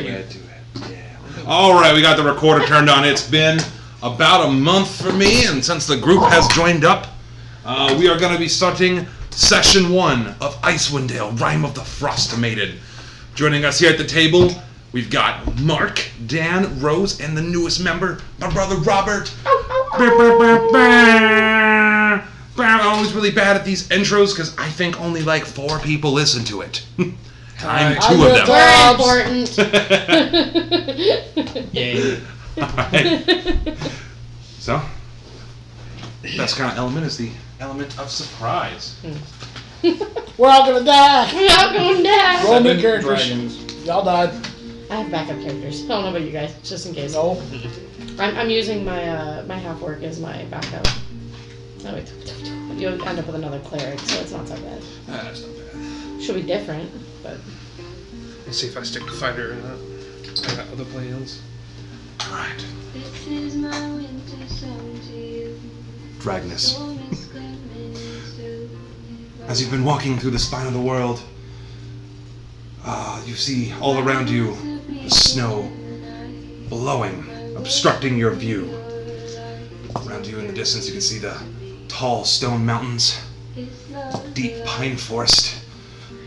it. Yeah. All right, we got the recorder turned on. It's been about a month for me, and since the group has joined up, we are going to be starting session 1 of Icewind Dale, Rime of the Frostimated. Joining us here at the table, we've got Mark, Dan, Rose, and the newest member, my brother Robert. I'm always really bad at these intros because I think only like 4 people listen to it. I'm 2 of them. We're important. Yay. Alright. So, best kind of element is the element of surprise. We're all gonna die. We're all gonna die. Roll new characters. Y'all died. I have backup characters. I don't know about you guys, just in case. No. I'm using my my half orc as my backup. Oh wait, you'll end up with another cleric, so it's not so bad. That's not bad. Should be different, but. Let's see if I stick to fighter or not. I got other plans. Alright. Dragnus. As you've been walking through the spine of the world, you see all around you the snow blowing, obstructing your view. Around you in the distance you can see the tall stone mountains, deep pine forest.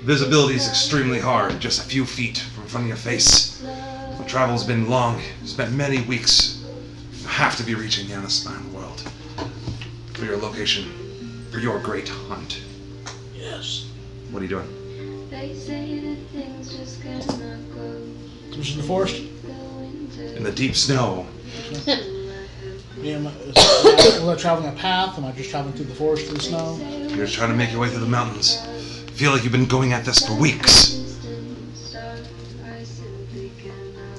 Visibility is extremely hard, just a few feet from in front of your face. The travel's been long, spent many weeks. You have to be reaching down the spine of the world for your location, for your great hunt. Yes. What are you doing? Pushing the forest. In the deep snow. Yeah, was I traveling a path? Am I just traveling through the forest through the snow? You're trying to make your way through the mountains. Feel like you've been going at this for weeks.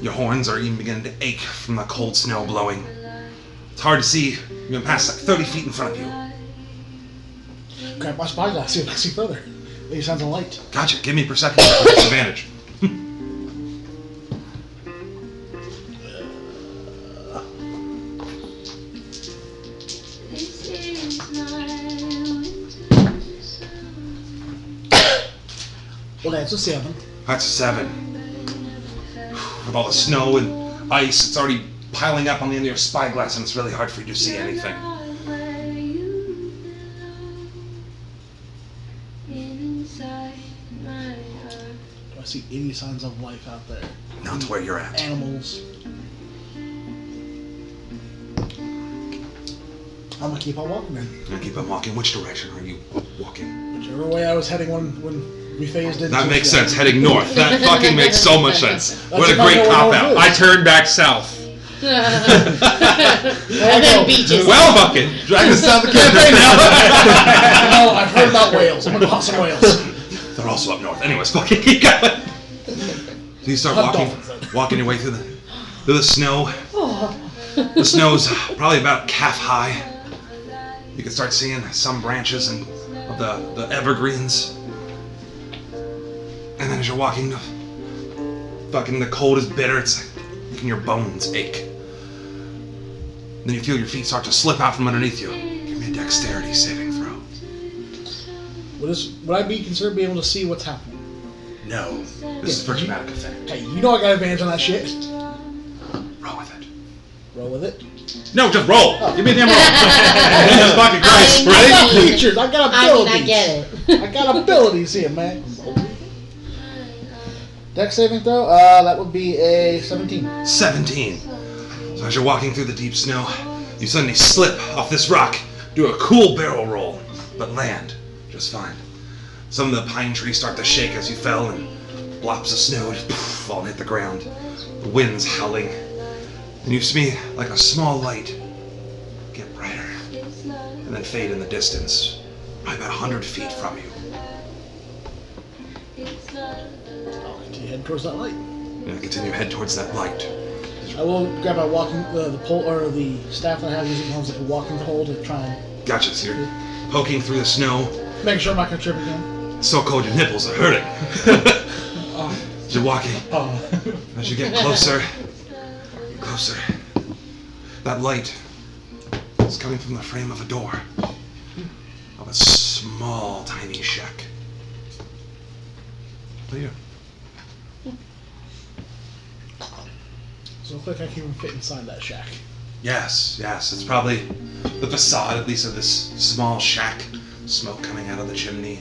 Your horns are even beginning to ache from the cold snow blowing. It's hard to see. You've been past like 30 feet in front of you. Grab my spyglass, see if I can see further. Maybe signs of light. Gotcha. Give me perception with disadvantage. Well, that's a 7. That's a 7. With all the snow and ice, it's already piling up on the end of your spyglass, and it's really hard for you to see anything. Do I see any signs of life out there? Not to where you're at. Animals. I'm gonna keep on walking then. You're gonna keep on walking. Which direction are you walking? Whichever way I was heading when we phased in. That makes sense. Heading north. That fucking makes so much sense. What a about great where cop north out. is. I turned back south. And then beaches. Well, bucket. Drag us down the campaign now. No, I've heard about whales. I'm gonna hunt some whales. They're also up north. Anyways, fucking keep going. So you start Hunt walking, dolphins. walking your way through the snow. The snow's probably about calf high. You can start seeing some branches and of the evergreens. And then as you're walking, fucking the cold is bitter. It's like making your bones ache. Then you feel your feet start to slip out from underneath you. Give me a dexterity saving throw. Would I be considered being able to see what's happening? No. This is for dramatic effect. Hey, you know I got advantage on that shit. Roll with it. Roll with it. No, just roll. Give me a damn roll. Jesus fucking Christ. I I got Ready? features. I got I abilities. mean, I get it. I got abilities here, man. Dex saving throw. That would be a 17. 17. So as you're walking through the deep snow, you suddenly slip off this rock, do a cool barrel roll, but land just fine. Some of the pine trees start to shake as you fell, and blobs of snow just fall and hit the ground. The wind's howling, and you see like a small light get brighter, and then fade in the distance, probably about 100 feet from you. I'll continue heading towards that light. You continue to head towards that light. I will grab my walking the pole or the staff that I have using as like a walking pole to try and Gotcha, so you're poking through the snow. make sure I'm not gonna trip again. It's so cold your nipples are hurting. As you're walking, as you get closer, closer, that light is coming from the frame of a door of a small, tiny shack. What are you doing? So quick I can even fit inside that shack. Yes. It's probably the facade, at least, of this small shack. Smoke coming out of the chimney.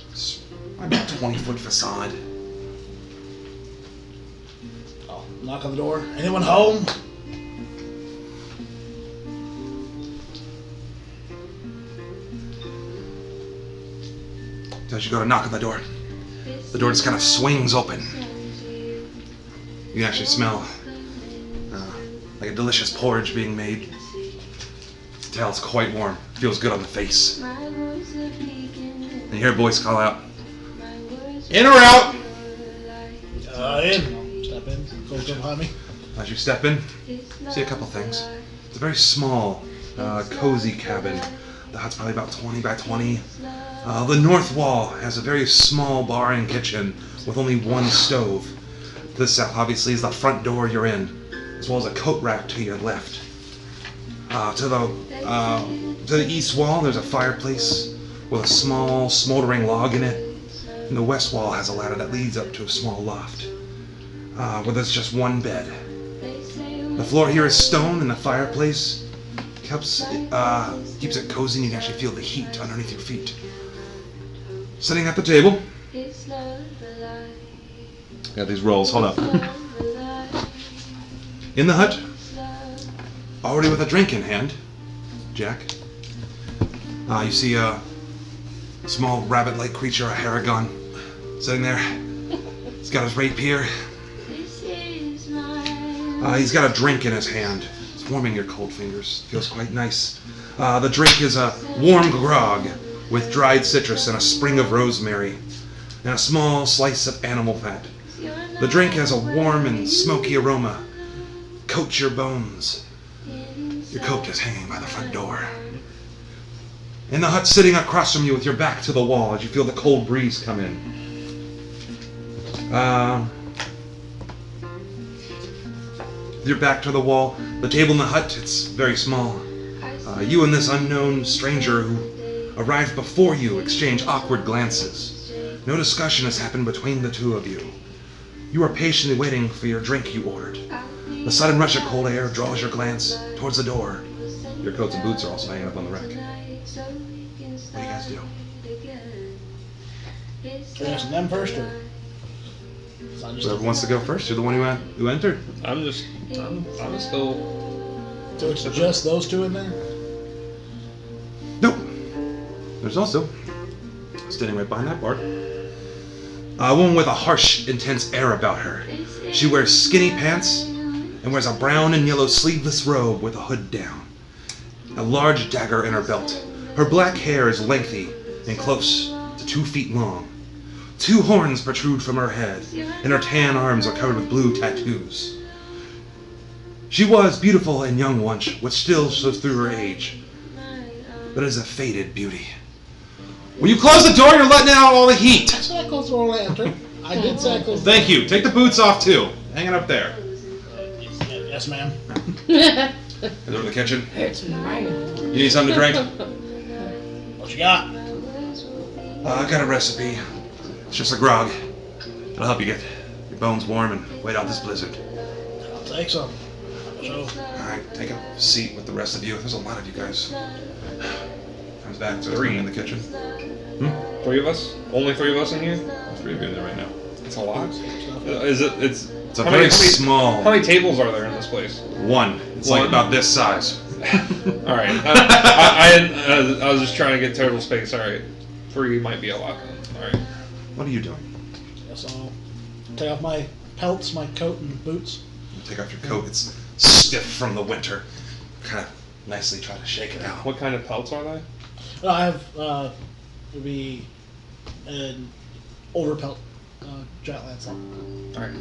It's about a 20-foot facade. I'll knock on the door. Anyone home? So as you go to knock on the door just kind of swings open. You can actually smell like a delicious porridge being made. You can tell it's quite warm. Feels good on the face. And you hear a voice call out, "In or out?" In. I'll step in. Go behind me. As you step in, see a couple things. It's a very small, cozy cabin. The hut's probably about 20 by 20. The north wall has a very small bar and kitchen with only one stove. To the south, obviously, is the front door you're in, as well as a coat rack to your left. To the east wall, there's a fireplace with a small smoldering log in it. And the west wall has a ladder that leads up to a small loft, where there's just one bed. The floor here is stone, and the fireplace keeps it cozy, and you can actually feel the heat underneath your feet. Sitting at the table, got these rolls, hold up. In the hut, already with a drink in hand, Jack, you see a small rabbit-like creature, a Haragon, sitting there. He's got his rapier. He's got a drink in his hand. It's warming your cold fingers. Feels quite nice. The drink is a warm grog with dried citrus and a sprig of rosemary and a small slice of animal fat. The drink has a warm and smoky aroma. Coats your bones. Your coat is hanging by the front door. In the hut, sitting across from you with your back to the wall as you feel the cold breeze come in. With your back to the wall, the table in the hut, it's very small. You and this unknown stranger who arrived before you exchange awkward glances. No discussion has happened between the two of you. You are patiently waiting for your drink you ordered. The sudden rush of cold air draws your glance towards the door. Your coats and boots are also hanging up on the rack. What do you guys do? Are you asking them first, or? Whoever wants to go first, you're the one who entered. I'm still. So it's just those two in there? Nope. There's also, standing right behind that bar, a woman with a harsh, intense air about her. She wears skinny pants and wears a brown and yellow sleeveless robe with a hood down. A large dagger in her belt. Her black hair is lengthy and close to 2 feet long. 2 horns protrude from her head, and her tan arms are covered with blue tattoos. She was beautiful and young once, which still shows through her age, but is a faded beauty. When you close the door, you're letting out all the heat. I said I closed the door when I entered. I did say I closed the door. Thank you. Take the boots off too. Hang it up there. Yes, ma'am. Go to the kitchen. It's mine. You need something to drink? What you got? I got a recipe. It's just a grog. It'll help you get your bones warm and wait out this blizzard. I'll take some. So, Alright, take a seat with the rest of you. There's a lot of you guys. Comes back to 3 in the kitchen. 3 of us? Only 3 of us in here? 3 of you in there right now. It's a lot. It's a very small. How many tables are there in this place? 1. It's like about this size. All right. I was just trying to get total space. All right. 3 might be a lot then. All right. What are you doing? guess I'll take off my pelts, my coat, and boots. You take off your coat. It's stiff from the winter. Kind of nicely try to shake it out. What kind of pelts are they? I have, would be an older pelt, giant landscape. Alright.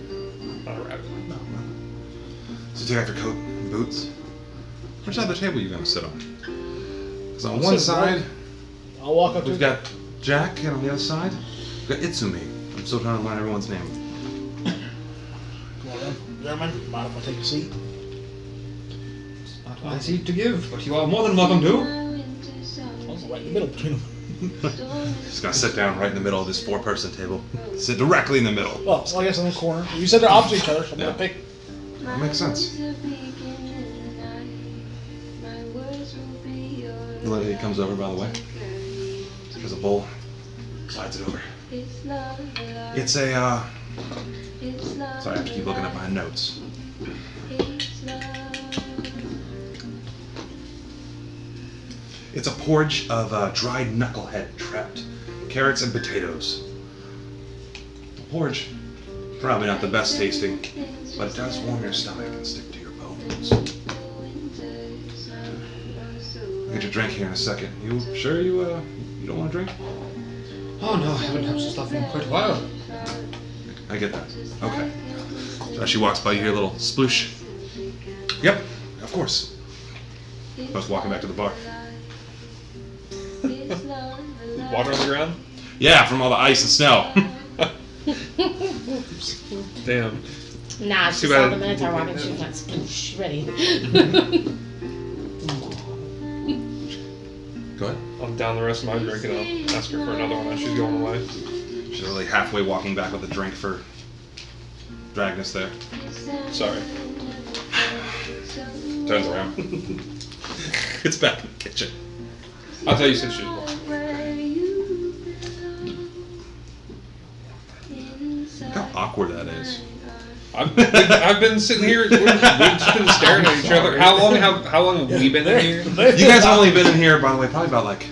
Not a rabbit. No. So you take off your coat and boots. Which side of the table are you going to sit on? Because on one side, I'll walk up to we've got Jack, and on the other side, we've got Itsumi. I'm still trying to learn everyone's name. Come on then. Gentlemen, mind if I take a seat? Not my seat to give, but you are more than welcome to. Also right in the middle between them. Just going to sit down right in the middle of this 4-person table. Sit directly in the middle. Well, I guess in the corner. You said they're opposite each other, so I'm Yeah. going to pick That makes sense. The lady comes over, by the way. There's a bowl. Slides it over. It's a, sorry, I have to keep looking at my notes. It's a porridge of dried knucklehead trapped, carrots and potatoes. The porridge, probably not the best tasting, but it does warm your stomach and stick to your bones. I'll get your drink here in a second. You sure you don't want a drink? Oh no, I haven't touched the stuff in quite a while. I get that. Okay. So as she walks by, you hear a little sploosh. Yep, of course. I was walking back to the bar. Water on the ground? Yeah, from all the ice and snow. Damn. Nah, she Too saw bad. the Minotaur walking, she was like, sploosh, ready. Go ahead. I'm down the rest of my drink and I'll ask her for another one as she's going away. She's really halfway walking back with a drink for Dragnus there. Sorry. Turns around. It's back in the kitchen. I'll tell you since she's gone. Look how awkward that is. I've been sitting here, we've just been staring at each other. How long have we been in here? You guys have only been in here, by the way, probably about like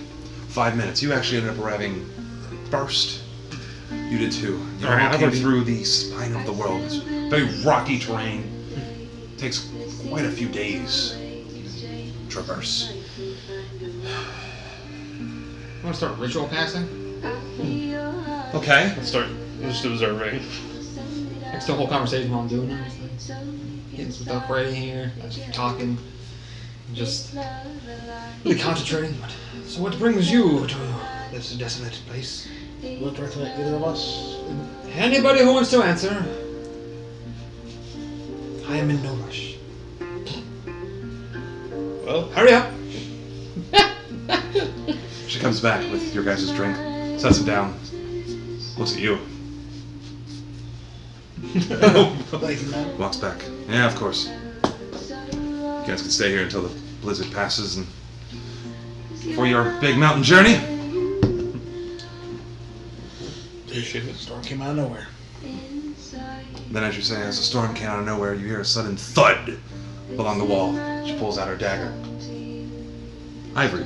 5 minutes. You actually ended up arriving first. You did too. You All right, all I've came already- through the spine of the world. It's very rocky terrain. Takes quite a few days to traverse. I want to start ritual casting. Okay. Let's start just observing. Next the whole conversation while I'm doing everything. Getting some stuff ready here, just talking, just really concentrating. So what brings you to this desolate place? Look directly at either of us. Anybody who wants to answer. I am in no rush. Well, Hurry up! She comes back with your guys' drink, sets it down, looks at you, Thank you, man. walks back. Yeah, of course. You guys can stay here until the blizzard passes and for your big mountain journey. appreciate it. Storm came out of nowhere. Then, as you say, as the storm came out of nowhere, you hear a sudden thud along the wall. She pulls out her dagger. Ivory.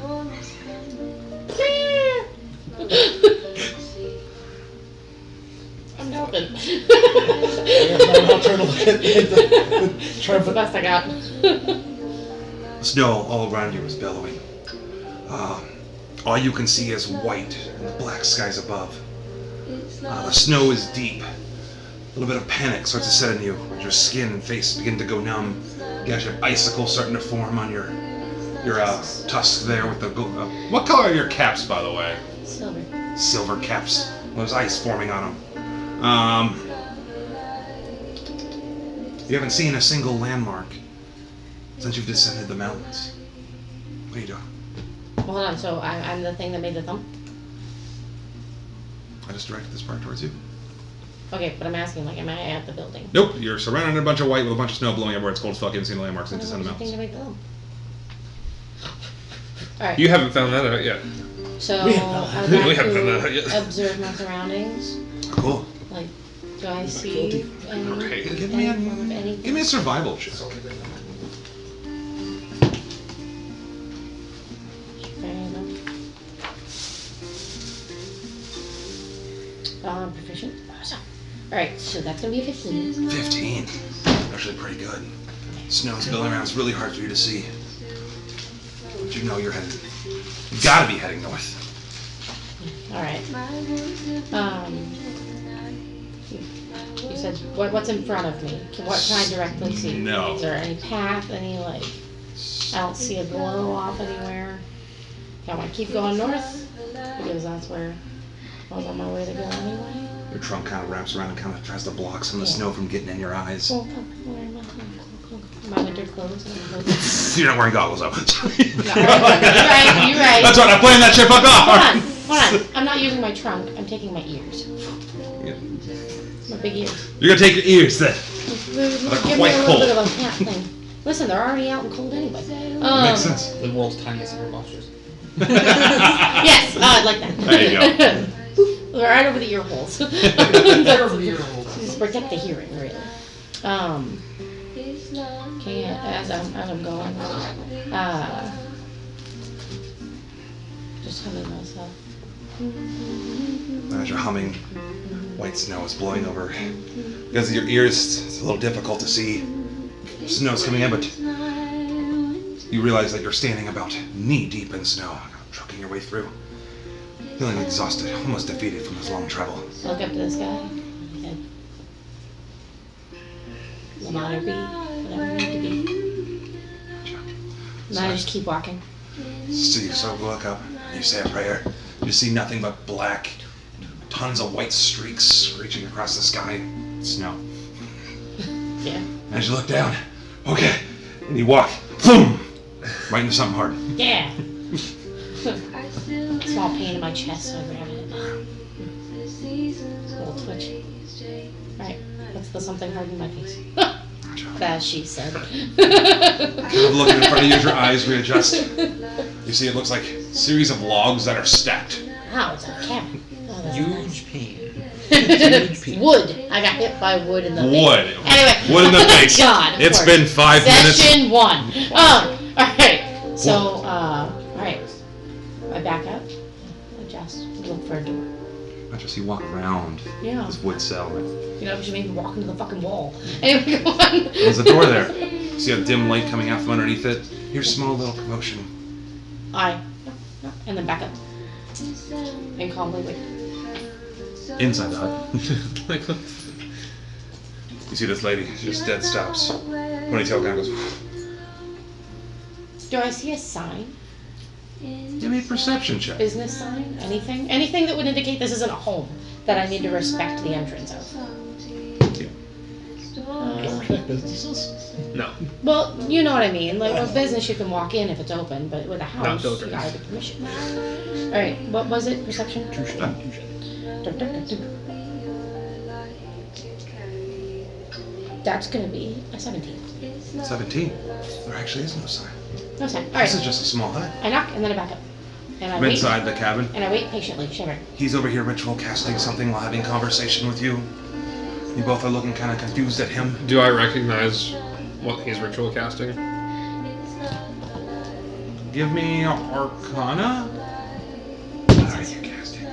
I'm helping. I guess I'm not trying to look at the That's the trumpet. best I got. The snow all around you is billowing. All you can see is white and the black skies above. The snow is deep. A little bit of panic starts to set in you as your skin and face begin to go numb. You got your icicles starting to form on your tusks there with the... what color are your caps, by the way? Silver. Silver caps. There's ice forming on them. You haven't seen a single landmark since you've descended the mountains. What are you doing? Hold on, so I'm the thing that made the thumb? I just directed this part towards you. Okay, but I'm asking, like, am I at the building? Nope, you're surrounded in a bunch of white with a bunch of snow blowing everywhere. It's cold as fuck. You haven't seen the landmarks since you What descended was the the thing to mountains. make the thumb? Alright, You haven't found that out yet. so We have- I'd we like haven't done that to yet. observe my surroundings. Cool. Like, do I see any, Okay. Give me any form of anything? Give me a survival check. Fair enough. Proficient. Awesome. Alright, so that's gonna be a 15. 15. Actually pretty good. Snow's building around. It's really hard for you to see. But you know you're headed... You gotta be heading north. Alright. You said, what's in front of me? What can I directly see? No. Is there any path, any, like... I don't see a glow off anywhere. I want to keep going north, because that's where I was on my way to go anyway. Your trunk kind of wraps around and kind of tries to block some of the snow from getting in your eyes. Well, I'm wearing my winter clothes. You're not wearing goggles, though. You're right. That's right, I'm playing that shit. Fuck off! Hold on. I'm not using my trunk. I'm taking my ears. My big ears. You're gonna take your ears then. Give quite me a cold. little bit of a hat thing. Listen, they're already out and cold anyway. Makes sense. The world's tiniest ever postures. Yes, I'd like that. There you go. Right over the ear holes. Just protect the hearing, really. Okay, as I'm going, just humming myself. As you're humming, white snow is blowing over. Because of your ears, it's a little difficult to see. Snow's coming in, but you realize that you're standing about knee deep in snow, trucking your way through. Feeling exhausted, almost defeated from this long travel. Look up to the sky. And will not be whatever need to be. And I just keep walking. So you look up, you say a prayer. You see nothing but black, tons of white streaks reaching across the sky. Snow. Yeah. As you look down, okay, and you walk, boom, right into something hard. Yeah. Small pain in my chest, so I grab it. Little twitch. Alright, that's the something hard in my face. As she said. Kind of looking in front of you as your eyes readjust. You see it looks like a series of logs that are stacked. Wow, it's a cabin. Oh, that's Huge nice. pain. Wood. I got hit by wood in the face. Wood. Anyway. Wood in the face. God, of It's course. been 5 minutes. Session 1. Alright. So, alright. I back up. Adjust. Look for a door. I just you walk around Yeah. this wood cell. You know, she made me walk into the fucking wall. Anyway, go on. There's a door there. You see a dim light coming out from underneath it. Here's a small little commotion. And then back up. And calmly wait. Inside the hut. You see this lady, she just dead stops. Ponytail kind of goes, Do I see a sign? give me a perception check. Business sign? Anything? Anything that would indicate this isn't a home that I need to respect the entrance of? Don't protect businesses. No. Well, you know what I mean. Like with business, you can walk in if it's open, but with a house, you children. gotta get permission. All right, what was it? Perception? That's gonna be a 17. 17. There actually is no sign. No sign. All This is right. just a small hut. I knock and then I back up, and I I'm wait. inside the cabin. And I wait patiently, shivering. He's over here ritual casting something while having conversation with you. You both are looking kind of confused at him. Do I recognize what he's ritual casting? Give me a Arcana. What are you casting?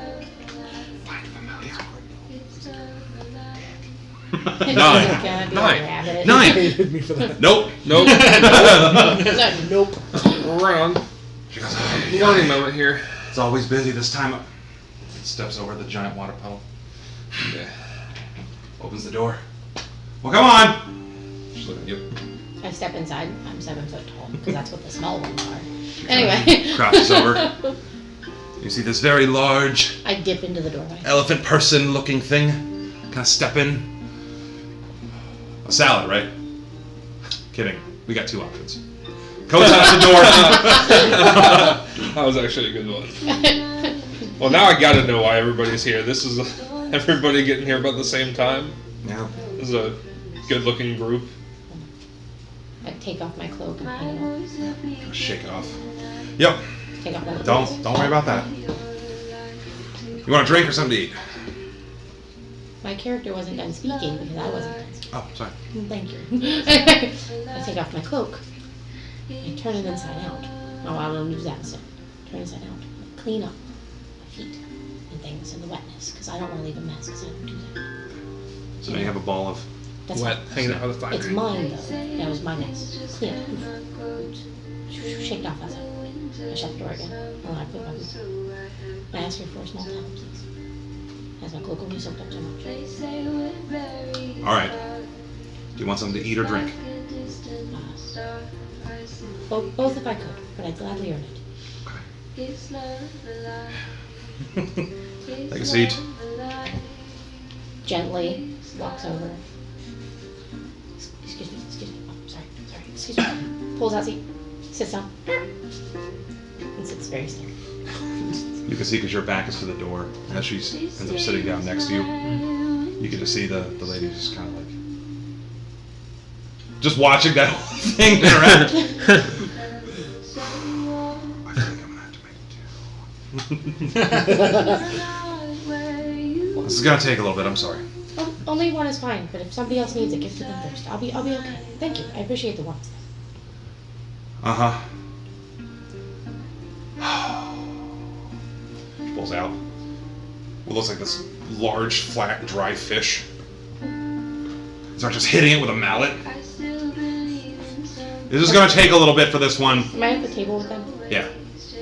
Find familiar. 9. Gonna be Nine. a rabbit. 9. Hated me for that. Nope. Nope. No, nope. Wrong. She goes, "Oh, Learning moment here. it's always busy this time. Steps over the giant water puddle. Yeah. Opens the door. Well, come on. She's looking at you. I step inside. I'm 7 foot tall because that's what the small ones are. Anyway. Crouches over. You see this very large I dip into the doorway. elephant person looking thing. Kind of step in. A salad, right? Kidding. We got 2 options. Comes out the door. That was actually a good one. Well, now I gotta know why everybody's here. This is everybody getting here about the same time. Yeah. This is a good-looking group. I take off my cloak and hang it up. Shake it off. Yep. Take off my Don't worry about that. You want a drink or something to eat? My character wasn't done speaking because I wasn't done speaking. Oh, sorry. Thank you. I take off my cloak. I turn it inside out. Oh, I don't use that. So turn it inside out. Clean up my feet and things in the wetness because I don't want to leave a mess because I don't do that. So now you have a ball of That's Wet, fine. hanging out by the fire. It's mine though. That was my mess. Clean up. Shake it off outside. I shut the door again. Oh, I put my boots on. I ask her for a small towel, please. Has my cloak only soaked up so much? Alright. Do you want something to eat or drink? Both if I could, but I'd gladly earn it. Okay. Take a seat. Gently walks over. Excuse me. Oh, sorry. Excuse me. Pulls out seat. Sits down. And sits very still. You can see because your back is to the door. As she ends up sitting down next to you, you can just see the lady just kind of like just watching that whole thing interact. I think I'm gonna have to make it. This is gonna take a little bit. I'm sorry. Oh, only one is fine, but if somebody else needs it, give it to them first. I'll be okay. Thank you. I appreciate the warmth. Uh-huh. Pulls out what looks like this large, flat, dry fish. Start just hitting it with a mallet. This is gonna take a little bit for this one. Am I at the table with them? Yeah. So,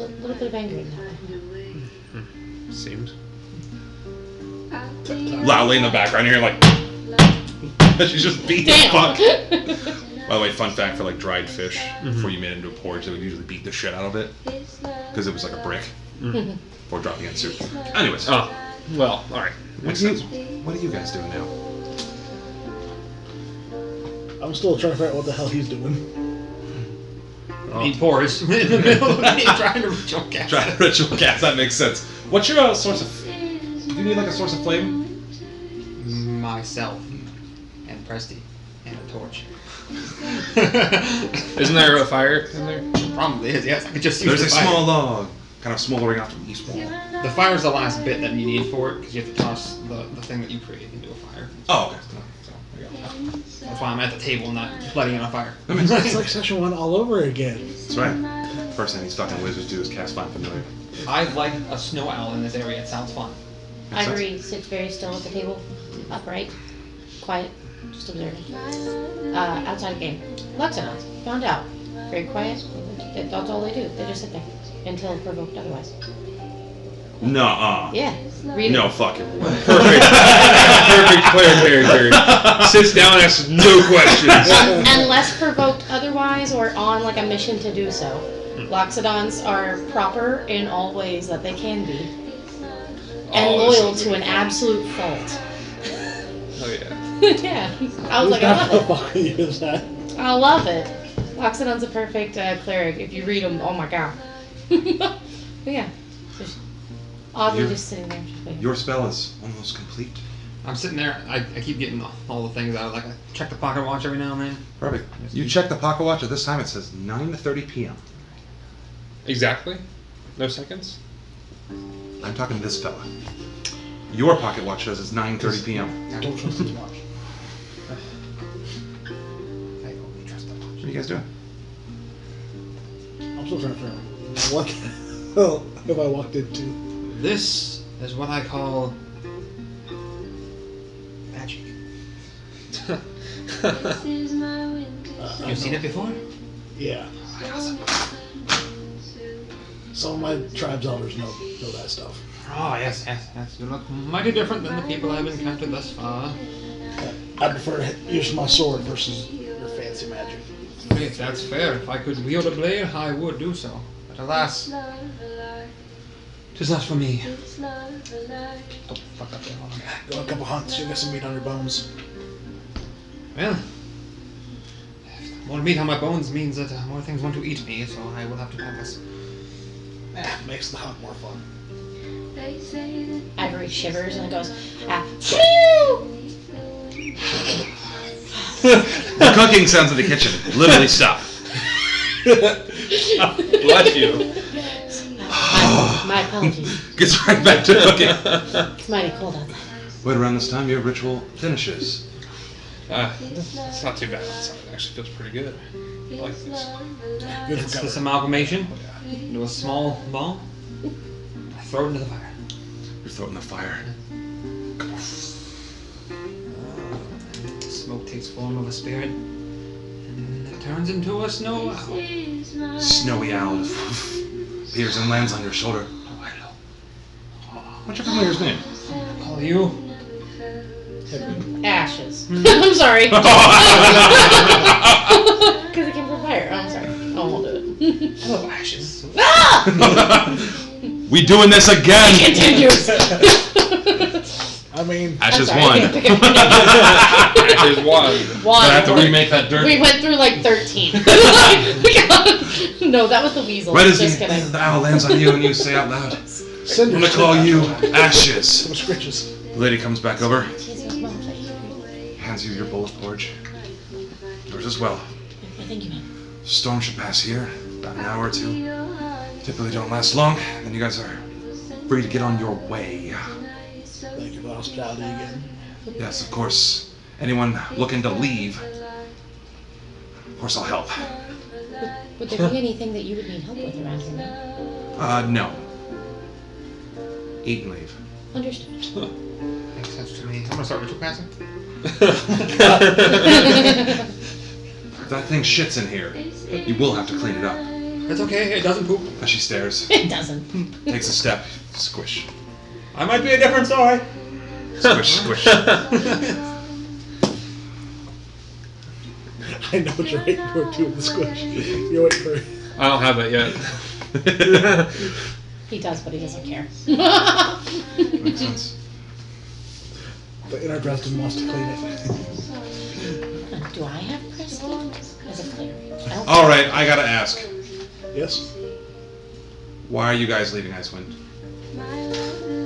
a little bit of anger in that. Seems. Loudly in the background, you're like, she's just beat the fuck. By the way, fun fact for like dried fish, before you made it into a porridge, they would usually beat the shit out of it because it was like a brick before dropping it in soup. Anyways, Oh, well, all right. what are you guys doing now? I'm still trying to figure out what the hell he's doing. Eat porridge in the middle of me trying to ritual cast. Trying to ritual cast. That makes sense. What's your source of? Do you need like a source of flame? Myself and Presty and a torch. Isn't there a fire in there? Probably is. Yes, I could just use There's the a fire. small log, kind of smoldering off to the east wall. The fire's the last bit that you need for it because you have to toss the thing that you create into a fire. Oh, okay. So, there you go. That's why I'm at the table and not lighting it on fire. That makes sense. It's like session 1 all over again. That's right. First thing these fucking wizards do is cast Find Familiar. I like a snow owl in this area. It sounds fun. Makes sense. Ivory sits very still at the table, upright, quiet, just observing. Outside game. Luxonauts, found out. Very quiet. That's all they do. They just sit there until provoked otherwise. Nuh-uh. Yeah. Read No it. fucking way. Perfect. Perfect player character. Sits down and asks no questions. Unless provoked otherwise or on like a mission to do so. Loxodons are proper in all ways that they can be. And Oh, loyal this to an absolute fault. Oh yeah. Yeah. I was like, I love it. Fuck use that. I love it. Loxodon's a perfect cleric. If you read them, oh my god. But yeah. Just oddly You're- just sitting there. Just waiting. Your spell is almost complete. I'm sitting there. I keep getting all the things out. Like I check the pocket watch every now and then. Perfect. You check the pocket watch. At this time, it says 9:30 p.m. Exactly. No seconds. I'm talking to this fella. Your pocket watch says it's 9:30 p.m. I don't trust his watch. I only trust the watch. What are you guys doing? I'm still trying to figure out what the hell have I walked into. This is what I call magic. You've seen it before? Yeah. Some of my tribe's elders know that stuff. Oh yes. You look mighty different than the people I've encountered thus far. I prefer to use my sword versus your fancy magic. If that's fair, if I could wield a blade, I would do so. But alas, 'tis not for me. Oh, fuck up there. Hold on. Go on a couple hunts, you'll get some meat on your bones. Well, more meat on my bones means that more things want to eat me, so I will have to pass. Makes the hunt more fun. Ivory shivers and goes, phew! The cooking sounds in the kitchen literally stop. Bless you. My apologies. Gets right back to cooking. It's mighty cold outside. But around this time, your ritual finishes. It's not too bad. It actually feels pretty good. I like this. Good It's for this cover. amalgamation into a small ball. I throw it into the fire. You throw it in the fire. The smoke takes form of a spirit, and it turns into a snow owl. Snowy owl appears and lands on your shoulder. Oh, hello. What's your familiar's name? Call you. Ashes. I'm sorry. Because it came from fire. I'm sorry. I won't do it. Hello, Ashes. We doing this again! Continues. I mean, Ashes I'm one. sorry. There's one. One. I have to remake that dirt. We went through like 13. No, that was the weasel. Right as Just kidding. the owl lands on you and you say out loud, I'm cinders. gonna call you Ashes. Some scritches. The lady comes back over, hands you your bowl of porridge. Yours as well. Okay, thank you, man. Storm should pass here, about an hour or two. Typically don't last long, then you guys are free to get on your way. Thank you for the hospitality again. Yes, of course. Anyone looking to leave, of course I'll help. Would there be anything that you would need help with around here, man? No. Eat and leave. Understood. Makes sense to me. I'm gonna start ritual passing. If that thing shits in here, you will have to clean it up. It's okay, it doesn't poop. As she stares, It doesn't. takes a step, squish. I might be a different story. Squish, squish. I know what you're waiting for too with the squish. You're waiting for. I don't have that yet. He does, but he doesn't care. Makes sense. The inner Dresden wants to clean it. Do I have prestige as a cleric? I don't Alright, I gotta ask. Yes? Why are you guys leaving Icewind?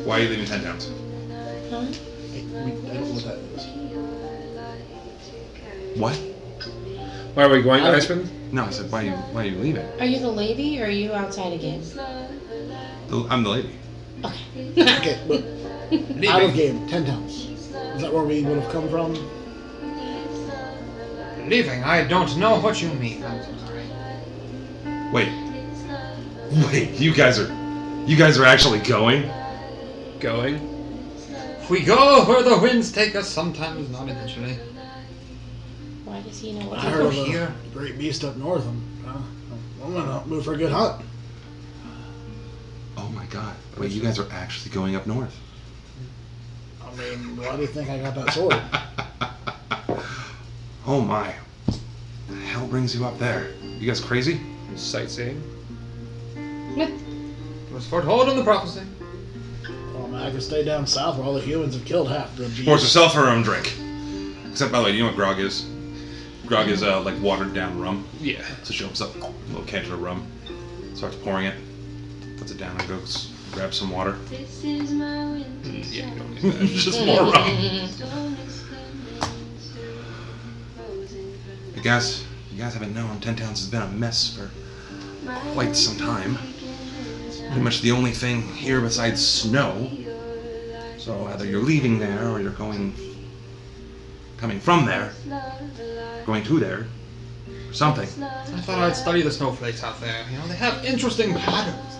Why are you leaving 10 Towns? Huh? I don't know what that is. What? Why are we going to Icewind? No, I said, why are you leaving? Are you the lady or are you outside again? I'm the lady. Okay. Okay, but out of game, 10 towns. Is that where we would have come from? Leaving? I don't know what you mean. I'm so sorry. Wait, you guys are actually going? Going? We go where the winds take us, sometimes not intentionally. Why does he know what I to heard do? of here. a great beast up north. I'm gonna move for a good hunt. Oh my god. Wait, you guys are actually going up north? I mean, why do you think I got that sword? Oh my. The hell brings you up there? You guys crazy? Sightseeing? It was foretold in the prophecy. Well, man, I could stay down south where all the humans have killed half the beasts. Pours herself her own drink. Except, by the way, do you know what grog is? Grog is like watered down rum. Yeah. So she opens up a little can of rum, starts pouring it, puts it down and goes grab some water. Yeah, you don't need that. Just more rum. You guys haven't known, 10 Towns has been a mess for quite some time. Pretty much the only thing here besides snow. So either you're leaving there or you're coming from there, going to there, or something. I thought I'd study the snowflakes out there. You know, they have interesting patterns.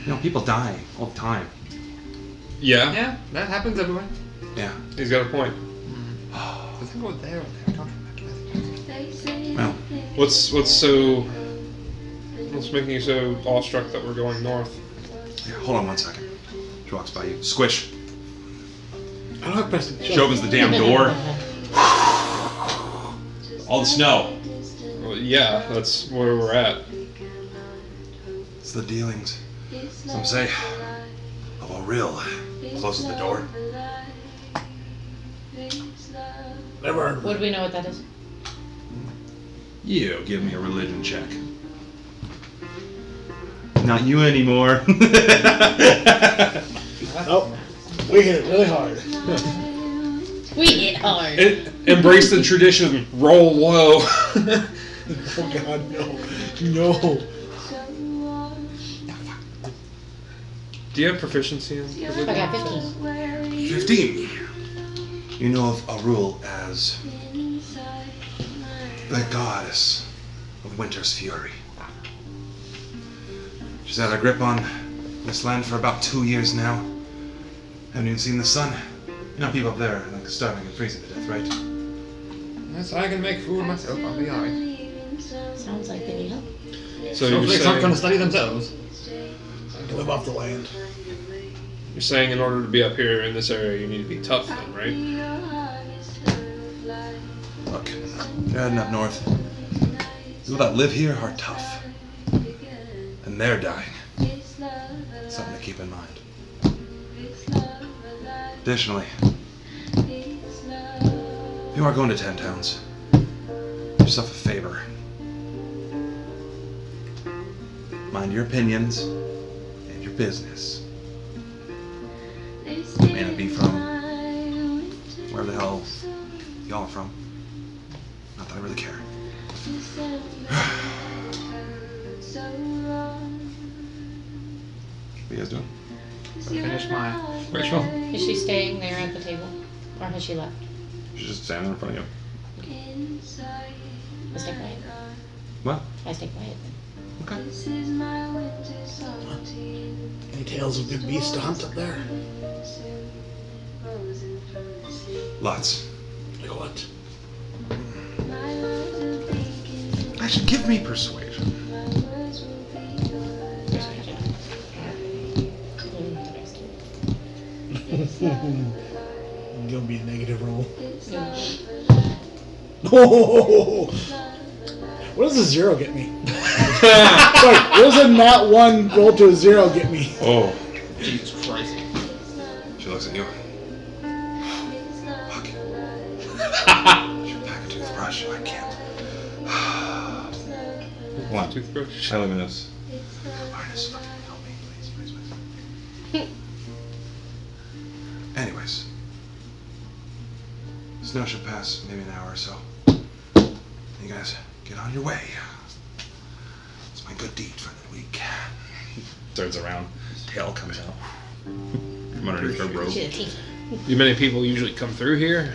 You know, people die all the time. Yeah? Yeah, that happens everywhere. Yeah. He's got a point. The thing about there and there, don't remember. Well, What's making you so awestruck that we're going north? yeah, hold on one second. She walks by you. Squish. I don't have prestige. She opens the damn door. All the snow. Well, yeah, that's where we're at. It's the dealings. Some say of a real. Closes the door. Never heard of Would it. we know what that is? You give me a religion check. Not you anymore. Oh, we hit it really hard. We hit hard. Embrace the tradition. Roll low. Oh God, no. Do you have proficiency in I religion? got 15. 15. You know of a rule as the goddess of winter's fury. She's had a grip on this land for about 2 years now. Haven't even seen the sun. You know, people up there are like starving and freezing to death, right? Yes, I can make food myself. I'll be alright. Sounds like they need help. So you're Snowflakes aren't going to saying, study themselves. Live off the land. you're saying in order to be up here in this area, you need to be tough then, right? Look, they're heading up north. People that live here are tough. And they're dying. Something to keep in mind. Additionally, if you are going to 10 Towns, do yourself a favor. Mind your opinions and your business. You may not be from where the hell y'all are from. Not that I really care. What are you guys doing? Finish my ritual. Is she staying there at the table? Or has she left? She's just standing in front of you. I stay quiet. What? I stay quiet. Okay. Any tales of good beasts to hunt up there? Lots. Like what? Actually, give me persuasion. It'll be a negative roll. Yeah. Oh! What does a 0 get me? Sorry, what does a nat 1 roll to a 0 get me? Oh. Jesus Christ. She looks at you. Fuck. Should pack a toothbrush. I can't. Hold on. Toothbrush. I live in this. Arnis, fucking help me, please. Anyways. Snow should pass maybe an hour or so. You guys get on your way. It's my good deed for the week. Turns around. Tail comes out. From underneath her robe. She's a teeth. Do many people usually come through here?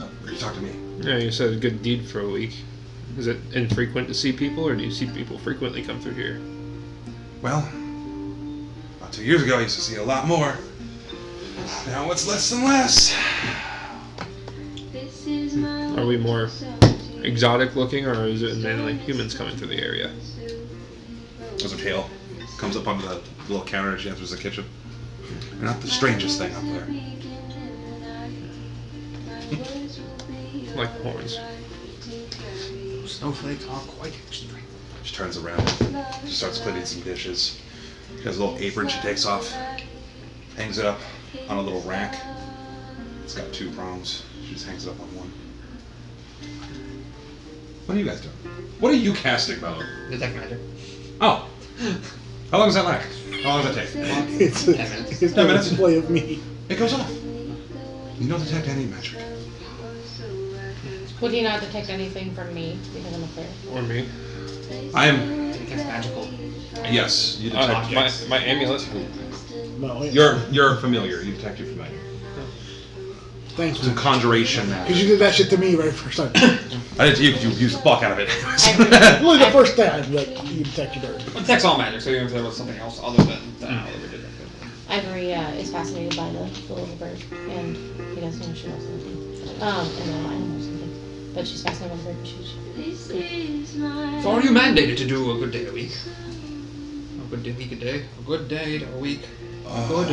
Oh, you talk to me. Yeah, you said a good deed for a week. Is it infrequent to see people, or do you see people frequently come through here? Well, about 2 years ago I used to see a lot more. Now it's less and less. Are we more exotic looking, or is it mainly humans coming through the area? As her tail comes up onto the little counter as she enters the kitchen. You're not the strangest thing up there. Like horns. Snowflakes are quite extreme. She turns around. She starts cleaning some dishes. She has a little apron she takes off. Hangs it up on a little rack. It's got 2 prongs. She just hangs it up on one. What are you guys doing? What are you casting, by the way? Detect magic. Oh. How long does that last? How long does that take? It's a 10 minutes. it's 10 a minutes? display of me. It goes off. You don't detect any magic. Would he not detect anything from me because I'm a cleric? Or me? I am. Detect magical. Yes, you detect. My amulet. No, You're familiar. You detect your familiar. thanks, Some conjuration. because you did that shit to me right first time. I did to you because you used the fuck out of it. Literally the first time, like, you detect your dirt. It detects all magic, so even if there was something else other than the owl that we did. Ivory is fascinated by the little bird, and he doesn't know she loves something. And the animals and things. But she's fascinated by the bird, and she's... So are you mandated to do a good day a week? A good week a day? A good day a week? Oh, Good.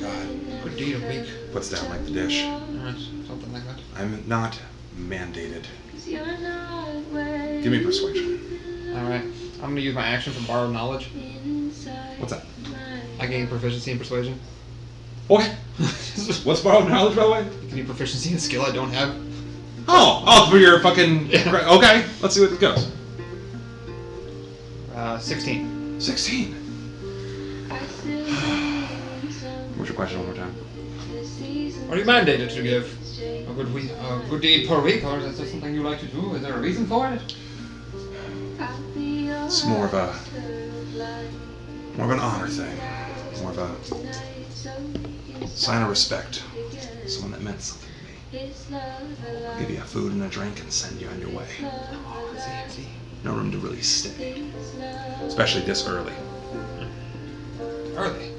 God. Good deed a week? Puts down like the dish. Alright, something like that. I'm not mandated. Give me persuasion. Alright, I'm gonna use my action for borrowed knowledge. What's that? I gain proficiency in persuasion. What? What's borrowed knowledge, by the way? Give me proficiency in a skill I don't have. Oh, for your fucking. Yeah. Okay, let's see what it goes. 16. 16. What's your question one more time? Are you mandated to give a good deed per week, or is that something you like to do? Is there a reason for it? It's more of an honor thing. More of a sign of respect. Someone that meant something to me. I'll give you food and a drink and send you on your way. Oh, I see. No room to really stay. Especially this early. Early.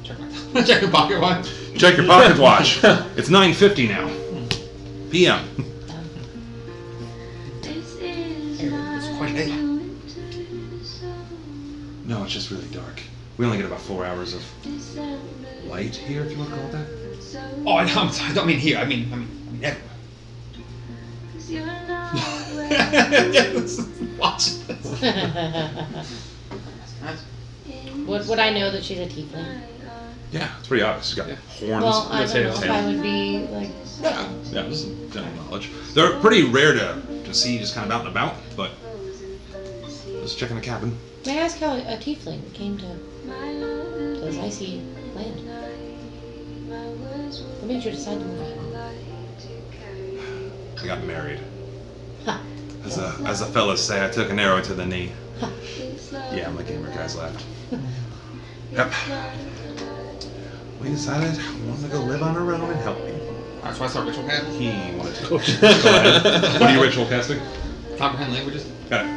Check your pocket watch. Check your pocket watch. It's 9:50 now. PM. It's quite late. No, it's just really dark. We only get about 4 hours of light here, if you want to call it that. Oh, I don't mean here. I mean everywhere. Watch this. Would I know that she's a tiefling? Yeah, it's pretty obvious. She's got horns. Well, I don't know tail. if I would be, like... Yeah, this is general knowledge. They're pretty rare to see just kind of out and about, but just checking the cabin. May I ask how a tiefling came to this icy land? What made you decide to move out? I got married. Huh. As the fellas say, I took an arrow to the knee. Huh. Yeah, my gamer guys laughed. Yep. We decided we wanted to go live on our own and help people. That's why I start ritual cast. He wanted to. Go ahead. What are you ritual casting? Comprehend languages. Got it.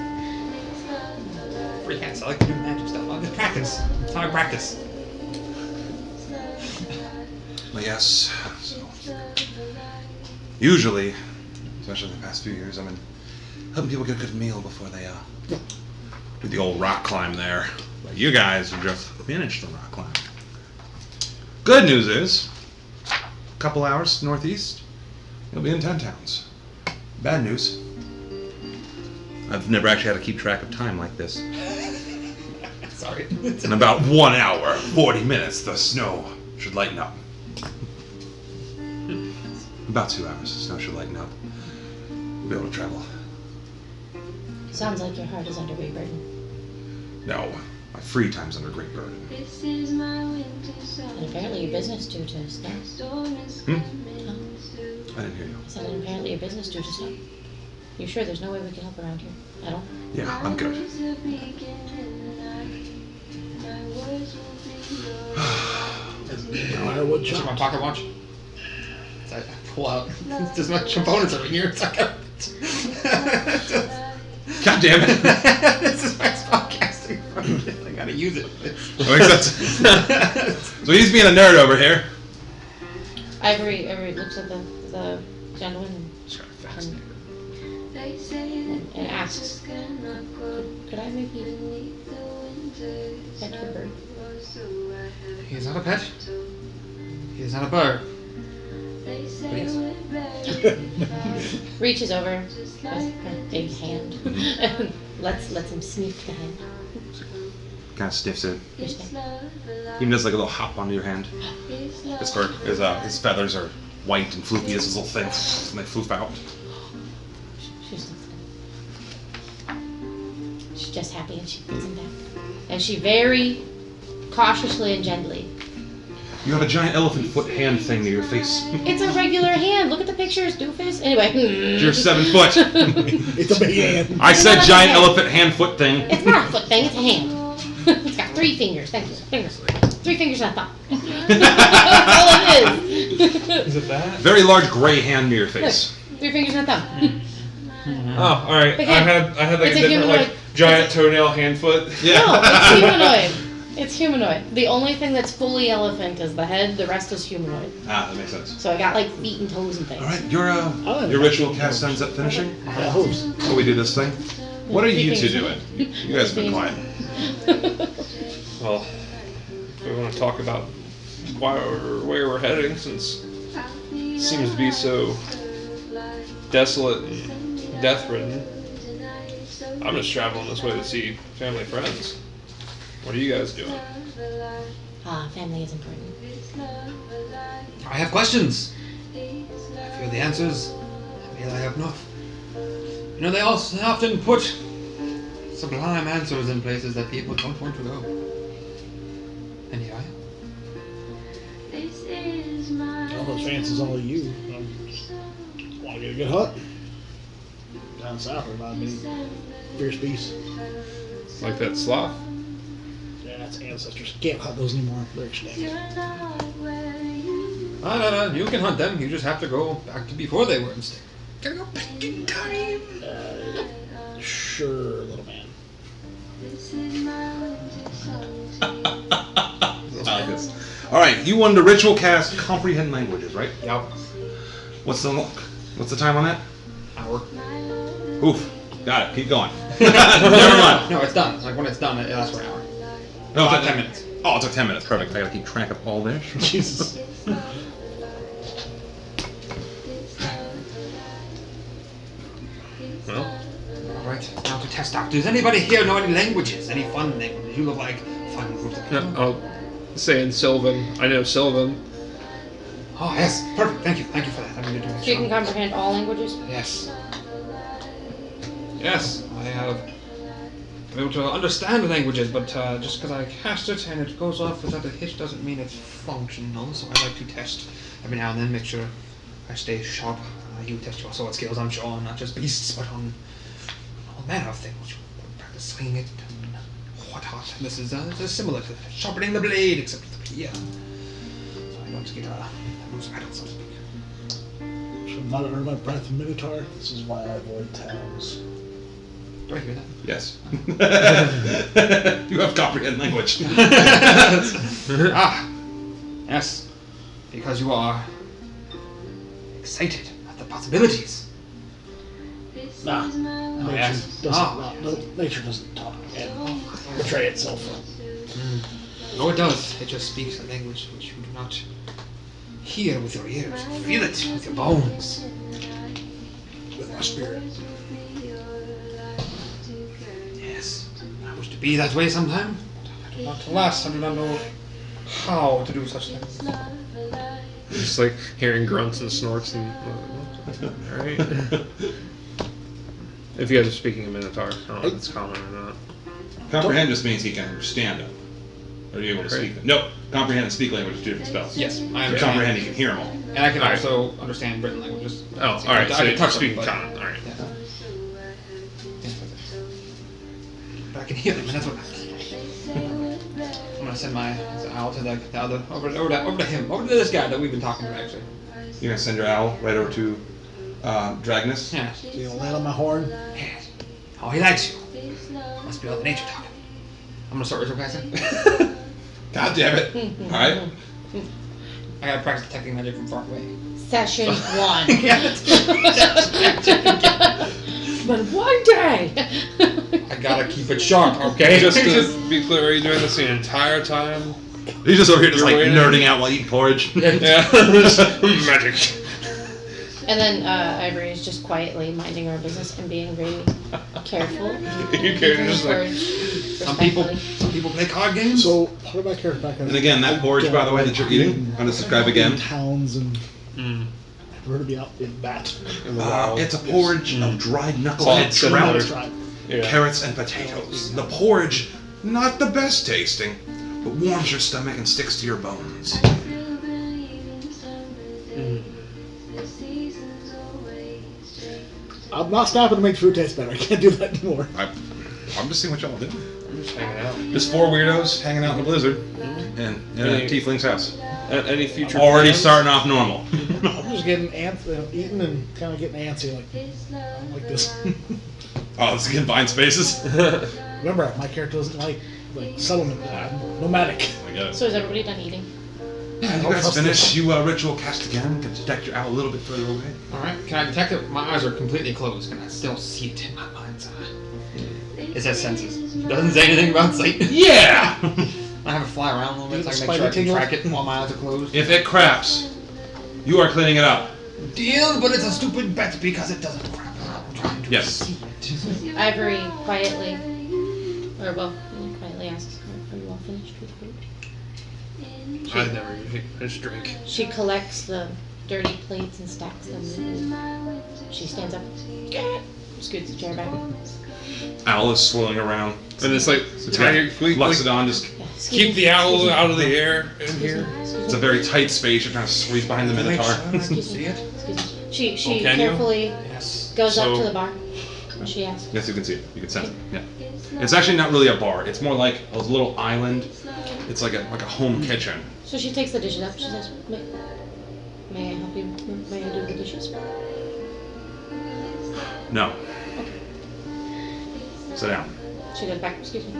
Free hands. I like to do magic stuff. I just practice. It's how I practice. Well, yes. So, usually, especially in the past few years, I've been helping people get a good meal before they do the old rock climb there. But you guys have just finished the rock climb. Good news is, a couple hours northeast, you'll be in 10 towns. Bad news, I've never actually had to keep track of time like this. Sorry. In about 1 hour, 40 minutes, the snow should lighten up. About 2 hours, the snow should lighten up. We'll be able to travel. Sounds like your heart is under great burden. No, my free time's under great burden. And apparently your business due to snow. Hmm? Huh? I didn't hear you. I said, and apparently your business due to snow. You sure there's no way we can help around here at all? Yeah, I'm good. Firewood Is it my chop. pocket watch? So I pull out. There's my components over here. So I got. God damn it! This is my spellcasting. I gotta use it. So he's being a nerd over here. Ivory looks at the gentleman and asks, could I maybe pet your bird? He is not a pet. He is not a bird. But yes. Reaches over with her big hand and lets him sniff the hand. Kind of sniffs it. Respect. Even does like a little hop onto your hand. His feathers are white and floopy as his little thing, and they floof out. She's just happy and she puts him back. And she very cautiously and gently. You have a giant elephant foot hand thing to your face. It's a regular hand. Look at the pictures, doofus. Anyway. You're 7 foot. It's a big hand. I said not a giant hand. elephant hand foot thing. It's not a foot thing, it's a hand. It's got 3 fingers. Thank you. Fingers. 3 fingers and a thumb. That's all it is. Is it that? Very large gray hand near your face. 3 fingers and a thumb. Oh, all right. Big I hand. had like It's a a different like humanoid. giant toenail hand foot. Yeah. No, it's humanoid. It's humanoid. The only thing that's fully elephant is the head. The rest is humanoid. Ah, that makes sense. So I got like feet and toes and things. All right, your ritual cast ends up finishing. Yeah, hooves. Before we do this thing, what are you two 3 doing? fingers. You guys have been quiet. Well, we want to talk about where we're heading, since it seems to be so desolate and death-ridden. I'm just traveling this way to see family and friends. What are you guys doing? Family is important. I have questions. I feel the answers. I feel I have not. You know, they often put sublime answers in places that people don't want to go. And here I am. All those fancies only you. Want to get a good hunt? Down south, there's not many fierce beasts. Like that sloth? Yeah, that's ancestors. Can't hunt those anymore. They're extinct. No. You can hunt them. You just have to go back to before they were extinct. Gotta go back in time. Sure, little man. I like this. All right, you wanted to ritual cast comprehend languages, right? Yep. What's the time on that? Hour. Oof. Got it. Keep going. Never mind. No, it's done. Like when it's done, it lasts for an hour. No, About 10 minutes. Oh, it took 10 minutes. Perfect. I gotta keep track of all this. Jesus. Well, Alright, now to test out. Does anybody here know any languages? Any fun languages? You look like fun groups of people. I'll say in Sylvan. I know Sylvan. Oh, yes. Perfect. Thank you. Thank you for that. I needed to make So you can sure. comprehend all languages? Yes. Yes, I have been able to understand languages, but just because I cast it and it goes off without a hit doesn't mean it's functional, so I like to test every now and then make sure I stay sharp. You test your sword skills, I'm sure, not just beasts, but on all manner of things. You practice swinging it and whatnot. This is similar to sharpening the blade, except with the here. So I don't get lose battle, so to speak. Should not earn my breath, Minotaur. This is why I avoid towns. Do I hear that? Yes. You have comprehend language. Ah, yes, because you are excited at the possibilities. Nah. yes. Nature doesn't talk and betray itself. No, it does. It just speaks a language which you do not hear with your ears. You feel it with your bones. With my spirit. Yes, I wish to be that way sometime. But I do not, alas, I do not know how to do such things. Just like hearing grunts and snorts and. Alright. If you guys are speaking in Minotaur, I don't know if it's common or not. Comprehend just means he can understand them. Are you able to speak them? Nope. Comprehend and speak language are two different spells. Yes, I But understand. comprehend, you can hear them all. And I can Alright. also understand written languages. Oh, alright, so I you're can touch speaking them, but, common, alright. yeah. But I can hear them, and that's what matters. I'm gonna send my owl to the other over to him, over to this guy that we've been talking to actually. You're gonna send your owl right over to Dragnus? Yeah. So you'll land on my horn. Yes. Oh, he likes you. Must be all the nature talking. I'm gonna start ritual-casting. God damn it. Alright. I gotta practice detecting magic from far away. Session 1. I But one day. gotta keep it sharp, okay? Just to be clear, are you doing this the entire time? He's just over here just You're like waiting? nerding out while eating porridge. Yeah. Magic. And then Ivory is just quietly minding her business and being very careful. You can just like. Some people play card games. So part of my character background. And again, that porridge, by the way, that you're eating, I'm gonna describe again. Towns and Mm. prefer to be out in that. In the wild. It's a porridge of dried knucklehead Similar. trout, Yeah. carrots, and potatoes. The porridge, not the best tasting, but warms your stomach and sticks to your bones. I'm not stopping to make food taste better. I can't do that anymore. I'm just seeing what y'all do. I'm just hanging out. Just four weirdos hanging out in the blizzard in a tiefling's house. At any future Already plans? starting off normal. I'm just getting eating and kind of getting antsy like this. Oh, let's get vine spaces. Remember, my character doesn't like settlement. I'm nomadic. I get it. So is everybody done eating? Yeah, you guys finish. You ritual cast again. Can detect your owl a little bit further away. Alright, can I detect it? My eyes are completely closed. Can I still see it in my mind's eye? It says senses. Doesn't say anything about sight. Yeah! I have it fly around a little bit so I can make Spider sure I can tingle? track it while my eyes are closed. If it craps, you are cleaning it up. Deal, but it's a stupid bet because it doesn't crap. I'm trying to Yes. see it. Ivory quietly asks, are you all finished with food? I never usually finish drink. She collects the dirty plates and stacks them neatly. She stands up, scoots the chair back. Owl is swirling around. And it's like, can we Loxodon just. Yeah, excuse keep me, the owl excuse me. out of the air in here? It's a very tight space. You're trying to squeeze behind the Make Minotaur. sure I can Excuse see me. it. Excuse me. She can you? carefully Yes. goes up So- to the bar. And she asks, Yes, you can see it. You can sense it. Yeah. It's actually not really a bar. It's more like a little island. It's like a home kitchen. so she takes the dishes up. She says, may I help you? May I do the dishes? No. Sit down. She goes back, excuse me.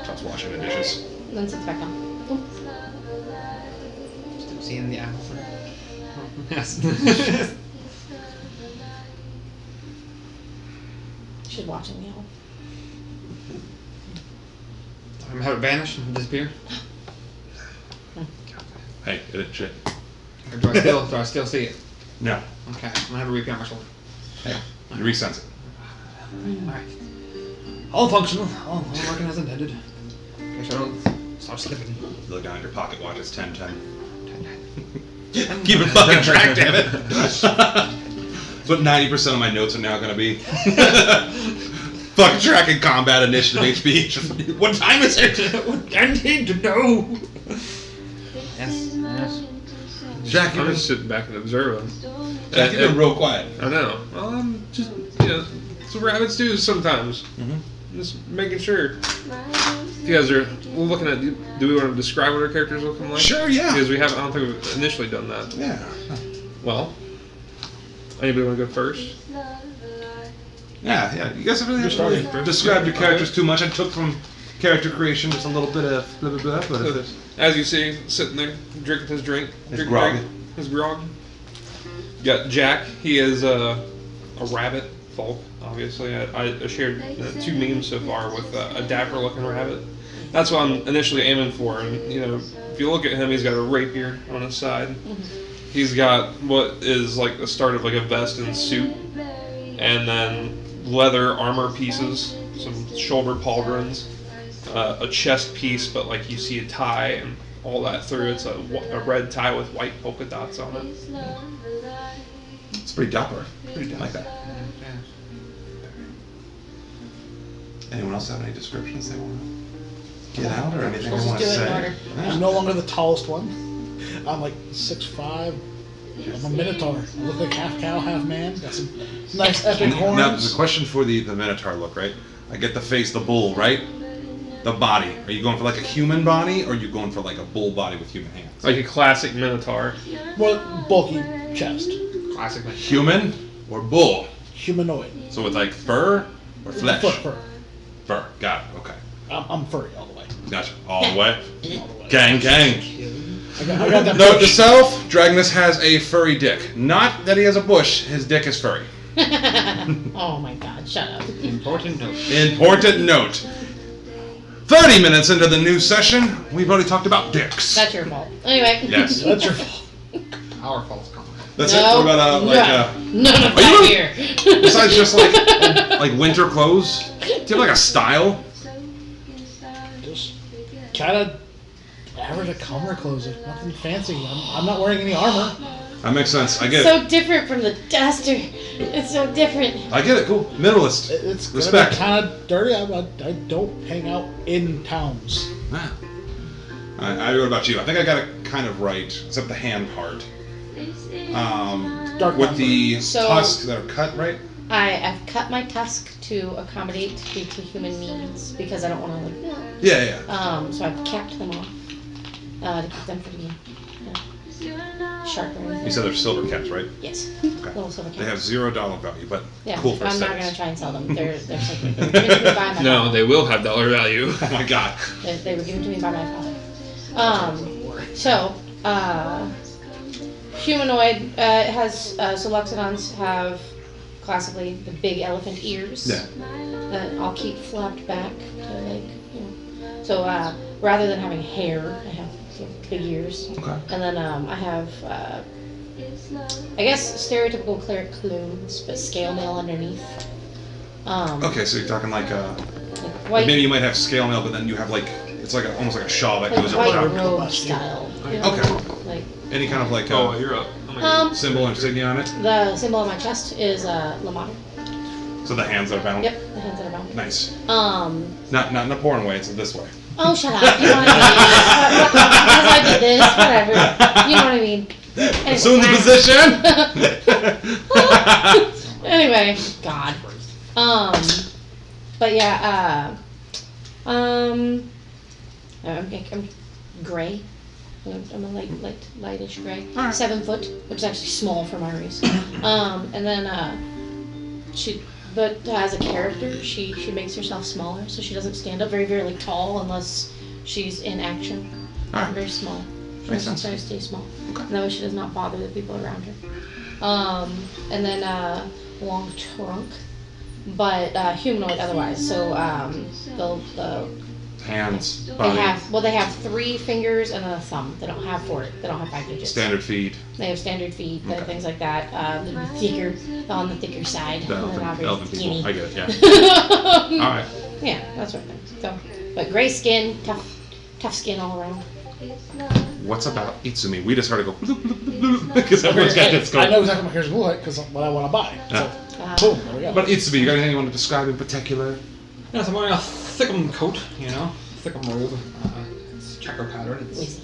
Starts washing the dishes. And then sits back down. Boom. Still seeing the apple. Yes. She's watching the owl. I'm have it vanish and disappear. Hey, it didn't shit. Or do I still see it? No. Okay, I'm gonna have a repeat on my shoulder. Hey, you resense it. Alright. All functional, all working as intended. Make sure I don't start slipping. You look down at your pocket watch. It's 10:10. Keep it fucking track, damn it. That's what 90% of my notes are now gonna be. Fucking tracking combat initiative HP. Just, what time is it? I need to know. Yes, yes. Jack, I'm just sitting back and observing. Jack, you've been real quiet. I know. Well, I'm just, that's what rabbits do sometimes. Just making sure. If you guys are looking at, do we want to describe what our characters are looking like? Sure, yeah. Because we haven't, I don't think we've initially done that. Yeah. Well, anybody want to go first? Yeah. You guys haven't starting. really described your characters too much. I took from character creation just a little bit of blah, blah, blah, but if it's... As you see, sitting there, drinking his drink. His grog. His grog. You got Jack. He is a rabbit folk, obviously. I shared 2 memes so far with a dapper-looking rabbit. That's what I'm initially aiming for. And, if you look at him, he's got a rapier on his side. He's got what is like the start of like a vest and suit. And then leather armor pieces, some shoulder pauldrons. A chest piece, but like you see a tie and all that through. It's a red tie with white polka dots on it. It's pretty dapper. I like that. Anyone else have any descriptions they want to get out or anything they want to do it in say? order. I'm no longer the tallest one. I'm like 6'5". I'm a minotaur. I look like half cow, half man. Got some nice epic horns. Now, there's a question for the Minotaur look, right? I get the face, the bull, right? The body. Are you going for like a human body, or are you going for like a bull body with human hands? Like a classic minotaur. Well, bulky chest. Classic. Human or bull? Humanoid. So with like fur or flesh? Fur. Fur. Got it. Okay. I'm furry all the way. Gotcha. All the way. All the way. Gang. I got that Note to push. self: Dragnus has a furry dick. Not that he has a bush. His dick is furry. Oh my god, shut up. Important note. Important note. 30 minutes into the new session, we've already talked about dicks. That's your fault. Anyway. Yes. That's your fault. Our false comment. That's it. What about none of Are you that here. besides just like winter clothes? Do you have like a style? Just kind of average Comer clothes. Nothing fancy. I'm not wearing any armor. That makes sense. I get it. So different from the duster. It's so different. I get it. Cool. Minimalist. It's gonna Respect. be kind of dirty. I don't hang out in towns. Ah. I what about you? I think I got it kind of right, except the hand part. Dark With the So- tusks that are cut, right? I've cut my tusk to accommodate due to human needs because I don't want to like. Yeah. So I've capped them off to keep them from being sharp or anything. You said they're silver caps, right? Yes. Okay. Little silver They caps. have $0 value, but Yeah, cool for I'm not aesthetics. gonna try and sell them. They're sacred. They were given to me by my No, father. they will have dollar value. Oh my god. They were given to me by my father. So humanoid has so Loxodons have classically the big elephant ears. Yeah. That I'll keep flapped back to like So rather than having hair, I have big ears. Okay. And then I have I guess stereotypical cleric plumes, but scale mail underneath. Okay, so you're talking like White, maybe you might have scale mail, but then you have like it's like almost like a shawl that like goes white over top. robe style. You know? Okay. Like Any kind of like Oh, you're up. symbol or insignia on it. the symbol on my chest is La Mater. So the hands are bound. Yep, the hands that are bound. Nice. Not Not in a porn way. It's this way. Oh, shut up. You know what I mean? Because I did this, whatever. You know what I mean? Anyway, Assume the position. Anyway, God. But yeah, I'm gray. I'm a lightish gray. Alright. 7 foot, which is actually small for my race. And then but as a character, she makes herself smaller, so she doesn't stand up very, very like tall unless she's in action. Alright. Very small. She Makes has sense. to stay small. Okay. And that way she does not bother the people around her. And then long trunk, but humanoid otherwise. So Hands, they body, have 3 fingers and a thumb. They don't have 4. They don't have 5 digits. standard feed. They have standard feet, Okay. things like that. Thicker, on the thicker side. The and they're not very elephant people. skinny. I get it. Yeah. All right. Yeah, that sort of thing. So, but gray skin, tough skin all around. What's about Itsumi? We just heard it go bloop, bloop, bloop, bloop, because everyone's got this I going. know exactly what my character's look like because what I want to buy. Yeah. So, boom, there we go. But Itsumi, you got anything you want to describe in particular? Yeah, so I'm wearing a thickum coat, thickum robe. It's checker pattern. It's Whizzy.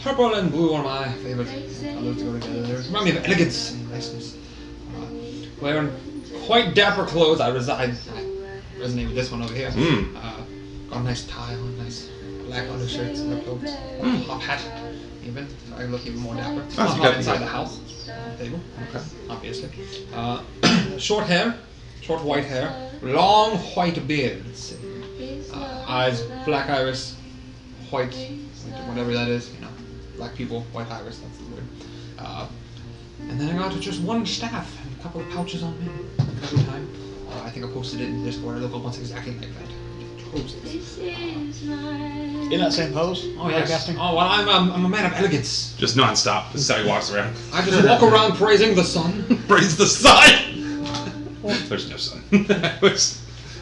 Purple and blue are my favorite colors to go together. They remind me of elegance and niceness. Wearing quite dapper clothes, I resonate with this one over here. Got a nice tie on, nice black undershirts and underclothes. Top hat, even. So I look even more dapper. Oh, Not you got inside the- the house. On the table, Okay. obviously. Short hair, short white hair, long white beard. Let's see. Eyes, black iris, white, whatever that is, you know, black people, white iris, that's the word. And then I got just one staff and a couple of pouches on me every time. I think I posted it in Discord. I look almost exactly like that. Poses. In that same pose? Oh yes. Casting? Oh well, I'm a man of elegance. Just non-stop. This is how he walks around. I just walk around praising the sun. Praise the sun! There's no sun.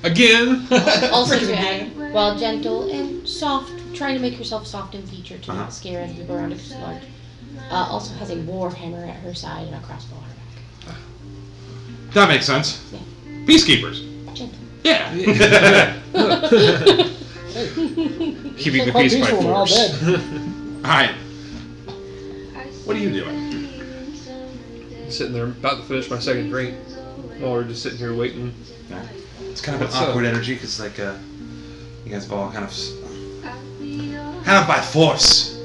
Again! Also to add, while gentle and soft, trying to make yourself soft and featured to not scare any people around it too large. Also has a war hammer at her side and a crossbow on her back. That makes sense. Yeah. Peacekeepers. Gentle. Yeah. Keeping the Quite peace by peaceful, we're all force. dead. Alright. What are you doing? Sitting there about to finish my second drink while we're just sitting here waiting. It's kind of What's an awkward up? energy because, like, you guys have all kind of by force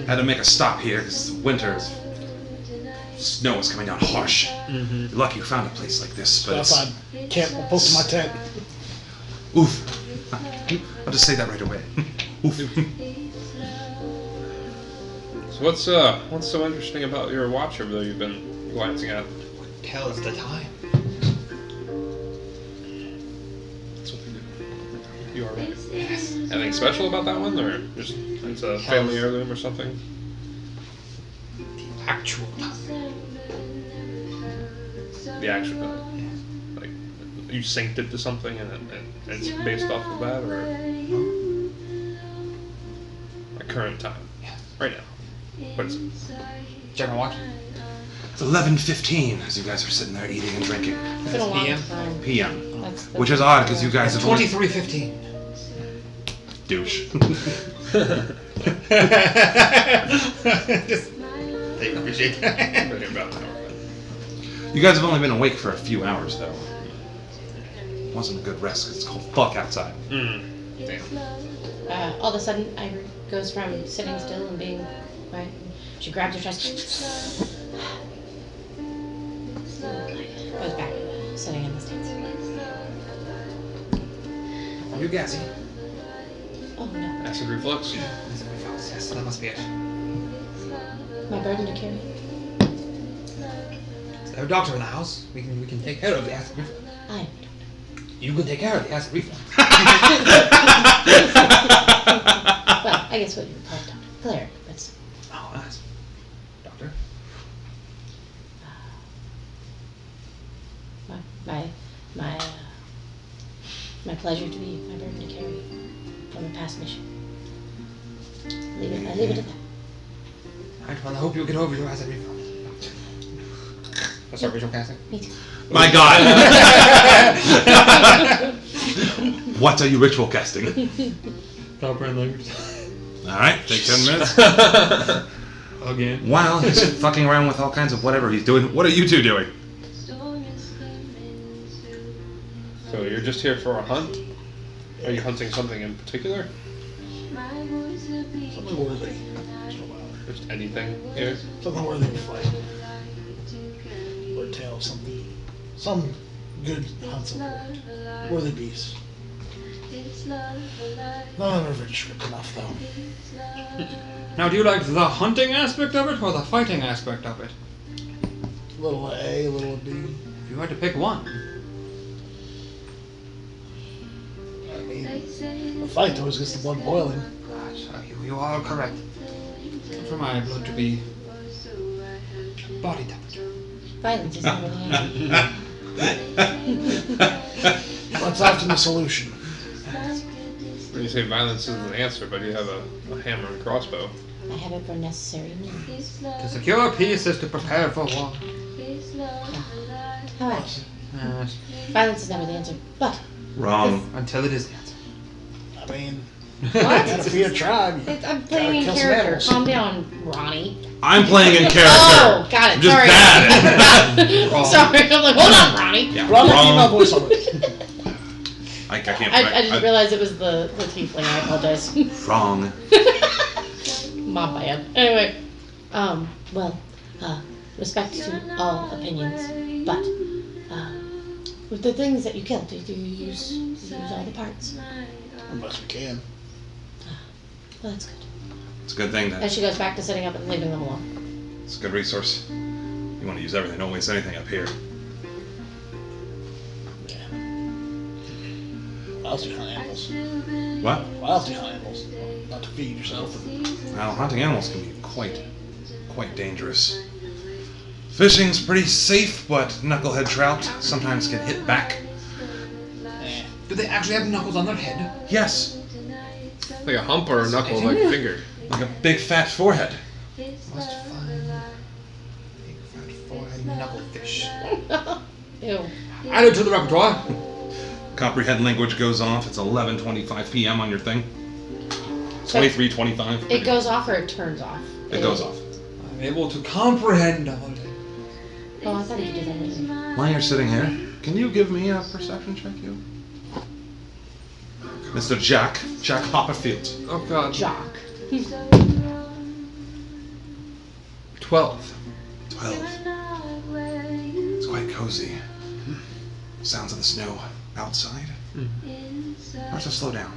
had to make a stop here because the winter snow is coming down harsh. You're lucky you found a place like this, but it's Outside. Camp, I'll post my tent. oof. I'll just say that right away. Oof. So what's so interesting about your watch over there you've been glancing at? Tells the time. That's what they do. You are right. Anything special about that one, or just it's a family heirloom or something? Actual time. The actual, like, you synced it to something and it's based off of that, or a current time? Yeah. Right now. What is it? General watch. It's 11:15 as you guys are sitting there eating and drinking. It's been a long PM? time. PM. That's the- Which is odd because you guys have only 23:15. douche. Just take off your shit. Maybe about an hour. You guys have only been awake for a few hours though. Wasn't a good rest because it's cold fuck outside. Damn. All of a sudden, Ivor goes from sitting still and being quiet. She grabs her chest. Goes back to sitting in the stance. Are you gassy? Oh no, Acid reflux. Yes, that must be it. my burden to carry. Is there a doctor in the house? We can take care of the acid reflux. I am. You can take care of the acid reflux. Well, I guess what you would call a doctor. Cleric, but Oh, nice. Doctor. my pleasure to be my burden to carry from a past mission. I leave it at that. Alright, well, I hope you get over your acid reflux. That's our visual casting. Me too. My God! What are you ritual casting? Top brand language. Alright, take 10 minutes. Again. While he's fucking around with all kinds of whatever he's doing, what are you two doing? So you're just here for a hunt? Are you hunting something in particular? Something worthy. Just anything here? Something worthy of fight. Or tail, something. Some good hunt something. Worthy beast. None of them are script enough though. Now, do you like the hunting aspect of it or the fighting aspect of it? Little A, little B. If you had to pick one. I mean, the fight always gets the blood boiling. You are correct. For my blood to be body temperature. Violence is never the answer. That's often the solution. When you say violence isn't the answer, but you have a hammer and crossbow. I have it for necessary means. To secure peace is to prepare for war. How right. Violence is never the answer, but Wrong. Until it is the answer. I mean, Gotta feed a tribe. I'm playing in kill some character. animals. Calm down, Ronnie. I'm playing in character. Oh, got it. I'm just Sorry. bad at it. Wrong. Sorry. I'm like, hold on, Ronnie. Yeah, Wrong wrong. female voice on it. I can't. I didn't realize it was the tiefling. I apologize. Wrong. My bad. Anyway, well, respect to all opinions, but with the things that you killed, do you use all the parts? Unless we can. Well, that's good. It's a good thing And that she goes back to sitting up and leaving them alone. it's a good resource. You want to use everything. Don't waste anything up here. Yeah. Why else do you hunt animals? What? Why else do you hunt animals? Not to feed yourself. Well, hunting animals can be quite dangerous. Fishing's pretty safe, but knucklehead trout sometimes get hit back. Eh. Do they actually have knuckles on their head? Yes, Like a hump or a knuckle, like a finger. like a big fat forehead. Must find big fat forehead knucklefish. Ew. Add it to the repertoire. Comprehend language goes off. It's 11:25 p.m. on your thing. So 23:25. it goes off or it turns off? It goes off. I'm able to comprehend all of it. Oh, I thought you could do that later. While you're sitting here, can you give me a perception check, you? Mr. Jack Hopperfield. Oh god. Jock. 12. 12. It's quite cozy. Sounds of the snow outside. Starts to slow down.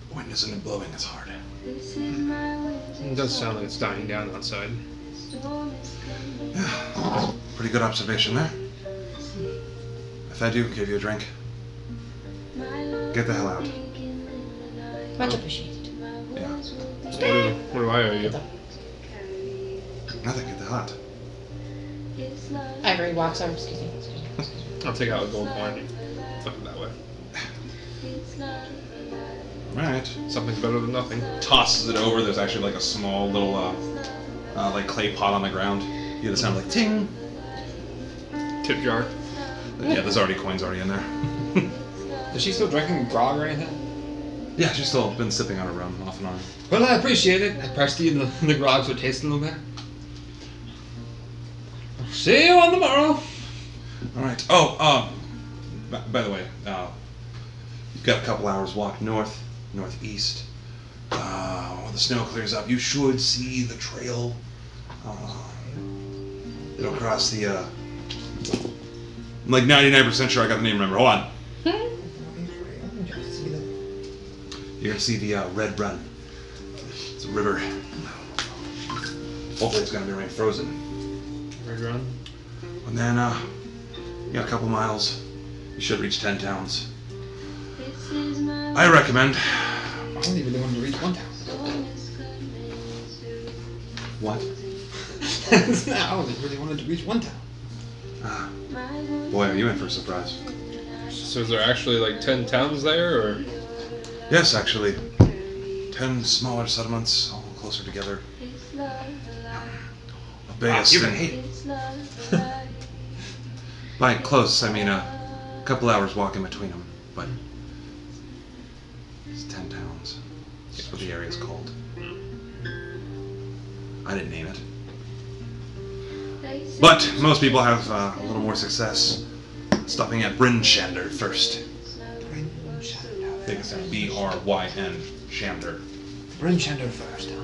The wind isn't blowing as hard. It does sound like it's dying down outside. Yeah, pretty good observation there. If I do give you a drink, get the hell out. Much appreciated. Yeah, What do I owe you? nothing. Get the hell out. Ivory walks over. Excuse me. I'll take out a gold coin and flip it that way. All right. Something's better than nothing. Tosses it over. There's actually like a small little like clay pot on the ground. You hear the sound of like ting. Tip jar. Yeah, there's already coins already in there. Is she still drinking grog or anything? Yeah, she's still been sipping on her rum off and on. Well, I appreciate it. I pressed the grog so it tastes a little better. I'll see you on the morrow. All right. Oh, by the way, you've got a couple hours walk northeast. When the snow clears up, you should see the trail. It'll cross the. I'm like 99% sure I got the name remember. Hold on. You're gonna see the Red Run. It's a river. Hopefully it's gonna remain frozen. Red run. And then you got a couple miles. You should reach 10 towns. I recommend. I only really wanted to reach one town. What? I only really wanted to reach one town. Boy, are you in for a surprise. So is there actually like 10 towns there, or? Yes, actually. 10 smaller settlements, all closer together. The biggest. You can hate. By close, I mean a couple hours walk in between them, but it's 10 towns. That's what the area's called. I didn't name it. But most people have a little more success stopping at Bryn Shander first. I think it's B-R-Y-N, Shander. Bryn Shander first, huh?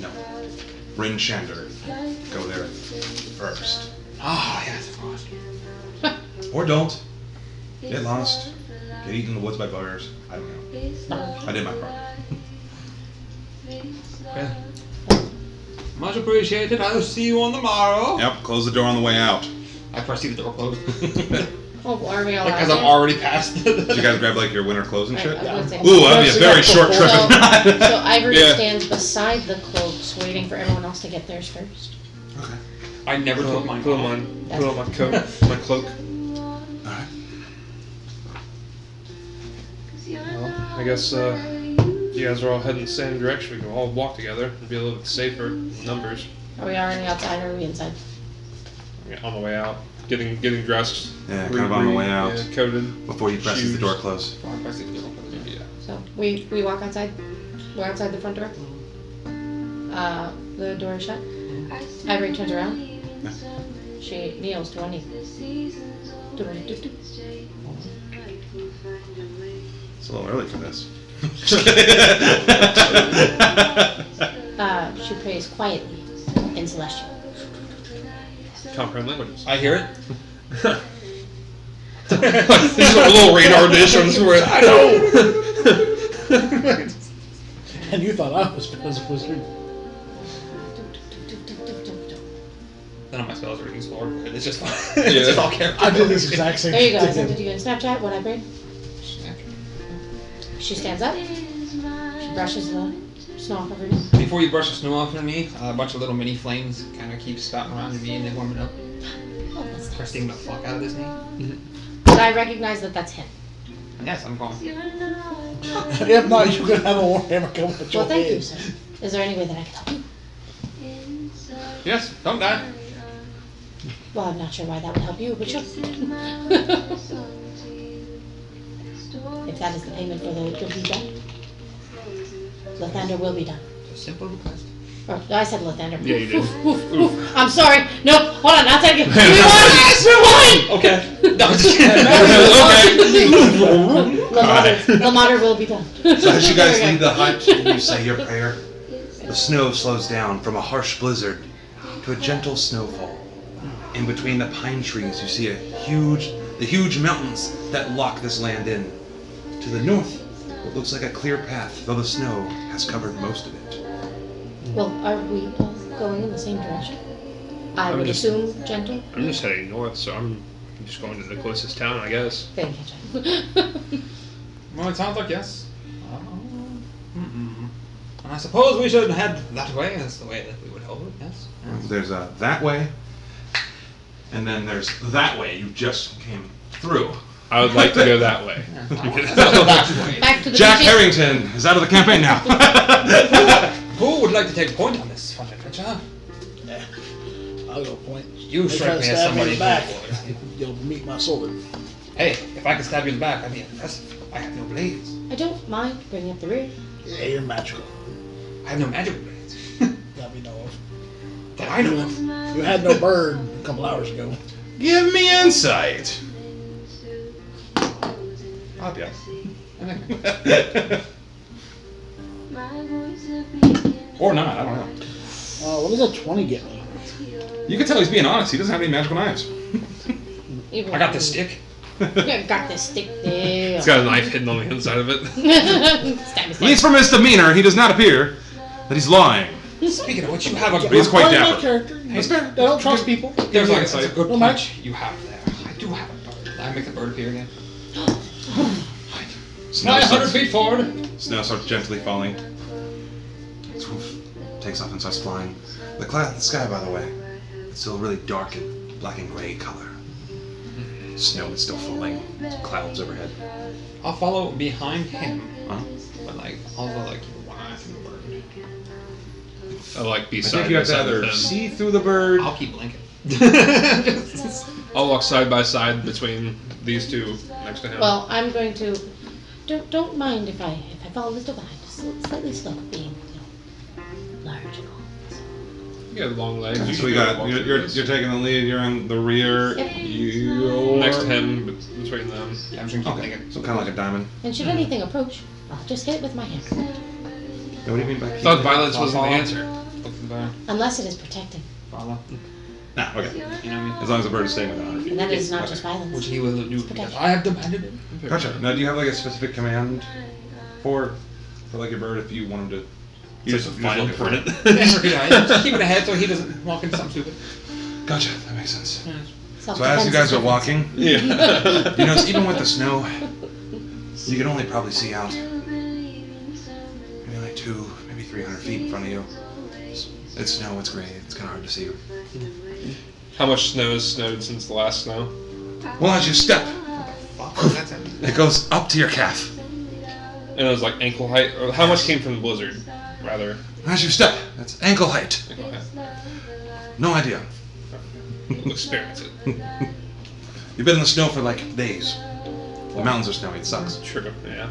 No. Bryn Shander. Go there first. Ah, yes, of course. Or don't. Get lost. Get eaten in the woods by bears. I don't know. I did my part. Okay. Much appreciated. I'll see you on the morrow. Yep, close the door on the way out. I press the door closed. Oh, are we all out Because I'm there? already past Did you guys grab like your winter clothes and shit? I was gonna say- Ooh, that'd be a very short trip. So Ivory Yeah. stands beside the cloaks, waiting for everyone else to get theirs first. Okay. I never put mine Put on on. put on my coat, my cloak. Alright. Well, I guess you guys are all heading the same direction. We can all walk together. It'd be a little bit safer in numbers. Are we already outside or are we inside? on the way out, getting dressed. Yeah, kind of on the way out. Yeah, coated. Before he presses the door closed. Yeah. So we walk outside. We're outside the front door. The door is shut. Ivory turns around. Yeah. She kneels to one knee. It's a little early for this. She prays quietly in Celestial. Comprehend languages. I hear it. This is a little radar dish on this word. I know. And you thought I was wizard. None of my spells are explored. It's just fine. Yeah. It's just all character. I did this exact same There you go. I thing. sent it to you in Snapchat. What I pray. She stands up. She brushes the snow off of her knee. Before you brush the snow off of me, a bunch of little mini flames kind of keep spouting around your knee and they warm it up. Oh, that's nice. Stinging the fuck out of this knee. But I recognize that that's him. Yes, I'm going. If not, you could have a warhammer come with your Well, thank you, head. sir. Is there any way that I can help you? Yes, don't die. Well, I'm not sure why that would help you, but sure. If that is the payment for the good deed done, Lathander will be done. It's a simple request. Or, I said Lathander. Yeah, you did. Oof, oof. I'm sorry. No, hold on. I'll take it. Rewind! Okay. No, I'm just kidding. Lamar will be done. So as you guys leave the hut and you say your prayer, the snow slows down from a harsh blizzard to a gentle snowfall. In between the pine trees, you see the huge mountains that lock this land in. To the north, what looks like a clear path, though the snow has covered most of it. Well, are we all going in the same direction? I I'm would just- assume gentle. I'm just heading north, so I'm just going to the closest town, I guess. Thank you, Well, it sounds like yes. And I suppose we should head that way. That's the way that we would hold it, yes. There's that way, and then there's that way you just came through. I would like to go that way. Back to the Jack beach. Harrington is out of the campaign now. Who would like to take point on this fun adventure? Yeah. I'll go point. You They strike try to me as stab me in somebody the back. who would. You'll meet my sword. Hey, if I could stab you in the back, I'd be impressive. I have no blades. I don't mind bringing up the rear. Yeah, you're magical. I have no magic blades. That we know of. That I know of. You had no bird a couple hours ago. Give me insight. Oh, yeah. Or not, I don't know. What does a 20 get me? You can tell he's being honest. He doesn't have any magical knives. I got this stick. Yeah, got this stick there. It's got a knife hidden on the inside of it. Stab, At least from his demeanor, he does not appear that he's lying. Speaking of which, you have a But he's quite Playing my dapper. character. That's fair. I don't trust people. There's like a good No punch you have there. I do have a bird. I make the bird appear again. Snow 900 starts, feet forward. snow starts gently falling. Swoof, takes off and starts flying. The sky, by the way, it's still really dark and black and gray color. Snow is still falling. Clouds overhead. I'll follow behind him, Huh? but like also like one eye from the bird. I'll like be I side think you by have to side either with him. see through the bird. I'll keep blinking. I'll walk side by side between these two next to him. Well, I'm going to. Don't mind if I fall a little behind, just slightly slow, being large and all. You have long legs. You So we should be able to got walk you're through this. taking the lead. You're in the rear. Yep. You're next to him, between them. Yeah, I'm just gonna keep Okay, blinking. so kind of like a diamond. And should anything approach, I'll just hit it with my hand, Yeah, what do you mean by I thought violence I'll wasn't the follow. answer. Look for the bird. unless it is protecting, Follow. Nah, okay. You know what I mean? As long as the bird is staying within 100 feet. and that is not Okay. just Which violence. he will do because I have demanded it. Gotcha. Now, do you have like a specific command for like your bird if you want him to? Just a final looking for print. Just keep it ahead so he doesn't walk into something stupid. Gotcha. That makes sense. So Self-defense as you guys is are defense. walking, Yeah. you notice even with the snow, you can only probably see out maybe like 200, maybe 300 feet in front of you. It's snow. It's gray. It's kind of hard to see you. How much snow has snowed since the last snow? Well, as you step, Fuck, that's it. it goes up to your calf. And it was like ankle height? Or how much came from the blizzard, rather? As you step, that's ankle height. Ankle height. No idea. We'll experience it. You've been in the snow for like days. The mountains are snowy. It sucks. True. Yeah.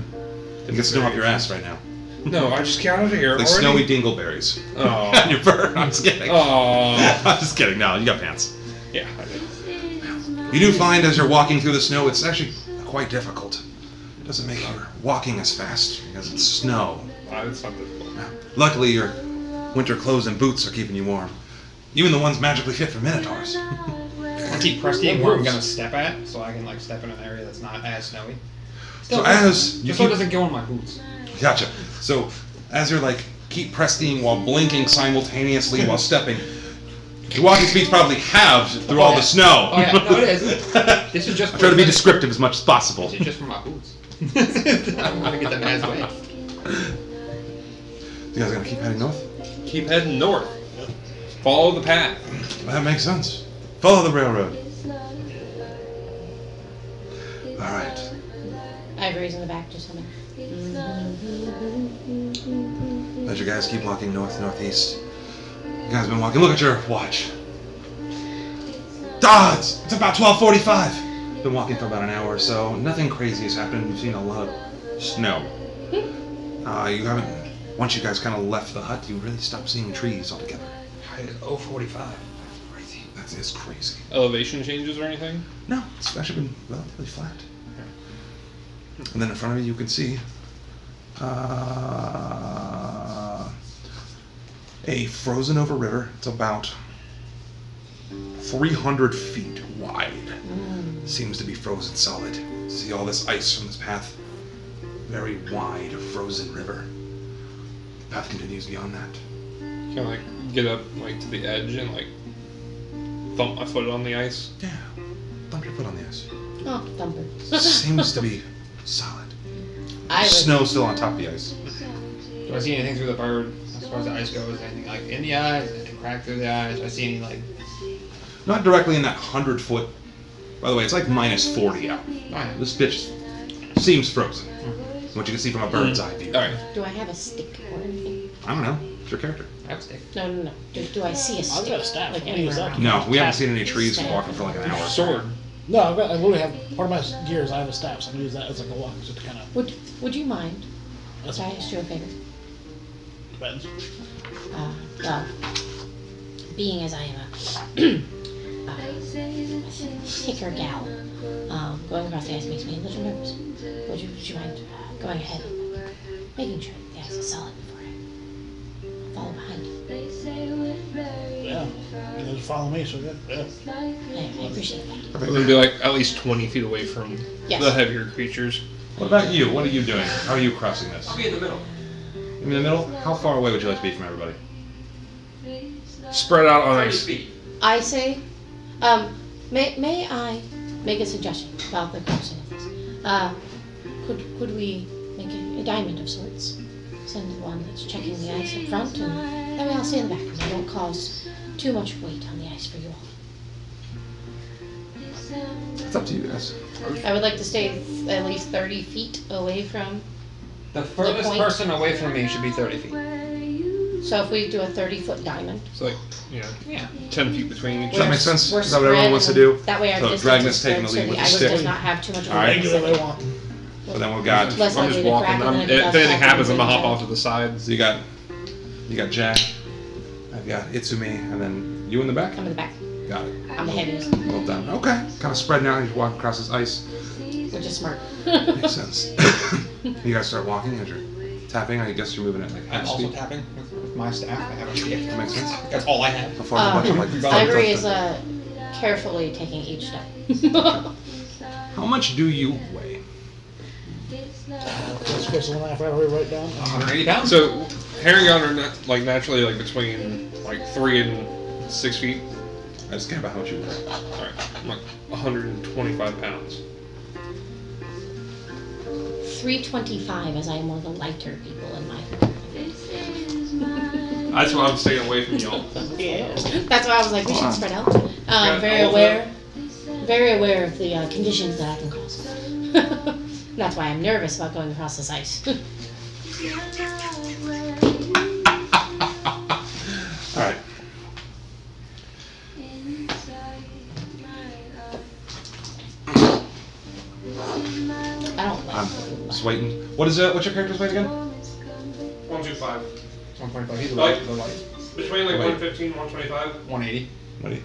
You get snow up your ass right now. No, I just got out of here. Like already. snowy dingleberries. Oh. On your fur. I'm just kidding. Oh. I'm just kidding. No, you got pants. Yeah, I did. You do find as you're walking through the snow, it's actually quite difficult. It doesn't make your walking as fast because it's snow. It's not difficult. Luckily, your winter clothes and boots are keeping you warm. Even the ones magically fit for minotaurs. I keep pressing where I'm gonna step at, so I can like step in an area that's not as snowy. So as you just so it keep, doesn't go on my boots. gotcha. So as you're like keep pressing while blinking simultaneously while stepping, your walking speed's probably halved through all the snow. Oh yeah, no it is. This is just. I try to be descriptive as much as possible. This is just for my boots. I want to get them as way. You guys gonna keep heading north? Keep heading north. Follow the path. That makes sense. Follow the railroad. All right. Ivory's in the back, just humming. As you guys keep walking northeast, you guys have been walking. Look at your watch. It's about 12:45. Been walking for about an hour or so. Nothing crazy has happened. You've seen a lot of snow. You haven't. Once you guys kind of left the hut, you really stopped seeing trees altogether. 0:45. Crazy. That is crazy. Elevation changes or anything? No, it's actually been relatively flat. And then in front of you, you can see a frozen over river. It's about 300 feet wide. Seems to be frozen solid. See all this ice from this path. Very wide, frozen river. The path continues beyond that. Can I like get up like to the edge and like thump my foot on the ice? Yeah. Thump your foot on the ice. Oh, thumper. Seems to be solid. I would, Snow still on top of the ice. Do I see anything through the bird as far as the ice goes? Anything like in the eyes? Anything crack through the eyes? Do I see any like? Not directly in that 100-foot. By the way, it's like minus 40 out. Oh, yeah. This bitch seems frozen. What you can see from a bird's eye view. Alright. do I have a stick or anything? I don't know. It's your character. I have a stick. No. Do I see a stick? I've got a staff. Like I'm gonna use anywhere that. around? No, we haven't seen any trees from walking for like an hour. Sword. No, I literally have part of my gear is I have a staff, so I'm gonna use that as like a walk, just to kind of. Would you mind? That's Could I ask you a favor? depends. Well, being as I am a thicker gal, going across the ice makes me a little nervous. Would you mind going ahead and making sure that the ice is solid before I follow behind? Yeah, you guys follow me, so good. Yeah. I appreciate that. We're gonna be like at least 20 feet away from Yes. the heavier creatures. What about you? What are you doing? How are you crossing this? I'll be in the middle. In the middle? How far away would you like to be from everybody? Spread out on ice. I say, may I make a suggestion about the crossing of this? Could we make a diamond of sorts? Send the one that's checking the ice up front, and that way I'll stay in the back, and I don't cause too much weight on the ice for you all. It's up to you guys. I would like to stay at least 30 feet away from. The furthest point. person away from me should be 30 feet. So if we do a 30-foot diamond, It's like, Yeah. 10 feet between each Does that other. make sense? we're Is that what everyone spread, wants to and do? that way our So distance Dragnus is taking the spread, lead so with the the ice stick. does not have too much. All right. Regular they want. So then we've got. Less I'm likely just to walking. crack, and then it If does anything crack happens, I'm gonna into hop each off to the side. So you got Jack. I've got Itsumi, and then you in the back. I'm in the back. Got it. I'm the heaviest, Well done. Okay. Kind of spreading out as you walk across this ice. which is smart. Makes sense. You guys start walking as you're tapping. I guess you're moving at like I'm half also speed. tapping with my staff. I have a stick. That makes sense. That's all I have. How far is it? Like Ivory is carefully taking each step. How much do you weigh? Let's go someone after I write down. 180 pounds. So, Harrigan are like naturally like between like 3 and 6 feet. I just care about how much you weigh. Alright, I'm like 125 pounds. 325, as I am one of the lighter people in my. That's why I'm staying away from y'all. That's why I was like, we should spread out. Yeah, Very aware of the conditions that I can cause. That's why I'm nervous about going across this ice. All right. I don't like I'm just waiting. What's your character's weight again? 125. 125. He's Like- the light. Between like Wait. 115 and 125. 180. Ready?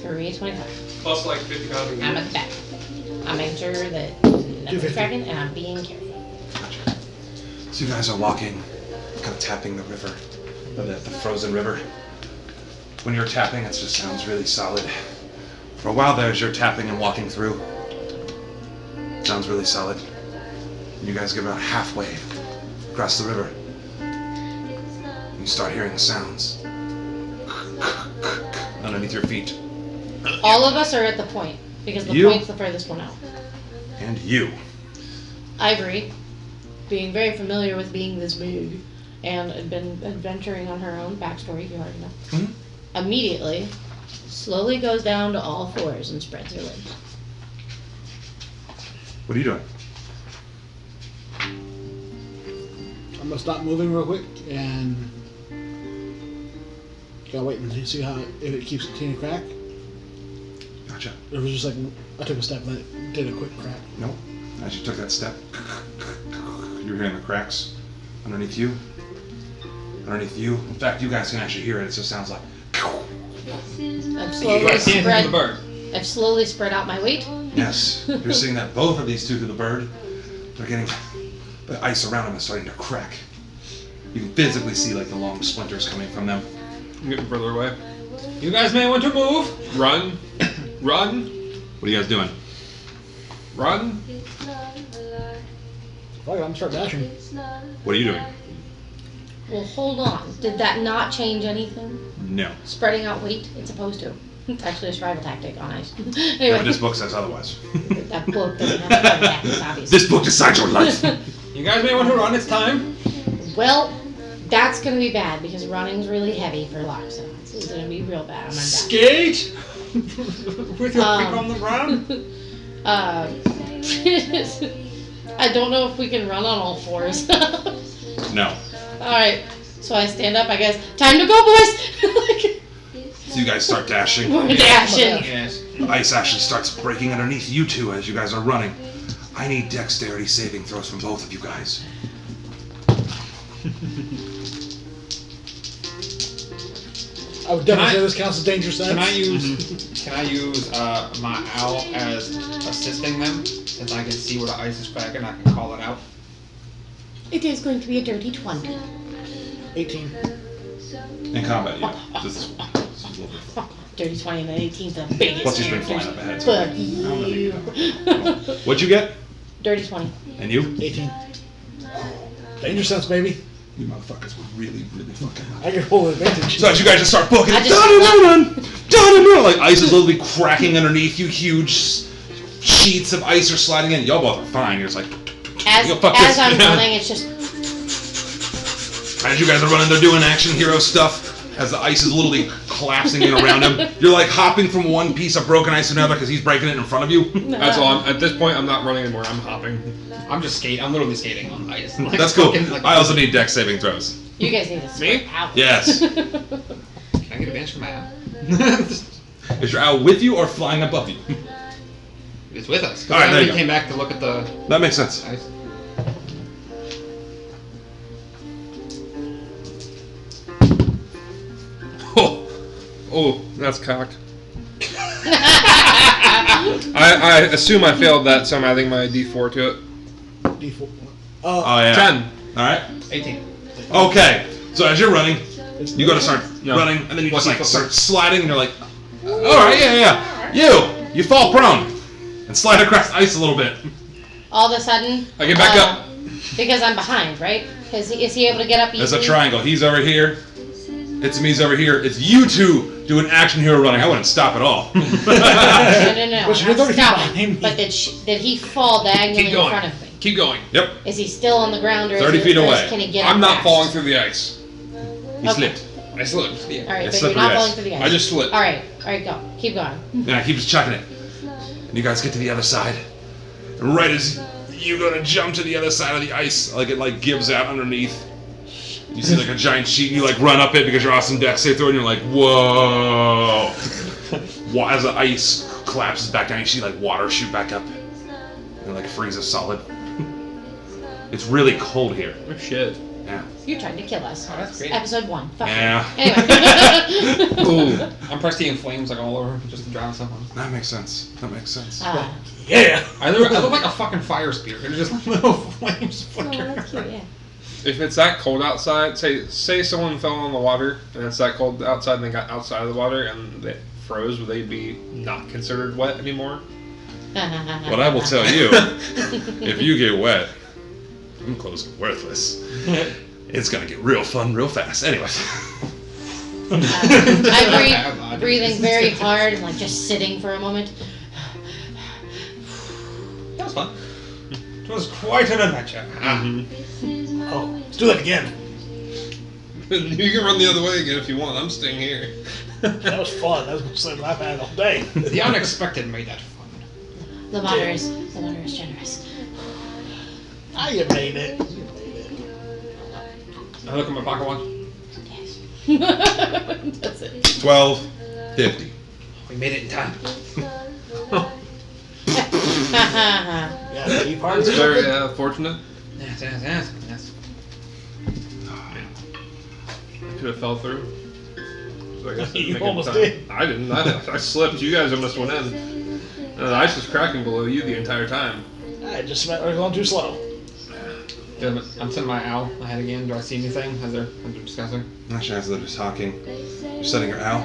325. Plus like 50 pounds of I'm meat. at the back. I'm making sure that nothing's 250. dragging, and I'm being careful. Gotcha. So you guys are walking, kind of tapping the river, the frozen river. When you're tapping, it just sounds really solid. For a while there, as you're tapping and walking through, it sounds really solid. And you guys get about halfway across the river. And you start hearing sounds underneath your feet. All of us are at the point, because the You? point's the furthest one out. And you. Ivory, being very familiar with being this big, and had been adventuring on her own, backstory, you already know, Mhm. immediately, slowly goes down to all fours and spreads her legs. What are you doing? I'm gonna stop moving real quick and gotta wait and see how if it keeps continuing to crack. Gotcha. It was just like I took a step and it did a quick crack. Nope. As you took that step, you're hearing the cracks underneath you. Underneath you. In fact, you guys can actually hear it. It just sounds like. I've You slowly guys can't hear the spread. bird. I've slowly spread out my weight. Yes, you're seeing that both of these two through the bird, they're getting, the ice around them is starting to crack. You can physically see like the long splinters coming from them. I'm getting further away. You guys may want to move. Run. Run. What are you guys doing? Run. Fuck it, I'm starting dashing. What are you doing? Well, hold on. Did that not change anything? No. Spreading out weight? It's supposed to. It's actually a survival tactic on ice. Yeah, Anyway, but this book says otherwise. that book doesn't have survival tactics, obviously. This book decides your life. You guys may want to run. It's time. Well, that's gonna be bad because running's really heavy for Loxa. It's gonna be real bad on my back. Skate. With your feet on the ground. I don't know if we can run on all fours. No. Alright, so I stand up, I guess. Time to go, boys! So you guys start dashing. We're dashing. Yes. The ice actually starts breaking underneath you two as you guys are running. I need dexterity saving throws from both of you guys. I would definitely Can I- say this counts as dangerous sense. Can I use my owl as assisting them? Since I can see where the ice is cracking, I can call it out. It is going to be a dirty 20. 18. In combat, yeah. This is a little bit. Dirty 20 and an 18's the biggest. Plus he's been damage. flying up ahead. Fuck So. you. What'd you get? Dirty 20. And you? 18. Danger sense, baby. You motherfuckers were really, really fucking. I get full advantage. So as you guys just start booking, I just- like ice is literally cracking underneath you, huge sheets of ice are sliding in. Y'all both are fine. You're just like, As, yo, fuck as this. I'm running, it's just. As you guys are running, they're doing action hero stuff. As the ice is literally collapsing in around him, you're like hopping from one piece of broken ice to another because he's breaking it in front of you. That's all. At this point, I'm not running anymore. I'm hopping. I'm just skating. I'm literally skating on ice. Like, That's cool. fucking, like- I also need dex saving throws. You guys need to spread out. Yes. Can I get advantage from my owl? Is your owl with you or flying above you? It's with us. 'Cause All right, I there you already go. came back to look at the That makes sense. ice. Oh, that's cocked. I assume I failed that, so I'm adding my D4 to it. D4. Oh yeah. 10. All right. 18. Okay. So as you're running, It's you go to start No. running, and then you just Lucky like football. start sliding, and you're like, all right, yeah. You fall prone and slide across the ice a little bit. All of a sudden. I get back up. Because I'm behind, right? Is he able to get up easily? There's a triangle. He's over here. It's me's over here. It's you two doing action hero running. I wouldn't stop at all. No. But you're I'm not 30 feet stopping. behind me. But did he fall diagonally Keep in going. front of me? Keep going. Yep. Is he still on the ground or 30 is feet or away. Can he get I'm up not fast? falling through the ice. He Okay. slipped. I slipped. All right, It's but you're slippery not ice. falling through the ice. I just slipped. All right, go. Keep going. And I keep just chucking it. And you guys get to the other side. And right as you go to jump to the other side of the ice, like it like gives out underneath. You see like a giant sheet, and you like run up it because you're awesome deck save throw, and you're like, whoa! As the ice collapses back down, you see like water shoot back up, and it like freezes solid. It's really cold here. Oh shit. Yeah. You tried to kill us. Oh, that's great. Episode 1. Fuck Yeah. you. Anyway. Ooh, I'm pressing flames like all over just to drown someone. That makes sense. Yeah. I look like a fucking fire spear. There's just like little flames Oh, flickering. that's cute, yeah. If it's that cold outside, say someone fell on the water and it's that cold outside and they got outside of the water and they froze, would they be not considered wet anymore? But I will tell you, if you get wet, them clothes are worthless. It's gonna get real fun real fast. Anyway. I'm breathing very hard and like just sitting for a moment. That was fun. It was quite an adventure. Oh, let's do that again. You can run the other way again if you want. I'm staying here. That was fun. That was something I've had all day. The unexpected made that fun. The water is generous. Ah, you made it. I look at my pocket watch. Yes. That's it. 12:50. We made it in time. Yeah, you party. It's very fortunate. Yes. I could have fell through. So I guess I didn't You make it in almost time. did. I didn't. I slipped. You guys almost went in. And the ice was cracking below you the entire time. I just meant we're going too slow. I'm sending my owl ahead again. Do I see anything as they're discussing? Actually, as they're just talking, you're setting your owl.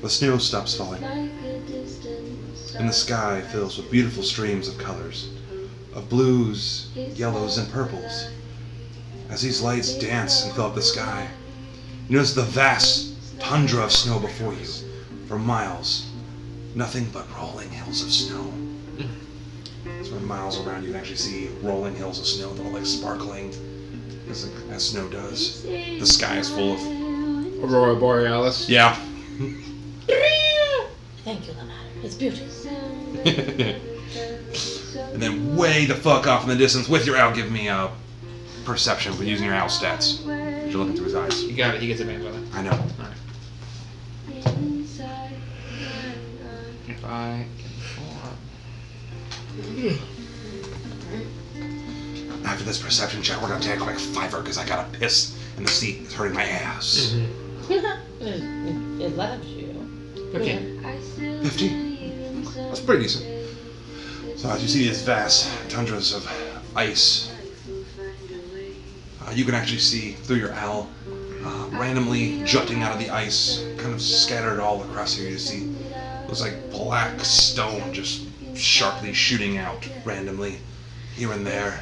The snow stops falling, and the sky fills with beautiful streams of colors, of blues, yellows, and purples. As these lights dance and fill up the sky, you notice the vast tundra of snow before you. For miles, nothing but rolling hills of snow. So for miles around, you can actually see rolling hills of snow that are like sparkling, as snow does. The sky is full of... Aurora Borealis. Yeah. Thank you, Lamar. It's beautiful. And then way the fuck off in the distance with your owl, give me a perception for using your owl stats. You're looking through his eyes. You got it. He gets advantage of it. I know. Alright. If I can After this perception check, we're gonna take a quick fiver because I gotta piss and the seat is hurting my ass. It loves you. Okay. 50? That's pretty decent. So as you see these vast tundras of ice, you can actually see through your owl, randomly jutting out of the ice, kind of scattered all across here. You see looks like black stone just sharply shooting out randomly here and there.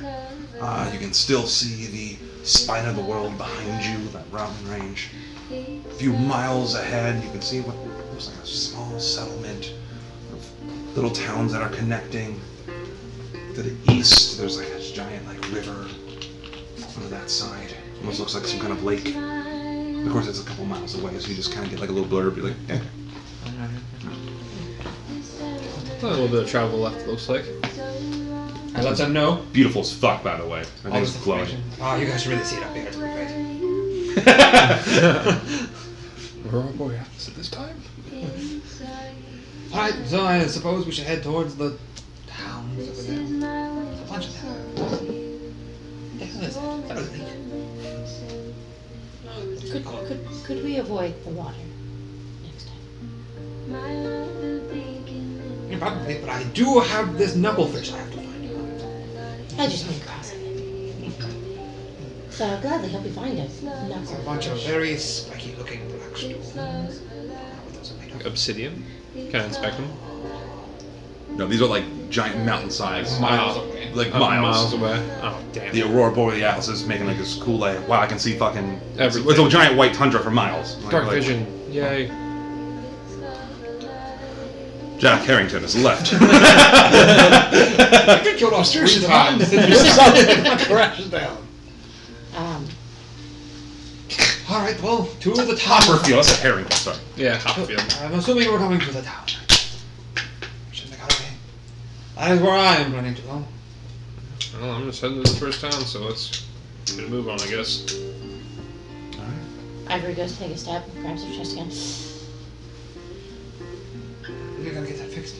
You can still see the spine of the world behind you, that mountain range. A few miles ahead, you can see what looks like a small settlement of little towns that are connecting. To the east, there's like a giant river on that side. Almost looks like some kind of lake. Of course, it's a couple miles away, so you just kind of get like a little blurb. You're like, eh. A little bit of travel left, it looks like. I let them know. Beautiful as fuck, by the way. I All think this it's glowing. information. Oh, you guys should really see it up here. It's pretty great. Aurora Borealis at this time? Alright, so I suppose we should head towards the towns over there. There's a bunch of towns. What the hell is that? That was neat. Could we avoid the water next time? Yeah, probably, but I do have this knucklefish I have to find. I just mean crossing it. So I'll gladly help you find it. There's a bunch of very spiky looking black stones. I don't know what those are made of. Obsidian? Can I inspect them? No, these are like giant mountainsides. Miles away. Like Oh, miles. away. Oh, damn. The Aurora Borealis is making like this cool wow, I can see fucking... Everything. It's a giant white tundra for miles. Dark vision. Yay. Jack Harrington is left. I could kill off seriously the mountain. Crashes down. Alright, well, to the top. Copperfield, that's a Harrington, sorry. Yeah, Hopfield. I'm assuming we're coming to the town. Shouldn't have got away. That is where I am planning to go. Well, I'm just heading to the first town, so let's Gonna move on, I guess. Alright. Ivory goes to take a step, grabs her chest again. You're gonna get that fixed.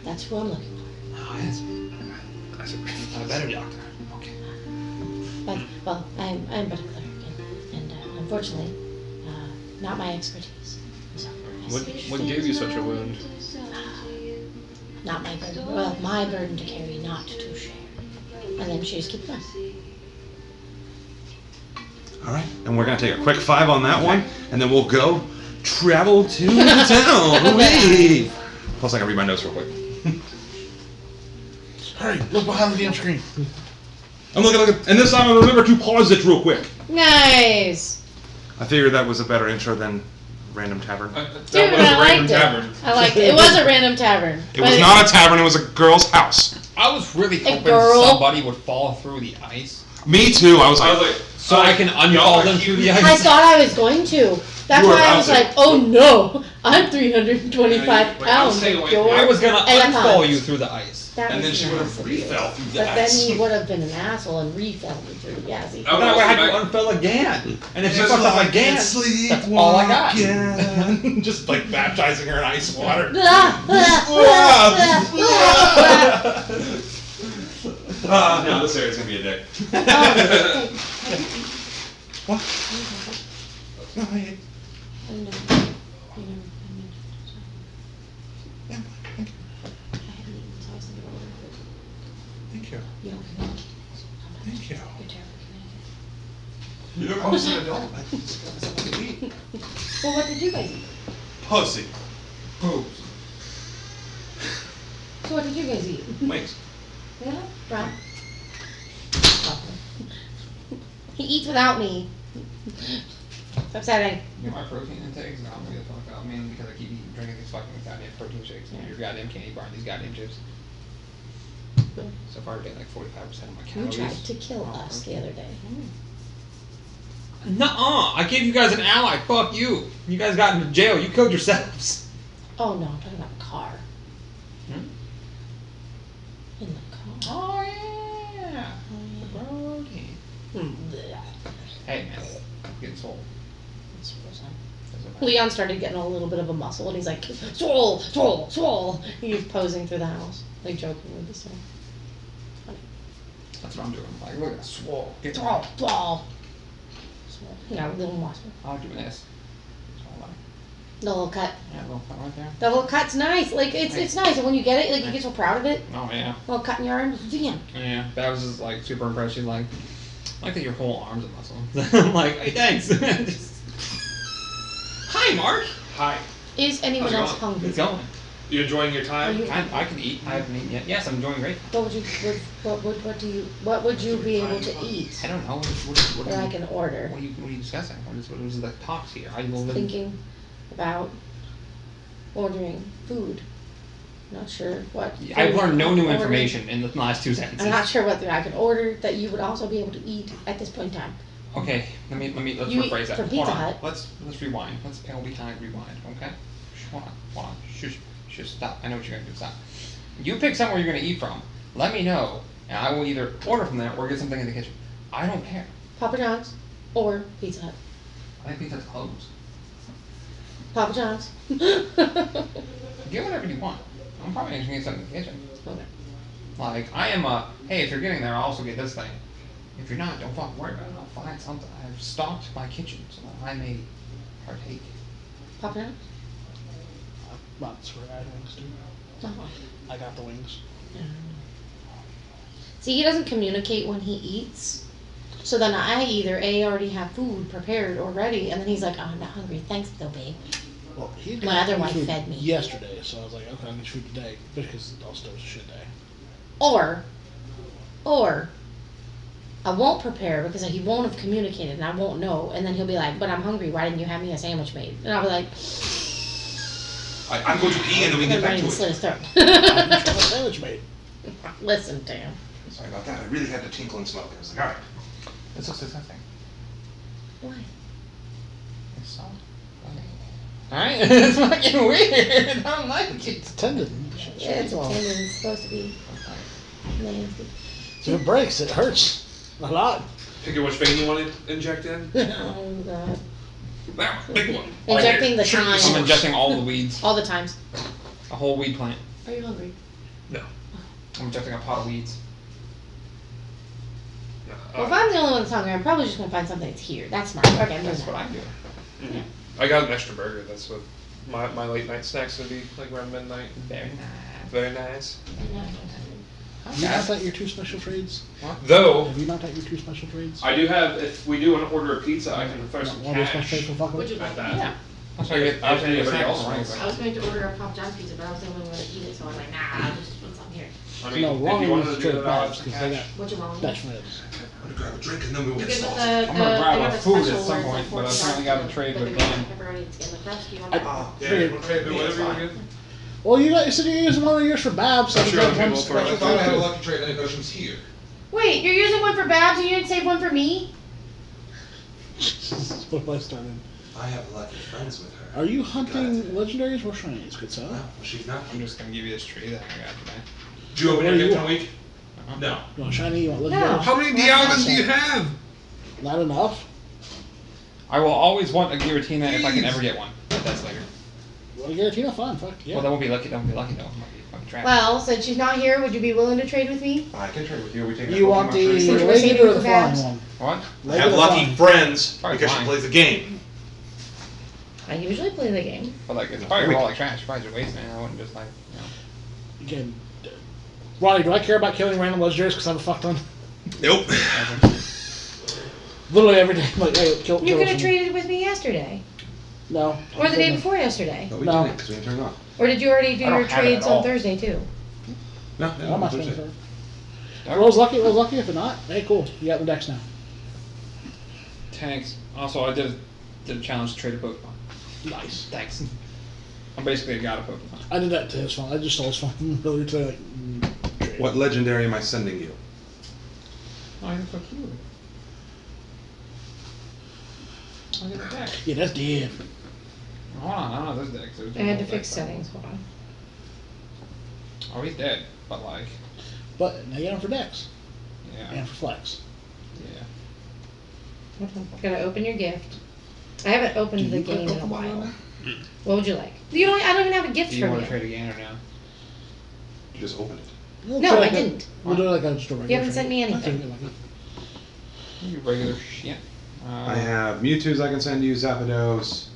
That's who I'm looking for. Oh, yes. I said, A better doctor. Okay. But, well, I'm but a cleric, and unfortunately, not my expertise. So, What gave you such a wound? not my burden. Well, my burden to carry, not to share. And then she just keeps going. Alright, and we're gonna take a quick 5 on that one, and then we'll go travel to the town. Whee! Plus, I can read my notes real quick. Hurry, look behind the damn screen. I'm looking, and this time I remember to pause it real quick. Nice! I figured that was a better intro than Random Tavern. That Dude, was I a random liked it. tavern. I liked it. It was a random tavern. It was not a tavern, it was a girl's house. I was really hoping girl. somebody would fall through the ice Me too, I was I was like, like, so I can unfall them through the I ice. thought I was going to. That's You were why I about was to. like, oh no, I'm 325 Yeah, you- pounds. stay away. You're I was gonna elephant. unfall you through the ice. That and was then she would have nice of re-fell you. through the But then ice. he would have been an asshole and re-fell me through. Yeah, see. I Then I would have Back- to unfell again. And if you Just fucked up like again, sleep that's all I got. again. Just like baptizing her in ice water. No, this area's gonna be a dick. What? No, I- yeah, thank you. Thank you. You're almost an adult. That's what you eat. Well, what did you guys eat? Pussy. Boobs. So what did you guys eat? Wings. Yeah, Brown. He eats without me. It's upsetting. You know my protein intakes and I'm gonna get the fuck out, man, because I keep drinking these fucking goddamn protein shakes and your goddamn candy bar and these goddamn chips. So far, I've getting like 45% of my You calories. tried to kill Oh, us the protein. other day. Nuh-uh! I gave you guys an ally. Fuck you. You guys got into jail. You killed yourselves. Oh no, I'm talking about the car. Hmm? In the car. Oh yeah. The protein. Blech. Hey man, I'm getting swole. That's what I'm saying. Doesn't matter. Leon started getting a little bit of a muscle, and he's like, swole, swole, swole. He was posing through the house, like joking with the son. That's what I'm doing. I'm like, look at that swole. Get Swole, swole. Swole. You got a little muscle. I'm doing this. So like, The little cut. yeah, a little cut right there. The little cut's nice. Like it's nice, and when you get it, like you get so proud of it. Oh yeah. Little cut in your arm, damn. Yeah. That was just like super impressed. She's like, I like that your whole arm's a muscle. I'm like, hey, thanks. Just- Hi, Mark. Hi. Is anyone How's it else going? hungry? It's going. You enjoying your time? Are you- I can eat. I haven't eaten yet. Yes, I'm enjoying great. What would you be able to eat I don't know. What that are I you, can order? what are you discussing? What is the talks here? Are you living? Thinking about ordering food. Not sure what. I've learned no new ordering. information in the last 2 sentences. I'm not sure what I could order that you would also be able to eat at this point in time. Okay, let's You eat rephrase that. from Hold Pizza on. Hut. Let's rewind. Let's panel behind rewind. Okay. Hold on. Shush. Stop. I know what you're gonna do. Stop. You pick somewhere you're gonna eat from. Let me know, and I will either order from there or get something in the kitchen. I don't care. Papa John's or Pizza Hut. I think that's closed. Papa John's. Get whatever you want. I'm probably gonna get something in the kitchen. Okay. Like I am a. Hey, if you're getting there, I'll also get this thing. If you're not, don't fucking worry about it. I'll find something. I've stocked my kitchen so that I may partake. Papa John's? I'm not sure I had wings, dude. Oh. I got the wings. See, he doesn't communicate when he eats. So then I either already have food prepared or ready, and then he's like, oh, I'm not hungry. Thanks, though, babe. Well, he My other wife food fed me. yesterday, so I was like, okay, I'm gonna food today because also it was a shit day. Or I won't prepare because he won't have communicated and I won't know. And then he'll be like, but I'm hungry. Why didn't you have me a sandwich made? And I'll be like, I'm going to pee and then we can get back ready to to slit it. his throat. I'm trying to sandwich made. Listen to him. Sorry about that. I really had to tinkle and smoke. I was like, all right. This looks disgusting. Why? It's so. Alright, it's fucking weird. I don't like it. It's tendon. Yeah, it's a tendon. It's supposed to be nasty. If it breaks, it hurts. A lot. Pick which vein you want to inject in. Oh, God. That big one. Injecting the time. I'm injecting all the weeds. All the times. A whole weed plant. Are you hungry? No. I'm injecting a pot of weeds. Well, if I'm the only one that's hungry, I'm probably just going to find something that's here. That's smart. Okay, I'm That's doing what that. I'm doing. Mhm. I got an extra burger. That's what my late night snack's gonna be, like around midnight. Very nice. Very nice. Have you not got your 2 special trades? Though Have you not got your 2 special trades? I do have, if we do want to order a pizza, I can throw some One of those special cash trades for fucking Would you with? like at that. Yeah. That's why I get. I was gonna get Anybody else right? wants? I was going to order a Pop John's pizza, but I was the only one to eat it, so I'm like, nah, I'll just put something here. I mean, No, if you wrong wanted one's to do straight that, I'll have babs some because they cash. got What you want? Dutch ribs. I'm gonna grab a drink and then we'll You get good with salty. the, I'm gonna grab they a have food at special some where it's point, but I $14 certainly got to with trade the with bacon, Dan. pepperoni, and skin. The crust, do you want I- that? Yeah, Figured- whatever you were good. Well, you said you're using one of yours for Babs, so I'm you sure got other one people for it. special I thought I had a trade. lucky trade. I didn't know she was here. Wait, you're using one for Babs and you didn't save one for me? What have I started? I have lucky friends with her. Are you hunting legendaries or shinies, good sir? No, she's not. I'm just gonna give you this tree that I got today. Did you open What it do you in a want? week? No. You want shiny? You want No. legendaries? How many Dialgas do you have? Not enough. I will always want a Giratina if I can ever get one. But that's later. You want a Giratina? Fine, fuck yeah. Well, that won't be lucky. That won't be lucky though. It might be fucking trash. Well, since she's not here, would you be willing to trade with me? I can trade with you. We take You want the Since we're legged saving or for the flying Babs? one? What? I Legged have or lucky flying? friends Probably because she fine. plays the game. I usually play the game. But like, it's probably all like trash. Probably just wasting it. I wouldn't just like, you know. Again, Ronnie, do I care about killing random legendaries because I'm a fuck ton? Nope. Literally every day, I'm like, hey, kill You could have someone. traded with me yesterday. No. Or the day before yesterday. But we No. didn't because we didn't turn it on. Or did you already do I don't your have it at trades on all. Thursday too? No, I'm not Thursday. saying so. Rolls lucky, rolls lucky. If not, hey, cool. You got the decks now. Tanks. Also, I did a challenge to trade a Pokemon. Nice. Thanks. I'm basically a god of Pokemon. I did that to his phone. I just stole his phone earlier today. Like, trade. What legendary am I sending you? Oh, you're so cute. I'll get the deck. Yeah, that's dead. Hold on, I don't know this deck. So I had to fix settings. Hold on. Oh, he's dead. But like, But now you get him for decks yeah, and for flex. yeah. Gotta open your gift. I haven't opened Do the you play game in a Pokemon while. on What would you like? You don't. I don't even have a gift Do you from want you. to trade again or no? You just open it. We'll No, try I like a- didn't. We'll do like a just a regular haven't sent me trade. anything. Okay, lucky. You regular shit. I have Mewtwo's I can send you, Zapdos,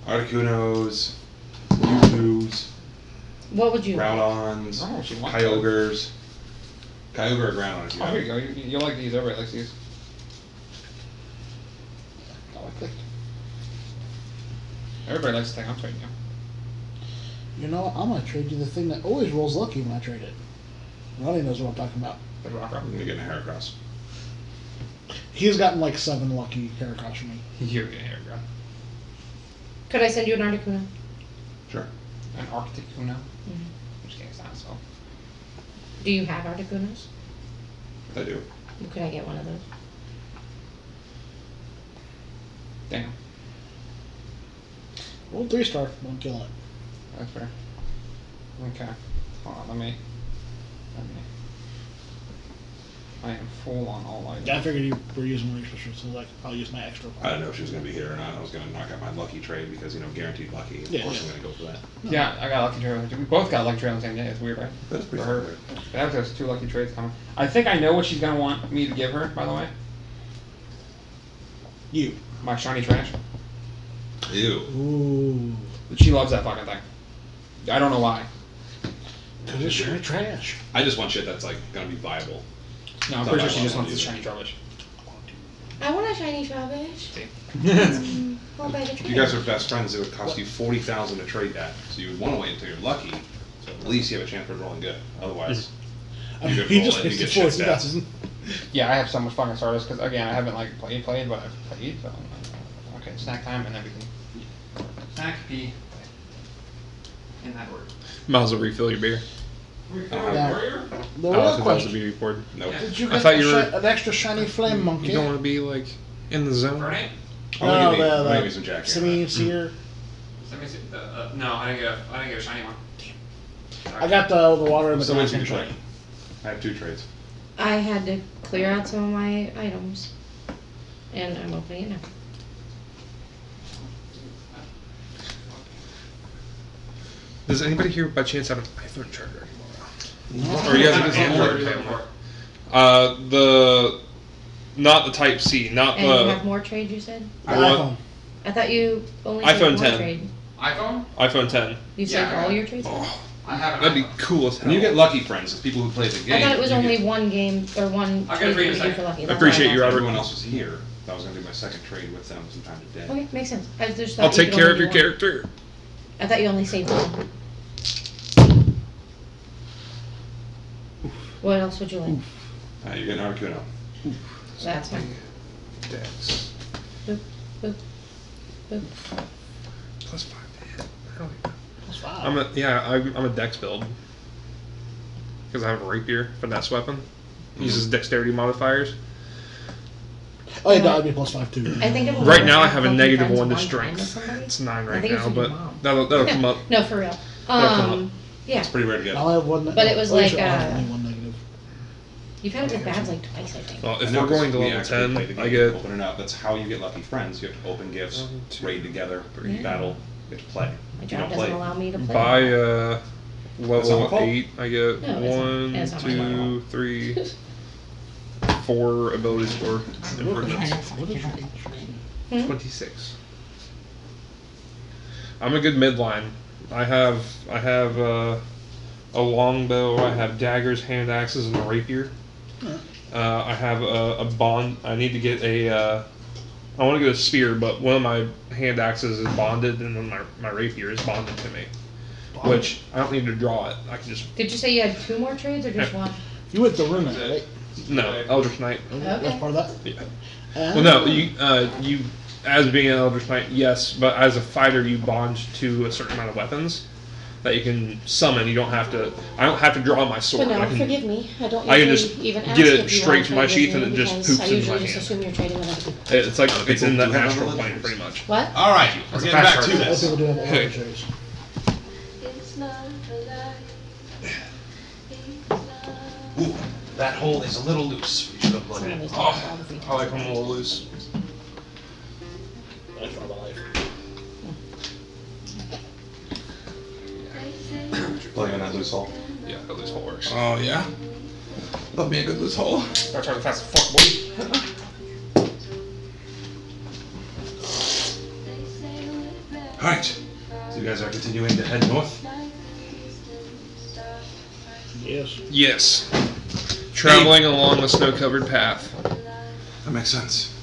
Articunos, Mewtwo's, What would you like? Groudons, Oh, she wants Kyogres. Kyogre or Groudon if you Oh, have here you it. go. You'll like these. Everybody likes these. Oh, I clicked. Everybody likes the thing I'm trading you. You know what? I'm gonna trade you the thing that always rolls lucky when I trade it. Ronnie knows what I'm talking about. The rock rock. I'm gonna get a Heracross. He's gotten like 7 lucky Heracross from me. You're getting here, girl. Could I send you an Articuno? Sure. An Arcticuno. Mhm. Which can't sound so. Do you have Articunos? I do. Could I get one of those? Damn. Well, 3-star. Won't kill it. That's fair. Okay. Hold on. Let me. I am full on all items. Yeah, I figured you were using one of your specials, so like I'll use my extra. I didn't know if she was gonna be here or not. I was gonna knock out my lucky trade because guaranteed lucky. Of Yeah, course yeah. I'm gonna go for that. Yeah, I got a lucky trade. We both got a lucky trade on the same day. It's weird, right? That's pretty For her. weird. That was 2 lucky trades coming. I think I know what she's gonna want me to give her. By the way, You. my shiny trash. Ew. Ooh. She loves that fucking thing. I don't know why. Cause it's shiny trash. I just want shit that's like gonna be viable. No, I'm Not pretty that sure she I just want wants the either. shiny rubbish. I want a shiny Trubbish. See? I'll buy the If trade. you guys are best friends, it would cost you 40,000 to trade that. So you would want to wait until you're lucky, so at least you have a chance for rolling good. Otherwise, I you mean, could he roll just it and you wasted get shit 40,000. stats. Yeah, I have so much fucking Stardust because again, I haven't like played, but I've played. So okay, snack time and then we can snack pee. In that order. Might as well refill your beer. Now, the Oh, real since that was a question: beauty board. Nope. Did you I get thought you were- an extra shiny flame monkey? You don't want to be like in the zone. Fernate? I'm No, gonna give the me some Jack here. Simi Seer. Let me see. No, I didn't get a shiny one. I got the water in the Somebody's glass gonna one. trade. I have 2 trades. I had to clear out some of my items. And I'm opening it now. Does anybody here by chance have an iPhone charger? No. Or you have an Android family? Not the Type C, not And you the have more trade, you said? iPhone. I thought you only iPhone said one 10. trade. iPhone? iPhone 10. You saved all your trades? I have an That'd be iPhone. cool as hell. When you get lucky friends, it's people who play the game. I thought it was you only get- one game or one I'll trade get it for you in a that you second. for lucky. I That's appreciate why you, I asked. Robert. Everyone else was here. I was going to do my second trade with them sometime today. Okay, makes sense. I just thought I'll you take could care only of your do one. character. I thought you only saved one. What else would you like? You're getting Articuno. That's fine. Dex. Boop, boop, boop. Plus 5 to hit. Hell yeah. Plus 5. I'm a Dex build. Because I have a rapier, finesse weapon. Uses dexterity modifiers. Oh, yeah, that would be plus 5 too. I think if a Right woman now I has have a healthy -1 friends to one time with strength. somebody, It's 9 I right think it now, should be but mom. that'll come up. No, for real. That'll come up. Yeah. It's pretty rare to get. I'll have one. But it was well, like, actually, I'll have only one negative. You've had it with bads like twice, I think. Well, if I know we're going to 'cause we level actually 10, play the game, I get open it up. That's how you get lucky friends. You have to open gifts, 1, 2, raid together, 3, Yeah. battle, you have to play. My If job you don't doesn't play, allow me to play. by That's not level my fault. 8, I get No, 1, it's not my 2, 3, 4 ability score improvements. What is your age? 26. I'm a good midline. I have a longbow. I have daggers, hand axes, and a rapier. I have a bond. I need to get a. I want to get a spear, but one of my hand axes is bonded, and then my rapier is bonded to me. Which I don't need to draw it. I can just Did you say you had 2 more trades or just one? You went to Runa, right? no Eldritch Knight. That's Okay. part of that? Yeah. Well, no, you as being an Eldritch Knight, yes, but as a fighter, you bond to a certain amount of weapons that you can summon. You don't have to. I don't have to draw my sword. But no, I can, forgive me. I don't I can usually just even ask get it if you straight want from my trade sheath with and me it just because poops I into usually my just hand. assume you're trading with other people. It's like Other it's in people the do have astral other plane, legends. pretty much. What? All right, we're That's a getting fast back to card. Other this. people do have all Hey. the trades. Ooh, that hole is a little loose. We should have plugged Some it of in. those Oh, have all the free I like them a little loose. That's part of my life. Plugging in that loose hole. Yeah, that loose hole works. Oh yeah. Love me a good loose hole. Gotta try to fast as fuck, boy. All right. So you guys are continuing to head north. Yes. Yes. Traveling along the snow-covered path. That makes sense.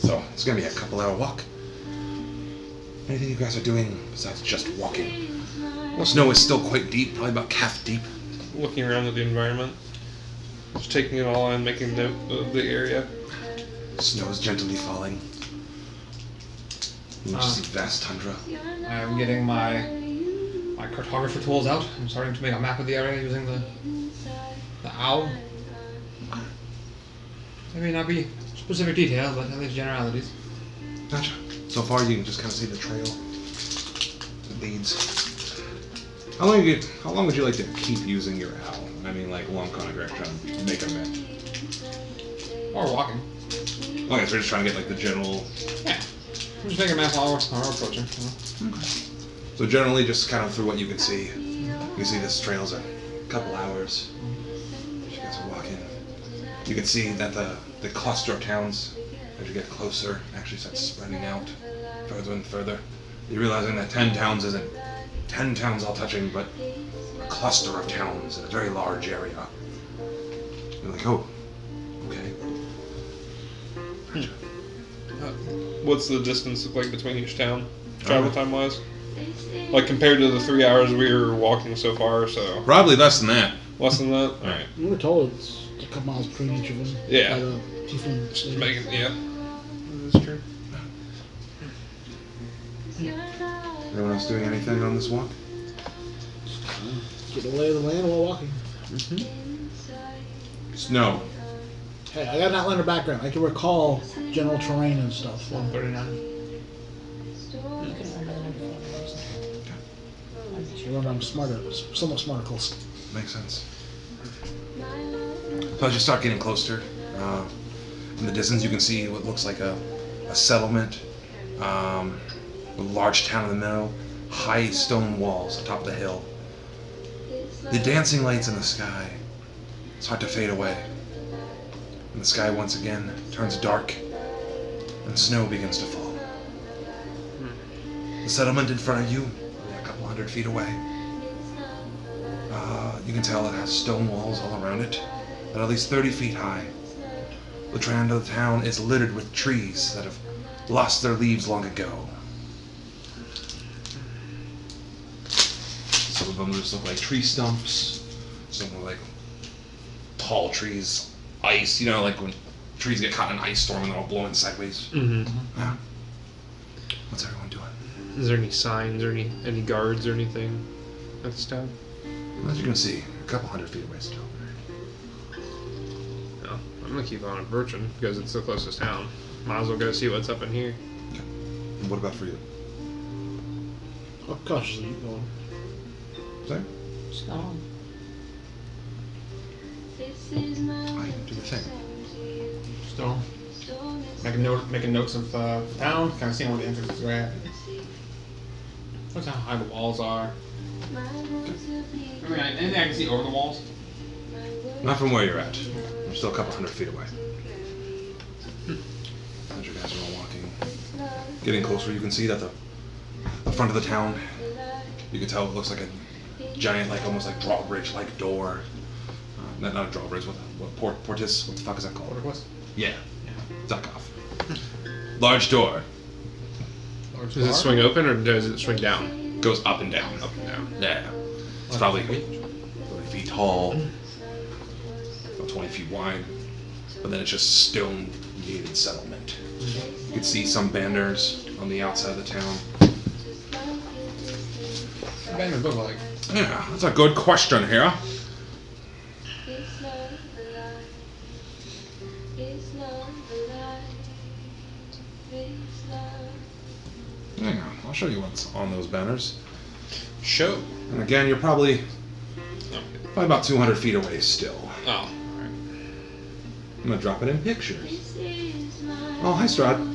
So it's gonna be a couple-hour walk. Anything you guys are doing besides just walking? Well, snow is still quite deep, probably about calf deep. Looking around at the environment. Just taking it all in, making note of the area. Snow is gently falling. You just see vast tundra. I am getting my cartographer tools out. I'm starting to make a map of the area using the owl. There may not be specific details, but at least generalities. Gotcha. So far, you can just kind of see the trail that leads. How long would you like to keep using your owl? I mean, like long chronograph trying to make a map. Or walking. Okay, so we're just trying to get like the general. Yeah. I'm just making a map while we're approaching. You know? So generally, just kind of through what you can see. You can see this trail's a couple hours. You guys are walking. You can see that the cluster of towns, as you get closer, actually starts spreading out further and further. You're realizing that 10 towns isn't 10 towns all touching, but a cluster of towns in a very large area. You're like, oh, okay. What's the distance look like between each town, travel time wise? Like compared to the 3 hours we were walking so far, so Probably less than that. less than that. All right, We were told it's a couple miles between each of them. Yeah. By the tiefling just lady. making yeah. That's true. Anyone else doing anything on this walk? Get the lay of the land while walking. Snow. Hey, I got an Outlander background. I can recall general terrain and stuff. 139. You can remember the number 4 numbers. You remember I'm smarter, somewhat smarter, close. Makes sense. So as you start getting closer, in the distance you can see what looks like a settlement, with a large town in the middle, high stone walls atop of the hill. The dancing lights in the sky start to fade away, and the sky once again turns dark, and snow begins to fall. The settlement in front of you, a couple 100 feet away, you can tell it has stone walls all around it, that are at least 30 feet high. The land of the town is littered with trees that have lost their leaves long ago. Some of them just look like tree stumps, some look like tall trees, ice, you know, like when trees get caught in an ice storm and they're all blowing sideways. Mm-hmm. Yeah. What's everyone doing? Is there any signs or any guards or anything at this town? As you can see, a couple 100 feet away still. No, I'm gonna keep on approaching because it's the closest town. Might as well go see what's up in here. Okay. And what about for you? I'll cautiously keep going. Sorry? Just go on. I do the thing. Still making notes of the town, kind of seeing where the entrances are at. What's how high the walls are. Anything I can see over the walls? Not from where you're at. I'm still a couple 100 feet away. As you guys are all walking, getting closer, you can see that the front of the town, you can tell it looks like a giant, like almost like drawbridge-like door. Not a drawbridge, what portis? What the fuck is that called? Portcullis? Yeah. Duck off. Large door. Large Does it bar? swing open or does it swing down? Goes up and down. Up and down. Yeah. It's probably 30 feet tall, about 20 feet wide, but then it's just stone gated settlement. You can see some banners on the outside of the town. What do banners look like? Yeah, that's a good question here. Yeah, I'll show you what's on those banners. Show. And again, you're probably about 200 feet away still. Oh, alright. I'm gonna drop it in pictures. Oh, hi, Strahd.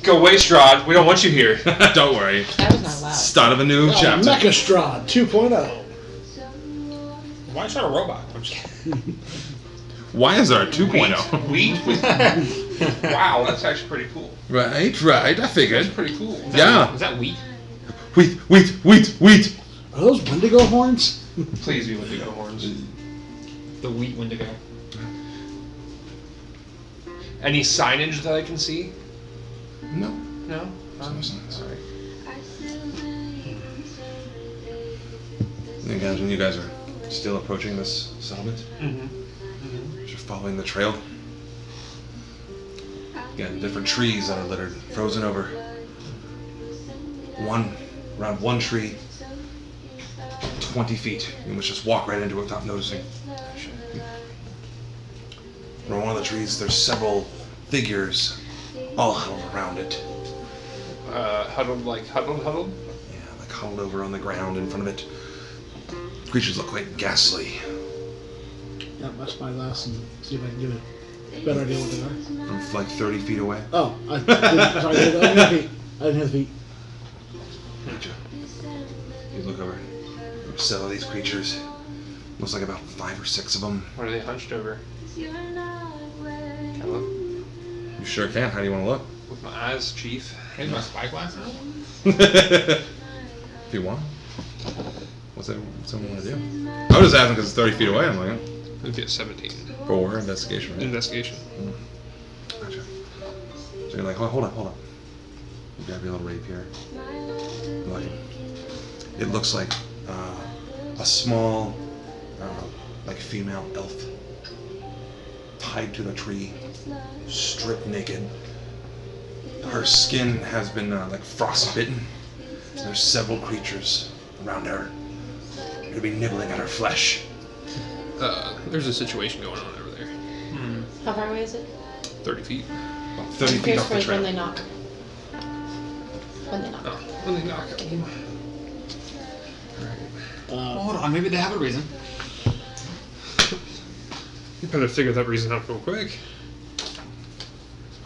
Go away, Strahd. We don't want you here. Don't worry. That was not loud. Start of a new chapter. Mecha Strahd 2.0. Why is that a robot? I'm just kidding. Why is there a 2.0? Wheat with... Wow, that's actually pretty cool. Right, I figured. That's pretty cool. Yeah. Is that wheat? Wheat. Are those Wendigo horns? Please be Wendigo horns. The wheat Wendigo. Any signage that I can see? No. No? No signs. Alright. And guys, when you guys are still approaching this settlement, Mm-hmm. you're following the trail. Again, different trees that are littered, frozen over. Around one tree, 20 feet. You must just walk right into it without noticing. On one of the trees, there's several figures all huddled around it. Huddled? Yeah, like huddled over on the ground in front of it. Creatures look quite ghastly. Yeah, that's my last and see if I can give it a better idea what they are. From like 30 feet away. Oh, I didn't hear the feet. I didn't hear the feet. Gotcha. You look over. There's several of these creatures. Looks like about 5 or 6 of them. What are they hunched over? Can I look You sure can. How do you want to look? with my eyes, Chief? Here's my spyglass now. If you want. What's someone want to do? I was just asking because it's 30 feet away. I'm like, We'll get 17. for investigation, right? Investigation. Gotcha. So you're like, hold up. You grab your little rapier. Like, it looks like a small, like female elf tied to the tree, stripped naked. Her skin has been like frostbitten. There's several creatures around her. They'll be nibbling at her flesh. There's a situation going on over there. How far away is it? 30 feet. About 30 feet off the When trail. they knock. When they knock. Oh, when they knock. Hold on, maybe they have a reason. You better figure that reason out real quick.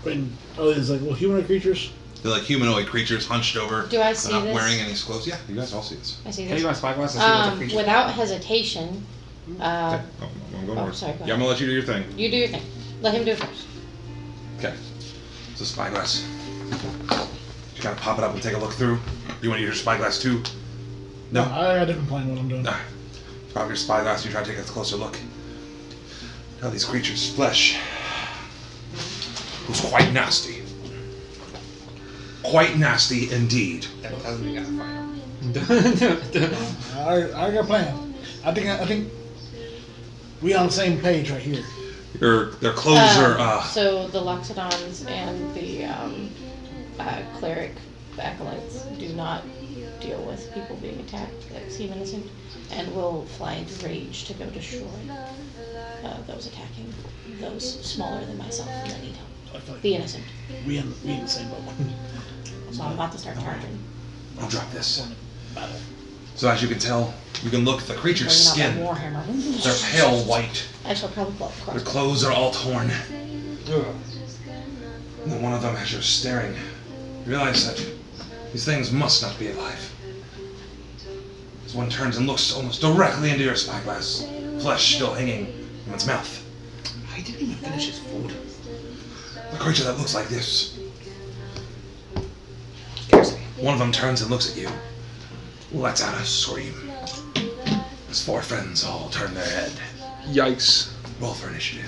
It's like, well, humanoid creatures. They're like humanoid creatures hunched over. Do I see They're not this? wearing any clothes. Yeah, you guys all see this. I see Can you this. my spyglass and see what the creature Without hesitation, Okay. I'm going oh, first. sorry, go Yeah, I'm gonna let you do your thing. you do your thing. Let him do it first. Okay. It's a spyglass. You gotta pop it up and take a look through. You want to use your spyglass too? No. I got a different plan what I'm doing. Nah. Pop your spyglass. You try to take a closer look. Now these creatures' flesh was quite nasty. Quite nasty indeed. That tells me we gotta find I got a plan. I think we on the same page right here. Their clothes are. So the Loxodons and the cleric acolytes do not deal with people being attacked that seem innocent, and will fly into rage to go destroy those attacking those smaller than myself and that need help. I feel like The innocent. we in the same boat. So I'm about to start charging. I'll drop this. Battle. So as you can tell, you can look at the creature's Bringing skin. out my Warhammer. They're pale white. I shall probably pull up Their crossbow. clothes are all torn. Ugh. And then one of them, as you're staring, you realize that these things must not be alive. As one turns and looks almost directly into your spyglass, flesh still hanging from its mouth. I didn't even finish his food. A creature that looks like this. One of them turns and looks at you, lets out a scream. His four friends all turn their head. Yikes. Roll for initiative.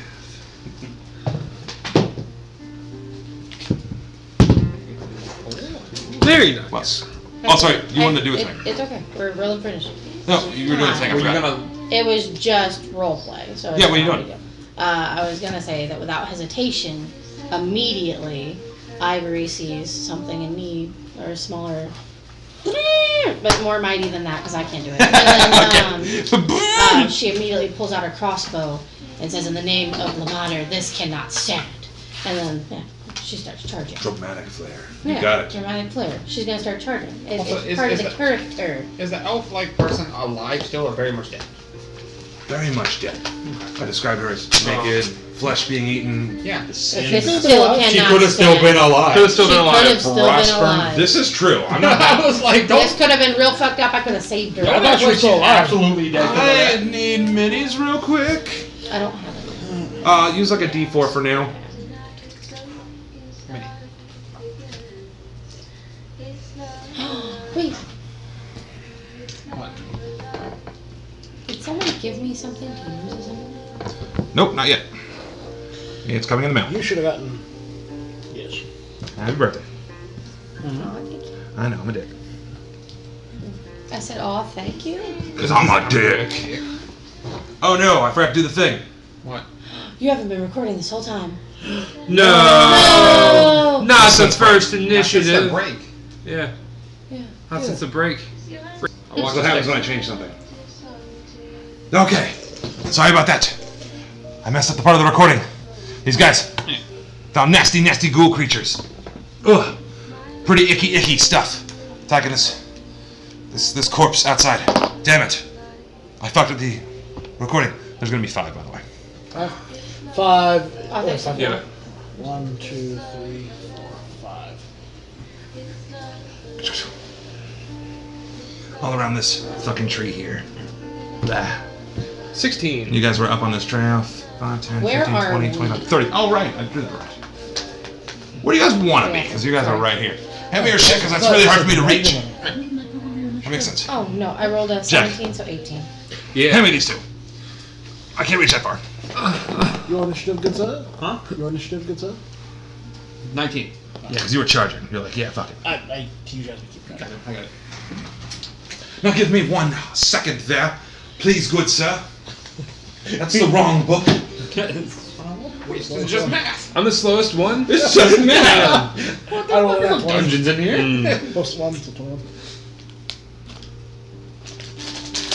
Very nice. Oh, sorry, you wanted to do a thing. It's okay. We're rolling for initiative. No, you were doing a thing. I Were you forgot. gonna? It was just role play. So Yeah, what are you it's not doing? a big deal. I was gonna say that without hesitation, immediately Ivory sees something in need or a smaller, but more mighty than that because I can't do it. And then she immediately pulls out her crossbow and says, "In the name of Lamater, this cannot stand." And then she starts charging. Dramatic flair. You got it. Dramatic flair. She's gonna start charging. Also, It's part of is the the- character. Is the elf-like person alive still, or very much dead? Very much dead. I described her as naked, flesh being eaten. Yeah. This still cannot She could have still been stand. alive. Could have still She been could have alive. still been alive. This is true. I'm not. I was like, don't. This could have been real fucked up. I could have saved her. I thought she was still alive. Absolutely dead. I need minis real quick. I don't have it. Use like a D4 for now. Wait, What? did someone give me something to use as something? Nope, not yet. It's coming in the mail. You should have gotten. Yes. Happy birthday. Oh, thank you. I know, I'm a dick. I said, oh, thank you. Because I'm a dick. Oh no, I forgot to do the thing. What? You haven't been recording this whole time. No. No. Not since first It's a initiative. break. Yeah. Yeah. Not since the break. Watch what happens when I change something. Okay, sorry about that. I messed up the part of the recording. These guys found nasty, nasty ghoul creatures. Ugh, pretty icky stuff attacking this corpse outside. Damn it! I fucked up the recording. There's gonna be 5, by the way. 5. Oh, there's five. Yeah. 1, 2, 3, 4, 5. All around this fucking tree here. Blah. 16. You guys were up on this trail. 5, 10, Where 15, are 20, we? 25, 30. Oh, right. I drew that right. Where do you guys want to be? Because you guys are right here. Hand me your shit, because that's really hard for me to reach. That makes sense. Oh, no. I rolled a Jack. 17, so 18. Yeah. Hand me these 2. I can't reach that far. Your initiative, good sir? Huh? Your initiative, good sir? 19. Yeah, because you were charging. You're like, yeah, fuck it. You guys keep track. I got it. Now give me 1 second there. Please, good sir. That's the wrong book. It's just math. I'm the slowest one. It's just math. I don't know that one. Dungeons in here. Plus 1 to 12.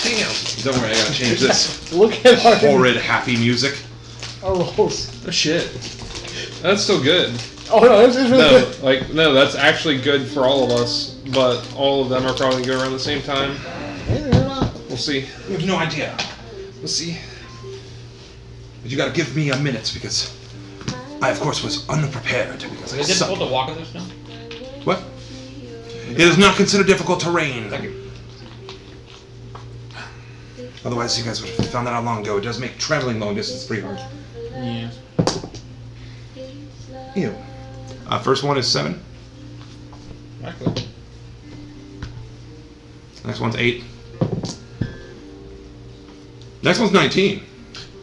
Damn. Don't worry, I gotta change this Look at our horrid, happy music. our rolls. Oh shit. That's still good. Oh no, it's really good. No, that's actually good for all of us, but all of them are probably going around the same time. Maybe or not. We'll see. We have no idea. We'll see. But you gotta give me a minute because I, of course, was unprepared. Because I Is it difficult suck. to walk in this snow? What? It is not considered difficult terrain. Thank you. Otherwise, you guys would have found that out long ago. It does make traveling long distance pretty hard. Yeah. Ew. First one is 7. Actually. Next one's 8. Next one's 19.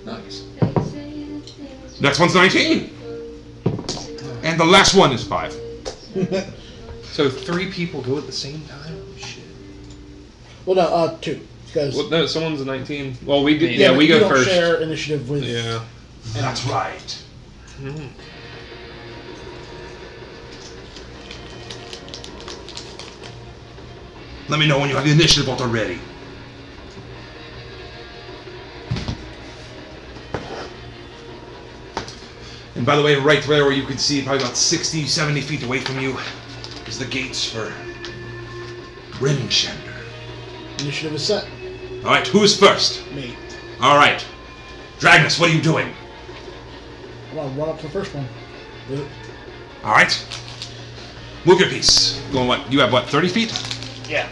Nice. Next one's 19. And the last one is 5. So 3 people go at the same time? Oh, shit. Well, no, 2. Because Well, no, someone's a 19. Well, we did. yeah, Yeah, we you go don't first. share initiative with. Yeah. That's right. Mhm. Let me know when you have the initiative altar ready. And by the way, right there where you can see, probably about 60, 70 feet away from you, is the gates for Rimshender. Initiative is set. Alright, who is first? Me. Alright. Dragnus, what are you doing? I'm gonna run up to the first one. Do it. Alright. Move your piece. Going what? You have what, 30 feet? Yeah.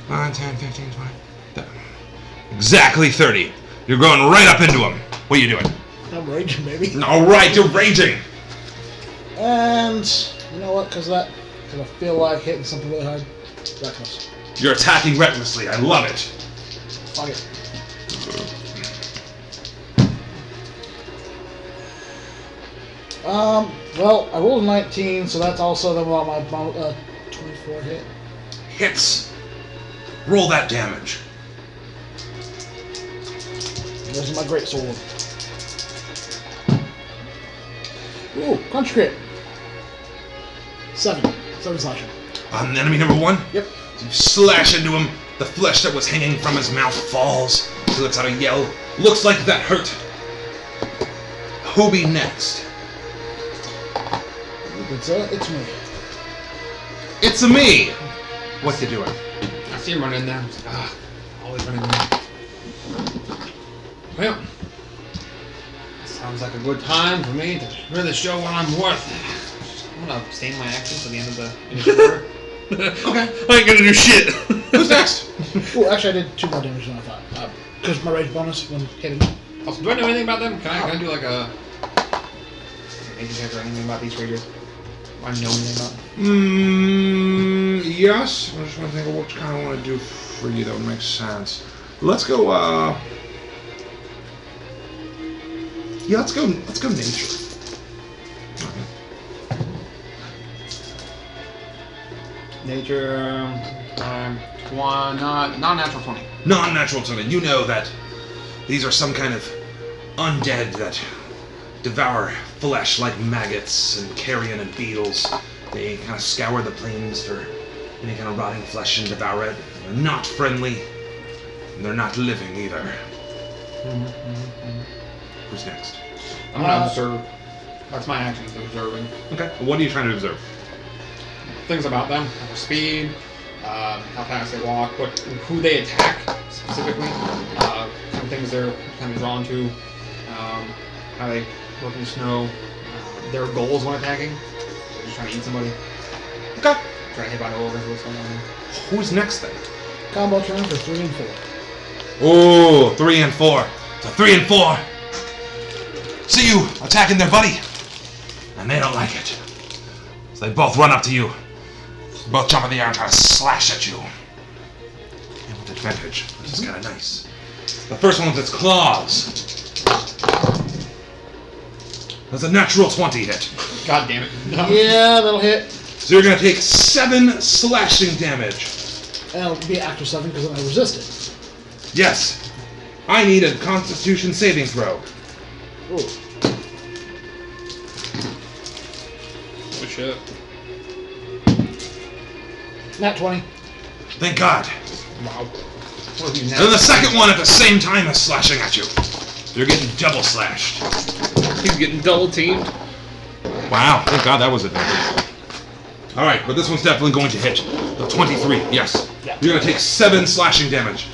9, 10, 15, 20. Exactly 30. You're going right up into him. What are you doing? I'm raging, baby. Alright, you're raging. And you know what? Because I feel like hitting something really hard. Reckless. You're attacking recklessly. I love it. Fuck it. Well, I rolled a 19, so that's also the one my 24 hit. Hits. Roll that damage. This is my great sword. Ooh, crunch crit. 7 slashing. On enemy number 1? Yep. You slash into him. The flesh that was hanging from his mouth falls. He lets out a yell. Looks like that hurt. Who be next? It's me. It's a me. What you doing? I see him running there. Always running there. Well, sounds like a good time for me to really show what I'm worth. I'm gonna save my action for the end of the initiative order. Okay. I ain't gonna do shit. Who's next? Oh, actually, I did 2 more damage than I thought. Because my rage bonus when hitting. Also, do I know anything about them? Can I do like a nature check or anything about these creatures? Do I know anything about them? Yes. I just want to think of what kind I want to do for you that would make sense. Let's go, yeah, let's go nature. Nature, non-natural 20. Non-natural to you know that these are some kind of undead that devour flesh like maggots and carrion and beetles. They kind of scour the plains for any kind of rotting flesh and devour it. They're not friendly, and they're not living either. Who's next? I'm gonna observe. That's my action, is observing. Okay. What are you trying to observe? Things about them, their speed, how fast they walk, who they attack specifically, kind of things they're kind of drawn to, how they work in the snow, their goals when attacking. They're just trying to eat somebody, Okay. trying to hit by the organs, what's going on there. Who's next then? Combo turn for 3 and 4. Oh, 3 and 4. So 3 and 4. See you attacking their buddy. And they don't like it. So they both run up to you. Both jump in the air and try to slash at you. And with advantage, which is kind of nice. The first one with its claws. That's a natural 20 hit. God damn it. No. Yeah, that'll hit. So you're going to take 7 slashing damage. And it'll be after 7 because then I resist it. Yes. I need a Constitution saving throw. Ooh. Oh shit. Nat 20. Thank God. Wow. What have you And then the second one at the same time is slashing at you. So you're getting double slashed. He's getting double teamed. Wow, thank God that was advantage. Alright, but this one's definitely going to hit. The 23, yes. Yeah. You're going to take 7 slashing damage.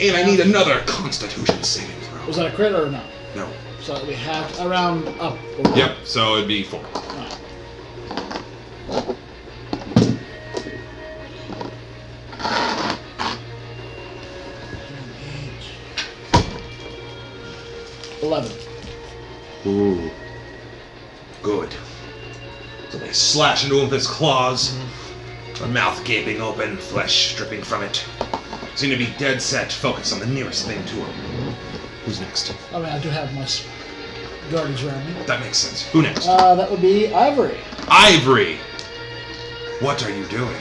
And I need another Constitution saving throw. Was that a crit or no? No. So we have around up. Or Yep, so it'd be 4. Alright. 11. Ooh. Good. So they slash into him with his claws. The mouth gaping open, flesh dripping from it. Seem to be dead set, focused on the nearest thing to him. Who's next? I mean, I do have my guardians around me. That makes sense. Who next? That would be Ivory. Ivory! What are you doing?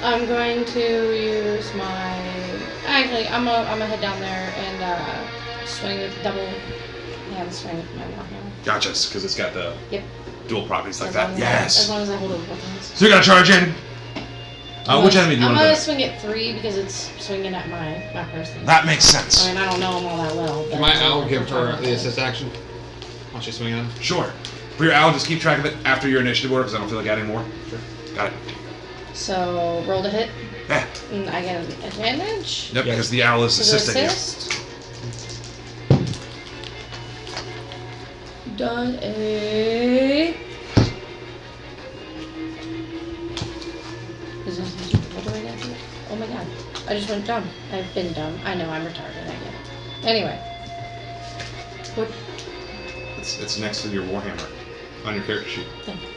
I'm going to use my. Actually, I'm gonna head down there and swing with double hand swing with my warhammer. Gotcha, because it's got the Yep. dual properties like As that. long as Yes! as long as I hold it with both hands. So you're gonna charge in. Which enemy do you I'm want gonna to swing at 3 because it's swinging at my person. That makes sense. I mean, I don't know him all that well. But I'll give her the assist action. Once you swing on. Sure. For your owl, just keep track of it after your initiative order because I don't feel like adding more. Sure. Got it. So roll to hit. Yeah. And I get an advantage. Yep, because the owl is So the assisting assist. Done a. Is this what do I got here? Oh my god! I just went dumb. I've been dumb. I know I'm retarded. I get it. Anyway. What? It's next to your warhammer on your character sheet. Thank you.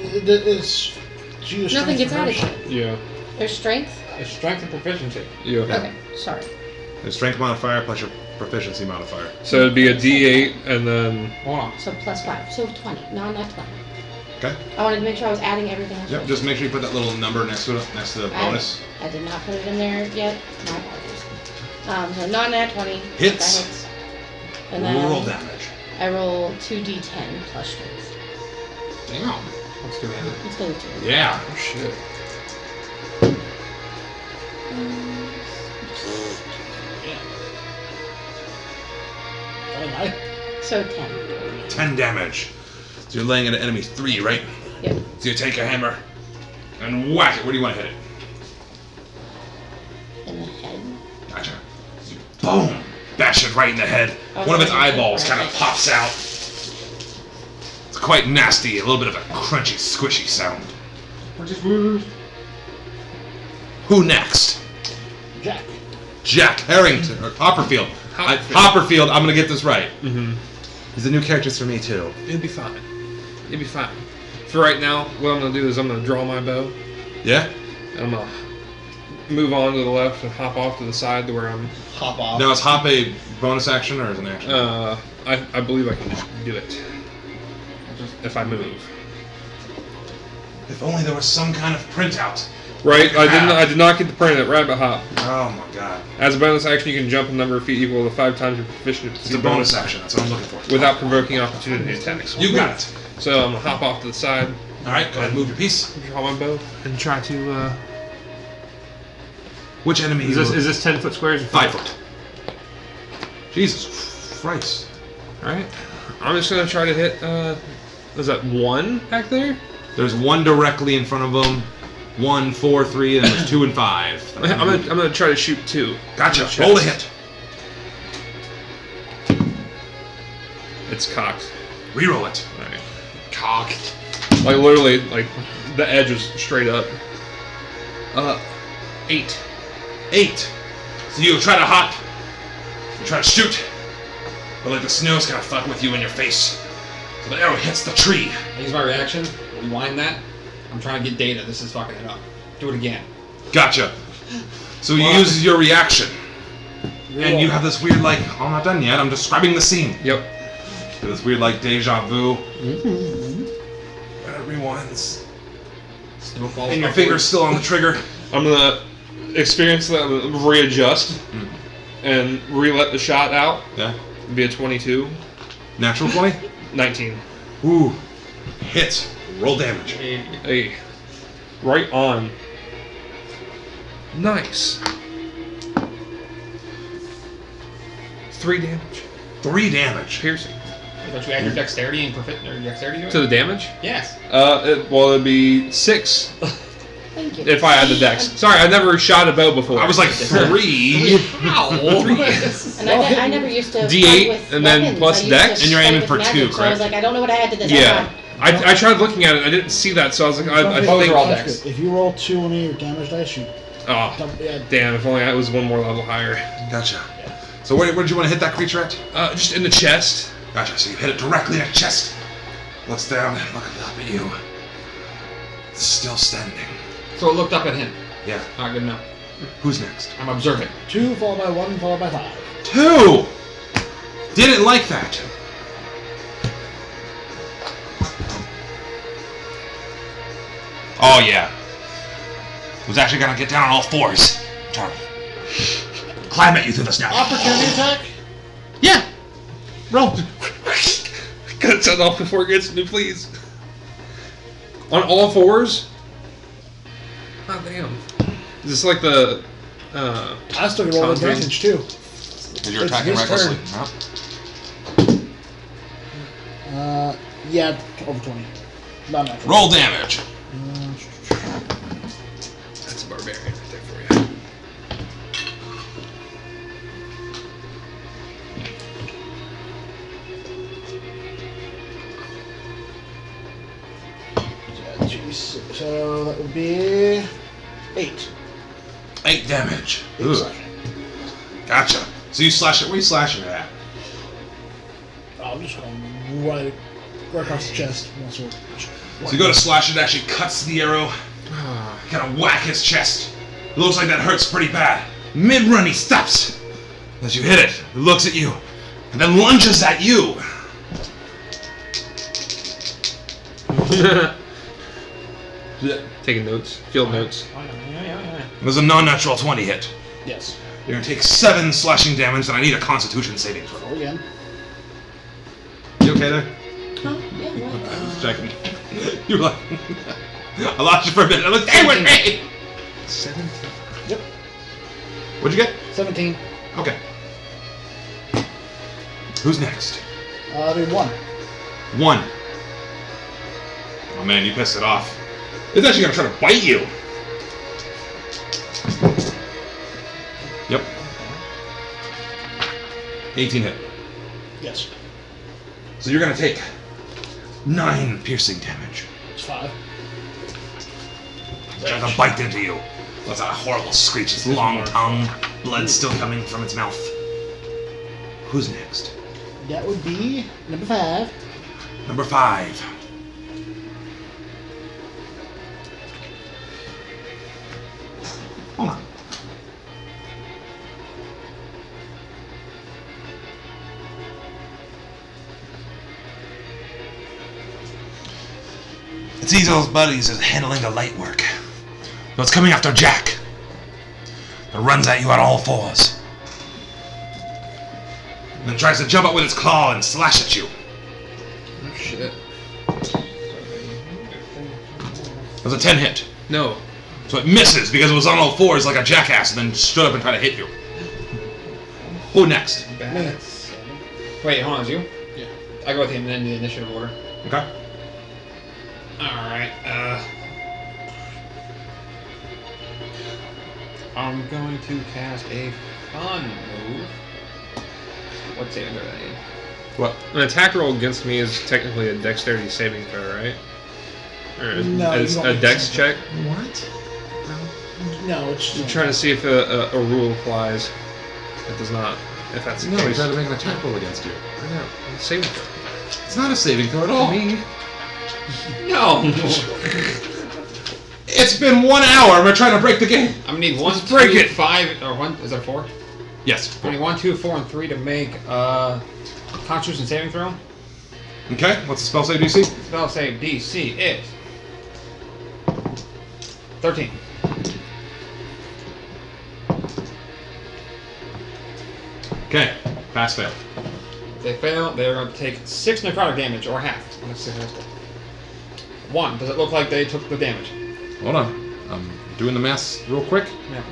It's Nothing gets added to it. Yeah. There's strength. It's strength and proficiency. Yeah. Okay. Sorry. The strength modifier plus your proficiency modifier. So it'd be a D8 and then. Hold on. So plus 5. So 20. No, not 20. Okay. I wanted to make sure I was adding everything. I was Yep. supposed Just make sure you put that little number next to it, next to the bonus. I did not put it in there yet. My apologies. So non-nat 20. Hits. That hits. And then Roll damage. I roll 2d10 plus strength. Damn. Let's do it. Let's go with 2. Yeah. Oh shit. So 10. 10 damage. So you're laying at an enemy 3, right? Yep. So you take your hammer and whack it. Where do you want to hit it? In the head. Gotcha. So you boom! Bash it right in the head. Oh, One of its right in the eyeballs head. kind of pops out. It's quite nasty. A little bit of a crunchy, squishy sound. Who next? Jack. Jack Harrington or Hopperfield. Hopperfield. Hopperfield. I'm gonna get this right. Mm-hmm. He's a new character for me too. It'll be fine. It'll be fine. For right now, what I'm gonna do is I'm gonna draw my bow. Yeah. And I'm gonna move on to the left and hop off to the side to where I'm. Hop off. Now is hop a bonus action or is it an action? I believe I can just do it if I move. If only there was some kind of printout. Right, I did not get the print at Rabbit Hop. Oh my god. As a bonus action, you can jump a number of feet equal to 5 times your proficiency. It's a bonus action. That's what I'm looking for. Without provoking opportunity attacks. You got it. So I'm gonna hop off to the side, All right. Go ahead. Move your piece. draw my bow, and try to. Which enemy? Is this 10-foot squares? Or 5 foot? Jesus Christ. All right. I'm just gonna try to hit. Was that 1 back there? There's 1 directly in front of him. 1, 4, 3, and there's 2 and 5. I'm gonna try to shoot 2. Gotcha. Chest. Roll a hit. It's cocked. Reroll it. All right. Cocked. Like literally, like the edge was straight up. 8. 8. So you try to hop. You try to shoot. But like the snow's kind of fucking with you in your face. So the arrow hits the tree. I use my reaction. Rewind that. I'm trying to get data. This is fucking it up. Do it again. Gotcha. So you use your reaction. And you have this weird like, oh, I'm not done yet. I'm describing the scene. Yep. This weird like deja vu. And it rewinds. Still falls And your upward. finger's still on the trigger. I'm gonna experience that, readjust, and re-let the shot out. Yeah. Be a 22. Natural 20? 19. Ooh. Hit. Roll damage. Hey. Right on. Nice. 3 damage. 3 damage. Piercing. Don't you add your dexterity and dexterity to it? To the damage? Yes. It'd be 6 Thank you. if I had the dex. Sorry, I never shot a bow before. I was like 3. Ow! And I never used to D8 fight with and then weapons. plus I used dex? to And you're fight aiming with for magic, 2, So I was correct? like, I don't know what I had to this. Yeah. I tried looking at it. I didn't see that, so I was like, I Those think. are all That's dex. good. If you roll 2 on any of your damage dice, you Oh, yeah, damn! If only I was one more level higher. Gotcha. So where did you want to hit that creature at? Just in the chest. Gotcha. So you hit it directly in the chest. Looks down, looking up at you. Still standing. So it looked up at him. Yeah. Not good enough. Who's next? I'm observing. 2 followed by 1 followed by 5. 2! Didn't like that. Oh, yeah. Was actually gonna get down on all 4s. Trying to climb at you through the snow. Opportunity attack? Yeah. Roll. Cut it off before it gets me, please. On all 4s? Oh, damn. Is this like the... I still can roll Conjuring. advantage too. Because you're It's attacking his recklessly. No. Yeah, over 20. Not natural. Roll damage. That's a barbarian right there for you. So that would be 8. 8 damage. 8 Ugh. slashing. Gotcha. So you slash it. Where are you slashing it at? I'm just going right across the chest. So you go to slash it, actually cuts the arrow. Kind of whack his chest. It looks like that hurts pretty bad. Mid-run, he stops. As you hit it, he looks at you, and then lunges at you. Taking notes. Field notes. It was a non-natural 20 hit. Yes. You're gonna take 7 slashing damage, and I need a Constitution saving throw. Roll again. You okay there? Huh? Yeah, what? Just checking. You were like, I lost you for a minute. I'm like, stay with me. 17. Yep. What'd you get? 17. Okay. Who's next? Do 1. 1. Oh man, you pissed it off. It's actually gonna try to bite you. Yep. 18 hit. Yes. So you're gonna take 9 piercing damage. It's 5. It's trying to bite into you. That's a horrible screech. Its long tongue, blood still coming from its mouth. Who's next? That would be number 5. Number 5. Hold on. It's easy those buddies is handling the light work. So it's coming after Jack. It runs at you on all 4s. And then tries to jump up with its claw and slash at you. Oh, shit. It was a 10 hit. No. So it misses because it was on all 4s like a jackass and then stood up and tried to hit you. Who next? Bats. Wait, hold on, it's you? Yeah. I go with him and then the initiative order. Okay. Alright, I'm going to cast a fun move. What saving throw do I need? What? An attack roll against me is technically a dexterity saving throw, right? Or No, you it's don't a make dex sense. check. What? No, it's I'm trying to see if a rule applies. It does not. If that's the No, he case. tried to make an attack roll against you. I know. Saving throw. It's not a saving throw at all. Me. No! It's been 1 hour and we're trying to break the game. I'm gonna need 1, Let's break 2, it. 5, or 1, is that 4? Yes. I need 1, 2, 4, and 3 to make Constitution saving throw. Okay, what's the spell save DC? Spell save DC is 13. Okay, pass fail. If they fail, they're going to take 6 necrotic damage, or half. Let's see how that's 1. Does it look like they took the damage? Hold on. I'm doing the math real quick. Yeah.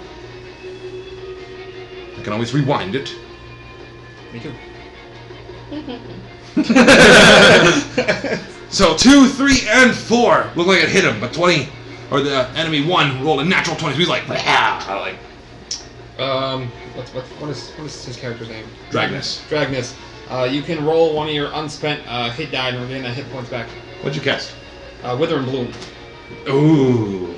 I can always rewind it. Me too. So 2, 3, and 4 look like it hit him, but 20, or the enemy 1 rolled a natural 20. So he's like, What is his character's name? Dragnus. Dragnus. You can roll one of your unspent hit die and regain that hit points back. What'd you cast? Wither and Bloom. Ooh.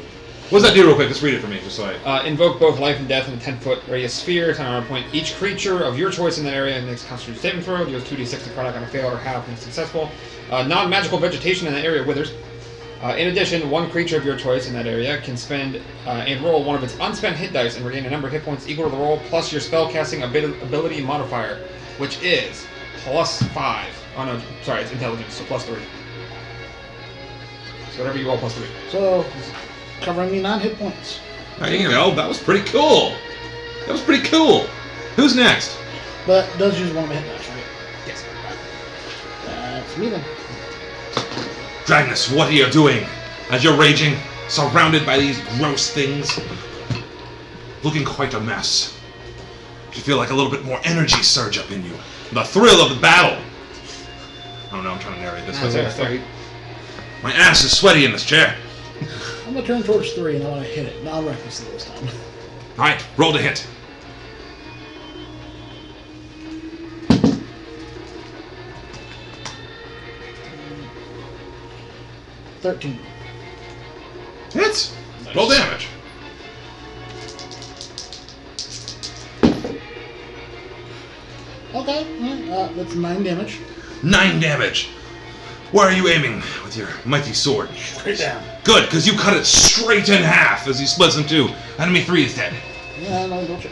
What does that do real quick? Just read it for me, just so I... Invoke both life and death in a 10-foot radius sphere. 10 armor point. Each creature of your choice in that area makes a Constitution saving throw. Deals 2d6 to product on a fail or half when successful. Non-magical vegetation in that area withers. In addition, one creature of your choice in that area can spend and roll one of its unspent hit dice and regain a number of hit points equal to the roll plus your spellcasting ability modifier, which is +5. Oh no, sorry, it's intelligence, so +3. So whatever you roll, +3. So, covering me 9 hit points. There you go. That was pretty cool. That was pretty cool. Who's next? But does use one of my hit dice, right? Yes. That's me then. Dragnus, what are you doing? As you're raging, surrounded by these gross things, looking quite a mess. You feel like a little bit more energy surge up in you. The thrill of the battle. I don't know, I'm trying to narrate this. My ass is sweaty in this chair. I'm going to turn towards 3 and I want to hit it. Not recklessly this time. Alright, roll to hit. $13. Hits. Nice. Roll damage. Okay, that's 9 damage. 9 damage. Where are you aiming with your mighty sword? Straight down. Good, because you cut it straight in half as he splits in two. Enemy 3 is dead. Yeah, no, don't check.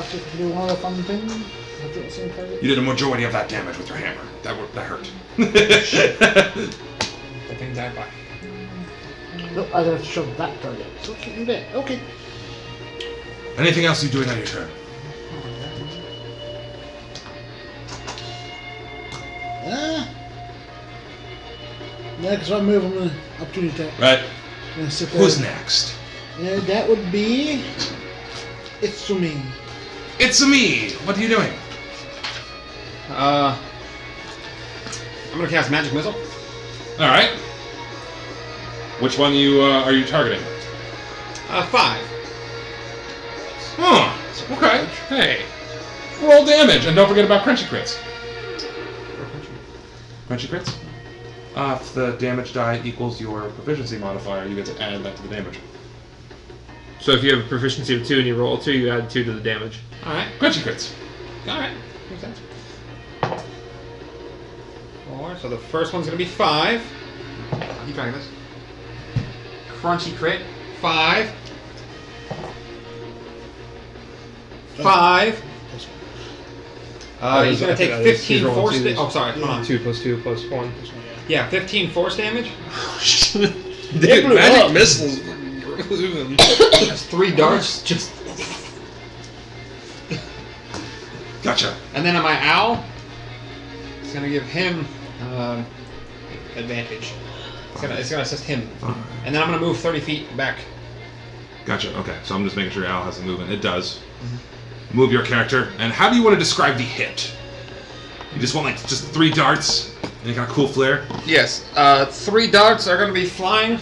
See if we can do one other fun thing. The same target. You did a majority of that damage with your hammer. That hurt. The thing died by. Nope, I gotta show that target. So keep me dead. Okay. Anything else you're doing on your turn? Yeah, because if I move, I'm gonna opportunity attack. Right. Gonna sit there. Who's next? Yeah, that would be. It's to me. It's me. What are you doing? I'm gonna cast Magic Missile. All right. Which one are you targeting? 5. Huh. Okay. Hey. Roll damage, and don't forget about crunchy crits. Crunchy crits? If the damage die equals your proficiency modifier, you get to add that to the damage. So if you have a proficiency of 2 and you roll 2, you add 2 to the damage. Alright. Crunchy crits. Alright. Makes sense. 4, so the first one's gonna be 5. Keep track of this. Crunchy crit. 5. 5. He's gonna take 15 force damage. Oh, sorry, hold on. 2 plus 2 plus 1. Yeah, 15 force damage. Dude, magic missiles. That's 3 darts. Just. Gotcha. And then on my owl, it's gonna give him advantage. It's gonna assist him. And then I'm gonna move 30 feet back. Gotcha. Okay, so I'm just making sure Al has the movement. It does. Move your character. And how do you want to describe the hit? You just want like just 3 darts? Any kind of cool flair? Yes. 3 darts are gonna be flying.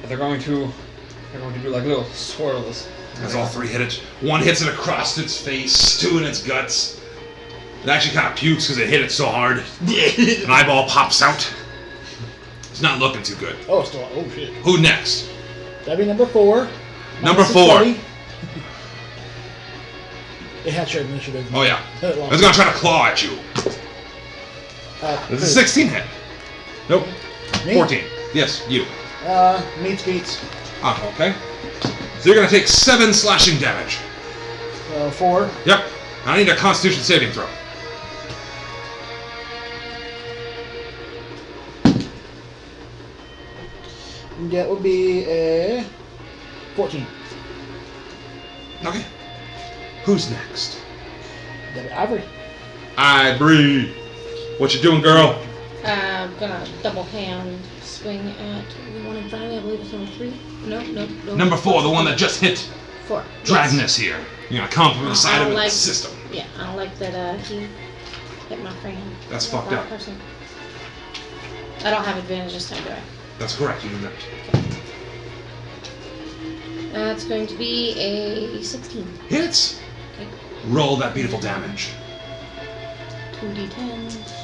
They're going to do like little swirls. As all 3 hit it. 1 hits it across its face, 2 in its guts. It actually kind of pukes because it hit it so hard. An eyeball pops out. It's not looking too good. Oh, still. Oh shit. Who next? That'd be number 4. Number 4. 640. It had shared initiative. Oh yeah. It's gonna try to claw at you. This is 16 hit. Nope. Me? 14. Yes, you. Meets. Ah, okay. So you're gonna take 7 slashing damage. 4. Yep. I need a Constitution saving throw. That would be a 14. Okay. Who's next? That'd be Ivory. Ivory. What you doing, girl? gonna double hand swing at the one in front of me. I believe it's number 3. No. Number 4, the one that just hit 4. Dragnus here. You're gonna come from the side of like- the system. Yeah, I don't like that he hit my friend. That's fucked up. Person. I don't have advantage this time, do I? That's correct, you do not. That's going to be a 16. Hits! Okay. Roll that beautiful damage. 2d10.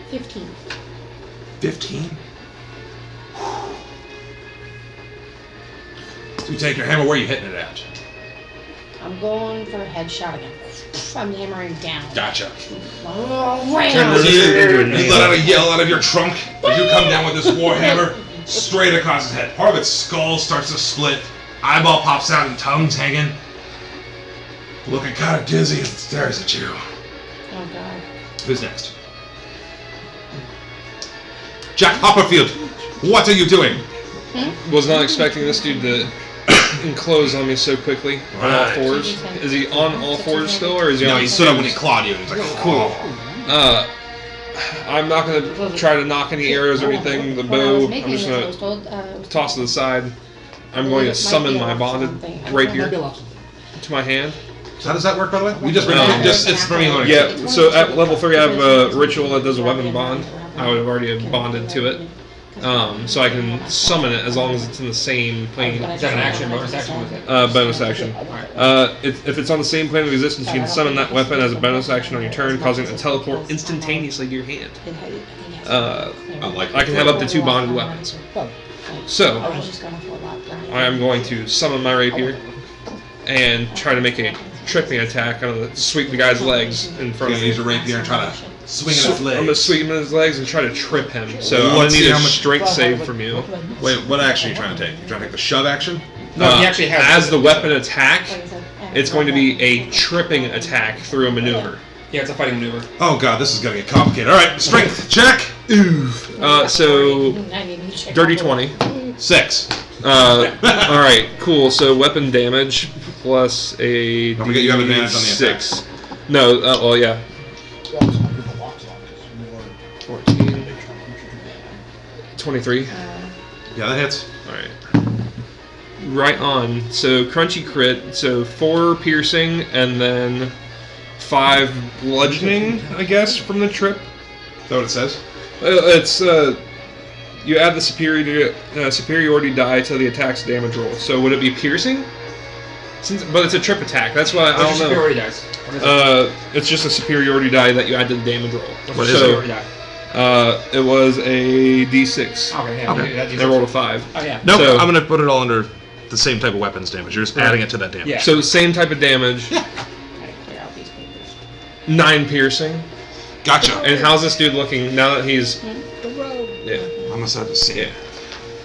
15. 15? So you take your hammer, where are you hitting it at? I'm going for a headshot again. I'm hammering down. Gotcha. Oh, Turn this into a You nail. let out a yell out of your trunk as you come down with this warhammer straight across his head. Part of its skull starts to split, eyeball pops out and tongue's hanging. Looking kind of dizzy and stares at you. Oh god. Who's next? Jack Hopperfield, what are you doing? Was not expecting this dude to enclose on me so quickly on all Right. fours. Is he on all fours still, or is he No, on he his stood up when he twos? clawed you and he's like, cool. I'm not gonna try to knock any arrows or anything. The bow, I'm just gonna toss to the side. I'm going to summon my bonded rapier to my hand. So how does that work, by the way? We just it's for me. Yeah, so at level 3 I have a ritual that does a weapon bond. I would have already have bonded to it. So I can summon it as long as it's in the same plane. Is that an action, bonus action? What is it? Bonus action. If it's on the I can existence, you can summon that weapon as a bonus action on your turn, causing it to teleport instantaneously to your hand. I can have up to 2 bonded weapons. So, I am going to summon my rapier and try to make a tripping attack. I'm going to sweep the guy's legs in You're front gonna of me. use a rapier and try to swing at his legs. I'm going to sweep him in his legs and try to trip him. So I'm going Let's to see need a how much- strength save from you. Wait, what action are you trying to take? You trying to take the shove action? No, he actually has. As the weapon attack, it's going to be a tripping attack through a maneuver. Yeah, it's a fighting maneuver. Oh god, this is gonna get complicated. Alright, strength check! So, dirty 20. 6. Alright, cool. So, weapon damage plus a. Don't forget you have advantage on the 6. No, well, yeah. 14. 23. Yeah, that hits. Alright. Right on. So, crunchy crit. So, 4 piercing and then 5 bludgeoning, I guess, from the trip. Is that what it says? It's you add the superiority die to the attack's damage roll. So would it be piercing? But it's a trip attack. That's why I don't know. Superiority dice. What is it? It's just a superiority die that you add to the damage roll. What is superiority die? It was a D6. Okay, yeah. Okay. That's I rolled a 5. Oh yeah. Nope, So- I'm gonna put it all under the same type of weapons damage. You're just adding it to that damage. Yeah. So same type of damage. 9 piercing. Gotcha. And how's this dude looking now that he's? Yeah. I'm gonna start to see it.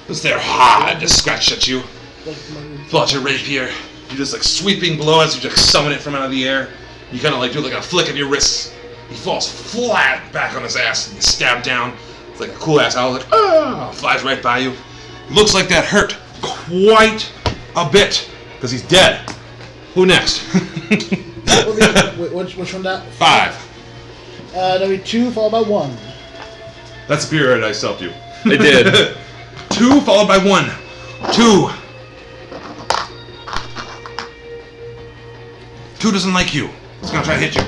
It's their hard to scratch at you. Pull out your rapier. You just like sweeping blow as you just summon it from out of the air. You kind of like do like a flick of your wrists. He falls flat back on his ass and you stab down. It's like a cool ass owl, like flies right by you. Looks like that hurt quite a bit because he's dead. Who next? Which one that? 5. That'll be 2 followed by 1. That's superior dice helped you. It did. 2 followed by 1. 2. 2 doesn't like you. It's gonna try to hit you.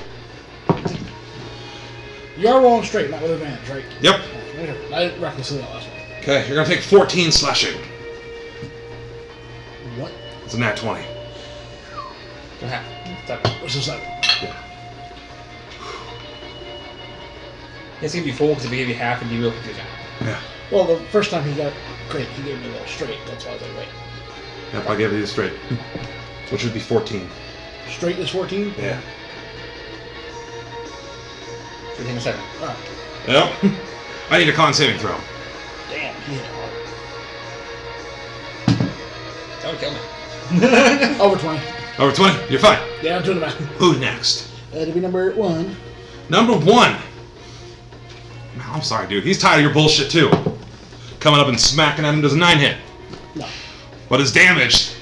You are rolling straight, not with advantage, right? Yep. Okay. I didn't recklessly that last one. Okay, you're gonna take 14 slashing. What? It's a nat 20. What's this like? It's gonna be full because if we give you half, it'd be real confusing. Yeah. Well, the first time he got great, he gave me a little straight. That's why I was like, wait. Yep, I'll give you straight. Which would be 14. Straight is 14? Yeah. 15 to 7. Alright. Yep. I need a con saving throw. Damn, he hit hard. That would kill me. Over 20. Over 20. You're fine. Yeah, I'm doing it back. Who next? It'll be number 1. Number 1. I'm sorry, dude. He's tired of your bullshit, too. Coming up and smacking at him. Does a 9 hit? No. But his damage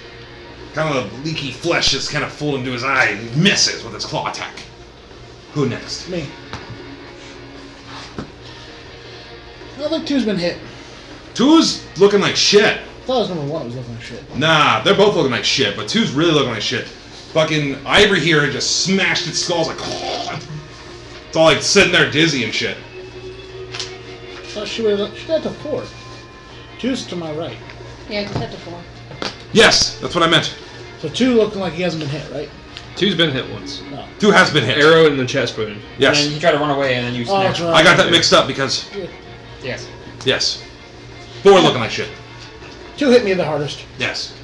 Kind of leaky flesh is kind of full into his eye, and he misses with his claw attack. Who next? Me. I think 2's been hit. 2's looking like shit. I thought it was number 1 that was looking like shit. Nah, they're both looking like shit, but 2's really looking like shit. Fucking Ivory here had just smashed its skull like, it's all like sitting there dizzy and shit. So she got to 4. 2's to my right. Yeah, just hit to 4. Yes, that's what I meant. So 2 looking like he hasn't been hit, right? 2's been hit once. No. 2 has been hit. Arrow in the chest wound. And then Yes. he tried to run away, and then you Oh, that's snapped. right. I got that mixed up because, Yes. yes. 4 looking like shit. 2 hit me the hardest. Yes.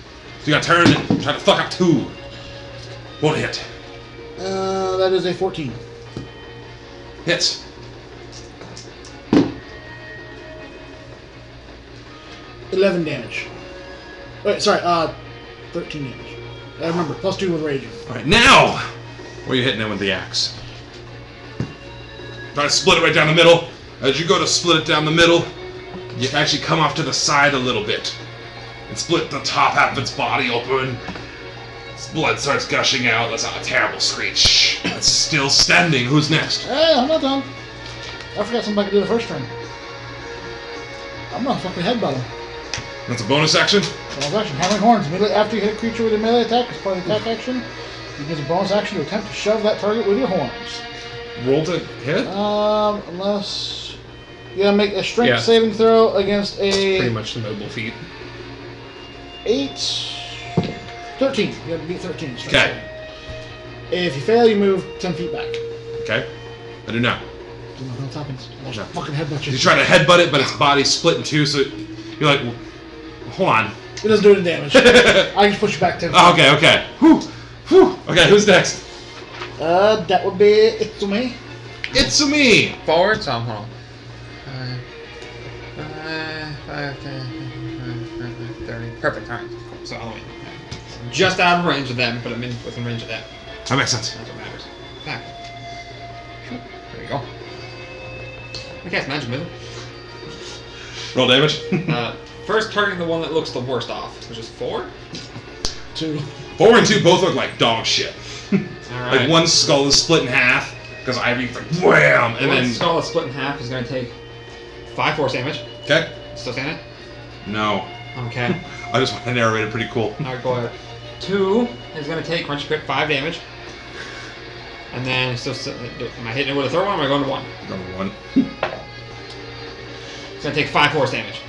So you gotta turn and try to fuck up 2. Won't hit. That is a 14. Hits. $11 damage. Wait, sorry, 13 damage. I remember, plus 2 with raging. Alright, now! Where are you hitting him with the axe? Try to split it right down the middle. As you go to split it down the middle, you can actually come off to the side a little bit. And split the top half of its body open. Its blood starts gushing out. That's a terrible screech. It's still standing. Who's next? Hey, I'm not done. I forgot something I could do the first turn. I'm gonna fucking headbutt him. That's a bonus action? Bonus action, hammering horns. Immediately after you hit a creature with a melee attack as part of the attack action, you use a bonus action to attempt to shove that target with your horns. Roll to hit? Unless you gotta make a strength Yeah. saving throw against a Pretty much the noble feat. 13. You have to beat 13. strength Okay. saving. If you fail, you move 10 feet back. Okay. I do now. Do nothing else happens. I'll just No. fucking headbutt you. You try to headbutt it, but its body's split in two, so you're like, well, hold on. It doesn't do any damage. I just push you back 10 feet. Oh, okay. Whew. Whew. Okay, who's next? That would be it to me. It's me. Forward, so hold on. 30. Perfect, alright. Cool. So I'll win. Just out of range of them, but I'm within range of them. That makes sense. That's what matters. Back. There you go. I cast Magic Missile. Roll damage. First targeting the one that looks the worst off, which is 4. 2. 4 and 2 both look like dog shit. Alright. Like one skull is split in half because Ivy's like wham, and One then skull that's split in half is going to take 5 force damage. okay. Still standing? No, Okay. I just want to narrate it pretty cool. Alright, go ahead. 2 is going to take crunchy crit 5 damage. And then, am I hitting it with a third one or am I going to 1? Number 1. It's going to take 5 force damage.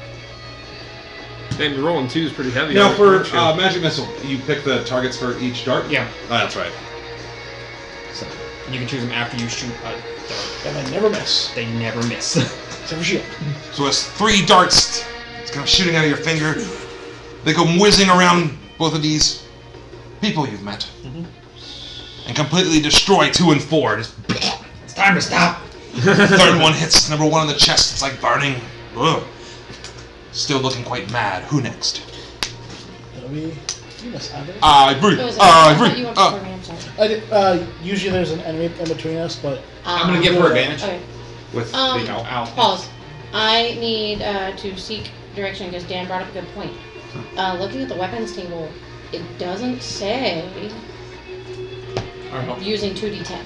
Damn, your rolling 2 is pretty heavy. Now for aren't you? magic missile, you pick the targets for each dart. Yeah. Oh, that's right. So, And you can choose them after you shoot a dart. And I never miss. They never miss. Except for shield. so it's 3 darts. It's kind of shooting out of your finger. They go whizzing around both of these people you've met, and completely destroy 2 and 4. Just It's time to stop. third one hits number 1 on the chest. It's like burning. Ugh. Still looking quite mad. Who next? That'll be. You miss Ivory. Ivory. It was I thought Ivory. you went before me, I'm sorry. I did, usually there's an enemy in between us, but I'm going to give her advantage. Okay. With the Ow. Pause. I need to seek direction because Dan brought up a good point. Looking at the weapons table, it doesn't say Alright, using 2d10.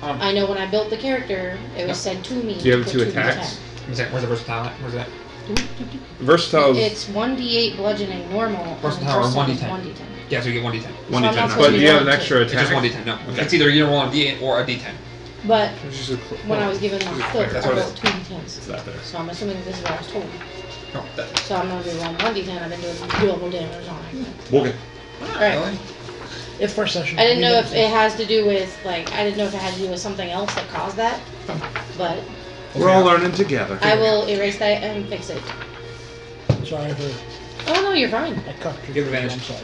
I know when I built the character, it was said to me. Do you have to 2 put attacks? where's the versatile at? Where's that? Versatile. It's 1d8 bludgeoning normal. and Versatile or versatile is 1d10? 1d10. Yeah, so you get 1d10. So I'm 1d10. not But supposed But to do be you have an rolling extra It's just attack? 1d10, no. Okay. It's either you're rolling a d8 or a d10. two. But Which is a when I was given my cloak, That's I what it rolled 2d10s. Is that there? So I'm assuming this is what I was told. No, that. So I'm going to be rolling 1d10. I've been doing doable damage on it. Walking. Alright. it's first session. I didn't know You if it has to do with, like, I didn't know if it had to do with something else that caused that. But We're all learning together. I will erase that and fix it. Sorry for. Oh, no, you're fine. I cut your Give advantage. I'm sorry.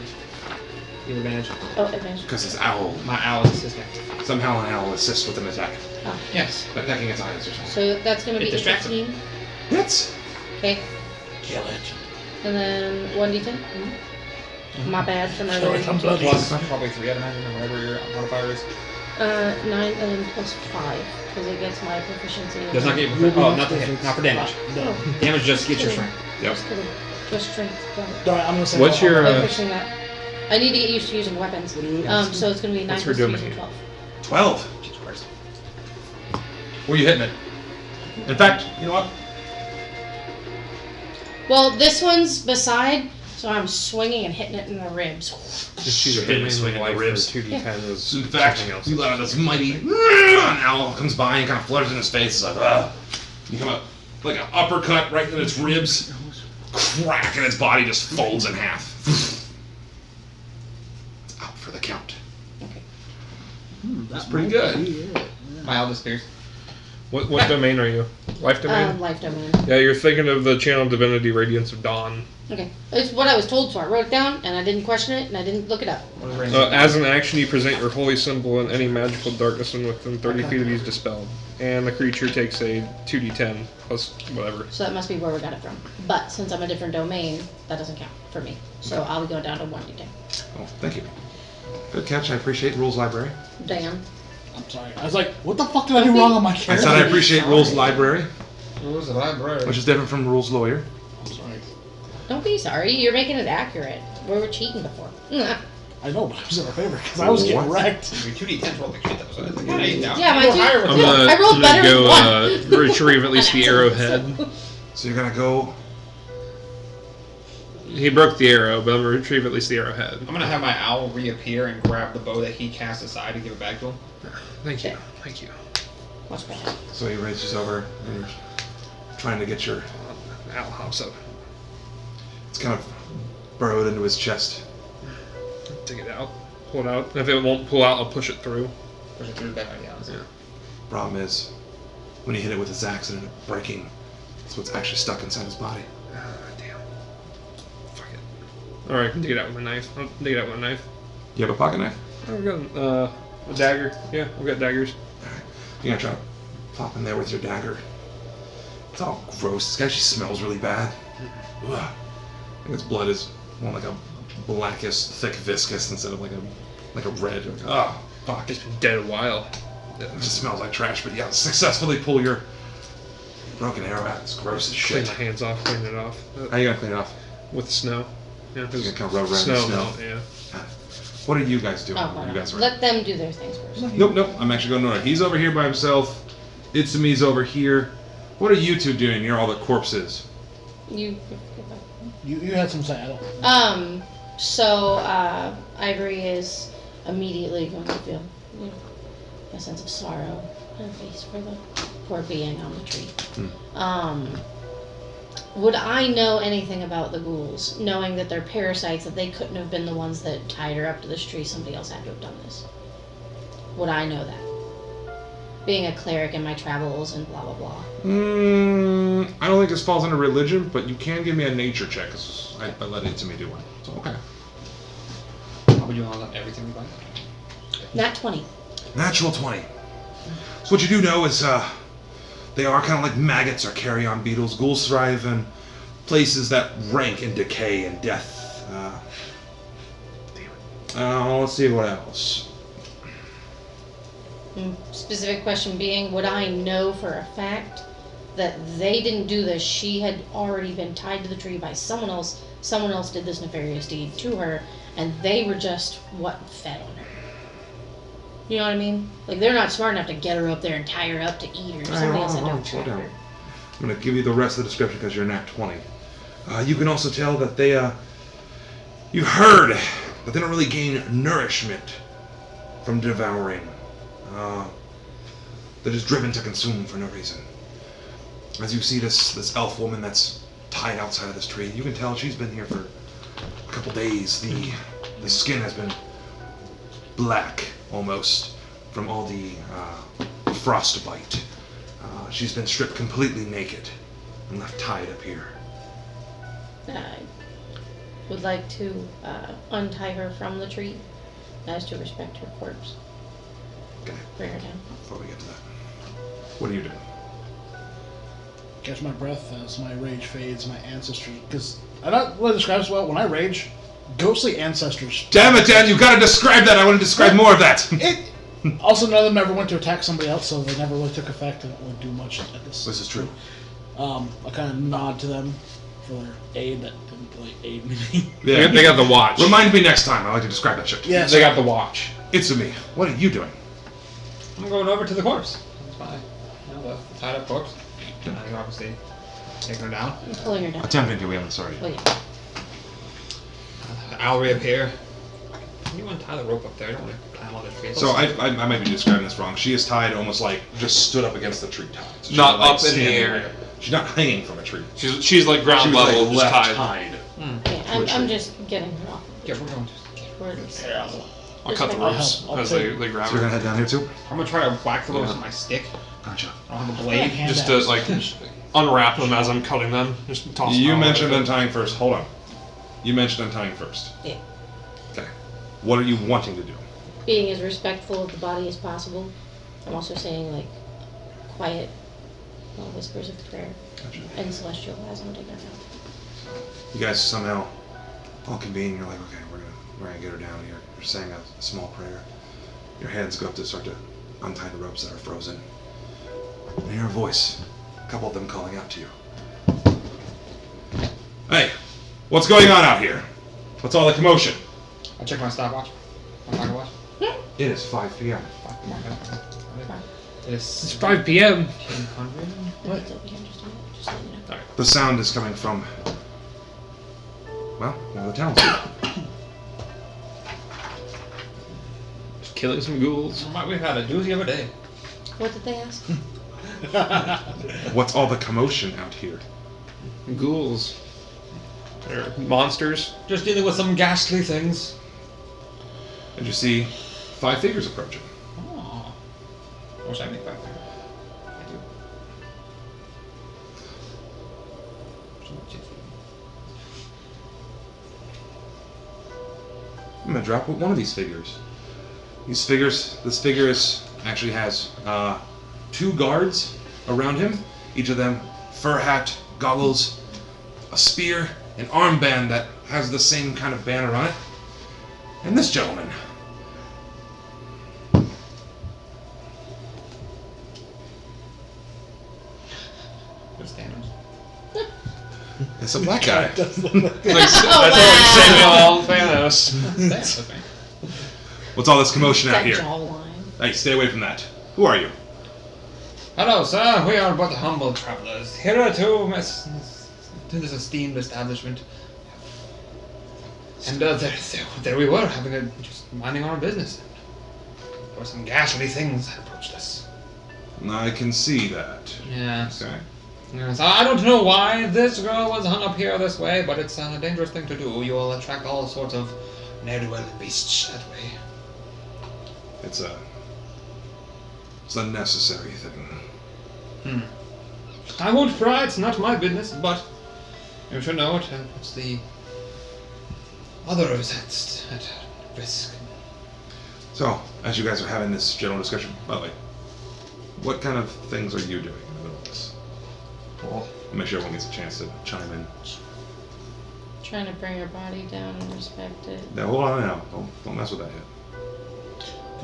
Give advantage. Oh, advantage. Because it's owl. My owl is assistant. Somehow an owl assists with an attack. Yes. By pecking its eyes or something. So that's going to It be distracts 15. Hits. Okay. Kill it. And then 1d10. My bad for my Sorry, rolling. I'm bloody. Plus probably 3, I'd imagine, or whatever your modifier is. 9 and then plus 5. Because it gets my proficiency. in- Does not get You'll be oh, not the hit, perfect. not for damage. No. Damage just gets your strength. Yep. Just kidding. Just strength. Got it. Alright, I'm gonna say. What's your, I'm fixing that. I need to get used to using weapons. So it's going to be 9 What's her plus 2 domain? is 12. 12. Jesus Christ. Where are you hitting it? In fact, you know what? Well, this one's beside, so I'm swinging and hitting it in the ribs. Just choose a Hitting domain swing in the life ribs. for 2d10 is In fact, something else. you let out this mighty an owl comes by and kind of flutters in his face. It's like, you come up like an uppercut right in its ribs, crack, and its body just folds in half. It's out for the count. That's pretty good. My eldest disappears. What domain are you? Life domain? Life domain. Yeah, you're thinking of the channel Divinity Radiance of Dawn. Okay. It's what I was told, so I wrote it down, and I didn't question it, and I didn't look it up. As an action, you present your holy symbol and any magical darkness within 30 feet of you is dispelled. And the creature takes a 2d10 plus whatever. So that must be where we got it from. But since I'm a different domain, that doesn't count for me. So I'll go down to 1d10. Oh, thank you. Good catch. I appreciate Rules Library. Dan. I'm sorry. I was like, what the fuck did I do wrong on my I character? said I appreciate Rules Library, Rules of library. which is different from Rules Lawyer. I'm sorry. Don't be sorry. You're making it accurate. We were cheating before. I know, but I was in our favor because I was getting What? wrecked. Your 2d10 rolled like shit. That was an 8 now. Yeah, mine You're too. higher with I'm that. gonna, I rolled better go with one. retrieve at least the arrowhead. So you're gonna go. He broke the arrow, but I'm gonna retrieve at least the arrowhead. I'm gonna have my owl reappear and grab the bow that he cast aside and give it back to him. Thank you. Thank you. Watch back. So he reaches over and you're trying to get your. Owl hops up. It's kind of burrowed into his chest. Take it out. Pull it out. If it won't pull out, I'll push it through. Push it through the back. Yeah. Problem is, when you hit it with his axe and it breaking, that's what's actually stuck inside his body. Damn. Fuck it. Alright, I can dig it out with my knife. I'll dig it out with my knife. You have a pocket knife? Oh, we got a dagger. Yeah, we got daggers. Alright. You're gonna try to pop in there with your dagger. It's all gross. This guy actually smells really bad. Ugh. I think its blood is more like a blackish, thick viscous instead of like a red. Like, oh, fuck. It's been dead a while. It just smells like trash, but yeah, successfully pull your broken arrow out. It's gross as Clean shit. my hands off, clean it off. How you gonna clean it off? With snow. Yeah, You're because gonna kind of rub around snow the snow. melt, yeah. What are you guys doing? Oh, why You not? guys are. Let them do their things first. Nope. I'm actually going north. He's over here by himself. Itsumi's over here. What are you two doing near all the corpses? You You had some say. I don't. So Ivory is immediately going to feel, a sense of sorrow on her face for the poor being on the tree. Would I know anything about the ghouls, knowing that they're parasites, that they couldn't have been the ones that tied her up to this tree? Somebody else had to have done this. Would I know that? Being a cleric in my travels and blah blah blah. I don't think this falls under religion, but you can give me a nature check, because I let Itsumi do one. So, okay. I'll be doing everything we buy. Nat 20. Natural 20. So what you do know is they are kind of like maggots or carrion beetles. Ghouls thrive in places that rank in decay and death. Let's see what else. Specific question being, would I know for a fact that they didn't do this? She had already been tied to the tree by someone else. Someone else did this nefarious deed to her, and they were just what fed on her. You know what I mean? Like, they're not smart enough to get her up there and tie her up to eat her. Somebody else had to slow trap down. her. I'm going to give you the rest of the description because you're nat 20. You can also tell that they, you heard that they don't really gain nourishment from devouring. They're just driven to consume for no reason. As you see this elf woman that's tied outside of this tree, you can tell she's been here for a couple days. The skin has been black almost from all the frostbite. She's been stripped completely naked and left tied up here. I would like to untie her from the tree as to respect her corpse. Okay, Bring her down. before we get to that. What are you doing? Catch my breath as my rage fades, my ancestors. Because I don't want to describe this well. When I rage, ghostly ancestors. Damn it, Dan! You've got to describe that. I want to describe more of that. It. Also, none of them ever went to attack somebody else, so they never really took effect and it wouldn't do much at this. This is true. I kind of nod to them for their aid that couldn't like aid me. Yeah. They got the watch. Remind me next time. I like to describe that shit to you. Yes. They got the watch. It's me. What are you doing? I'm going over to the corpse. That's fine. You know, the tied up corpse. You obviously taking her down. I'm pulling her down. Attempting to. We haven't started. Oh, yeah. I'll reappear. Can you untie the rope up there? I don't want to climb all the trees. So I might be describing this wrong. She is tied almost like just stood up against the tree top. So she's Not like up in the standing air. there. She's not hanging from a tree. She's like ground She was level, like just left tied. tied. Okay, I'm just getting her off. Yeah, we're going to. Where this Yeah. I'll cut the I'll ropes I'll as take- they grab So you're gonna her. head down here too? I'm gonna try to whack the ropes with my stick. Gotcha. I don't have a blade. Just to like unwrap them as I'm cutting them. Just toss them You out. mentioned untying first. Hold on. You mentioned untying first. Yeah. Okay. What are you wanting to do? Being as respectful of the body as possible. I'm also saying, like, quiet whispers of prayer Gotcha. and celestial as I'm taking her down. You guys somehow all convene. You're like, okay, we're gonna get her down here. You're saying a small prayer. Your hands go up to start to untie the ropes that are frozen. And you hear a voice. A couple of them calling out to you. Hey, what's going on out here? What's all the commotion? I check my stopwatch. My pocket watch. It is 5 p.m. It's 5 p.m. 1500. What? It's over here, just so you know. The sound is coming from, well, one of the townspeople. Just killing some ghouls. We've had a doozy of a day. What did they ask? What's all the commotion out here? Ghouls. They're monsters. Just dealing with some ghastly things. And you see 5 figures approaching. Oh. I wish I make 5 there. I do. I'm gonna drop one of these figures. This figure actually has 2 guards around him. Each of them fur hat, goggles, a spear, an armband that has the same kind of banner on it. And this gentleman. Just Thanos. It's a black guy. That's all Thanos. That's okay. What's all this commotion out That here? jawline. Hey, stay away from that. Who are you? Hello, sir. We are but humble travelers here to this esteemed establishment. And there we were, just minding our business. There were some ghastly things that approached us. I can see that. Yes. Okay. Yes. I don't know why this girl was hung up here this way, but it's a dangerous thing to do. You will attract all sorts of ne'er-do-well beasts that way. It's a necessary thing. I won't pry, it's not my business, but you should know it. It's the others at risk. So, as you guys are having this general discussion, by the way, what kind of things are you doing in the middle of this? Well, I'll make sure everyone gets a chance to chime in. Trying to bring her body down and respect it. Now, hold on now. Don't mess with that yet.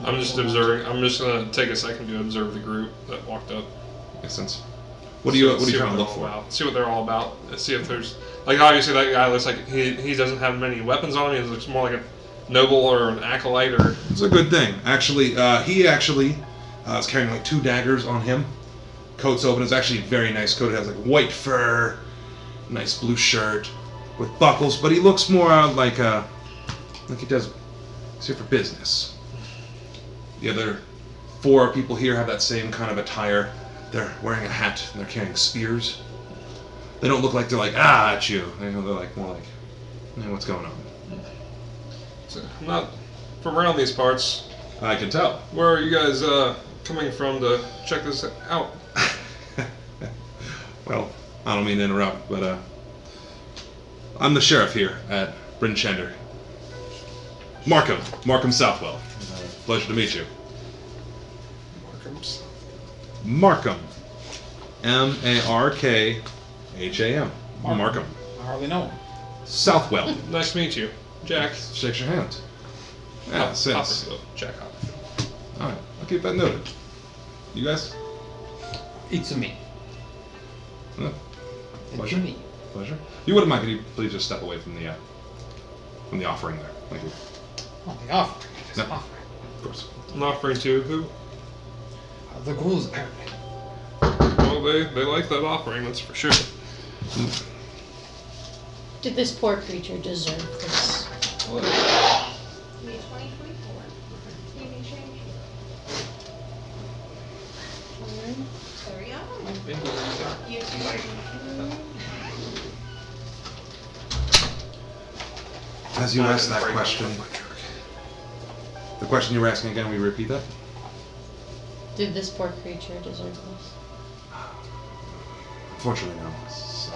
I'm just observing. I'm just gonna take a second to observe the group that walked up. Makes sense. What are you See trying to they're look all for? about. See what they're all about. See if there's like obviously that guy looks like he doesn't have many weapons on him. He looks more like a noble or an acolyte or. It's a good thing. Actually, he is carrying like 2 daggers on him. Coat's open. It's actually a very nice coat. It has like white fur, nice blue shirt with buckles, but he looks more like he does. He's here for business. The other 4 people here have that same kind of attire. They're wearing a hat and they're carrying spears. They don't look like they're like at you. They're like more like, hey, what's going on? So, I'm not from around these parts. I can tell. Where are you guys coming from to check this out? Well, I don't mean to interrupt, but I'm the sheriff here at Bryn Chender. Markham Southwell. Pleasure to meet you. Markham's. Markham. Markham. Markham. I hardly know him. Southwell. Nice to meet you, Jack. Shakes your hand. Yeah, since. Hopperfield. Jack Hopperfield. Alright, I'll keep that noted. You guys? It's me. Huh? It's Pleasure. me. Pleasure. If you wouldn't mind, could you please just step away from the offering there? Thank you. Oh, the offering. It is No. an offering. Of course. An offering to who? The ghouls, apparently. Well, they like that offering, that's for sure. Did this poor creature deserve this? Be 2024. You can change. There we go. You too. As you ask that question, the question you were asking again, will you repeat that? Did this poor creature deserve this? Unfortunately, no. It's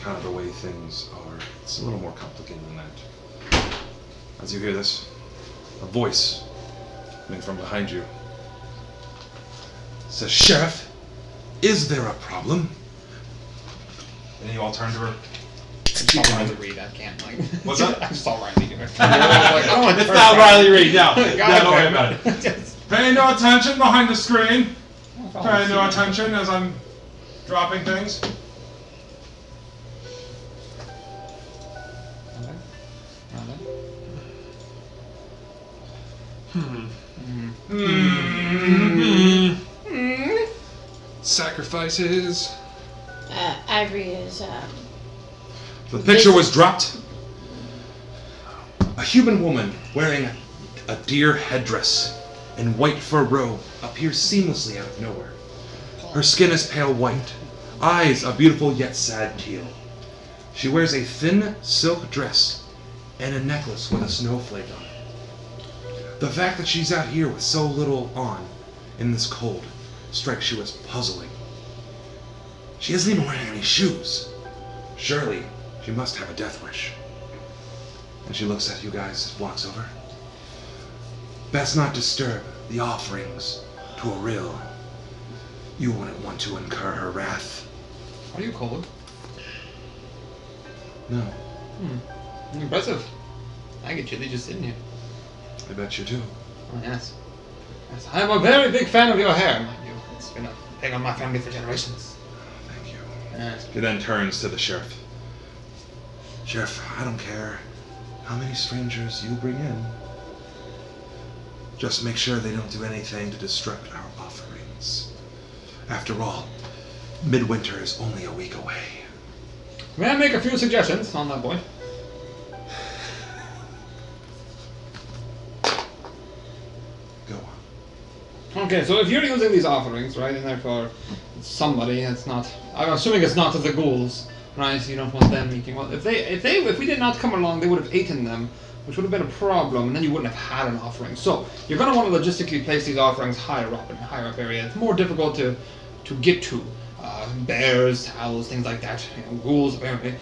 kind of the way things are. It's a little more complicated than that. As you hear this, a voice coming from behind you says, "Sheriff, is there a problem?" And you all turn to her. I saw Riley Reid. I can't like. What's that? I saw Riley do it. It's It's not Riley Reid, no. God, Don't worry about it. Yes. Pay no attention behind the screen. Oh, Pay no attention as I'm dropping things. Sacrifices. Ivory is, The picture was dropped. A human woman wearing a deer headdress and white fur robe appears seamlessly out of nowhere. Her skin is pale white, eyes a beautiful yet sad teal. She wears a thin silk dress and a necklace with a snowflake on it. The fact that she's out here with so little on in this cold strikes you as puzzling. She isn't even wearing any shoes. Surely she must have a death wish. And she looks at you guys, walks over. Best not disturb the offerings to a rill. You wouldn't want to incur her wrath. Are you cold? No, Impressive. I get chilly just sitting here. I bet you do. Oh, yes. Yes. I'm a very big fan of your hair, mind you. It's been a thing on my family for generations. Thank you. Yes. She then turns to the sheriff. Sheriff, I don't care how many strangers you bring in. Just make sure they don't do anything to disrupt our offerings. After all, midwinter is only a week away. May I make a few suggestions on that point? Go on. Okay, so if you're using these offerings, right, and therefore somebody that's not, I'm assuming it's not the ghouls, right? So you don't want them eating. Well, if we did not come along, they would have eaten them, which would have been a problem, and then you wouldn't have had an offering. So you're going to want to logistically place these offerings higher up in higher up areas. It's more difficult to get to. Bears, owls, things like that. You know, ghouls, apparently.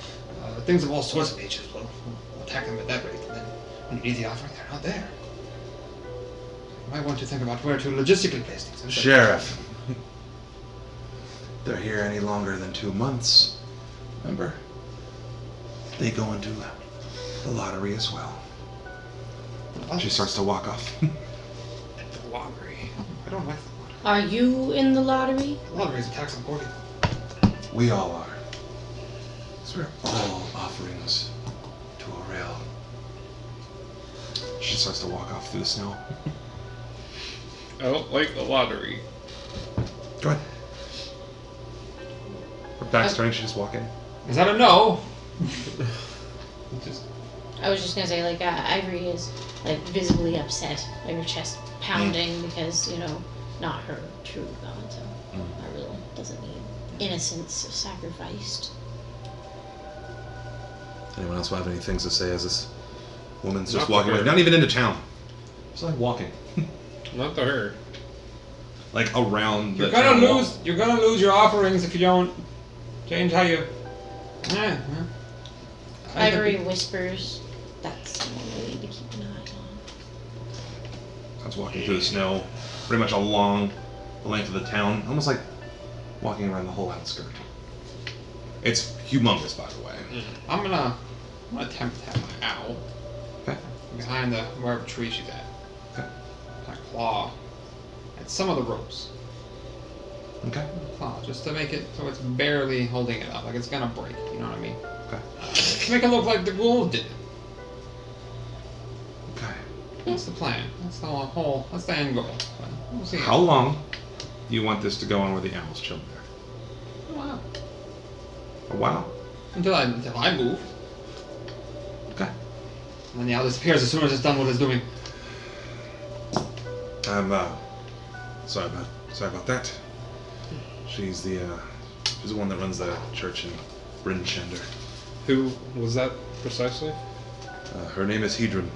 Things of all sorts of natures will attack them at that rate. And then when you need the offering, they're not there. You might want to think about where to logistically place things. Sheriff. They're here any longer than 2 months. Remember? They go into the lottery as well. She starts to walk off. The lottery. I don't like the lottery. are you in the lottery? The lottery is a tax on poor people. We all are. So we're all offerings to a rail. She starts to walk off through the snow. I don't like the lottery. Go ahead. Her back's turning, she just walk in. Is that a no? Just I was just gonna say, like, Ivory is, like, visibly upset, like her chest pounding because, you know, not her true god, so I really doesn't need innocence sacrificed. Anyone else have any things to say as this woman's just Not walking to away? her. Not even into town. Just like walking. Not to her. Like around you're the town gonna wall. lose. You're gonna lose your offerings if you don't change how you. Yeah. Ivory whispers, that's someone we need to keep an eye on. I was walking through the snow, pretty much along the length of the town, almost like walking around the whole outskirt. It's humongous, by the way. I'm gonna attempt to have my owl Okay. behind the wherever tree she's at. Okay. I claw at some of the ropes. Okay. Claw, just to make it so it's barely holding it up, like it's gonna break. You know what I mean? Okay. To make it look like the ghouls did. Okay. That's the plan. That's the whole. That's the end goal. But we'll see. How long do you want this to go on where the owls chill there? Wow. A while. Until I move, Okay. and then the owl disappears as soon as it's done what it's doing. I'm sorry about that. She's the one that runs the church in Bryn Shander. Who was that precisely? Her name is Hedron.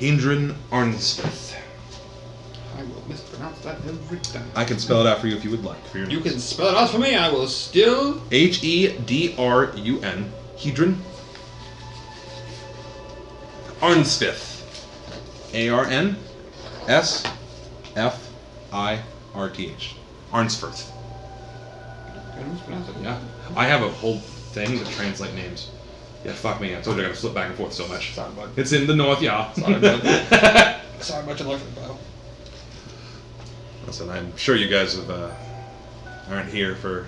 Hedron Arnsmith. I will mispronounce that every time. I can spell it out for you if you would like. For your You can spell it out for me. I will still. Hedrun. Hedron. Arnsmith. Arnsfirth. Arnsfirth. Can I mispronounce it? Yeah. I have a whole thing to translate names. Yeah, fuck me. I told you I gotta flip back and forth so much. Sorry, bud. It's in the north, yeah. Sorry, bud. Sorry about your luck for the battle. Listen, I'm sure you guys aren't here for,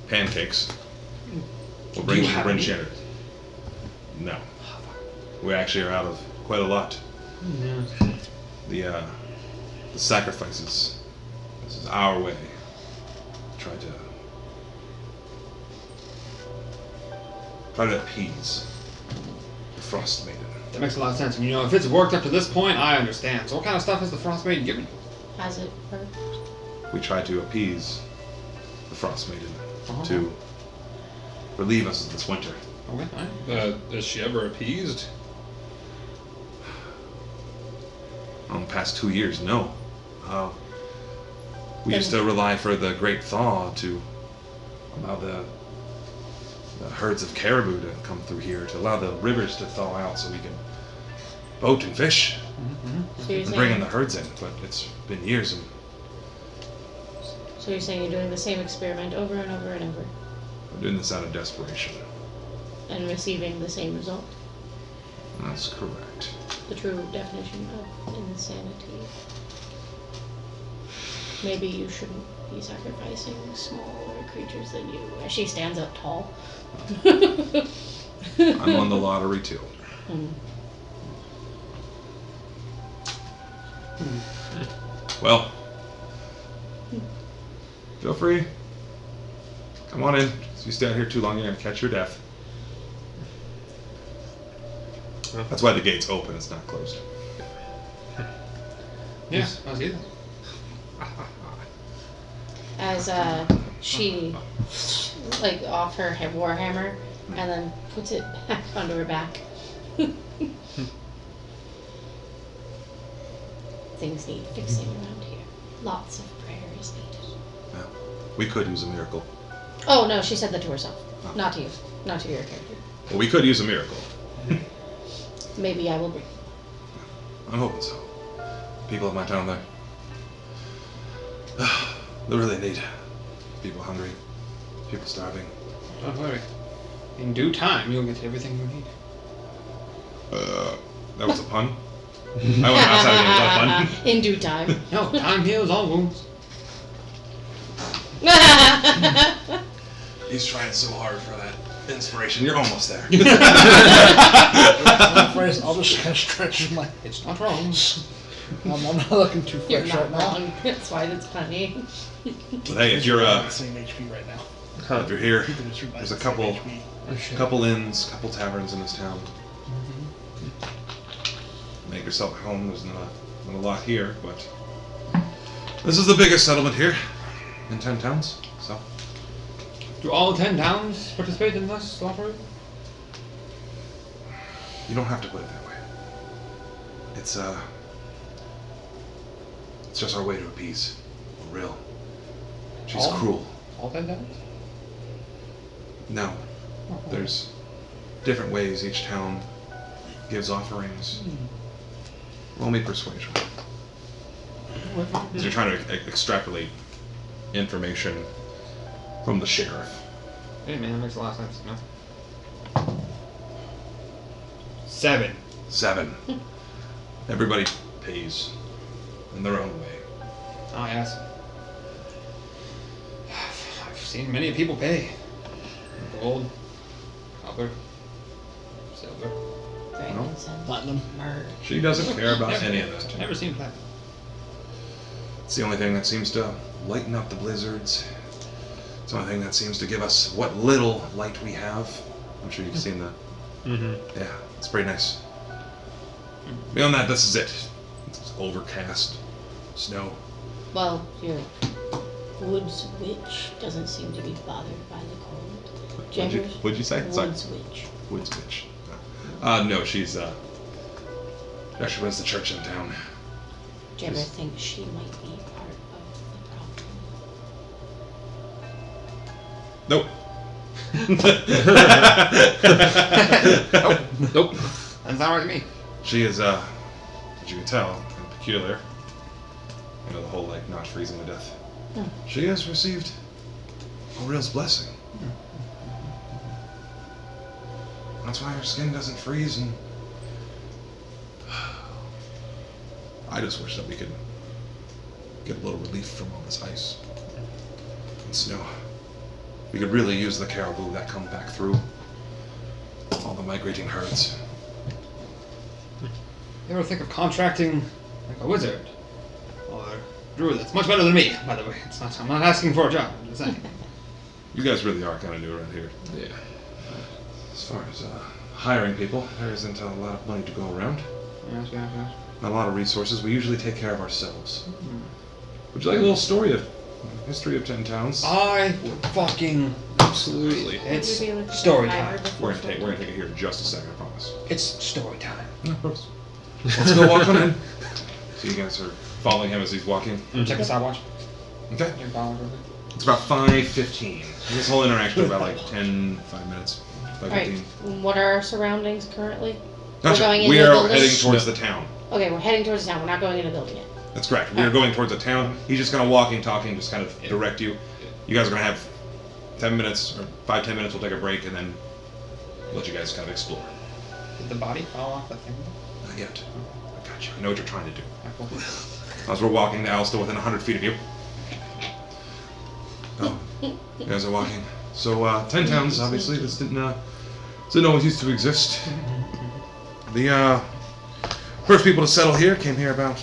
pancakes. We'll bring Do you you to have Bryn any? Shander. No. We actually are out of quite a lot. Yeah. The sacrifices. This is our way. Try to appease the Frost Maiden. That makes a lot of sense. And if it's worked up to this point, I understand. So what kind of stuff has the Frost Maiden given you? Has it worked? We try to appease the Frost Maiden Uh-huh. to relieve us of this winter. Okay, alright. Is she ever appeased? In the past 2 years, no. We used to rely for the great thaw to allow the herds of caribou to come through here, to allow the rivers to thaw out so we can boat and fish So you're and bring in saying, the herds in. But it's been years, and so you're saying you're doing the same experiment over and over and over, we're doing this out of desperation. and receiving the same result? That's correct. The true definition of insanity. Maybe you shouldn't be sacrificing smaller creatures than you. As she stands up tall. I'm on the lottery too. Well, feel free. Come on in. If you stay out here too long, you're gonna catch your death. That's why the gate's open. It's not closed. Yeah, I see that. As she off her warhammer and then puts it back onto her back. Things need fixing around here. Lots of prayer is needed. Yeah. We could use a miracle. Oh no, she said that to herself. Oh. Not to you. Not to your character. Well, we could use a miracle. Maybe I will bring. I'm hoping so. People of my town, they really need people hungry, people starving. Don't worry. In due time, you'll get everything you need. That was a pun. I went outside of the game. Was that a pun? In due time. No, time heals all wounds. He's trying so hard for that inspiration. You're almost there. I'll just kind of stretch my. It's not wrong. I'm not looking too You're fresh not right now. wrong. That's why it's funny. But hey, if you're the same HP right now. if you're here, People just realize there's a the same couple HP. couple inns, couple taverns in this town. Make yourself at home. There's not a lot here, but this is the biggest settlement here in 10 towns. So Do all 10 towns participate in this lottery? you don't have to put it that way. It's just our way to appease. We're real. She's All? cruel. All 10 towns? No, there's different ways each town gives offerings. Roll me persuasion. Because you're trying to extrapolate information from the sheriff. Hey man, that makes a lot of sense. No? 7. 7. Everybody pays in their own way. Oh, yes. I've seen many people pay. Gold, copper, silver. Frankincense, Platinum. myrrh. She doesn't care about any of that. Never seen platinum. It's the only thing that seems to lighten up the blizzards. It's the only thing that seems to give us what little light we have. I'm sure you've seen that. Mm-hmm. Yeah, it's pretty nice. Beyond that, this is it. It's overcast, snow. Well, your woods witch doesn't seem to be bothered by the cold. What'd you say? Sorry. Woods witch. Woods witch. No, she's she actually runs the church in town. Do you ever think she might be part of the problem? Nope. Nope. That's not right to me. She is, as you can tell, kind of peculiar. You know, the whole, like, not freezing to death. Hmm. She has received O'Reilly's blessing. That's why her skin doesn't freeze, and I just wish that we could get a little relief from all this ice and snow. We could really use the caribou that come back through. All the migrating herds. You ever think of contracting like a wizard? Or druid? That's much better than me, by the way. I'm not asking for a job, I'm just saying. You guys really are kind of new around here. Yeah. As far as hiring people, there isn't a lot of money to go around. Yes. Not a lot of resources. We usually take care of ourselves. Would you like a little history of 10 towns? I would fucking Absolutely. It's Would we be looking story at time. higher We're before gonna take it here in just a second, I promise. It's story time. Yeah, of course. Let's go walk on in. So you guys are following him as he's walking. Check the stopwatch. Okay. Your balance real quick. It's about 5:15. This whole interaction is about like 5 minutes. 5:15. Alright, what are our surroundings currently? Gotcha. We're going into We the are building? heading towards the town. Okay, we're heading towards the town. We're not going in a building yet. That's correct. We are going towards the town. He's just gonna walking, talking, just kind of direct you. You guys are gonna have 10 minutes or 5-10 minutes. We'll take a break and then let you guys kind of explore. Did the body fall off that thing? Not yet. I got you. I know what you're trying to do. Apple. As we're walking, Al's still within 100 feet of you. Oh, you guys are walking. So 10 towns, obviously. This didn't always used to exist. The first people to settle here came here about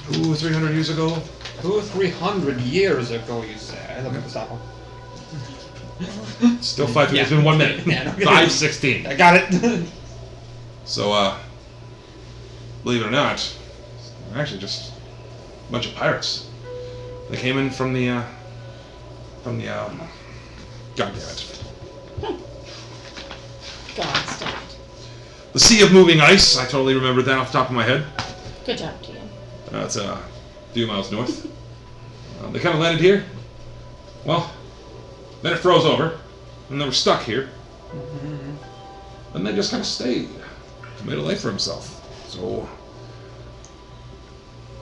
200 or 300 years ago. 200 or 300 years ago, you said. Look at the stopwatch. Still 5. It's been 1 minute. Yeah, no. 5:16. I got it. So believe it or not, they're actually just a bunch of pirates. They came in from the God damn it. God, stop it. The Sea of Moving Ice. I totally remembered that off the top of my head. Good job, TM. It's a few miles north. They kind of landed here. Well, then it froze over, and they were stuck here. And they just kind of stayed. Made a life for himself. So,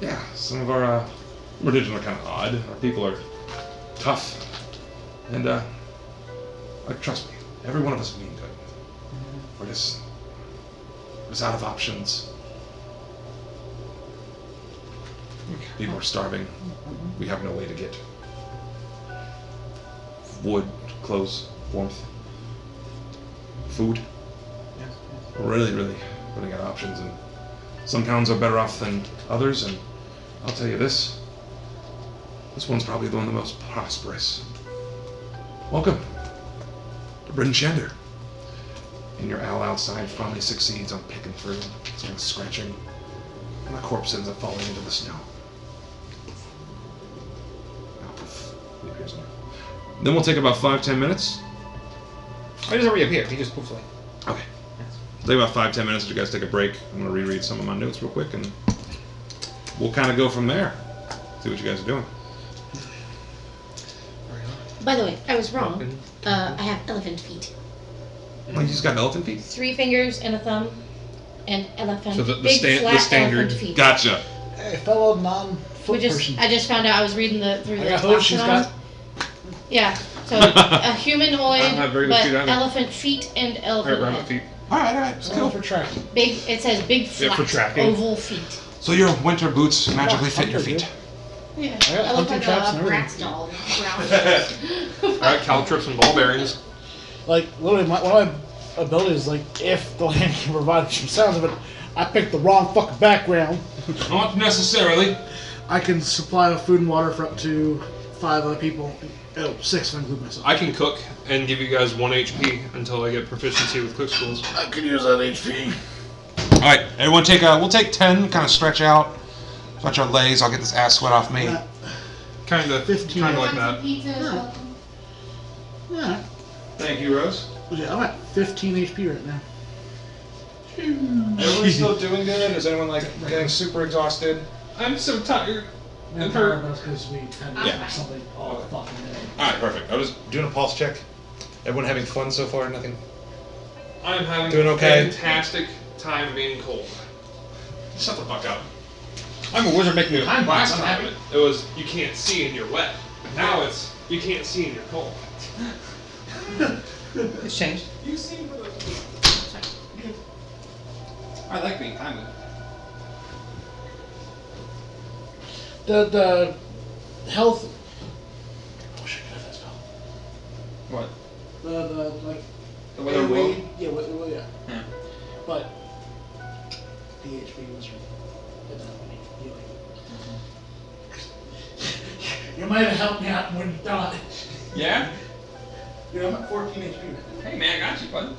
yeah, some of our religions are kind of odd. Our people are tough. And, trust me, every one of us mean good. We're just out of options. People are starving. We have no way to get wood, clothes, warmth, food. We're really running out of options, and some towns are better off than others, and I'll tell you this one's probably the one the most prosperous. Welcome to Bryn Shander. And your owl outside finally succeeds on picking through. It's kind of scratching, and the corpse ends up falling into the snow. Now, poof, he appears now. Then we'll take about 5-10 minutes. Oh, he doesn't reappear. He just poofs away. Okay. Take about 5-10 minutes as you guys take a break. I'm going to reread some of my notes real quick, and we'll kind of go from there. See what you guys are doing. By the way, I was wrong. I have elephant feet. Oh, you just got elephant feet? 3 fingers and a thumb, and elephant. So the big flat standard- elephant feet. Gotcha. Hey, fellow non-foot person. I just found out. I was reading through I the got hers, she's taxonomy. got... Yeah. So a humanoid, I don't have very good but feet either. elephant feet and elephant Rabbit head. feet. Alright, let's Oh, go. for tracking. Big. It says big Yeah, flat for tracking. oval feet. So your winter boots magically fit your feet. Yeah. I got I look hunting like traps and a everything. Bratz doll. Alright, caltrips and ball bearings. Like, literally, one of my abilities is, like, if the land can provide some sounds of it, I picked the wrong fucking background. Not necessarily. I can supply food and water for up to 5 other people. Oh, 6 if I include myself. I can cook and give you guys 1 HP until I get proficiency with cook skills. I could use that HP. Alright, everyone we'll take 10, kind of stretch our legs. I'll get this ass sweat off me. Kinda 15. like that. Yeah. Thank you, Rose. Yeah, I'm at 15 HP right now. Everyone still doing good? Is anyone like getting super exhausted? I'm so tired. Yeah, that's because we had Yeah. something all fucking day. Alright, perfect. I was doing a pulse check. Everyone having fun so far? Nothing? I'm having Doing a okay? fantastic time being cold. Shut the fuck up. I'm a wizard making a time Last box. I'm time happy. it was you can't see and you're wet. Now it's you can't see and you're cold. It's changed. You seem for those. I like being timely. The health. I wish I could have that spell. What? The like. The weather blow? Yeah, well, yeah. Yeah. But the HP was didn't help me healing. You might have helped me out when you died. Yeah? Yeah, I'm at 14 HP right now. Hey man, I got you, bud.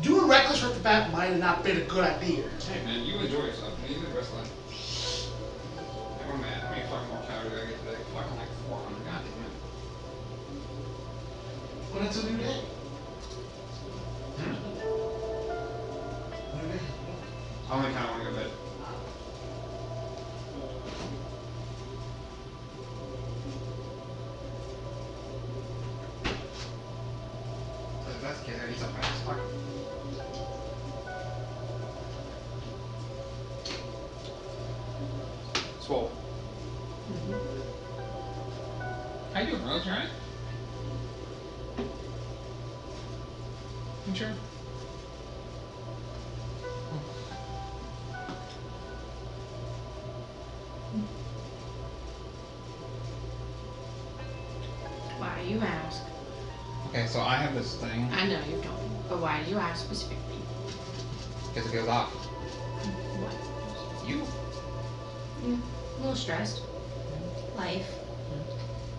Doing reckless right off the bat might have not been a good idea. Hey man, you enjoy yourself. You live the best life. Hey, I'm mad. How many fucking more calories did I get today? Fucking like 400. God damn it. But it's a new day. New day. I only kind of want to go to bed. If that's the case, I need something else. Fuck. Swole. How you doing, Rose? You alright? You sure? Why do you ask? Okay, so I have this thing. I know you don't, but why do you ask specifically? Because it goes off. What? You? A little stressed. Life.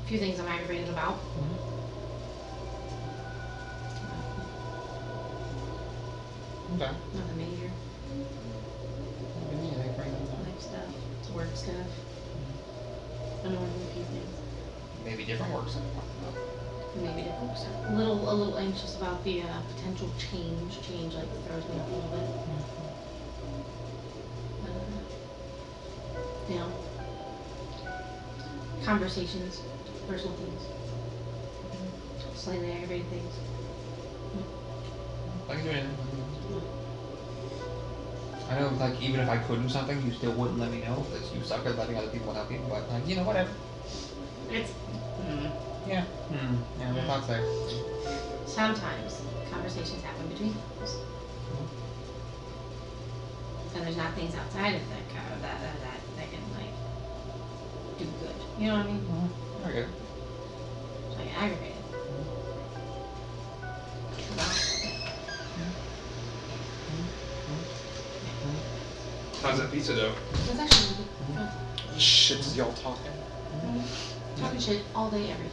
A few things I'm aggravated about. Okay. Nothing major. Life stuff. Work stuff. Annoying a few things. Maybe different works. Maybe different stuff. A little anxious about the potential change. Change like throws me up a little bit. You know, conversations, personal things, slightly aggravated things. I can do anything. I know, like, even if I could do something, you still wouldn't let me know because you suck at letting other people help you. But, like, you know, whatever. It's Yeah. Yeah, my thoughts there. sometimes conversations happen between couples, and there's not things outside of that that can like do good. You know what I mean? Okay. It's like aggravated. How's that pizza dough? It's actually good. Shit, is y'all talking? Talking shit all day, every day,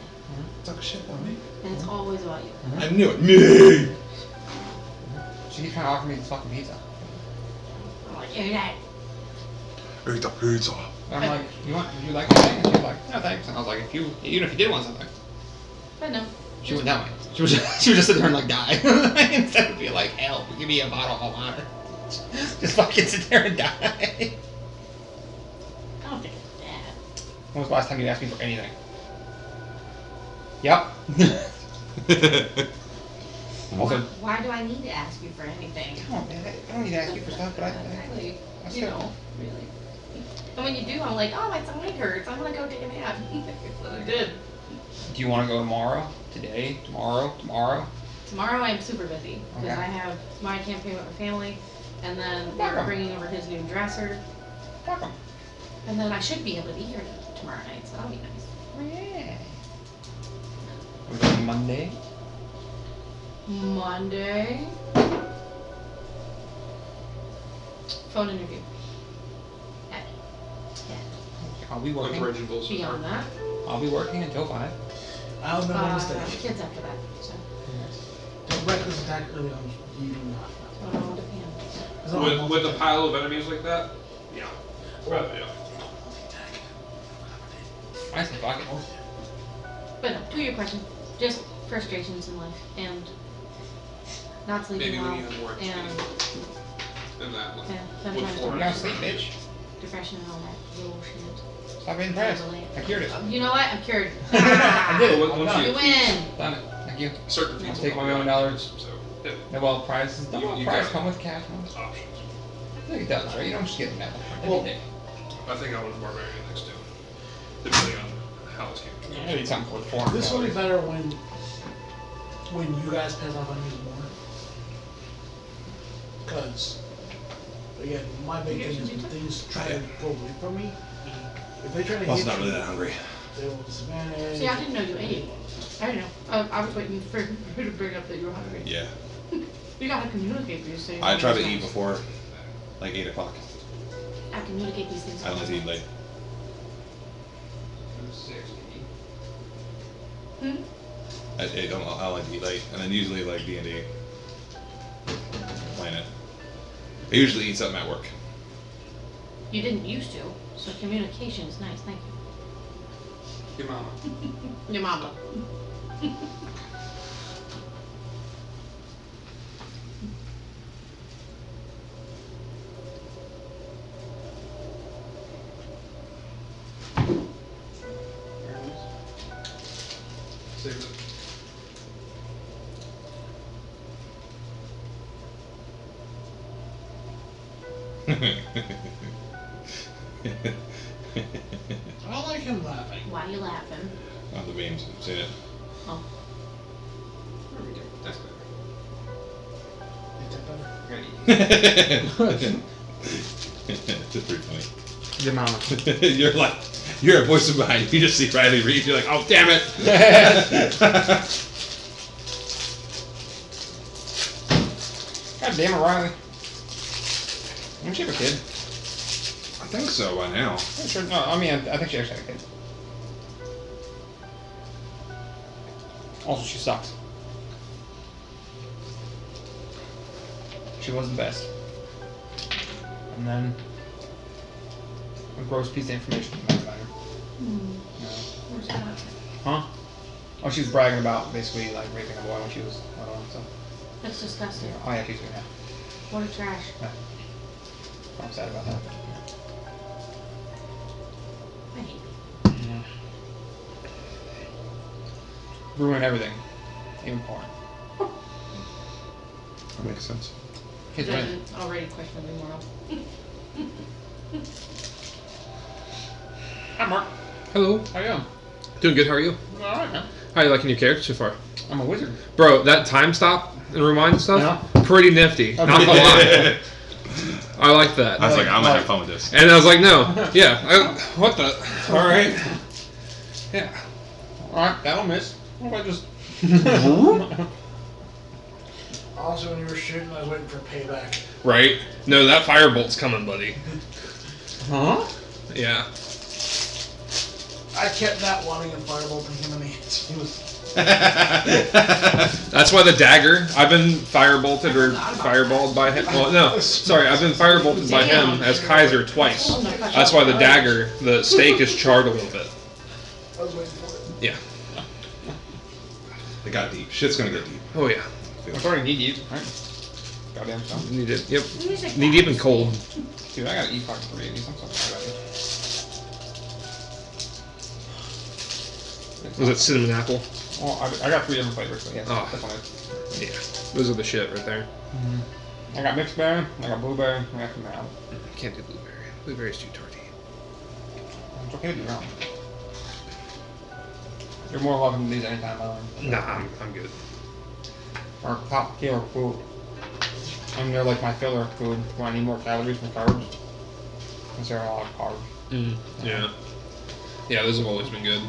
Talk shit about me. and it's always about you. I knew it. Me! She keeps trying to offer me this fucking pizza. I'm like, every day. Eat the pizza. And I'm like, would you like anything? And she's like, no thanks. And I was like, even if you did want something, But no. she wouldn't tell me. She would just sit there and like die. Instead of be like, help, give me a bottle of water. Just fucking sit there and die. I don't think it's bad. When was the last time you asked me for anything? Yep. Also, Why do I need to ask you for anything? come on, man. I don't need to ask you for stuff, but Exactly. I You still. know, really. And when you do, I'm like, oh, my stomach hurts. I'm gonna go take a nap. So I did. Do you want to go tomorrow? Today? Tomorrow? Tomorrow I'm super busy because Okay. I have my campaign with my family, and then they're Welcome. bringing over his new dresser. Fuck 'em. And then I should be able to be here tomorrow night, so that'll be nice. Oh, yeah. We're going Monday. Monday. Phone interview. At 10. I'll be Like working. Reginald's. Beyond that, I'll be working until 5. I'll make no mistake. kids after that. So Don't reckless attack early on. You do not. it all depends. As long as With a pile of enemies like that? Yeah. Right, yeah. I said fuck it. But no, to your question, just frustrations in life and not sleeping Maybe well when you have more and And that one. yeah, With sometimes We're gonna sleep, bitch. depression and all that bullshit. Stop being depressed. I cured it. You know what? I'm cured. I did it. But I'm once done. You win. Done it. Thank you. Certain Yeah. things Take will my come own out, dollars. So, yeah, Nobel Prize. The Nobel You Prize got come with cash money. options. I think it does, right? You don't just get a medal. Well- Every day. I think I was barbarian next to. Depending on how this game goes. I need something for $400. This will be better when you guys pass off on me more. Because, again, my big thing is when things try to go away from me, if they try to Well, hit it's not you, really that hungry. they will disadvantage. See, I didn't know you ate. I didn't know. I was waiting for you to bring up that you were hungry. Yeah. You gotta communicate these things. I try to eat before like 8 o'clock. I communicate these things. I like to eat late. Hmm? I like to eat late, and then usually like D&D. Playing it. I usually eat something at work. You didn't used to, so communication is nice. Thank you. Your mama. Your mama. Save it. I don't like him laughing. Why are you laughing? On the beams, I've seen it. Oh. There we go. That's better. Is that better? It's pretty funny. Your mama. You're a voice behind you. You just see Riley read. You're like, oh damn it! God damn it, Riley. Didn't she have a kid? I think so by now. I'm sure. No, I mean, I think she actually had a kid. Also, she sucks. She was the best. And then a gross piece of information about her. Where's that? Huh? Oh, she was bragging about basically like raping a boy when she was little and stuff. That's disgusting. Oh yeah, she's doing that. What a trash. I'm sad about that. I hate Yeah. Ruin everything, even porn. That makes sense. Kids that. win. Already questionably moral. Hi, Mark. Hello. How you doing? Doing good, how are you? All right, man. How are you liking your character so far? I'm a wizard. Bro, that time stop and rewind stuff, Yeah. pretty nifty. Not gonna lie. I like that. I was like, I'm gonna have fun with this. And I was like, no. Yeah. What the? Alright. Yeah. All right, that'll miss. What if I just? Also, when you were shooting, I was waiting for payback. Right? No, that firebolt's coming, buddy. Huh? Yeah. I kept not wanting a firebolt to him in the hands. He was. That's why the dagger, I've been firebolted or fireballed by him. Well, no, sorry, I've been firebolted by him as Kaiser twice. That's why the dagger, the stake is charred a little bit. I was waiting for it. Yeah. It got deep. Shit's gonna get deep. Oh, yeah. It's already knee deep, right? Goddamn stuff. Knee deep. Yep. Knee deep and cold. Dude, I gotta eat fucking 3 of these. I'm so sorry about this. Was it cinnamon apple? Well, I got 3 different flavors, so yeah, Oh. that's one. Yeah. Those are the shit right there. I got mixed berry, I got blueberry, I got some apple. Can't do blueberry. Blueberry's too tarty. It's okay to be wrong. You're more welcome to these anytime, by the way. Nah, I'm good. Our top tier food. And they're like my filler food when I need more calories from carbs. Because they're all carbs. Yeah. Yeah, those have always been good.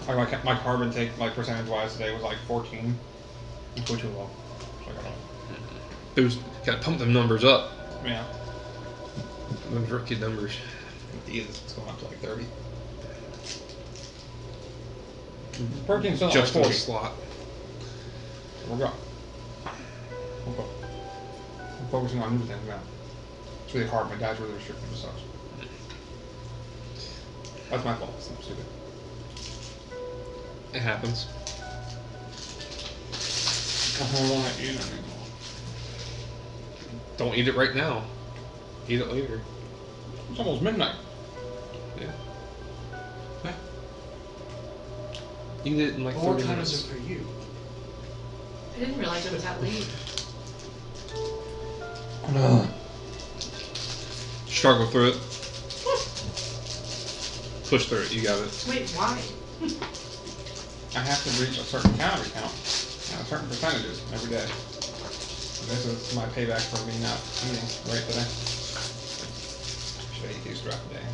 Like my carb intake, like percentage wise today, was like 14. It's way too low. So I gotta, Gotta pump them numbers up. yeah. Those rookie numbers. It's going up to like 30. Protein's still Just like in the 40. slot. We'll go. I'm focusing on new things now. It's really hard. My diet's really restricted. It sucks. That's my fault. It's not stupid. It happens. I don't want to eat anymore. Don't eat it right now. Eat it later. It's almost midnight. Yeah. Eat it in like 30 What time minutes. is it for you? I didn't realize it was that late. Struggle through it. Push through it. You got it. Wait, why? I have to reach a certain calorie count, certain percentages every day. This is my payback for me not eating right today. Should I eat these throughout the day?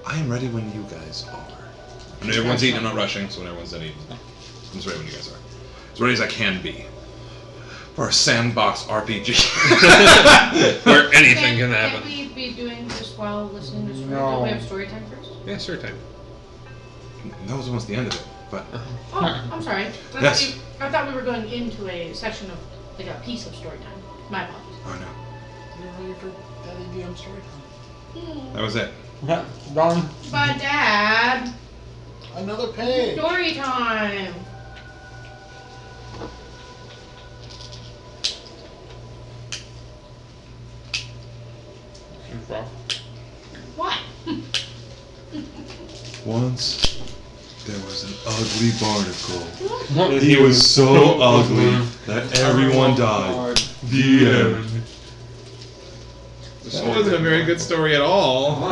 I am ready when you guys are. When everyone's eating, I'm not rushing, so when everyone's done eating, I'm just ready when you guys are. As ready as I can be. For a sandbox RPG. Where anything can Can't happen. we be doing this while listening to story? No. Don't we have story time first? Yeah, story time. That was almost the end of it, but Oh, I'm sorry. Yes. I thought we were going into a section of, like a piece of story time. My apologies. oh no, You're ready for LEDM story time. that was it. Done. But Dad, Another page. story time. Seems rough. What? Once there was an ugly barnacle. He He was so ugly that everyone died. The end. That wasn't a very good story at all.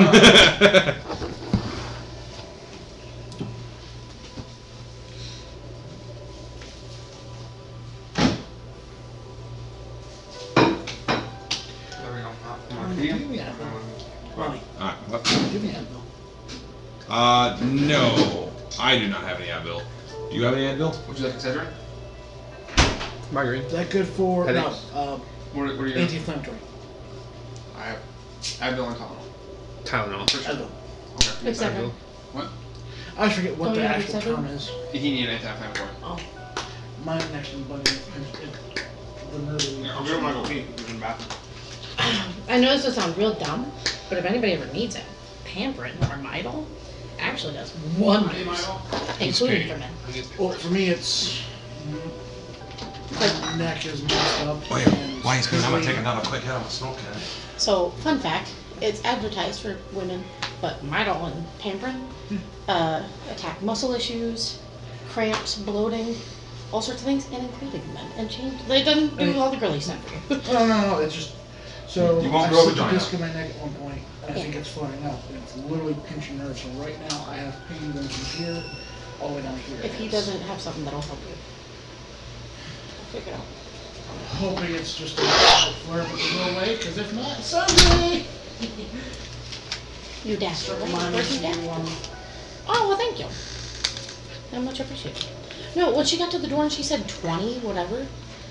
There we go. Give me Advil. Ronnie, Alright, what? give me Advil. No. I do not have any Advil. Do you have any Advil? Would you like Excedrin? Migraine. Is that good for Headaches? no, What are you? anti-inflammatory? I have Advil and Tylenol. Tylenol. Advil. Okay. Excedrin. What? I forget what Don't the you have actual Excedrin? term is. You need an anti-inflammatory. Oh. Mine actually bugging the nerve. Yeah, I'll go when I go pee. In the bathroom. I know this will sound real dumb, but if anybody ever needs it, Pamprin or Midol actually does wonders, including for men. Well, for me, it's my neck is messed up. Wait, and why is me? I'm gonna squiggly. take another quick hit on my smoke can. So, fun fact, it's advertised for women, but Midol and Pamprin attack muscle issues, cramps, bloating, all sorts of things, and including men. And change. They doesn't do all the girly stuff for you. No, it's just so You won't I grow a slipped a vagina. disc in my neck at one point. I think it's flaring up, and it's literally pinching nerves. So right now, I have pain going from here all the way down here. If he doesn't have something that'll help you, figure it out. Hoping it's just a flare up to go away, because if not, Sunday. You dastard. Mine Where'd is you get? the one. Oh, well, thank you. I much appreciate it. No, when she got to the door and she said 20, whatever,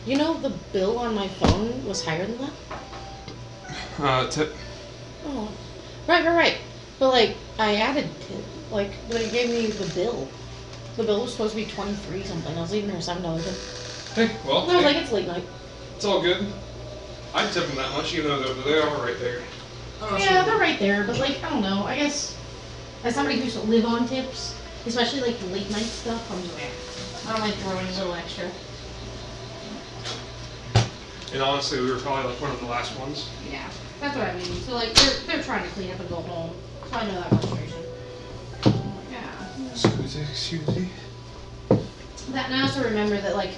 you know the bill on my phone was higher than that? Tip. Oh, right. But, like, I added tip. Like, they gave me the bill. The bill was supposed to be 23 something. I was leaving her $7 in. Hey, well, And I was like, it's late night. it's all good. I'd tip them that much, even though they are right there. Yeah, they're right there, but, like, I don't know. I guess as somebody who used to live on tips, especially, like, late night stuff, I'm just like, I don't like throwing a little extra. And honestly, we were probably like one of the last ones. Yeah, that's what I mean. So like they're trying to clean up and go home. So I know that frustration. Yeah. Excuse me. That, and I also remember that, like,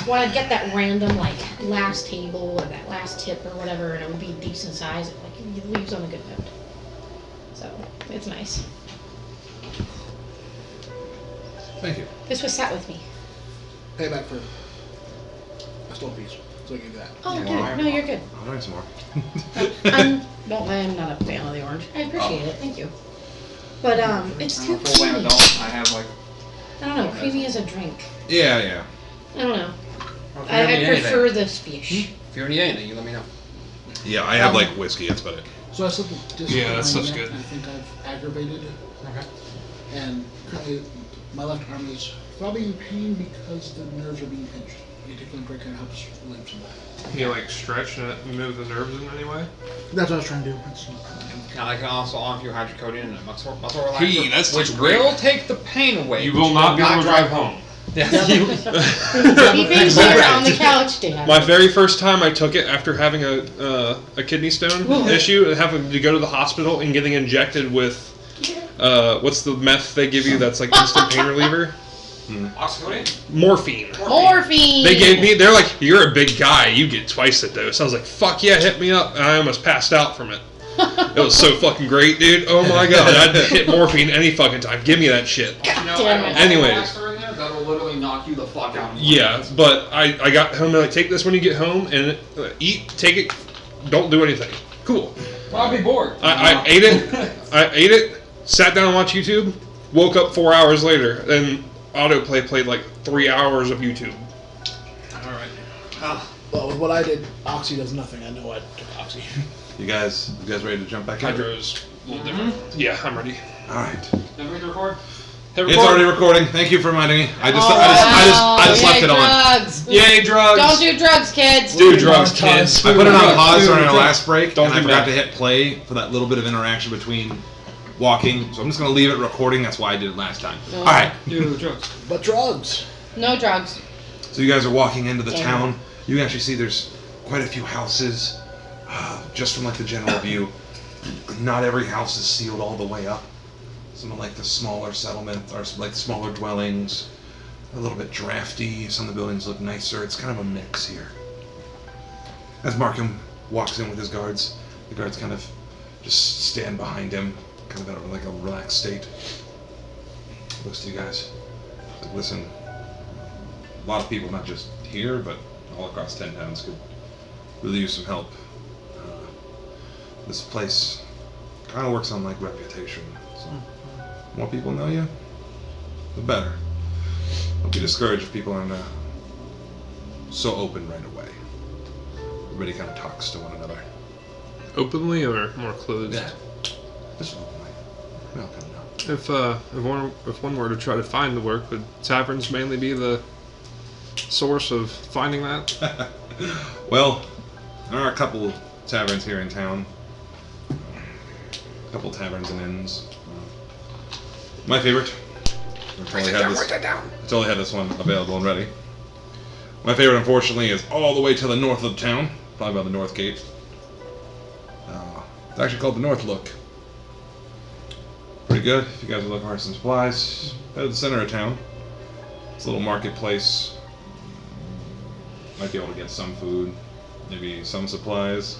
when I'd get that random, like, last table or that last tip or whatever, and it would be decent size, it, like, it leaves on a good note. So, it's nice. Thank you. This was sat with me. Payback for I stole a piece. So I give you that. Oh, Yeah. dude, no, you're good. I'll drink some more. I'm not a fan of the orange. I appreciate it, thank you. But it's I'm too a full-lay creamy. adult. I have like. I don't know, creamy as a drink. Yeah. I don't know. Well, if you don't I need prefer anything. the fish. If you don't need anything, you let me know. Yeah, I have like whiskey. That's about it. So I slipped a disc Yeah, that behind stuff's the neck, good. and I think I've aggravated, Okay. and currently my left arm is probably in pain because the nerves are being pinched. You take one break and it helps relieve some of that. You like stretch and move the nerves in any way? That's what I was trying to do. I can also offer you hydrocodone and a muscle relaxer, Hey, that's which great. will take the pain away. You but will not be able to drive home. home. Yes. He thinks you're on the couch, Dad. My very first time I took it after having a kidney stone issue, and having to go to the hospital and getting injected with what's the meth they give you that's like instant pain reliever? Oxycodone? Morphine. Morphine! They gave me, they're like, you're a big guy, you get twice the dose. I was like, fuck yeah, hit me up. And I almost passed out from it. It was so fucking great, dude. Oh my god, I'd hit morphine any fucking time. Give me that shit. damn it. Anyways. That'll literally knock you the fuck out. Yeah, but I got home and like, take this when you get home and eat, take it, don't do anything. Cool. Well, I'll be bored. I ate it, sat down and watched YouTube, woke up 4 hours later, and autoplay played like 3 hours of YouTube. Alright. Well, with what I did, Oxy does nothing. I know I took Oxy. You guys ready to jump back in? Hydro's a little different. Yeah, I'm ready. All right. Never to record? Hit It's record. already recording. Thank you for reminding me. I just Yay, left it on. drugs. Yay, drugs! Don't do drugs, kids. Do drugs, kids. I put it on pause during our Drugs. last break, Don't and I do forgot that. to hit play for that little bit of interaction between walking. So I'm just gonna leave it recording. That's why I did it last time. All right. Do drugs. But drugs. No drugs. So you guys are walking into the Damn. town. You can actually see there's quite a few houses, just from like the general view. Not every house is sealed all the way up. Some of like the smaller settlement, or like smaller dwellings, a little bit drafty. Some of the buildings look nicer. It's kind of a mix here. As Markham walks in with his guards, the guards kind of just stand behind him, kind of in like a relaxed state. Looks to you guys. Like, listen, a lot of people, not just here, but all across 10 towns, could really use some help. This place kind of works on like reputation. So, the more people know you, the better. Don't be discouraged if people aren't so open right away. Everybody kind of talks to one another. Openly or more closed? Yeah. Just openly. We all kind of know. If one were to try to find the work, would taverns mainly be the source of finding that? Well, there are a couple taverns here in town. A couple taverns and inns. My favorite. Write that down. I totally had this one available and ready. My favorite, unfortunately, is all the way to the north of town, probably by the North Gate. It's actually called the North Look. Pretty good if you guys are looking for some supplies. Head to the center of town. It's a little marketplace. Might be able to get some food, maybe some supplies.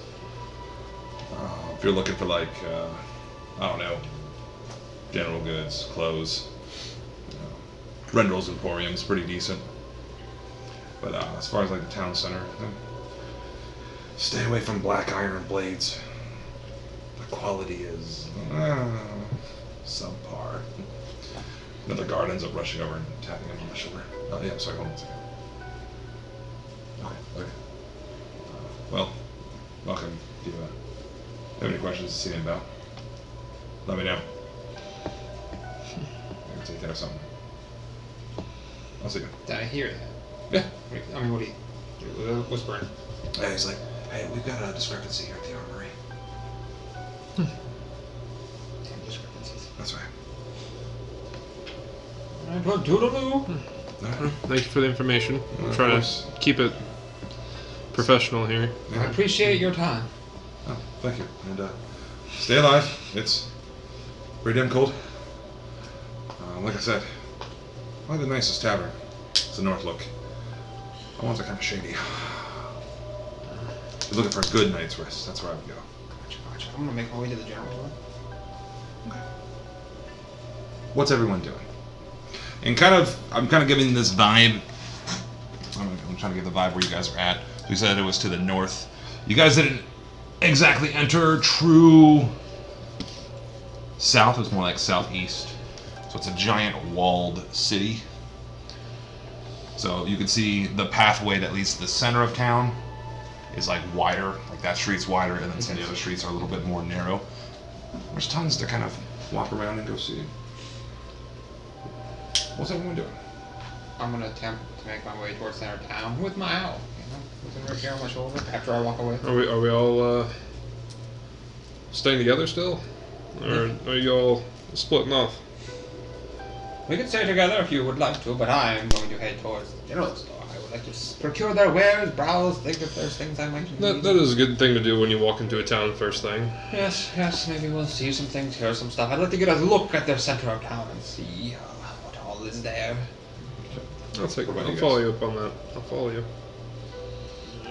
If you're looking for like, I don't know, general goods, clothes. Rendell's Emporium's pretty decent. But as far as like the town center, stay away from black iron blades. The quality is subpar. Another guard ends up rushing over and tapping him on the shoulder. Oh yeah, sorry, hold on a second. Okay. Well, welcome. If you have any questions to see me about, let me know. Maybe take care of something. I'll see you. Did I hear that? Yeah. I mean, what do you whispering? Yeah, he's like, hey, we've got a discrepancy here at the armory. Damn discrepancies. That's right. Alright, well, doodle-doo. All right. Thank you for the information. Well, I'll of try course. to keep it professional here. I appreciate your time. Oh, thank you. And stay alive. It's pretty damn cold. Like I said, probably the nicest tavern. It's the North Look. The ones are kind of shady. If you're looking for a good night's rest, that's where I would go. Gotcha. I'm gonna make my way to the general store. Okay. What's everyone doing? And I'm kind of giving this vibe. I'm trying to give the vibe where you guys are at. We said it was to the north. You guys didn't exactly enter true south. It was more like southeast. So it's a giant walled city. So you can see the pathway that leads to the center of town is like wider. Like that street's wider, and then some of the other streets are a little bit more narrow. There's tons to kind of walk around and go see. What's everyone doing? I'm gonna attempt to make my way towards center of town with my owl. You know, with it right here on my shoulder after I walk away. Are we all staying together still, or are you all splitting off? We can stay together if you would like to, but I am going to head towards the general store. I would like to procure their wares, browse, think if there's things I might need. That is a good thing to do when you walk into a town first thing. Yes, maybe we'll see some things, hear some stuff. I'd like to get a look at their center of town and see what all is there. I'll follow you up on that. I'll follow you. I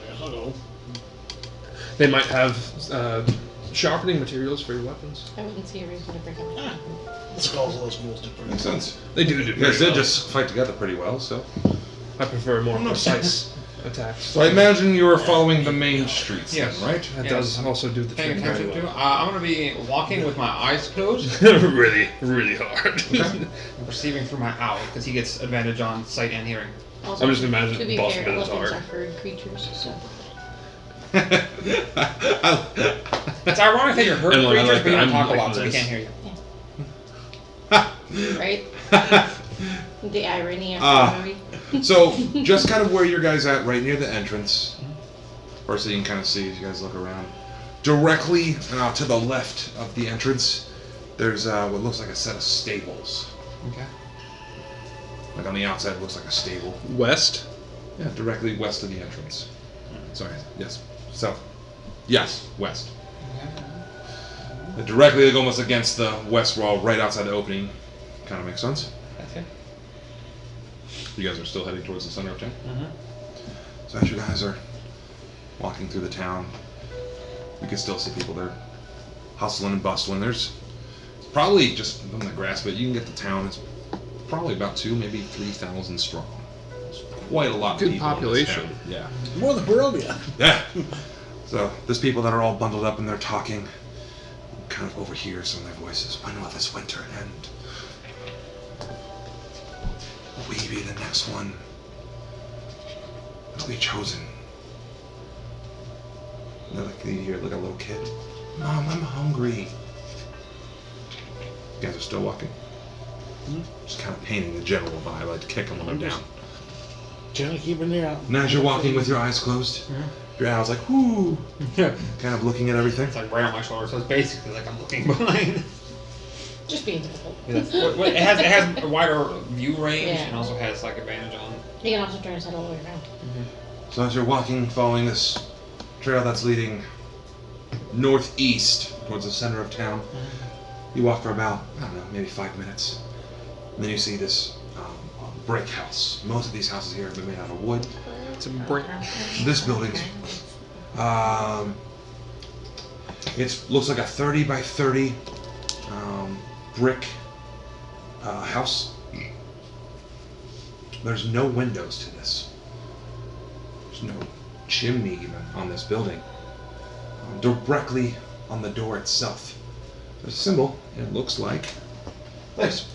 guess I'll go. They might have sharpening materials for your weapons. I wouldn't see a reason to break up. The skulls of those ghouls different. Makes sense. They do. You guys did just fight together pretty well, so. I prefer more precise attacks. So I imagine you were following the main streets, Yes. then, right? That does also do the Paying trick very attention well. to. I'm going to be walking with my eyes closed really, really hard. and perceiving through my owl because he gets advantage on sight and hearing. Also, I'm just imagining to be boss fair, bit is elephants hard. are herd creatures, so. It's ironic that you're herd And, like, I creatures, like but you that don't I'm talk a like lot, so we this. can't hear you. Right? The irony of memory. So, just kind of where your guys at, right near the entrance. First thing you can kind of see as you guys look around. Directly to the left of the entrance, there's what looks like a set of stables. Okay. Like on the outside, it looks like a stable. West? Yeah, directly west of the entrance. Sorry, yes, south. Yes, west. Directly, like almost against the west wall, right outside the opening. Kind of makes sense. That's it. You guys are still heading towards the center of town. Mm-hmm. So as you guys are walking through the town, you can still see people there hustling and bustling. There's probably just on the grass, but you can get the town. It's probably about 2,000, maybe 3,000 strong. It's quite a lot of Good people in this population. town. Yeah. More than Barovia. Yeah. So there's people that are all bundled up and they're talking. Kind of overhear some of their voices. When will this winter end? Will we be the next one? Will be chosen? And they're like, you hear like a little kid. Mom, I'm hungry. You guys are still walking. Just kind of painting the general vibe. I like to kick them when they're down. Generally keeping their out. And as you're walking with your eyes closed, your owl's like, whoo, Yeah. kind of looking at everything. It's like right on my shoulder, so it's basically like I'm looking behind. Just being difficult. It has a wider view range Yeah. and also has like advantage on. You can also turn his head all the way around. So as you're walking, following this trail that's leading northeast towards the center of town, you walk for about, I don't know, maybe 5 minutes. And then you see this brick house. Most of these houses here have been made out of wood. It's a brick. This building's, it looks like a 30 by 30 brick house. There's no windows to this. There's no chimney even on this building. Directly on the door itself, there's a symbol. It looks like this.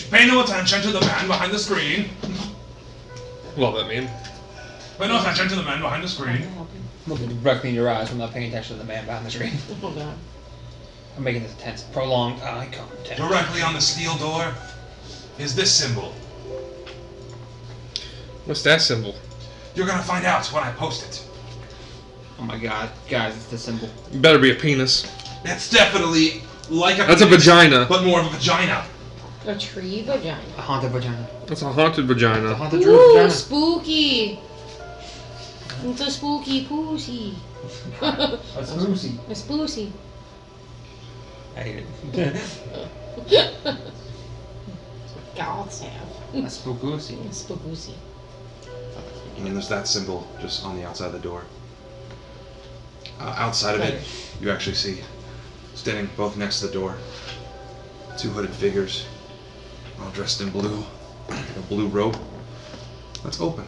Pay no attention to the man behind the screen. What does that mean? Pay no attention to the man behind the screen. Looking directly in your eyes. I'm not paying attention to the man behind the screen. Oh god. I'm making this tense, prolonged eye contact. Directly on the steel door is this symbol. What's that symbol? You're gonna find out when I post it. Oh my god, guys, it's the symbol. It better be a penis. It's definitely like a That's a penis, vagina. but more of a vagina. A tree vagina. A haunted vagina. That's a haunted A vagina. haunted true Ooh, vagina. spooky. It's a spooky pussy. A spooky. A spooky. I hate it. Goths have. A spooky. A spooky. And there's that symbol just on the outside of the door. Outside of it, you actually see, standing both next to the door, 2 hooded figures, all dressed in blue. A blue robe. That's open.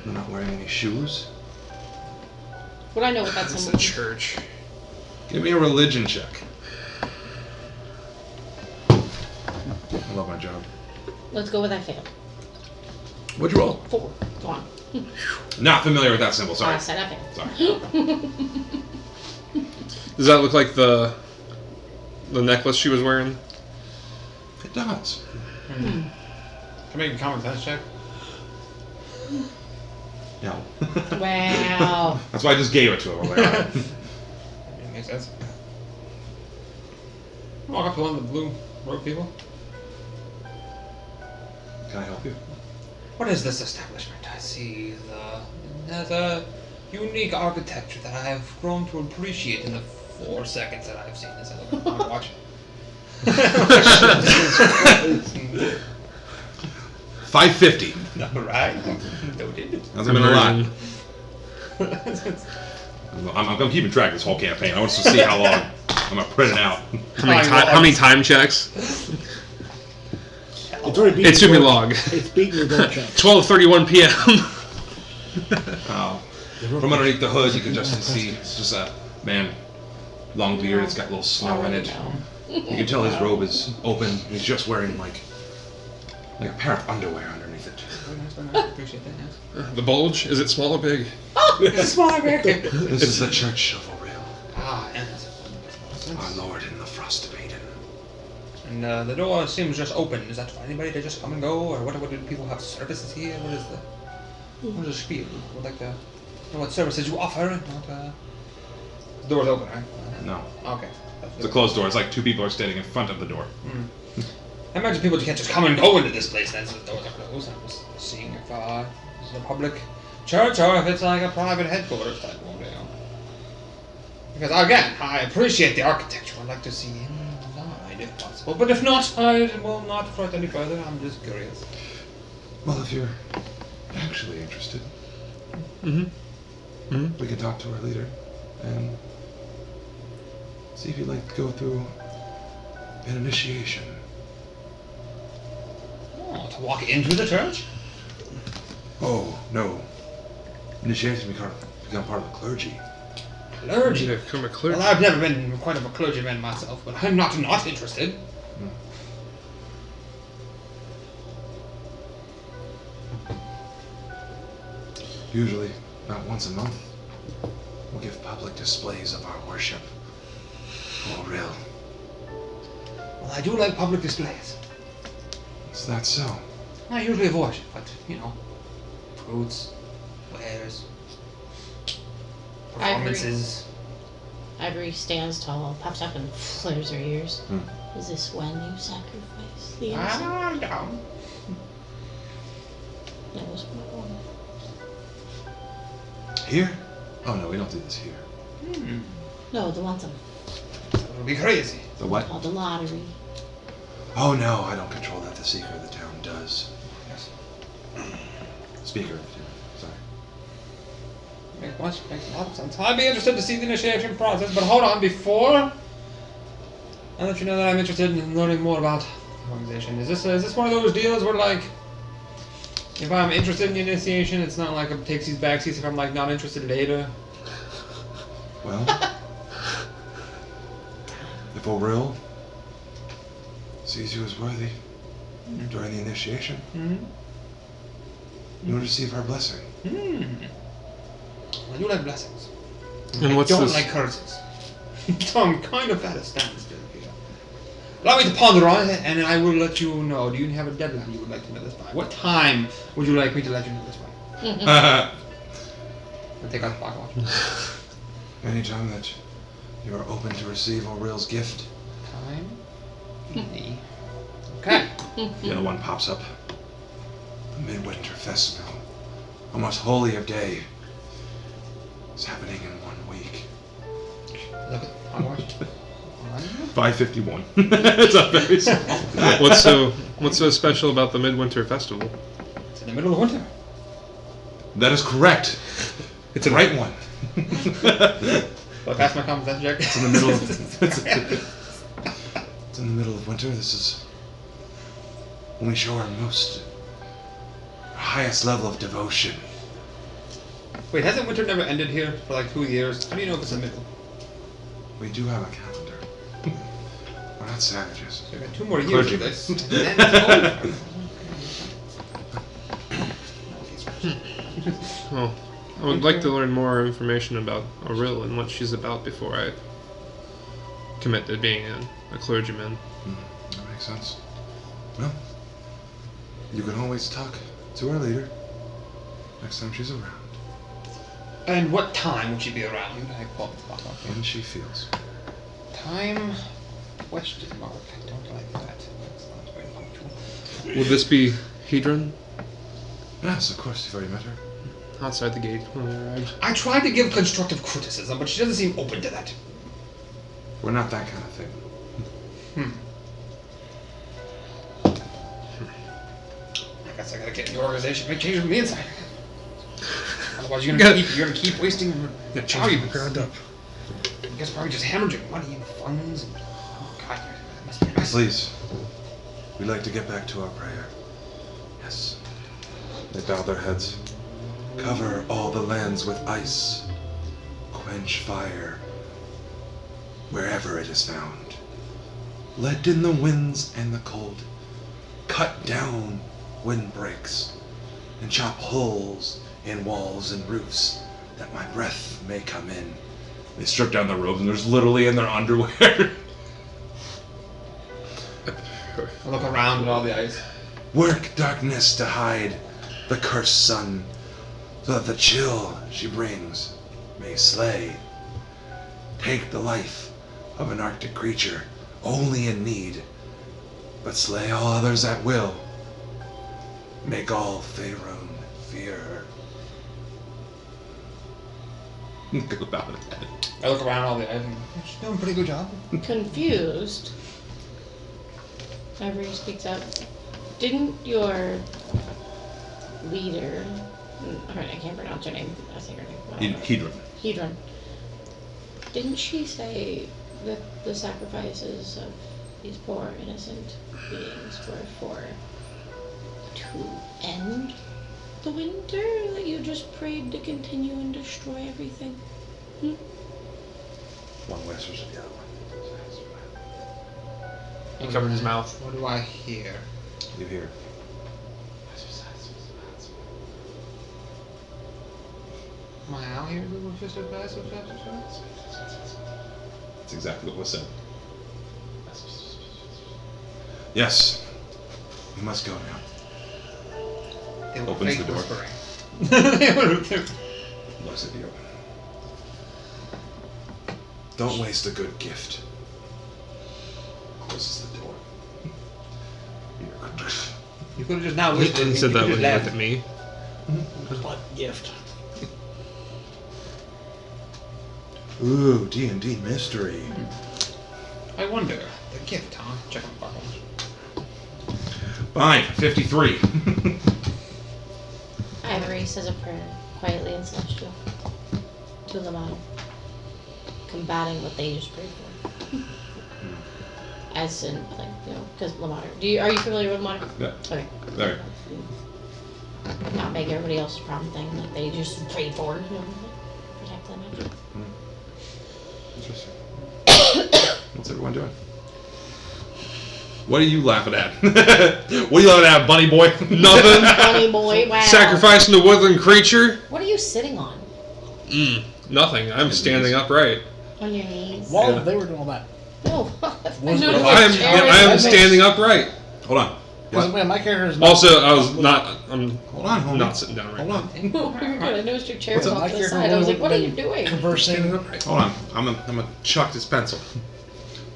They're not wearing any shoes. Would I know what that It's symbol a is? church. Give me a religion check. I love my job. Let's go with I failed. What'd you roll? 4. Go on. Not familiar with that symbol. Sorry. I said I failed. Sorry. Does that look like the necklace she was wearing? It does. Can I make a common sense check? No. Wow. That's why I just gave it to him. That makes sense. Walk up to one of the blue robe people. Can I help you? What is this establishment? I see there's a unique architecture that I have grown to appreciate in the 4 seconds that I've seen this. I look at my watch. 550. Alright. Noted. That's been a lot. I'm keeping track of this whole campaign. I want to see how long. I'm gonna print it out. How many time checks? It's already beaten It should be your- log. It's beating your door check. 12:31 p.m. Oh. From underneath the hood, you can just see it's just a man, long beard. It's got a little snow in it. You can tell his robe is open. He's just wearing like a pair of underwear underneath it. Very nice, very nice. Appreciate that, yes. The bulge, is it small or big? It's small, very good. This is the Church of O'Reilly, Ah, and our Lord in the Frost Maiden. And the door seems just open. Is that for anybody to just come and go, or what do people have services here? What is the spiel? Would like to know what services you offer. And what, the door's open, right? No, Okay. it's a closed door. It's like two people are standing in front of the door. I imagine people can't just come and go into this place then, so the doors are closed. I'm just seeing if this is a public church or if it's like a private headquarters type of deal. Because again, I appreciate the architecture. I'd like to see inside if possible. But if not, I will not fret any further. I'm just curious. Well, if you're actually interested, we can talk to our leader and see if you'd like to go through an initiation. Oh, to walk into the church? Oh, no. Initiation become part of the clergy. Clergy? Yeah, become a clergy. Well, I've never been quite of a clergyman myself, but I'm not interested. Usually, about once a month, we'll give public displays of our worship. Oh, real. Well, I do like public displays. Is that so? I usually avoid it, but, fruits, wares, performances. Ivory stands tall, pops up and flares her ears. Is this when you sacrifice the innocent? I'm down. That was my one. Here? Oh, no, we don't do this here. No, the one It would be crazy. The what? called the lottery. Oh, no, I don't control that. The Seeker of the Town does. Yes. Speaker of the Town, sorry. Makes a lot of sense. I'd be interested to see the initiation process, but hold on, before I let you know that I'm interested in learning more about the organization. Is this one of those deals where, like, if I'm interested in the initiation, it's not like it takes these backseats if I'm, like, not interested later? Well, if O'Reilly sees you as worthy during the initiation, you will receive our blessing. I do like blessings. And I what's don't this? like curses. So I'm kind of at a standstill here. Allow me to ponder on it, and I will let you know. Do you have a deadline you would like to know this by? What time would you like me to let you know this by? I'll take out the pocket watch. Anytime that you are open to receive O'Reilly's gift, Time? Easy. Okay. the other one pops up. The Midwinter Festival, a most holy of day, is happening in 1 week. Look at the pocket watch. 5:51. It's up very small. What's so special about the Midwinter Festival? It's in the middle of winter. That is correct. It's the right one. Do I pass my common sense check? It's in the middle of it's in the middle of winter. This is when we show our highest level of devotion. Wait, hasn't winter never ended here for like 2 years? How do you know if it's the middle? We do have a calendar. We're not savages. So we got 2 more years of Clergy. this. And then it's over. Well, I would like to learn more information about Auril and what she's about before I commit to being a clergyman. That makes sense. Well, you can always talk to our leader next time she's around. And what time would she be around? I call it back up. When she feels. Time? Question mark. I don't like that. That's not very punctual. Would this be Hedron? Yes, of course, you've already met her. Outside the gate when we arrived. I tried to give constructive criticism, but she doesn't seem open to that. We're not that kind of thing. I guess I gotta get in the organization, make changes from the inside. Otherwise, you're gonna keep wasting valuables. Ground up. I guess probably just hemorrhaging money and funds. And, oh God, that must be a mess. Please, we'd like to get back to our prayer. Yes. They bow their heads. Cover all the lands with ice. Quench fire wherever it is found. Let in the winds and the cold. Cut down windbreaks and chop holes in walls and roofs that my breath may come in. They strip down the robes and there's literally in their underwear. I look around at all the ice. Work darkness to hide the cursed sun, so that the chill she brings may slay. Take the life of an Arctic creature only in need, but slay all others at will. Make all Faerun fear her. Go about it. I look around at all the ice and she's doing a pretty good job. Confused. Ivory speaks up. Didn't your leader, alright, I can't pronounce her name. I say her name. Hedron. Hedron. Didn't she say that the sacrifices of these poor innocent beings were to end the winter? That you just prayed to continue and destroy everything? One whispers to the other one. He covered his mouth. What do I hear? You hear. Am I out here doing fisted passive? That's exactly what was said. Yes. We must go now. They were Opens fake the door. whispering. Looks at you. Don't waste a good gift. Closes the door. You could have just now He whispered. said that when he left. looked at me. What gift? Ooh, D&D mystery. I wonder. The gift, huh? Check on the barcode. Fine, 53. Ivory says a prayer quietly and celestial to Lamont, combating what they just prayed for. As in, like, because Lamont. Are you familiar with Lamont? Yeah. Okay. Very. Not make everybody else's problem thing. Like they just prayed for, protect them. Interesting. What's everyone doing? What are you laughing at? What are you laughing at, bunny boy? Nothing. Funny boy, wow. Sacrificing the woodland creature? What are you sitting on? Nothing. I'm standing upright. On your knees? While Yeah. they were doing all that. No. Was I it- noticed I the chair am is- standing upright. Hold on. Because What? my character is not. Also, I was not. I'm Hold on, homie. not sitting down right Hold now. on. Oh, you're good. I noticed your chair What's was up? off My to the character side. I was like, would what are have you been doing? Conversing. Hold on. I'm gonna chuck this pencil.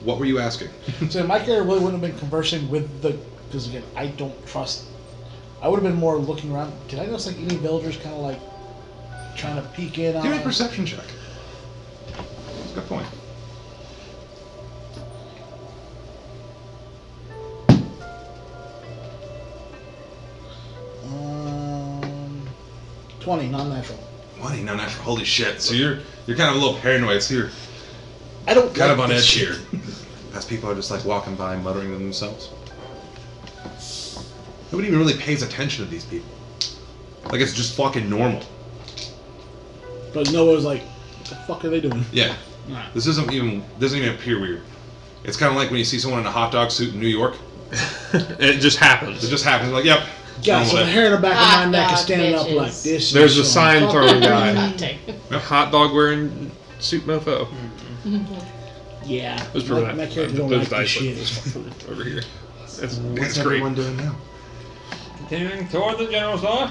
What were you asking? So my character really wouldn't have been conversing with the. Because again, I don't trust. I would have been more looking around. Did I notice like any villagers kind of like trying to peek in on? Give me a perception check. That's a good point. 20, non-natural. 20, no natural. Holy shit. So you're kind of a little paranoid. So you're I don't kind like of on this edge shit. here. As people are just like walking by, muttering to themselves. Nobody even really pays attention to these people. Like, it's just fucking normal. But Noah's like, what the fuck are they doing? Yeah. This doesn't even appear weird. It's kind of like when you see someone in a hot dog suit in New York. It just happens. It just happens. Like, yep. Got some hair in the back Hot of my neck is dog standing up bitches. like this. There's a and so sign on. throwing guy. Yep. Hot dog wearing suit mofo. Yeah. Let's prove that. My character don't Those like this dice shit. over here. That's What's great. everyone doing now? Continuing toward the general store.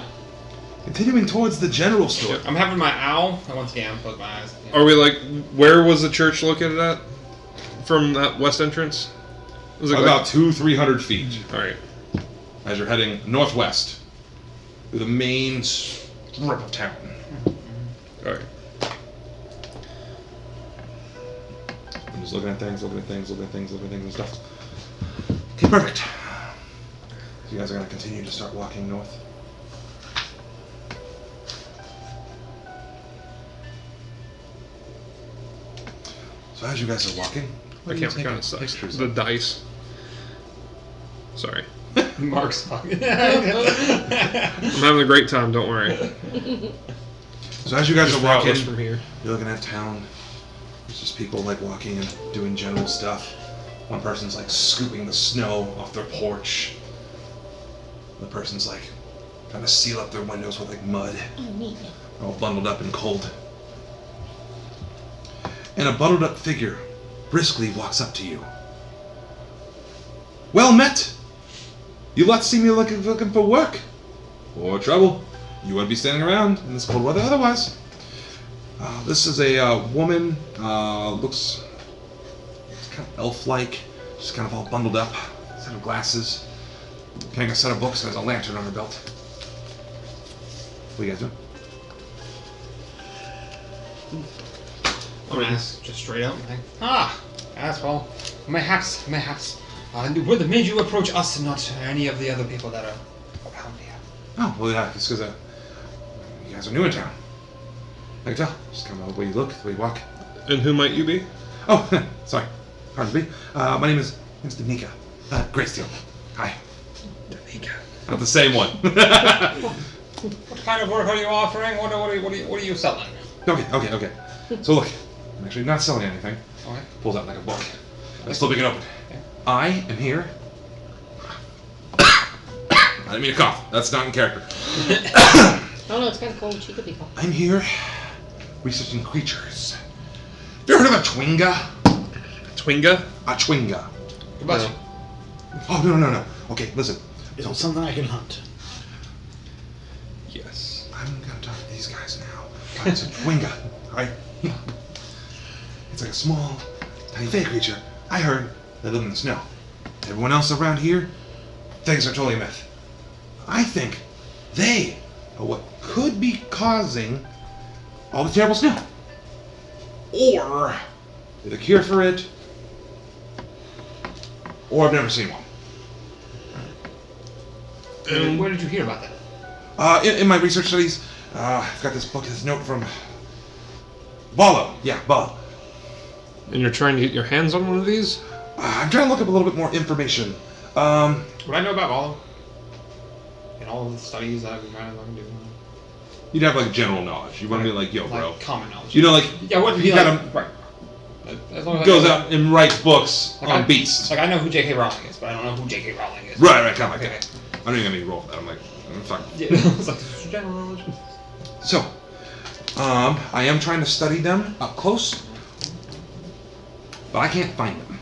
Continuing towards the general store. I'm having my owl. And once again, I'm close my eyes. Are we like, where was the church located at? From that west entrance? Was it About 200-300 feet. Alright. As you're heading northwest through the main strip of town. Alright. I'm just looking at things and stuff. Okay, perfect. So you guys are going to continue to start walking north. So as you guys are walking, I can't count it sucks. The dice. Sorry. Mark's fucking. I'm having a great time, don't worry. So as you guys Just are walking, from here. you're looking at town. There's just people like walking and doing general stuff. One person's like scooping the snow off their porch. The person's like trying to seal up their windows with like mud. Oh, neat. They're all bundled up and cold. And a bundled up figure briskly walks up to you. Well met! You lot see me looking for work. Or trouble. You wouldn't be standing around in this cold weather otherwise. This is a woman, looks kind of elf-like, just kind of all bundled up, set of glasses, carrying a set of books and has a lantern on her belt. What are you guys doing? I'm gonna ask just straight up. Like, as well. Mayhaps. What made you approach us and not any of the other people that are around here? Oh, well, yeah, it's because you guys are new in town. I can tell. Just kind of the way you look, the way you walk. And who might you be? Oh, sorry. Pardon me. My name is Danica. Grace Hi. Danica. Not the same one. What kind of work are you offering? What are you selling? Okay. So look, I'm actually not selling anything. Okay. Pulls out like a book. I'm still picking it open. Okay. I am here. I didn't mean to cough. That's not in character. Oh no, it's kind of cold. She could be cold. I'm here researching creatures. Have you heard of a Twinga? Twinga? A Twinga. Good bless you. Oh, no. Okay, listen. Is it something I can hunt? Yes. I'm gonna talk to these guys now. It's a Twinga. Alright? It's like a small, tiny fey creature. I heard they live in the snow. Everyone else around here thinks they're totally a myth. I think they are what could be causing all the terrible snow. Or they're the cure for it. Or I've never seen one. Where did you hear about that? In my research studies, I've got this book, this note from Ballo. Yeah, Ballo. And you're trying to get your hands on one of these? I'm trying to look up a little bit more information. What I know about Vollo? And all of the studies that I've been trying to do. You'd have like general knowledge. You want to be like, yo, bro. Like common knowledge. You know, like Yeah, I wouldn't he be like, kind of right. As long as goes I know, out and writes books Like on I- beasts. Like I know who J.K. Rowling is, but I don't know who J.K. Rowling is. Right, kind of like Okay. that. I don't even have any role for that. I'm like, I'm fine. Yeah, it's like this is general knowledge. So, I am trying to study them up close, but I can't find them.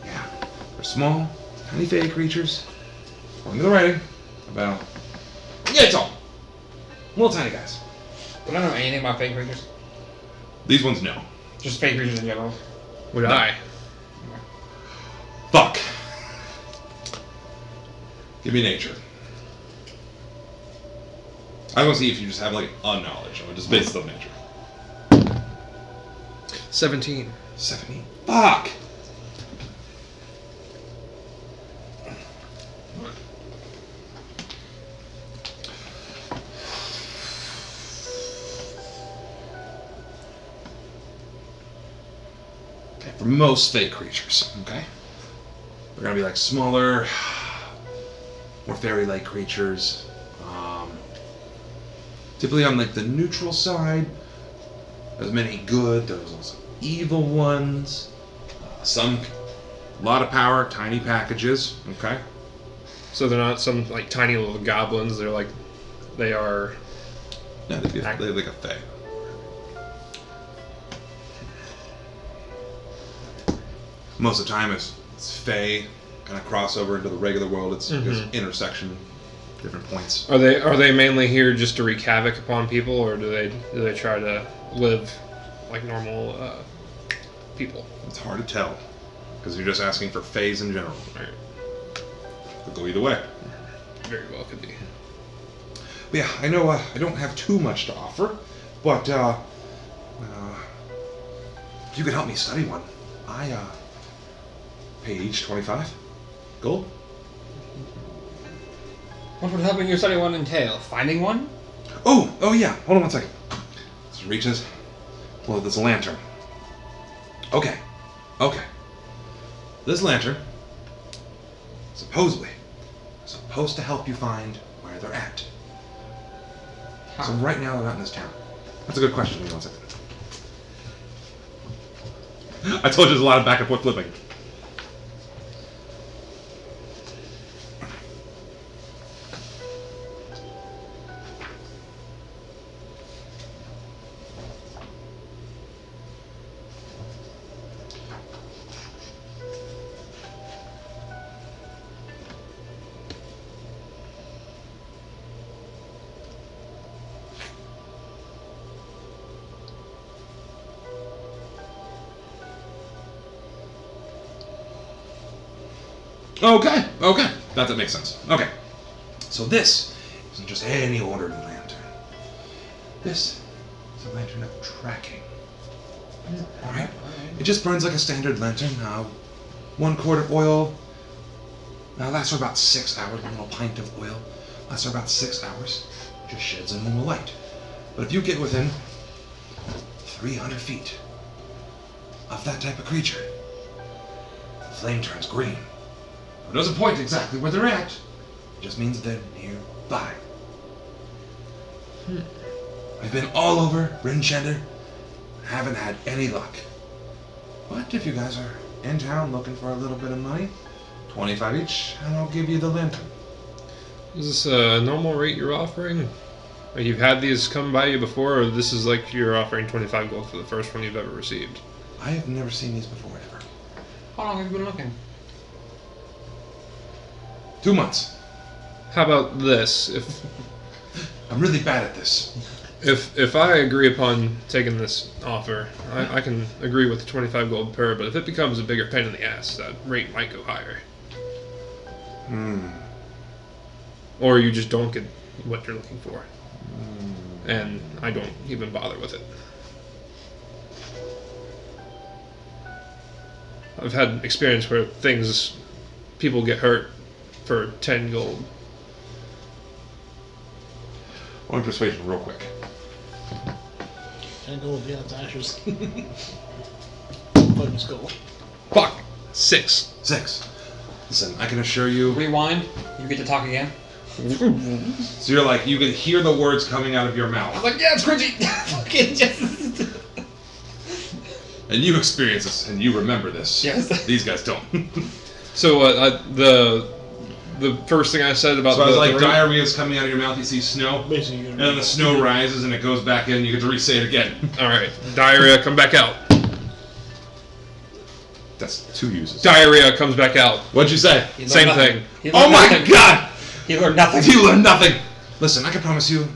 Yeah, they're small, tiny fey creatures. According to the writing, about tall, little tiny guys. But I don't know anything about fake creatures. These ones, no. Just fake creatures in general. Would I? Fuck. Give me nature. I want to see if you just have like a knowledge. I'm just based on nature. 17. 70. Fuck. Okay, for most fake creatures, okay? They're gonna be like smaller, more fairy-like creatures. Typically on like the neutral side. There's many good. There's also evil ones. A lot of power, tiny packages. Okay. So they're not some like tiny little goblins. They are. No, they're like a fae. Most of the time, it's fae kind of cross over into the regular world. It's intersection, different points. Are they mainly here just to wreak havoc upon people, or do they try to live like normal people? It's hard to tell because you're just asking for faes in general. Right. Could go either way. Very well could be. But yeah, I know I don't have too much to offer, but if you could help me study one, I pay each 25 gold. What would helping you study one entail? Finding one? Oh yeah. Hold on one second. This reaches. Well, this lantern. Okay. This lantern supposedly supposed to help you find where they're at. How? So right now they're not in this town. That's a good question. Give me 1 second. I told you there's a lot of back and forth flipping. Okay. That makes sense. Okay. So this isn't just any ordinary lantern. This is a lantern of tracking. Alright? It just burns like a standard lantern. 1 quart of oil. Lasts for about 6 hours. 1 little pint of oil lasts for about 6 hours. Just sheds a normal light. But if you get within 300 feet of that type of creature, the flame turns green. It doesn't point exactly where they're at. It just means they're nearby. I've been all over Rinchender. Haven't had any luck. But if you guys are in town looking for a little bit of money, 25 each, and I'll give you the lantern. Is this a normal rate you're offering? Like you've had these come by you before, or this is like you're offering 25 gold for the first one you've ever received? I have never seen these before, ever. How long have you been looking? 2 months. How about this? I'm really bad at this. If I agree upon taking this offer, I can agree with the 25 gold per, but if it becomes a bigger pain in the ass, that rate might go higher. Or you just don't get what you're looking for. And I don't even bother with it. I've had experience where people get hurt for 10 gold. One persuasion real quick. 10 gold, yeah, it's ashes. Bonus gold. Fuck! 6. 6. Listen, I can assure you. Rewind. You get to talk again. So you're like, you can hear the words coming out of your I mouth. was like, yeah, it's cringy. Fucking just. And you experience this, and you remember this. Yes. These guys don't. So the first thing I said about So I was like, the diarrhea is coming out of your mouth, you see snow, Basically, and then the snow rises and it goes back in, you get to re-say it again. Alright, diarrhea, come back out. That's 2 uses. Diarrhea comes back out. What'd you say? He learned Same nothing. thing. He learned Oh my nothing. god! He learned nothing. You learned nothing! Listen, I can promise you,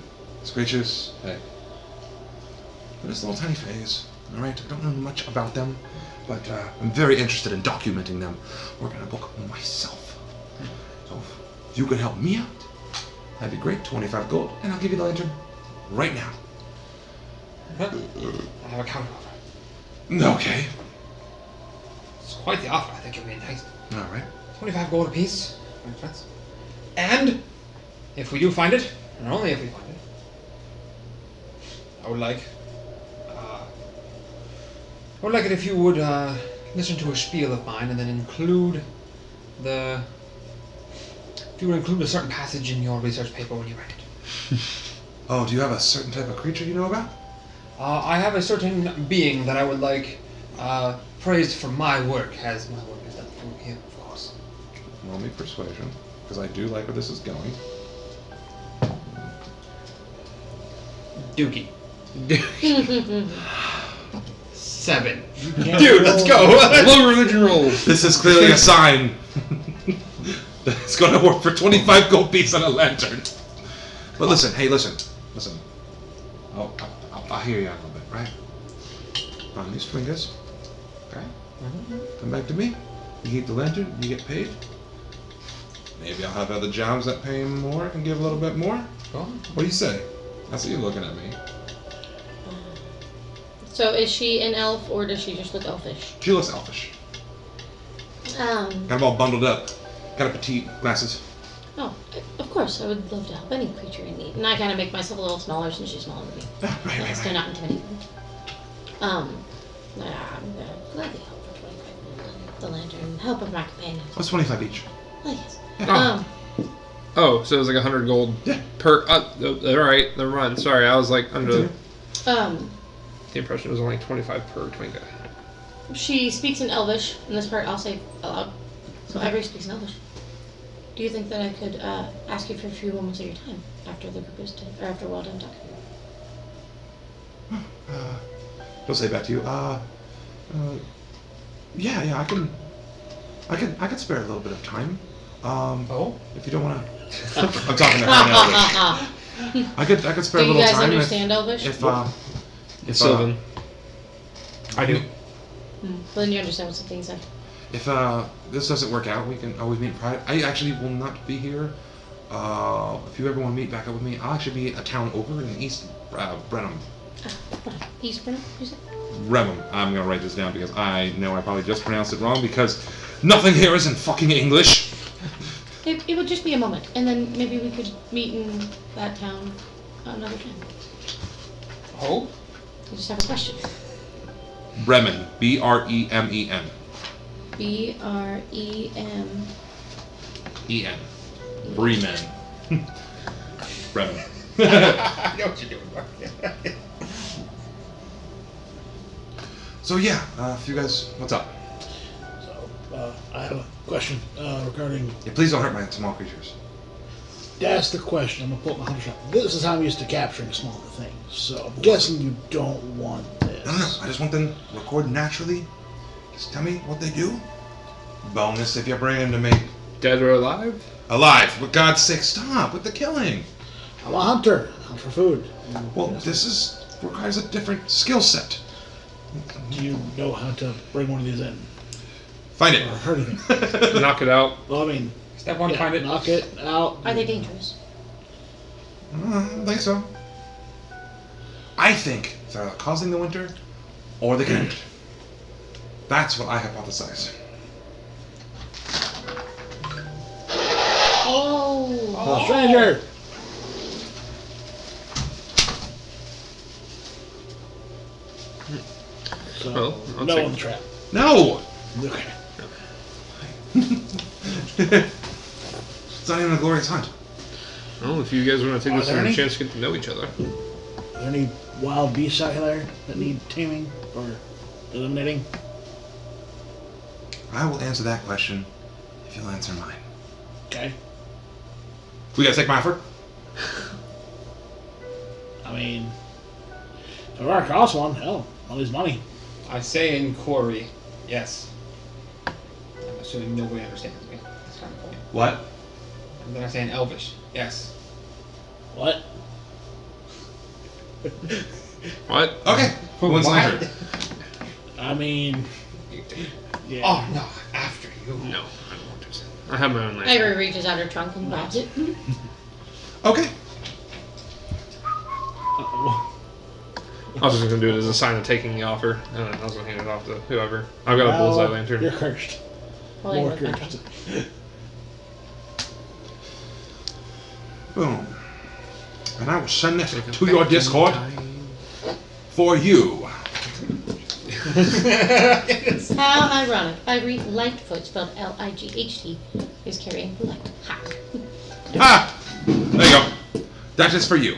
Screechers, hey, they're just little tiny phase, alright? I don't know much about them, but I'm very interested in documenting them. We're gonna book myself. So if you could help me out, that'd be great. 25 gold, and I'll give you the lantern right now. I have a counter offer. Okay. It's quite the offer. I think you'll be enticed. Alright. 25 gold apiece, my friends. And if we do find it, and only if we find it, I would like it if you would listen to a spiel of mine and then include the if you would include a certain passage in your research paper when you write it. Oh, do you have a certain type of creature you know about? I have a certain being that I would like praised for my work, as my work is done through him, of course. Roll me persuasion, because I do like where this is going. Dookie. 7. Dude, let's go. Low religion rolls. This is clearly a sign that it's going to work for 25 gold pieces on a lantern. But listen, hey, listen. I'll hear you out a little bit, right? On these fingers, okay? Come back to me. You keep the lantern, you get paid. Maybe I'll have other jobs that pay more and give a little bit more. What do you say? I see you looking at me. So is she an elf or does she just look elfish? She looks elfish. Got them all bundled up. Got a petite, glasses. Oh, of course. I would love to help any creature in need. And I kind of make myself a little smaller since she's smaller than me. Right. Still not intimidating. I'm gonna gladly help for 25 gold. The lantern, help with my companions. What's 25 each? Oh, yes. Yeah. Oh, so it was like 100 gold Yeah. per. Alright, never mind. Sorry, I was like under The the impression it was only 25 per 20 guy. she speaks in Elvish, and this part I'll say aloud. So Ivory speaks in Elvish. Do you think that I could ask you for a few moments of your time after the group is done, or after we're all done talking? She'll say back to you. Yeah, I can spare a little bit of time. If you don't want to. I'm talking to her now. I could spare a Do you little guys time. understand Elvish? If Sylvan. I do. Well, then you understand what's being said. If this doesn't work out, we can always meet in private. I actually will not be here. If you ever want to meet back up with me, I'll actually be a town over in East Brenham. East Brenham, you said? Remham. I'm gonna write this down because I know I probably just pronounced it wrong because nothing here is in fucking English. It would just be a moment, and then maybe we could meet in that town another time. Oh? I just have a question. Bremen. Bremen. B-R-E-M. E-N. Bremen. Bremen. I know what you're doing, Mark. So yeah, if you guys, what's up? So, I have a question regarding. Yeah, please don't hurt my small creatures. To ask the question, I'm gonna pull up my hunter shot. This is how I'm used to capturing smaller things. So I'm guessing you don't want this. No. I just want them recorded naturally. Just tell me what they do. Bonus if you bring them to me. Dead or alive? Alive. For God's sake, stop with the killing. I'm a hunter. Hunt for food. Well, this requires a different skill set. Do you know how to bring one of these in? Find Or it. hurt anything? Knock it out. Well, I mean, Step 1, yeah, find it. knock it out. Are they dangerous? I don't think so. I think they're either causing the winter or they can end it. That's what I hypothesize. Oh! Stranger! So, Well, I'll no take- on the trap. No! Okay. It's not even a glorious hunt. Well, if you guys want to take Are this there as a any? chance to get to know each other. Are there any wild beasts out there that need taming or eliminating? I will answer that question if you'll answer mine. Okay. We gotta take my offer? I mean, if I run across one, hell, money's money. I say in Corey, yes. I'm assuming nobody understands me. That's kind of cool. What? And then I say in Elvish, yes. What? What? Okay. Who wants What? lantern? I mean, yeah. Oh no, after you. No, I don't want to. I have my own lantern. Ivory reaches out her trunk and grabs it. Okay. I was just gonna do it as a sign of taking the offer. I don't know, I was gonna hand it off to whoever. I've got a bullseye lantern. You're cursed. Holding More with my cursed. trunk. Boom. And I will send this to your Discord for you. How ironic. Ivory Lightfoot, spelled L-I-G-H-T, is carrying light. Ha. Ah! There you go. That is for you.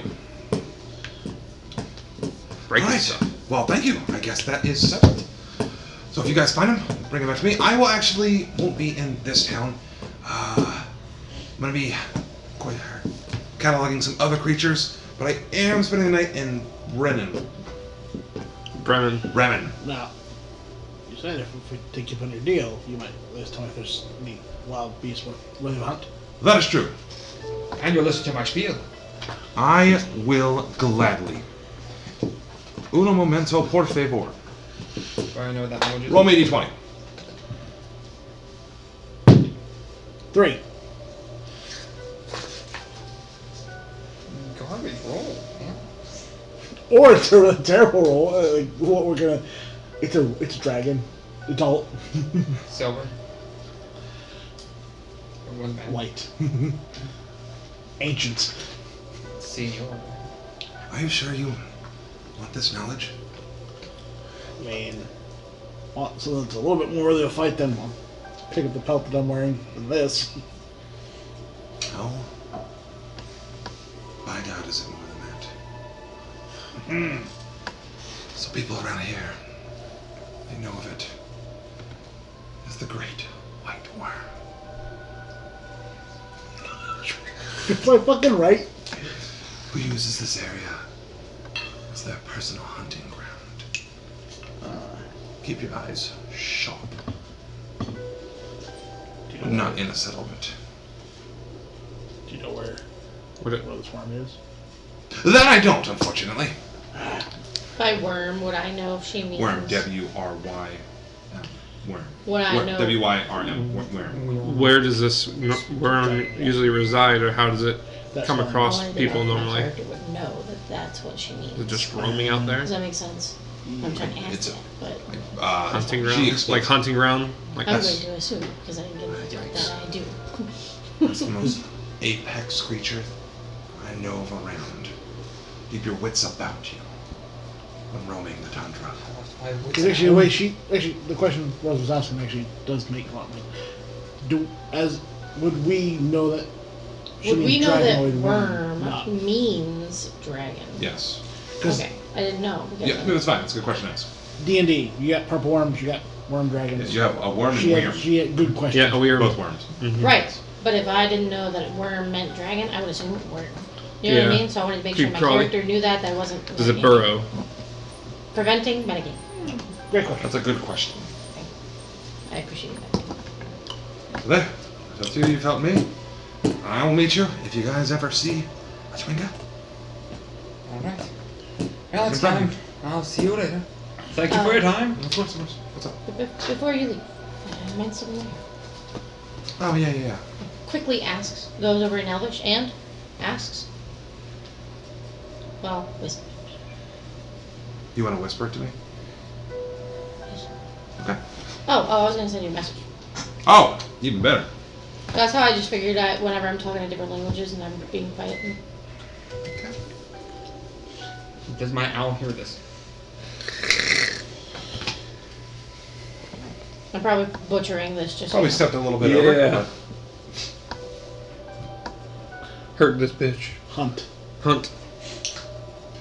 Break All right. this stuff. Well, thank you. I guess that is settled. So if you guys find him, bring him back to me. I will actually won't be in this town. I'm gonna be cataloging some other creatures, but I am spending the night in Bremen. Now, you said if we take you up on your deal, you might at least tell me if there's any wild beasts worthy of a hunt. That is true. And you'll listen to my spiel. I will gladly. Uno momento, por favor. Do I know what that language is? Roll me a d20. 3. Garbage roll. Yeah. Or it's a really terrible roll. Like what we're gonna. It's a dragon. Adult. Silver. Or one man. White. Ancient. Senior. Are you sure you want this knowledge? I mean, well, so it's a little bit more worthy of a fight than pick up the pelt that I'm wearing than this. No. By God, is it more than that? So people around here, they know of it as the Great White Worm. It's like fucking right. Who uses this area as their personal hunting ground. Keep your eyes sharp. Not in a settlement. Do you know where this worm is? That I don't, unfortunately. By worm, would I know if she means... Worm, W-R-Y-M. Worm. Would I know... W-Y-R-M. Worm. Where does this worm usually reside, or how does it That's come fine. across Only people that my normally? character would know that that's what she means. Is it just roaming out there? Does that make sense? I'm trying to It's ask a- it, but Hunting She ground? explains Like it. hunting ground? Like I'm That's- going to assume because I didn't get into Yikes. that I do. That's the most apex creature I know of around. Keep your wits about you when roaming the tundra. Because actually, the way the question Rose was asking actually does make a lot of would we know that? she Would we means know that dragonoid worm Not. means dragon? Yes. Because Okay, I didn't know. because Yeah, no, that's fine. That's a good question to ask. D&D, you got purple worms, you got worm dragons. You have a worm and She worm. had good question. Yeah, we are Both worms. Right, but if I didn't know that worm meant dragon, I would assume worm. You know what I Yeah. mean? So I wanted to make sure Could my probably- character knew that I wasn't... Does it burrow? Preventing metagame. Great question. That's a good question. I appreciate that. So there. So two, you've helped me. I will meet you if you guys ever see a Twinga. Alright. Well, it's Good time. time. I'll see you later. Thank you for your time. Of course, of course. What's up? But before you leave, I meant something there. Oh, yeah. Quickly asks, goes over in Elvish, and asks. Well, whisper. You want to whisper it to me? Okay. Oh, I was gonna send you a message. Oh, even better. That's how I just figured out whenever I'm talking in different languages and I'm being quiet. And Okay. Does my owl hear this? I'm probably butchering this just Probably so stepped a little bit Yeah. over. Hurt this bitch. Hunt. Hunt.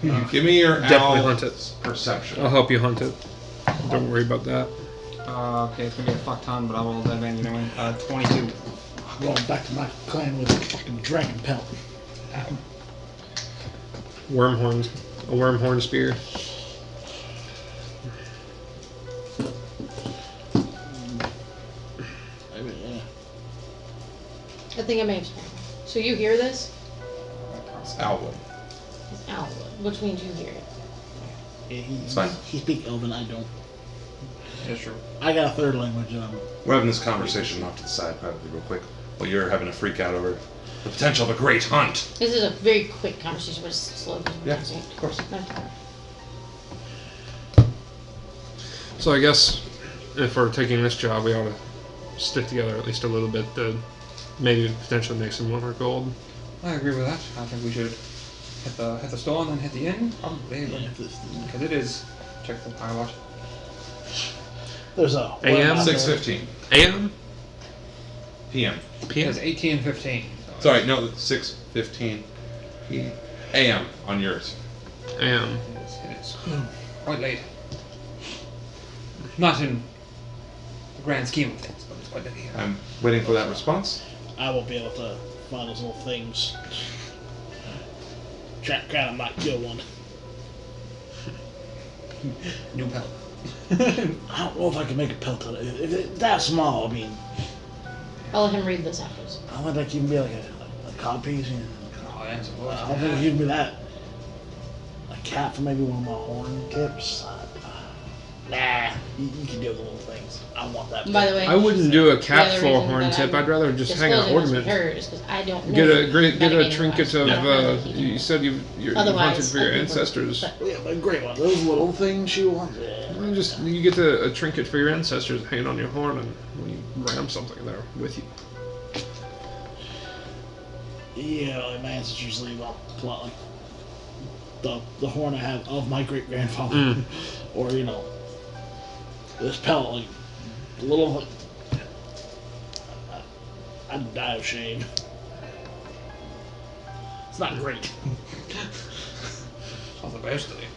But give me your Definitely owl hunt it. perception. I'll help you hunt it. Don't worry about that. Okay, it's gonna be a fuck ton, but I will advantage anyway. 22. Going back to my clan with a fucking dragon pelt. Wormhorn. A wormhorn spear. I mean, yeah. I think I may have spoken. So you hear this? It's Owlwood. It's Owlwood, which means you hear it. Yeah, It's fine. He speaks Elven, I don't. That's true. I got a third language and I'm... We're having this conversation off to the side privately real quick. While you're having a freak out over the potential of a great hunt. This is a very quick conversation, but it's slow. Yeah, of course. So I guess if we're taking this job, we ought to stick together at least a little bit to maybe potentially make some more gold. I agree with that. I think we should hit the store and then hit the inn, probably, because it is check the pilot. There's a... AM? 6:15 AM? p.m. PM? It's 18 and 15. So Sorry, no, 6:15 a.m. on yours. AM. It's quite late. Not in the grand scheme of things, but it's quite late here. I'm waiting for that response. I won't be able to find those little things. Trap kind might kill one. New pelt. I don't know if I can make a pelt out of it. If it's that small, I mean, I'll let him read this afterwards. I don't think you can be like a codpiece. You know. Oh, yeah, I suppose. I don't think you can be that. A cap for maybe one of my horn tips. Nah, you can do the little things. I want that. By the way, I wouldn't do a the cap other for a reason horn that tip. I'm I'd rather just hang an disclosing this with ornament. her is 'cause I don't know Get a metagaming trinket wise. of. I don't know that he You can. said you Otherwise, hunted for your I think ancestors. Yeah, but great one. Those little things she wants. Yeah. Well, just you get a trinket for your ancestors hanging on your horn, and when you ram something, they're with you. Yeah, like my ancestors leave up plot like the horn I have of my great grandfather, or this pelt like a little. Like, I'd die of shame. It's not great. Not the best thing.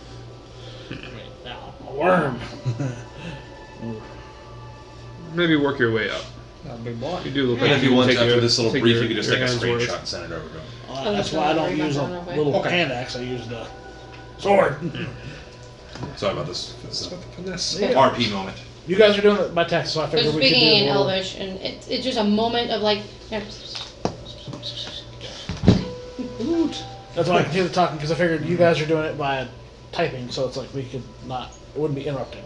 I mean, now a worm. Maybe work your way up. That big boy. You do a little And bit. if you want, take after your- this little take brief, your- you could just your take a hands worth. screenshot and send it over to him. That's why I don't use a little hand axe. I use the sword. Sorry about this. It's a Finesse. Yeah. RP moment. You guys are doing it by text, so I They're figured we could do speaking it in a little. Elvish, and it's just a moment of like. That's why I continue talking, because I figured you guys are doing it by typing, so it's like we could not. It wouldn't be interrupting.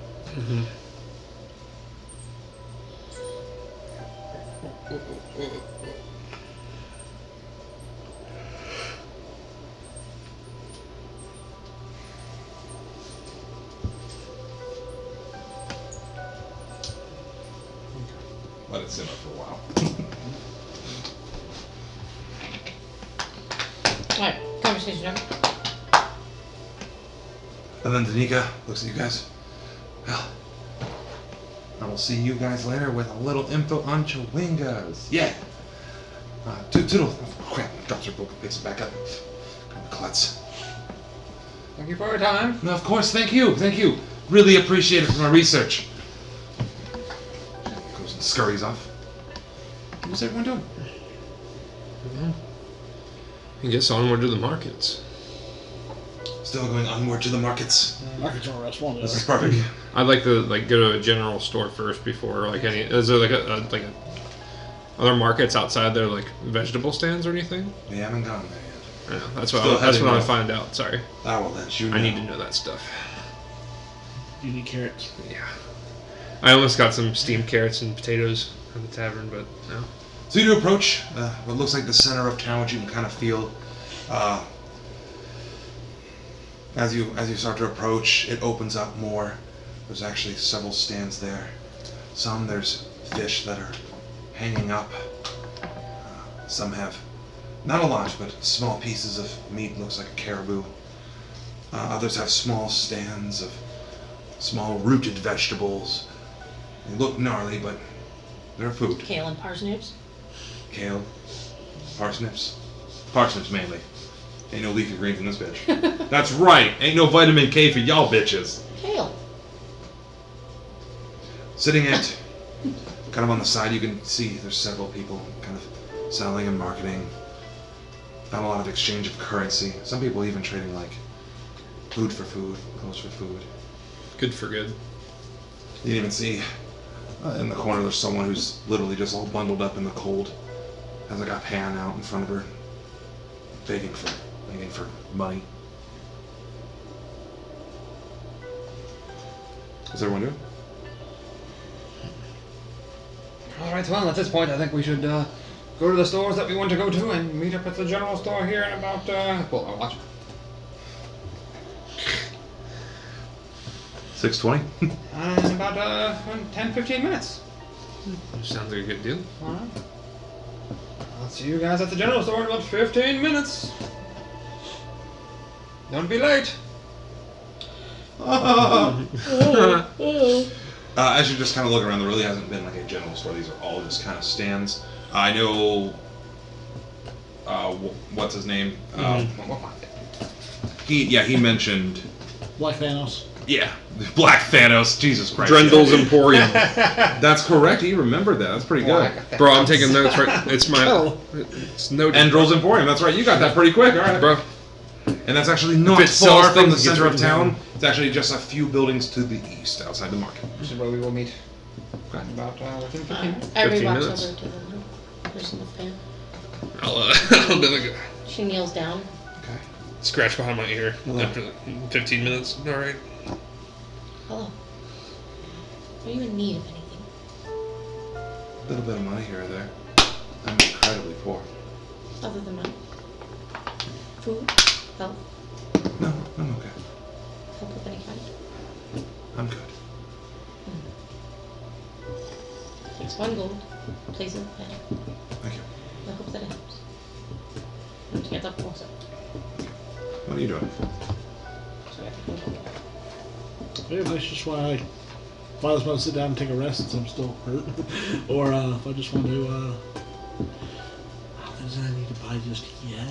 Let it simmer for a while. Alright, conversation over. And then Danica looks at you guys. Well, I will see you guys later with a little info on Chewingas. Yeah. Toodle. Oh, crap. Drops her book and picks it back up. Klutz. Thank you for your time. No, of course. Thank you. Thank you. Really appreciate it for my research. Goes and scurries off. What's everyone doing? I guess onward to the markets. Still going onward to the markets. Markets are rest one. This is perfect. I'd like to go to a general store first before like any. Is there like a other markets outside there, like vegetable stands or anything? We haven't gone there yet. Yeah, that's Still what I heading want to north. find out. Sorry, I will let you know. I need to know that stuff. You need carrots. Yeah, I almost got some steamed carrots and potatoes at the tavern, but no. So you do approach what looks like the center of town, which you can kind of feel. As you start to approach, it opens up more. There's actually several stands there. There's fish that are hanging up. Some have, not a lot, but small pieces of meat, looks like a caribou. Others have small stands of small rooted vegetables. They look gnarly, but they're food. Kale and parsnips. Kale, parsnips mainly. Ain't no leafy greens in this bitch. That's right, ain't no vitamin K for y'all bitches. Kale. Sitting at, kind of on the side, you can see there's several people kind of selling and marketing. Found a lot of exchange of currency. Some people even trading like food for food, clothes for food. Good for good. You can even see in the corner there's someone who's literally just all bundled up in the cold. Has like a pan out in front of her, begging for money. What's everyone doing? Alright, well, at this point, I think we should go to the stores that we want to go to and meet up at the general store here in about, well, I'll watch. 6:20. In about 10-15 minutes. Sounds like a good deal. Alright. I'll see you guys at the general store in about 15 minutes. Don't be late. As you just kind of look around, there really hasn't been like a general store. These are all just kind of stands. I know what's his name? We'll find it. He mentioned. Black Thanos. Yeah, Black Thanos. Jesus Christ. Drendel's Emporium. That's correct. He remembered that. That's pretty good. Bro, I'm taking notes right. It's my. It's no. Endrel's Emporium. That's right. You got that pretty quick. All right, Bro. And that's actually not If it sells far from the things, it gets center of written down. town. It's actually just a few buildings to the east, outside the market. This is where we will meet. Okay. About within 15 minutes. Every 15 walks minutes. over to the person with the fan. I'll be like, She kneels down. Okay. scratch behind my ear Hello. after 15 minutes. All right. Hello. Are you in need of anything? A little bit of money here or there. I'm incredibly poor. Other than money? Food? Health? No, I'm okay. Help with any kind? I'm good. Takes 1 gold. Places it better. Thank you. I hope that it helps. And she gets up also. What are you doing? So I can control that. Maybe that's just why if I was about to sit down and take a rest since I'm still hurt, or if I just want to, there's nothing I need to buy just yet.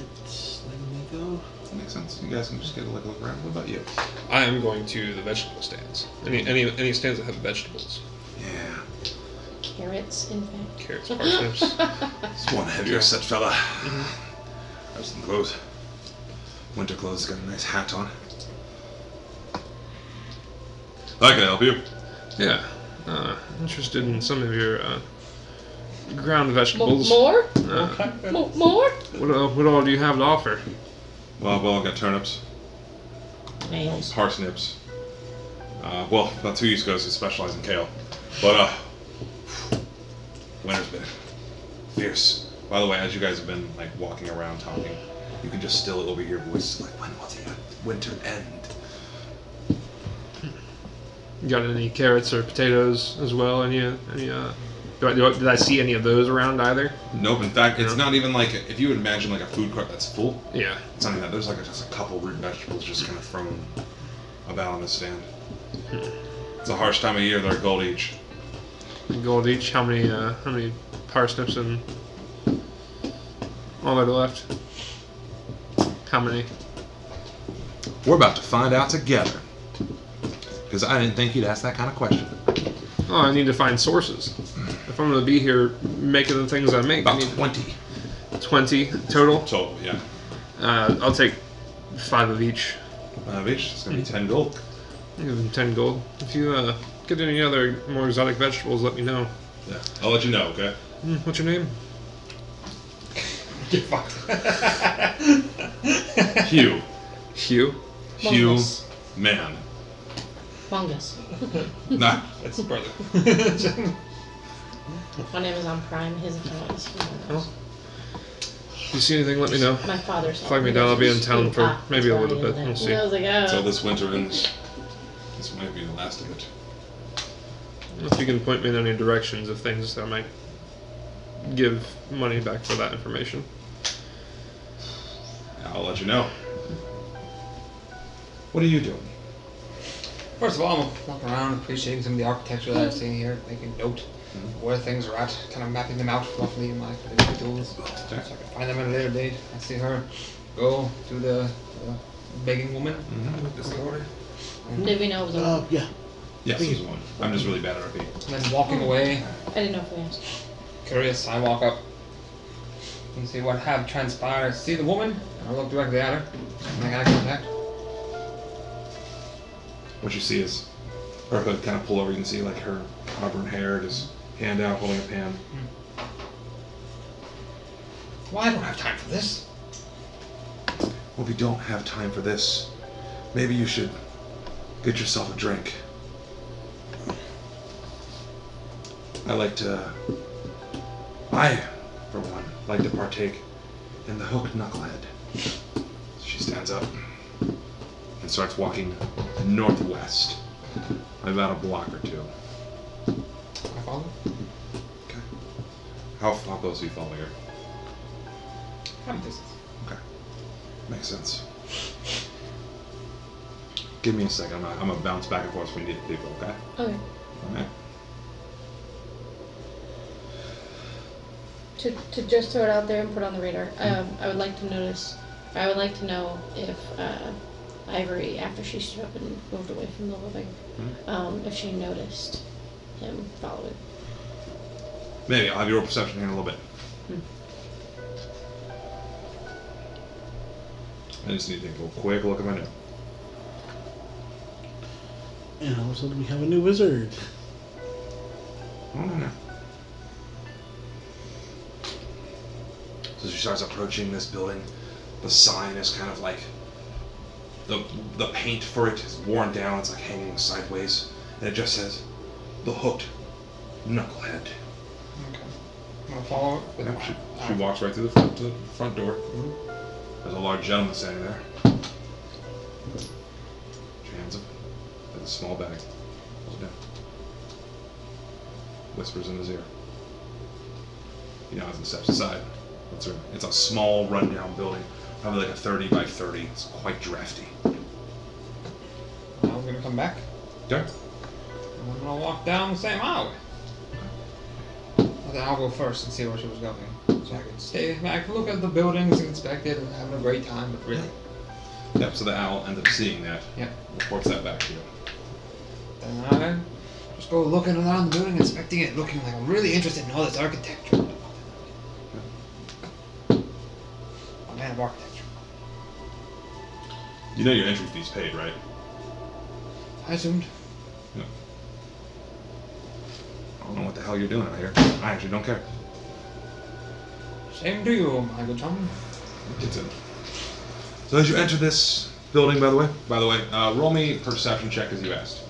Let me go. That makes sense. You guys can just get a look around. What about you? I am going to the vegetable stands. Any stands that have vegetables. Yeah. Carrots, in fact. Carrots, parsnips. It's one heavier set fella. Have some clothes. Winter clothes. Got a nice hat on. I can help you. Yeah. Interested in some of your ground vegetables. More? Uh, More? what all do you have to offer? Well, I've got turnips, Nails. parsnips. Well, about 2 East Coast who specialize in kale. But, winter's been fierce. By the way, as you guys have been, like, walking around talking, you can just still overhear voices like, when will the winter end? You got any carrots or potatoes as well? Did I see any of those around either? Nope, in fact, it's No. not even like, if you would imagine like a food cart that's full, Yeah. it's not even that. There's like just a couple root vegetables just kind of thrown about on the stand. It's a harsh time of year, they're gold each. Gold each. How many parsnips and all that are left? How many? We're about to find out together. Because I didn't think you'd ask that kind of question. Oh, I need to find sources. If I'm gonna be here making the things I make, I About need 20 20 total. total, yeah. I'll take 5 of each. Each, it's going to be 10 gold. I'll give them 10 gold. If you get any other more exotic vegetables, let me know. Yeah, I'll let you know, okay? What's your name? Get fucked. Hugh. Hugh. Hugh Mongus. Man. Mongus. Nah, That's the brother. On Amazon Prime, his account is Mongus. If you see anything, let me know. My father's. Flag me down, I'll be in town for maybe a little bit. We'll see. I was like, oh. so this winter ends. This might be the last of it. If you can point me in any directions of things that I might give money back for that information. I'll let you know. What are you doing? First of all, I'm walking around appreciating some of the architecture that I've seen here, making note of where things are at, kind of mapping them out roughly in my tools, so I can find them at a later date. I see her go to the begging woman. This order. Did we know it was a Yeah. Yes, there's one. I'm just really bad at repeat. And then walking away, I didn't know if we asked. curious, I walk up and see what have transpired. See the woman, and I look directly at her, make eye contact. What you see is her hood kind of pull over. You can see like her auburn hair, just hand out, holding a pan. Well, I don't have time for this. Well, if you don't have time for this, maybe you should get yourself a drink. I, for one, like to partake in the hooked knucklehead. She stands up and starts walking northwest, about a block or two. I follow. Okay. How close are you following her? Kind of distance. Okay. Makes sense. Give me a second. I'm gonna bounce back and forth between these people, okay? Okay. Alright. to just throw it out there and put on the radar. I would like to notice. I would like to know if Ivory, after she stood up and moved away from the living, if she noticed him following. Maybe I'll have your perception here in a little bit. I just need to take a quick look at my note. And all of a sudden we have a new wizard. Oh no. So she starts approaching this building. The sign is kind of like the paint for it is worn down. It's like hanging sideways, and it just says, "The Hooked Knucklehead." Okay. I'm gonna follow it. Yep, she walks right through the front door. There's a large gentleman standing there. She hands him a small bag. Pulls it down. Whispers in his ear. He nods and steps aside. It's a small, rundown building, probably like a 30 by 30. It's quite drafty. Now I'm gonna come back. Okay. And I'm gonna walk down the same hallway. But then I'll go first and see where she was going. So I can stay back, look at the buildings and inspect it and having a great time, but really. Yep, so the owl ends up seeing that. Yep. Reports that back to you. Then I just go looking around the building, inspecting it, looking like I'm really interested in all this architecture. A man of architecture. You know your entry fee's paid, right? I assumed. Yeah. I don't know what the hell you're doing out here. I actually don't care. Same to you, my good chum. It's in. So as you enter this building, by the way, roll me perception check as you asked.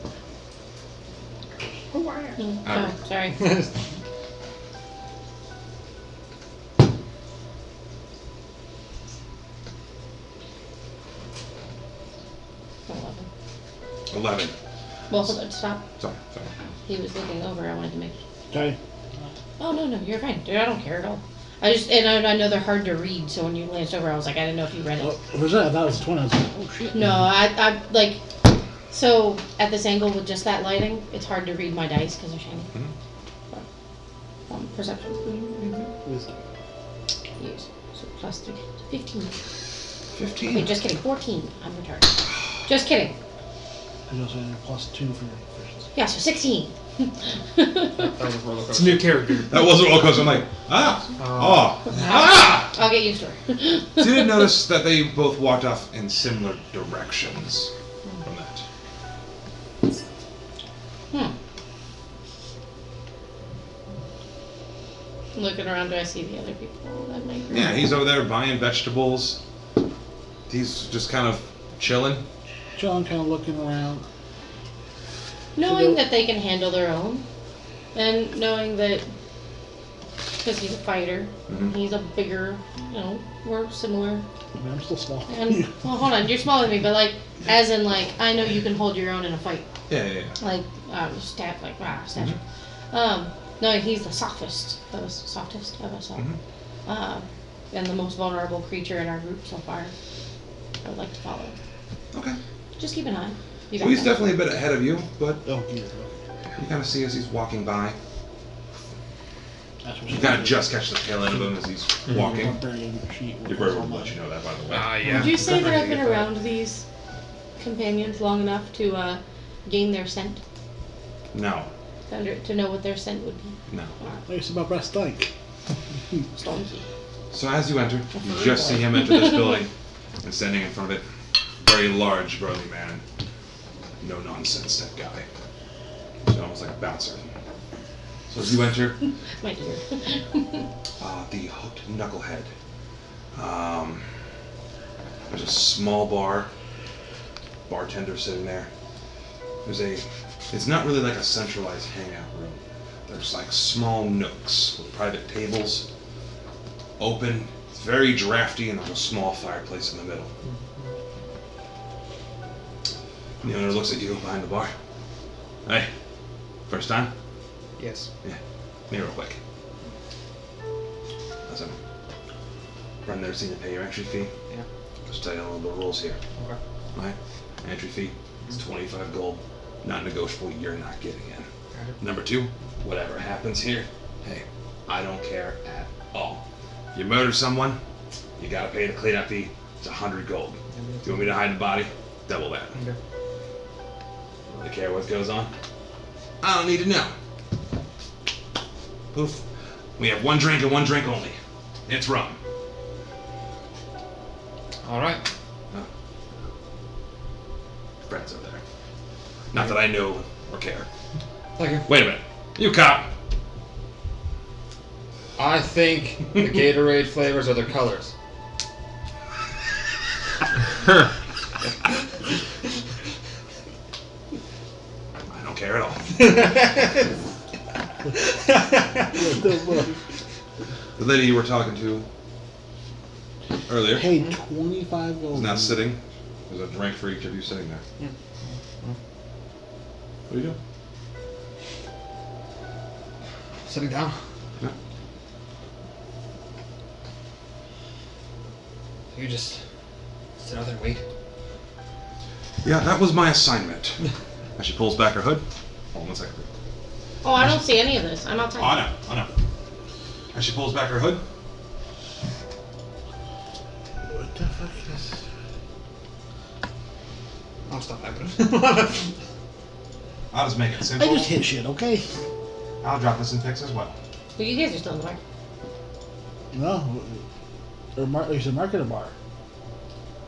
Oh, sorry. 11. Well, hold on, stop. Sorry. He was looking over. I wanted to make. Okay. Oh no, you're fine, dude. I don't care at all. I know they're hard to read, so when you glanced over, I was like, I didn't know if you read it. Oh, was that? I thought it was 20. I was like, oh shit. No, I like. So at this angle with just that lighting, it's hard to read my dice because they're shiny. Perception. Wisdom. Use. So plus 3. 15. 15. Wait, just kidding. 14. I'm retarded. Just kidding. And you also had a +2 for your proficiency. Yeah, so 16. That was a roller It's a coaster. new character. That was a roller coaster. I'm like, I'll get used to it. So you did notice that they both walked off in similar directions from that. Looking around, do I see the other people that might? Yeah, he's over there buying vegetables. He's just kind of chilling. John kind of looking around. Knowing that they can handle their own, and knowing that because he's a fighter, he's a bigger, we're similar. I mean, I'm still small. And well, hold on, you're smaller than me, but like, as in like, I know you can hold your own in a fight. Yeah. Like, stature. Knowing he's the softest of us all, and the most vulnerable creature in our group so far, I would like to follow. Okay. Just keep an eye. So he's definitely a bit ahead of you, but Oh, yeah. you kind of see as he's walking by. That's what You kind of just catch the tail end of him as he's walking. Your bird would let you know that, by the way. Yeah. Would you say that I've been Get that. around these companions long enough to gain their scent? No. To know what their scent would be? No. It's about breast stank. Stormzy. So as you enter, you just see him enter this building, and standing in front of it, very large, burly man. No nonsense type guy. He's almost like a bouncer. So as you enter, My dear. the Hooked Knucklehead. There's a small bar, bartender sitting there. It's not really like a centralized hangout room. There's like small nooks with private tables, open. It's very drafty, and there's a small fireplace in the middle. The owner looks at you behind the bar. Hey, first time? Yes. Yeah, me real quick. Listen, run there, seen to pay your entry fee. Yeah. Just tell you a little bit of rules here. Okay. Right? Entry fee is 25 gold. Not negotiable, you're not getting in. Got it. Number 2, whatever happens here, hey, I don't care at all. If you murder someone, you gotta pay the cleanup fee. It's 100 gold. If you want me to hide the body, double that. Okay. Really care what goes on? I don't need to know. Poof. We have one drink and one drink only. It's rum. Alright. Friends over there. Not that I know or care. Thank you. Wait a minute. You cop. I think the Gatorade flavors are their colors. I don't care at all. The lady you were talking to earlier Paid 25 gold. is now sitting. There's a drink for each of you sitting there. What are you doing? Sitting down. Yeah. You just sit out there and wait. Yeah, that was my assignment. As she pulls back her hood. Hold on 1 second. Oh, I don't see any of this. I'm Oh, outside. I know. As she pulls back her hood. What the fuck is... I'll stop happening. I'll just make it I simple. just hit shit, okay? I'll drop this in pics as well. Well, you guys are still in the bar. No. Or you said market or bar?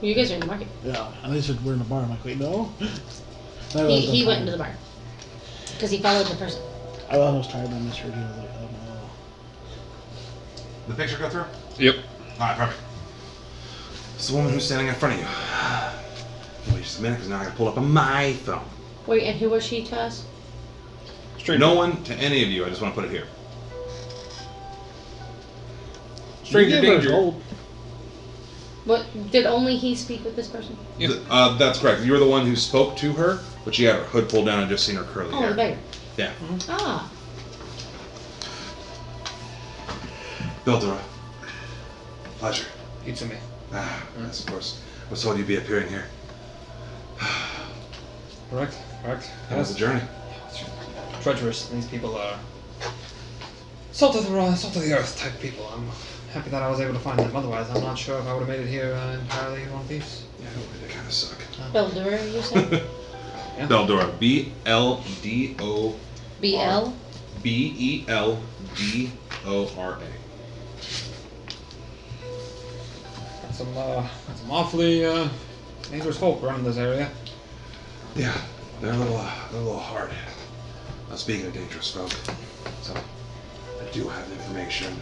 You guys are in the market. Yeah. And they said we're in the bar. I'm like, wait, no. He went into the bar. Because he followed the person. I thought I was tired. I misheard you. I was like, oh no. The picture go through? Yep. Alright, perfect. It's the woman who's standing in front of you. Wait just a minute, because now I gotta pull up on my phone. Wait, and who was she to us? Stranger. No one to any of you, I just want to put it here. Stranger You gave her danger. gold. What, did only he speak with this person? Yeah. That's correct. You were the one who spoke to her, but she had her hood pulled down and just seen her curly Oh, hair. the beggar. Yeah. Ah. Bildura. Pleasure. Pizza me. Yes, of course. I was told you'd be appearing here. Correct. How was the journey? Treacherous. These people are salt of the earth type people. I'm happy that I was able to find them. Otherwise, I'm not sure if I would have made it here entirely in one piece. Yeah, they kind of suck. Beldura, you said? Yeah. Beldora. B-L-D-O... B-L? B-E-L-D-O-R-A. Got some awfully dangerous folk running this area. Yeah, they're a little hard. Speaking of dangerous folk, so I do have information.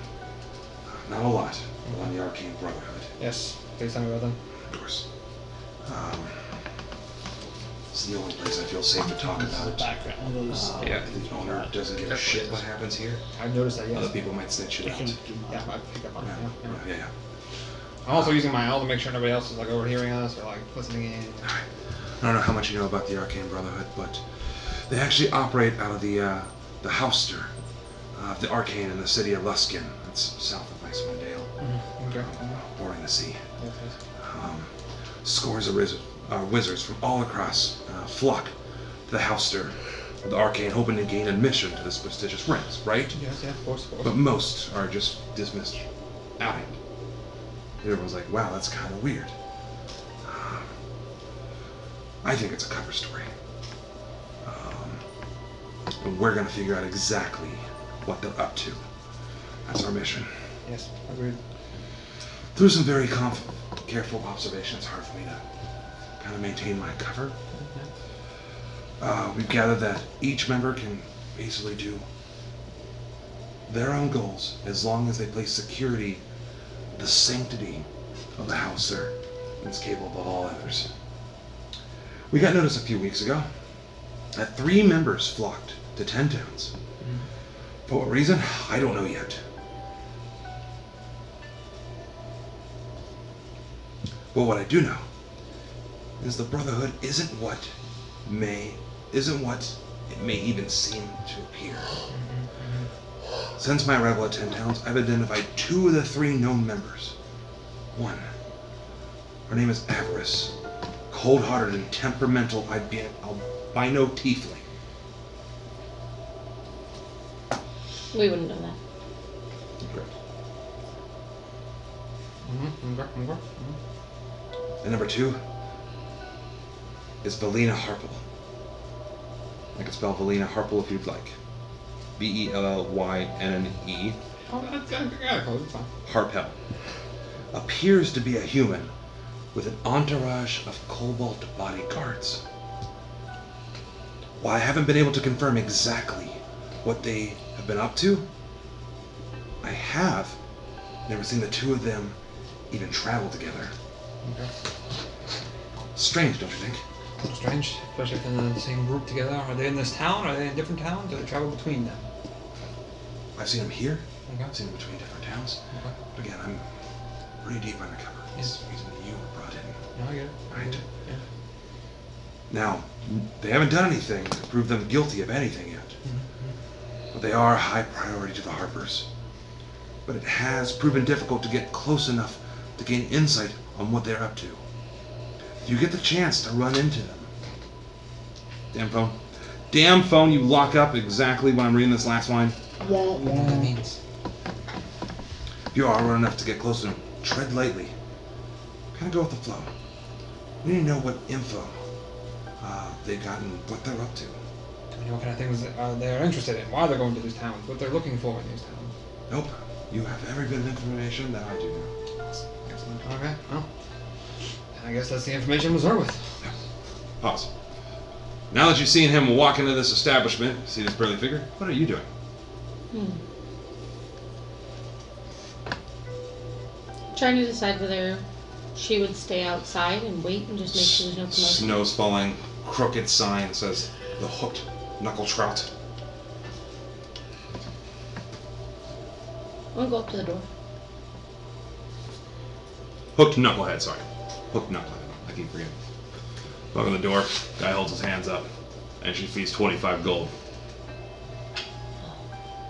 Not a lot, but on the Arcane Brotherhood, Yes. Please tell me about them. of course. It's the only place I feel safe to talk about it. Background. One of those. Yeah. The owner doesn't give a shit what happens here. I've noticed that. Yes. Other people might snitch it I out. can do Yeah, mine. I picked up on it. Yeah. Yeah. I'm also using my owl to make sure nobody else is like overhearing us or like listening in. Alright. I don't know how much you know about the Arcane Brotherhood, but they actually operate out of the Houster of the Arcane in the city of Luskin. That's south of Icewind Dale, Okay. bordering the sea. Yes, yes. Scores of wizards from all across flock to the Houster of the Arcane, hoping to gain admission to this prestigious ranks, right? Yes, yeah, of course. But most are just dismissed out. Everyone's like, wow, that's kind of weird. I think it's a cover story. And we're going to figure out exactly what they're up to. That's our mission. Yes, agreed. Through some very careful observation, it's hard for me to kind of maintain my cover. We've gathered that each member can basically do their own goals as long as they place security, the sanctity of the house, sir, and it's capable of all others. We got notice a few weeks ago that 3 members flocked to 10 towns. For what reason? I don't know yet. But what I do know is the Brotherhood isn't what it may even seem to appear. Since my arrival at 10 towns, I've identified 2 of the 3 known members. One, her name is Avarice, cold-hearted and temperamental albino tiefling. We wouldn't know that. And number 2 is Valina Harple. I can spell Valina Harple if you'd like. Bellynne. Oh, that's fine. Harpel. Appears to be a human with an entourage of cobalt bodyguards. While I haven't been able to confirm exactly what they have been up to, I have never seen the two of them even travel together. Okay. Strange, don't you think? Strange, especially if they're in the same group together. Are they in this town? Are they in different towns? Do they travel between them? I've seen them here. Okay. I've seen them between different towns. Okay. But again, I'm pretty deep undercover. It's the reason that you were brought in. No, I get it. Right. Yeah. Now, they haven't done anything to prove them guilty of anything yet. But they are high priority to the Harpers. But it has proven difficult to get close enough to gain insight on what they're up to. You get the chance to run into them. Damn phone. Damn phone, you lock up exactly when I'm reading this last line. What that means. If you are run enough to get close to them, tread lightly. Kind of go with the flow. We need to know what info they've gotten, what they're up to. Tell me what kind of things they're interested in, why they're going to these towns, what they're looking for in these towns. Nope. You have every bit of information that I do now. Excellent. Okay, well, I guess that's the information we'll start with. Yeah. Pause. Now that you've seen him walk into this establishment, see this burly figure, what are you doing? Trying to decide whether she would stay outside and wait and just make sure there's no commotion. Snow's falling. Crooked sign says the hooked knuckle trout. I'll go up to the door. Hooked knucklehead, sorry. Hooked knucklehead. I keep forgetting. Knock on the door. Guy holds his hands up. Entry fee's 25 gold.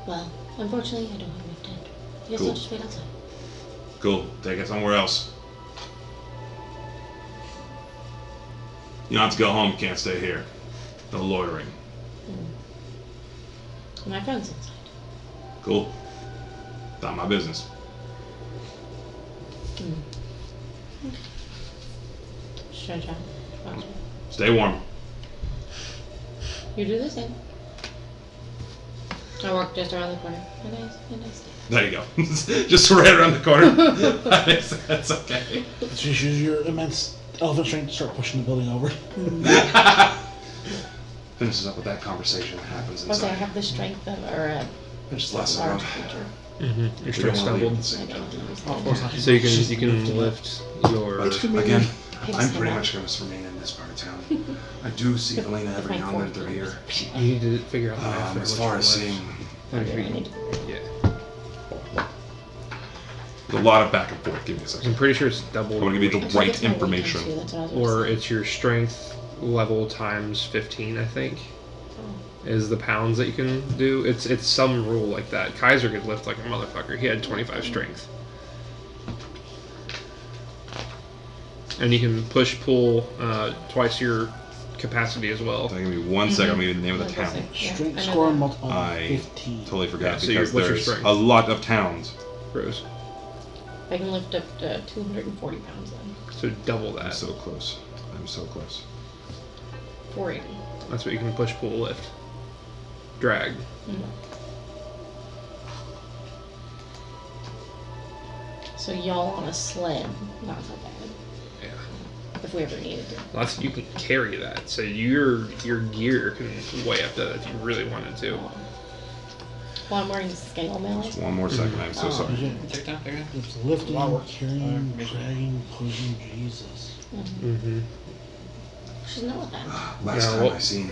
Well, unfortunately, I don't have enough tent. I guess Cool. I'll just wait outside. Cool. Take it somewhere else. You don't have to go home. You can't stay here. No loitering. My friend's inside. Cool. Not my business. Just trying to chat. Stay warm. You do the same. I walk just around the corner. A nice day. There you go. Just right around the corner. That's okay. So you use your immense elephant strength to start pushing the building over. Finishes up with that conversation that happens Okay, I inside. have the strength of, or a There's less of large them. creature. Mm-hmm. Your We don't strength's want to leave at doubled. the same time. Oh, of course not. So you can lift your. But again, Pigs I'm come pretty out. much going to remain in this part of town. I do see Elena every now and then through here. You need to figure out the math for As which far one as lifts. seeing, Okay, I need to Yeah. there's a lot of back and forth. Give me a I'm second. pretty sure it's double. I want to give you the Actually, right that's my weekend information. too, that's what I was Or gonna say. it's your strength level times 15, I think, Oh. is the pounds that you can do. It's some rule like that. Kaiser could lift like a motherfucker. He had 25 strength. And you can push pull twice your capacity as well. Give me 1 second. I'll give you the name of the Yeah, town. yeah, Strength I know score that. multiplied by I 15. totally forgot Yeah, so because what's your there's strength? a lot of towns. Rose. I can lift up to 240 pounds then. So double I'm that. so close. I'm so close. 480. That's what you can push pull lift. Drag. So y'all on a sled, not so bad. Yeah. If we ever needed to. That's you can carry that. So your gear can weigh up to that if you really wanted to. Well, I'm wearing scale mail. Just one more second. I'm so sorry. Take that, take that. It's lifting, Wow. carrying, dragging, pushing, Jesus. Mm-hmm. She's not with that. Last Yeah, time well- I seen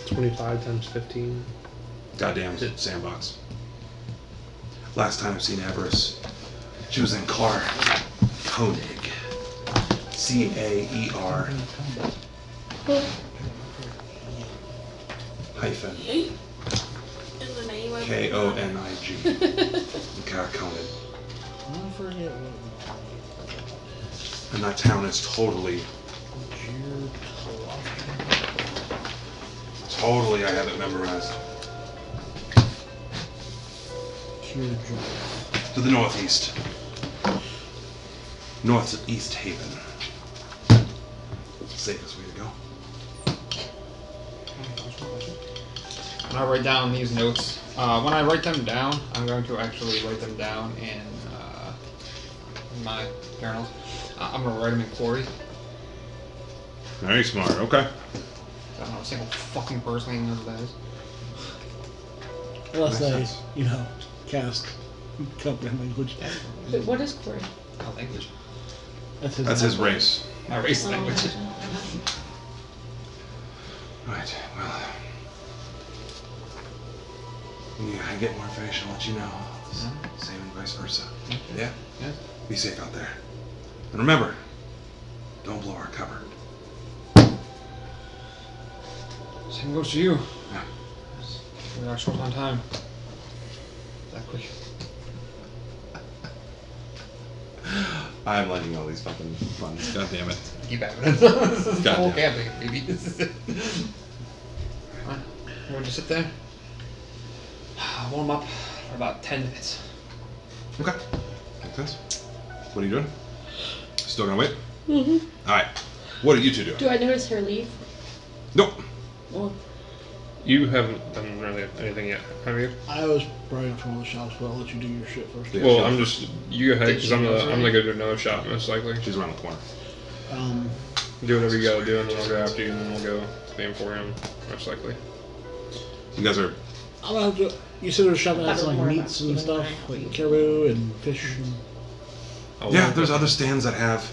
25 times 15. goddamn sandbox. Last time I seen Everest, she was in Car Koenig. Caer hyphen Konig. Car Koenig. I forget what And that town is totally, I have it memorized. To the northeast. Northeast Haven. Safest way to go. When I write down these notes, when I write them down, I'm going to actually write them down in my journals. I'm going to write them in Quarry. Very smart. Okay. I don't know a single fucking person who knows what that is. Unless they, Makes sense. cast comprehend language. But what is Corey? Our language. That's his race. My race Oh, language. Right. Well. Yeah, I get more information. I'll let you know. Same and vice versa. Yeah. Yeah. Be safe out there. And remember, don't blow our cover. Same goes to you. Yeah. We are short on time. That quick. I'm lighting all these fucking funds. God damn it. Keep having it. This is the God whole damn. camping, baby. This is it. Alright, you want to just sit there? Warm up for about 10 minutes. Okay. Makes sense. What are you doing? Still gonna wait? Mm-hmm. Alright. What are you two doing? Do I notice her leave? Nope. Well, You haven't done really anything yet, have you? I was probably from all the shops, but I'll let you do your shit first. Yeah. Well, sure. I'm just you go ahead because I'm gonna go to another shop most likely. She's around the corner. Do whatever you gotta do, and then I'll go after you, and then we'll go to the Emporium most likely. You guys are. I'm gonna have to. You said there's a shop that has About like more meats about and keeping an stuff, eye out. like caribou and fish. And I'll Yeah, look. there's other stands that have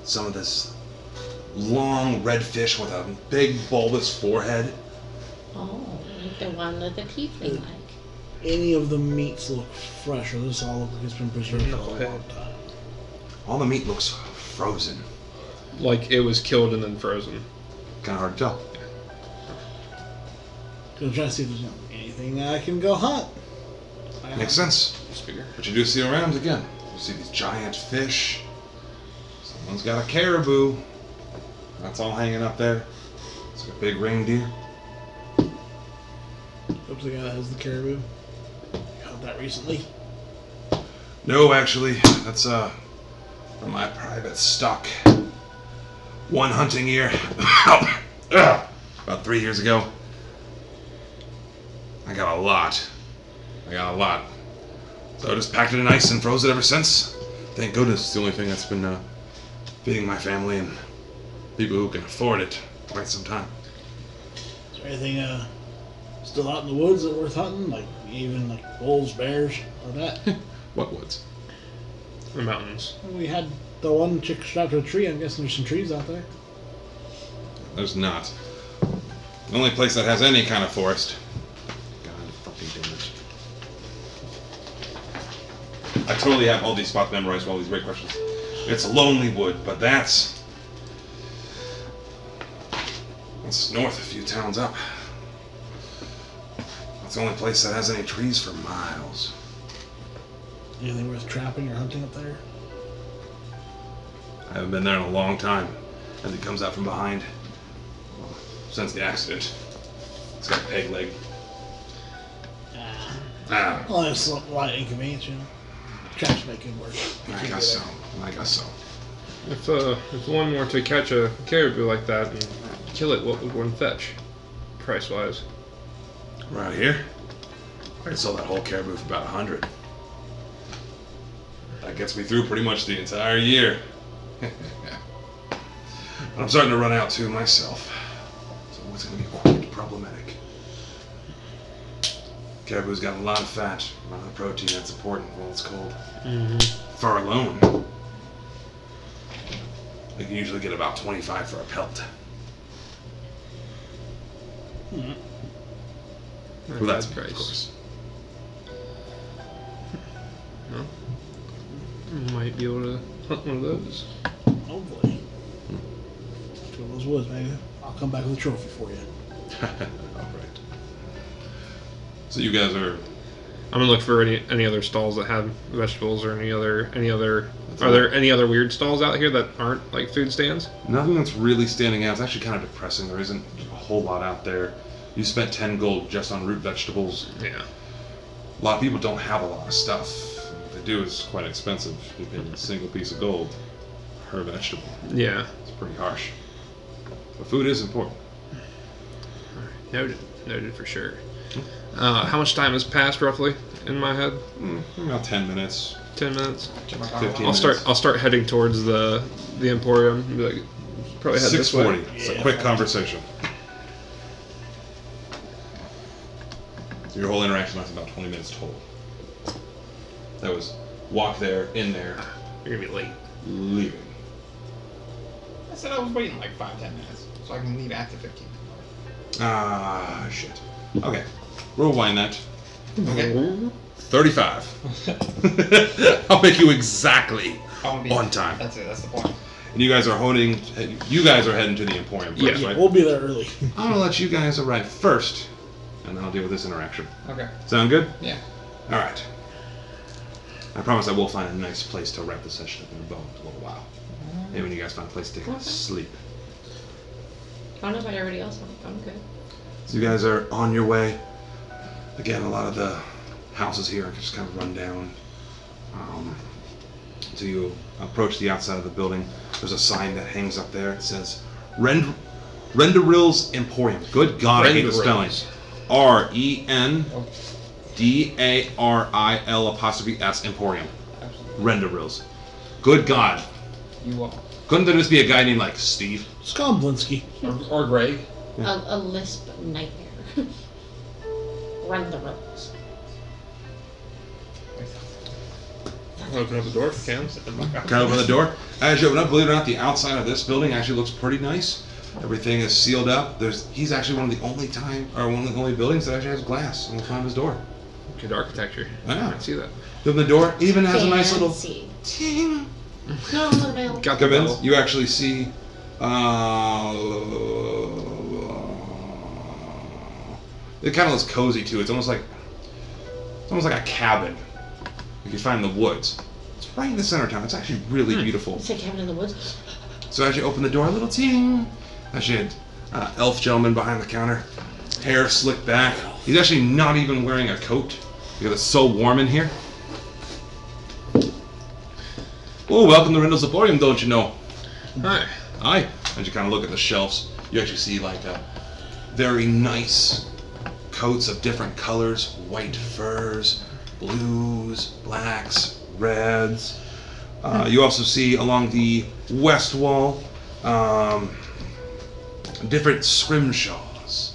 some of this long red fish with a big bulbous forehead. oh, like the one that the tiefling like. any of the meats look fresh, or this all look like it's been preserved for a Okay. long time. All the meat looks frozen. Like it was killed and then frozen. Kind of hard to tell. Gonna try to see if there's anything I can go hunt. Makes sense. Just bigger. But you do see around again. You see these giant fish. Someone's got a caribou. That's all hanging up there. It's like a big reindeer. Oops, the guy that has the caribou. Got that recently. No, actually, that's from my private stock. One hunting year, about 3 years ago. I got a lot. So I just packed it in ice and froze it ever since. Thank goodness, it's the only thing that's been feeding my family and people who can afford it for quite some time. Is there anything still out in the woods that worth hunting? Like even like wolves, bears, or that? What woods? The mountains. We had the one chick strapped to a tree. I'm guessing there's some trees out there. There's not. The only place that has any kind of forest. God fucking damn it. I totally have all these spots memorized for all these great questions. It's a lonely wood, but that's north a few towns up. It's the only place that has any trees for miles. Anything worth trapping or hunting up there? I haven't been there in a long time. As he comes out from behind. Since the accident. It's got a peg leg. Ah, Well, there's a lot of inconvenience, Traps make it work. I guess so. If one were to catch a caribou like that and kill it, what would one fetch, price wise? Right here, I can sell that whole caribou for about 100. That gets me through pretty much the entire year. I'm starting to run out too myself, so it's going to be quite problematic. Caribou's got a lot of fat, a lot of protein that's important while it's cold. Fur alone, you can usually get about 25 for a pelt. Well, that's price. of course. Might be able to hunt one of those. Hopefully. To those woods, maybe. I'll come back with a trophy for you. All right. So you guys are. I'm gonna look for any other stalls that have vegetables or any other. Are there any other weird stalls out here that aren't like food stands? Nothing that's really standing out. It's actually kind of depressing. There isn't a whole lot out there. You spent 10 gold just on root vegetables. Yeah. A lot of people don't have a lot of stuff. They do is quite expensive. You pay a single piece of gold per vegetable. Yeah. It's pretty harsh. But food is important. Noted. Noted for sure. How much time has passed roughly in my head? About 10 minutes. 10 minutes. 15 I'll start heading towards the Emporium. Be like, probably head this way. 6:40. It's a quick conversation. So your whole interaction lasts about 20 minutes total. That was walk there, in there, You're gonna be late. leaving. I said I was waiting like 5-10 minutes, so I can leave after 15. Ah, shit. Okay. Rewind that. Okay. 35. I'll make you exactly I won't be on time. That's it. That's the point. And you guys are heading to the Emporium first, Yeah. right? We'll be there early. I'm gonna let you guys arrive first, and then I'll deal with this interaction. Okay. Sound good? Yeah. All right. I promise I will find a nice place to wrap the session up in a little while. Maybe when you guys find a place to take a sleep. I don't know about everybody else. I'm good. So you guys are on your way. Again, a lot of the houses here are just kind of run down. So you approach the outside of the building. There's a sign that hangs up there. It says Rendaril's Emporium. Good God, I hate the spelling. RENDARIL''S Emporium. Absolutely. Rendaril's. Good God. You will. Couldn't there just be a guy named like Steve? Skomblinsky. Or Greg. A lisp nightmare. Run the ropes. Open up the door if you can. Can I open the door? As you open up, believe it or not, the outside of this building actually looks pretty nice. Everything is sealed up. He's actually one of the only buildings that actually has glass on the front of his door. Good architecture. Yeah. I can see that. You open the door, even has a nice little Fancy. ting. No, no, no. Got the Come in. bell. You actually see. It kind of looks cozy too. It's almost like a cabin you can find in the woods. It's right in the center of town. It's actually really beautiful. It's a cabin in the woods. So as you open the door, a little ting. Actually, elf gentleman behind the counter, hair slicked back. He's actually not even wearing a coat because it's so warm in here. Oh, welcome to Rendell's Emporium, don't you know? Hi. Hi. As you kind of look at the shelves, you actually see like very nice coats of different colors: white furs, blues, blacks, reds. You also see along the west wall different scrimshaws,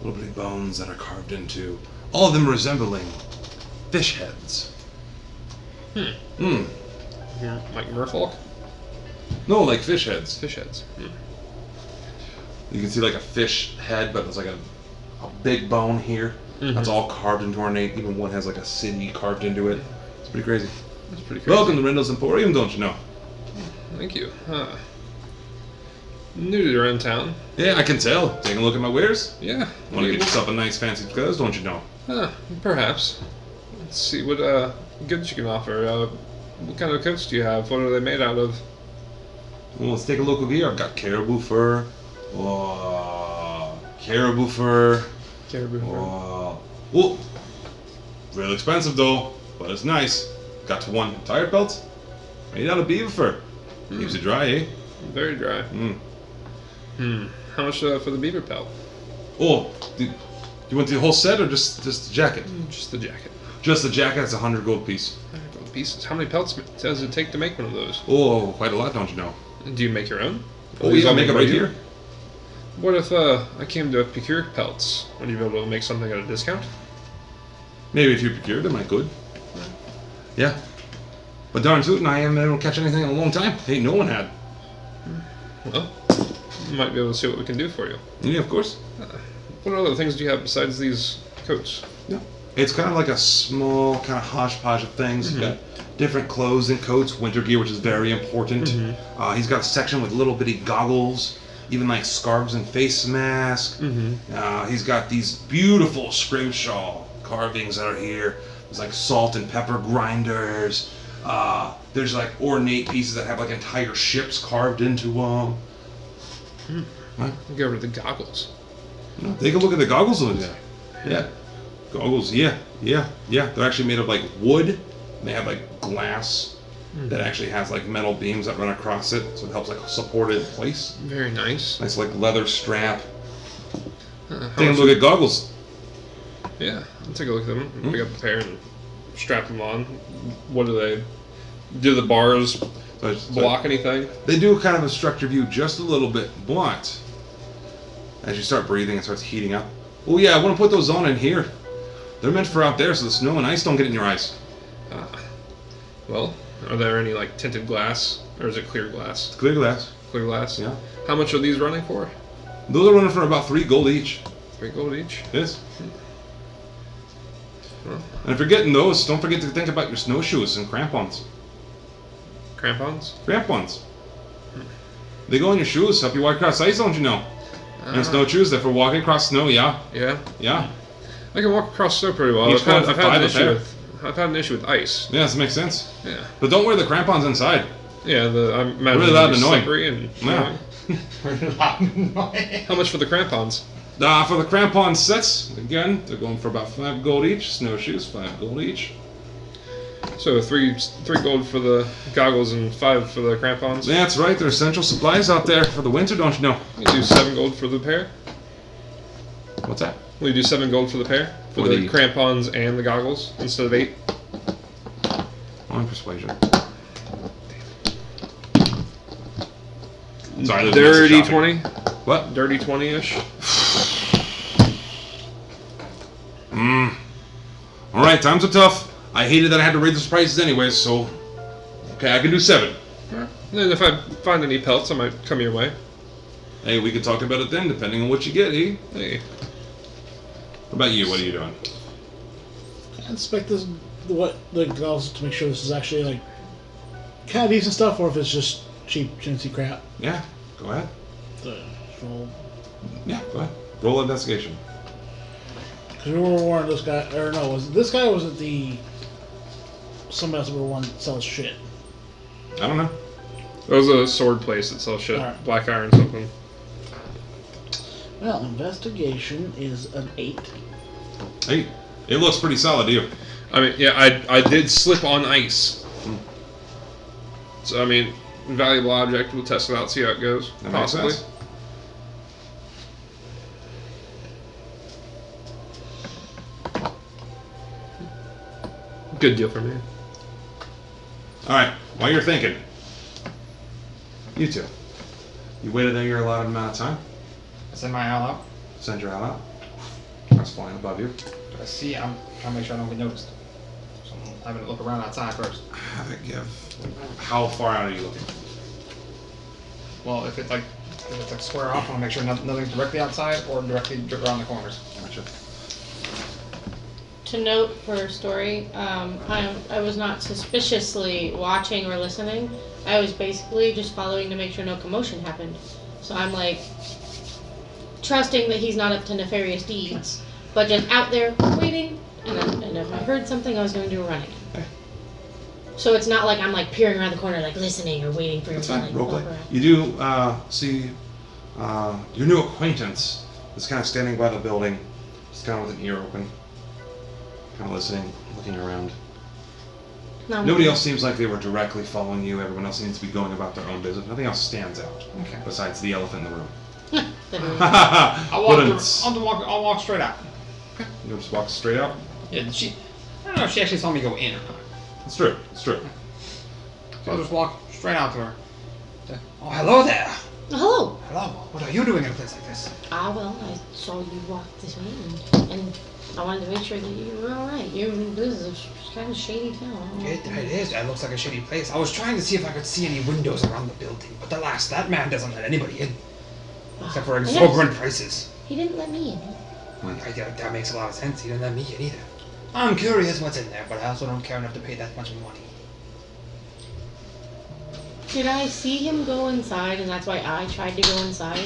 little bitty bones that are carved into, all of them resembling fish heads. Like merfolk? No, like fish heads. Fish heads. You can see like a fish head, but it's like a big bone here. That's all carved into ornate. Even one has like a city carved into it. It's pretty crazy. That's pretty crazy. Welcome to Rendell's Emporium, don't you know? Thank you. New to around town. Yeah, I can tell. Taking a look at my wares. Yeah. Want to get yourself a nice fancy clothes, don't you know? Perhaps. Let's see what goods you can offer. What kind of coats do you have? What are they made out of? Well, let's take a look over here. I've got caribou fur. Caribou fur. Caribou fur. Oh, real expensive though, but it's nice. Got to one tire belt made out of beaver fur. Keeps it dry, eh? Very dry. How much for the beaver pelt? Oh, do you want the whole set or just the jacket? Just the jacket. Just the jacket. It's 100 gold piece. 100 gold pieces. How many pelts does it take to make one of those? Oh, quite a lot, don't you know? Do you make your own? Oh, These yeah, all make it by right you? here. What if I came to procure pelts? Would you be able to make something at a discount? Maybe if you procured them, I could. Yeah. But darn tootin', I haven't been able to catch anything in a long time. Ain't no one had. Well, we might be able to see what we can do for you. Yeah, of course. What other things do you have besides these coats? Yeah. It's kind of like a small kind of hodgepodge of things. You've got different clothes and coats, winter gear, which is very important. He's got a section with little bitty goggles, even like scarves and face masks. He's got these beautiful scrimshaw carvings that are here. There's like salt and pepper grinders. There's like ornate pieces that have like entire ships carved into them. Right? Go over to the goggles. Take a look at the goggles over there. Yeah. Goggles, yeah. They're actually made of like wood And they have like glass that actually has like metal beams that run across it, so it helps like support it in place. Very nice. Nice like leather strap. How Take a much- look at goggles. Yeah, I'll take a look at them. Pick up a pair and strap them on. What do they? Do the bars block anything? They do kind of obstruct your view just a little bit, but as you start breathing, it starts heating up. Oh yeah, I want to put those on in here. They're meant for out there, so the snow and ice don't get in your eyes. Well, are there any like tinted glass, or is it clear glass? Clear glass. Clear glass. Yeah. How much are these running for? Those are running for about 3 gold each. 3 gold each. Yes. Well, And if you're getting those, don't forget to think about your snowshoes and crampons. crampons. Crampons. They go in your shoes, help you walk across ice, don't you know? And snowshoes, they're for walking across snow, yeah. Yeah. Yeah. I can walk across snow pretty well. Each one for I've had an 5 a pair. I've had an issue with ice. Yeah, that makes sense. Yeah. But don't wear the crampons inside. Yeah. I imagine Really loud they'd and be annoying. slippery and Yeah. How much for the crampons? For the crampon sets, again, they're going for about 5 gold each. Snowshoes, 5 gold each. So 3 gold for the goggles and 5 for the crampons. That's right, they're essential supplies out there for the winter, don't you know? You do 7 gold for the pair. What's that? Will you do 7 gold for the pair for For the the- crampons and the goggles instead of 8? On persuasion. Sorry, there's Dirty shopping. 20. What? Dirty 20-ish. Alright, times are tough. I hated that I had to raise the prices anyways, so... Okay, I can do 7. Then if I find any pelts, I might come your way. Hey, we can talk about it then, depending on what you get, eh? Hey. What about you? What are you doing? I inspect this, what the goggles to make sure this is actually like kind of decent stuff, or if it's just cheap, chintzy crap. Yeah, go ahead. The roll. Yeah, go ahead. Roll investigation. Because we were warned this guy, or no, was it this guy or was it the somebody else we were warned that sells shit? I don't know. There's a sword place that sells shit. Alright. Black iron something. Well, investigation is an 8. Hey, it looks pretty solid to you. I mean, yeah, I did slip on ice. So, I mean, valuable object. We'll test it out, see how it goes. That makes Possibly. sense. Good deal for me. Alright, while you're thinking, you two, you waited there your allotted amount of time, Send my owl out. send your owl out. That's flying above you. I see. I'm trying to make sure I don't get noticed. So I'm having to look around outside first. Have it give. How far out are you looking? Well, if it's like square off, I want to make sure nothing's directly outside or directly around the corners. Gotcha. To note for story, I was not suspiciously watching or listening. I was basically just following to make sure no commotion happened. So I'm like trusting that he's not up to nefarious deeds, but just out there waiting. And if I heard something, I was going to do a running. Okay. So it's not like I'm like peering around the corner, like listening or waiting for him That's to fine. like Role walk play. around. You do see your new acquaintance is kind of standing by the building, just kind of with an ear open, kind of listening, looking around. No, Nobody else seems like they were directly following you. Everyone else seems to be going about their own business. Nothing else stands out Okay. besides the elephant in the room. I'll walk straight out. You just walk straight out. Yeah, I don't know if she actually saw me go in or not. It's true. It's true. So I'll just walk straight out to her. Oh, hello there. Hello. Hello. What are you doing in a place like this? Well, I saw you walk this way, and I wanted to make sure that you were all right. This is a kind of shady town. It is. It looks like a shitty place. I was trying to see if I could see any windows around the building, but alas, that man doesn't let anybody in. Except for exorbitant prices. He didn't let me in. That makes a lot of sense. He didn't let me in either. I'm curious what's in there, but I also don't care enough to pay that much money. Did I see him go inside, and that's why I tried to go inside?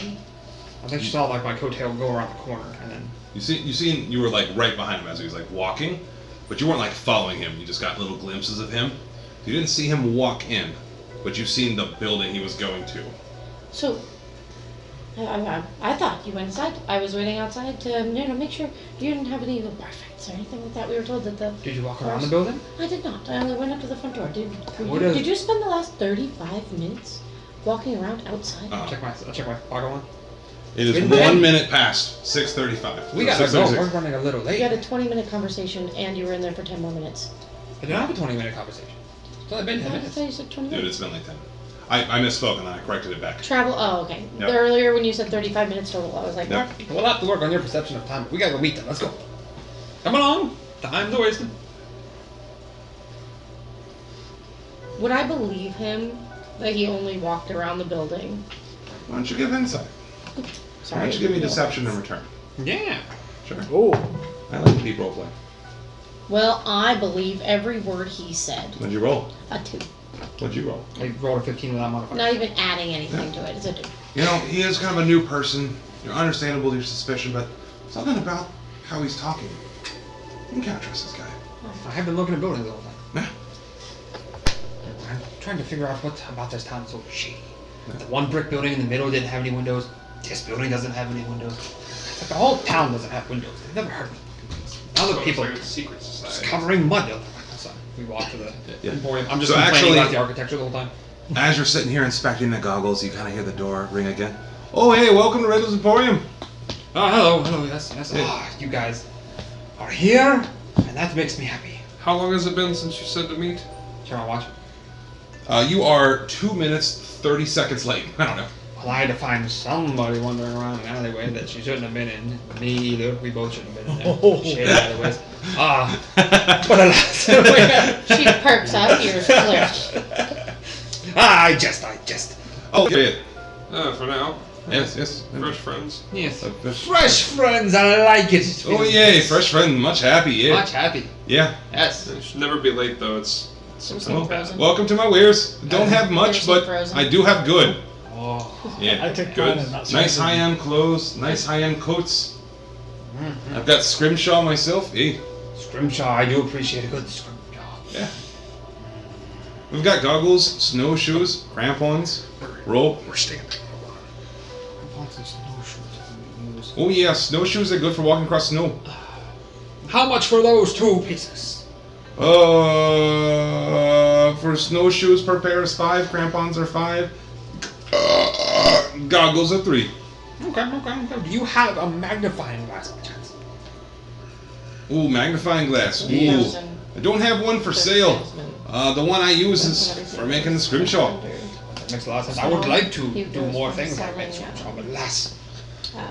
I think she saw like my coattail go around the corner, and then You were like right behind him as he was like walking, but you weren't like following him. You just got little glimpses of him. You didn't see him walk in, but you've seen the building he was going to. So, I thought you went inside. I was waiting outside to make sure you didn't have any perfects or anything like that. We were told that the. Did you walk around the building? I did not. I only went up to the front door. What Did you spend the last 35 minutes walking around outside? I'll check my pocket one. It is Been 1 dead. minute past 6:35. We gotta go. 6:36. We're running a little You late. had a 20-minute conversation and you were in there for 10 more minutes. I didn't have a 20-minute conversation. It's only been 10 I minutes. thought you said 20 Dude, minutes. it's been like 10. I misspoke and then I corrected it back. Travel. Oh, okay. Yep. Earlier when you said 35 minutes total, I was like, Yep. what? We'll have to work on your perception of time. We gotta go meet them. Let's go. Come along. Time's a wasting. Would I believe him that he only walked around the building? Why don't you give insight? Why Sorry. don't you give me deception in return? Yeah. Sure. Oh, I like to keep roleplay. Well, I believe every word he said. What'd you roll? A 2. What'd you roll? I rolled a 15 without modifier. Not even adding anything to it. It's a 2. You know, he is kind of a new person. You're understandable your suspicion, but something about how he's talking. You can't trust this guy. I have been looking at buildings the whole time. Yeah. I'm trying to figure out what about this town is so shady. The one brick building in the middle didn't have any windows. This building doesn't have any windows. It's like the whole town doesn't have windows. I've never heard of it. Now the So people it's like a secret just society. covering mud. So we walk to the Yeah. emporium. I'm just So complaining actually- about the architecture the whole time. As you're sitting here inspecting the goggles, you kind of hear the door ring again. Oh, hey, welcome to Riddle's Emporium. Oh, hello, yes. Hey. Ah, you guys are here, and that makes me happy. How long has it been since you said to meet? Turn my watch. You are 2 minutes, 30 seconds late. I don't know. Well, I had to find somebody wandering around an alleyway that she shouldn't have been in. Me either. We both shouldn't have been in there. Shady alleyways. But alas. She perks up, ears flirt. I jest. Oh, yeah. For now. Yes. Fresh friends. Yes. Fresh. Fresh friends, I like it. Oh, yay, fresh friend, much happy, yeah. Much happy. Yeah. Yes. It should never be late though. It's Something Well, frozen. welcome to my wares. Don't have much, There's but frozen. I do have good. Oh. Yeah. I take Good. mine and not Nice something. high-end clothes, nice high-end coats. I've got scrimshaw myself. Hey, Scrimshaw, I do appreciate a good scrimshaw. yeah. We've got goggles, snowshoes, crampons, rope. We're standing. Oh yeah, snowshoes are good for walking across snow. How much for those 2 pieces? For snowshoes per pair is 5, crampons are 5, goggles are 3. Okay. Do you have a magnifying glass by chance? Ooh, magnifying glass. Ooh, 1,000. I don't have one for sale. The one I use is for making the scrimshaw. That makes a lot of sense. I would like to He do goes more from things like selling, make scrimshaw, but alas, I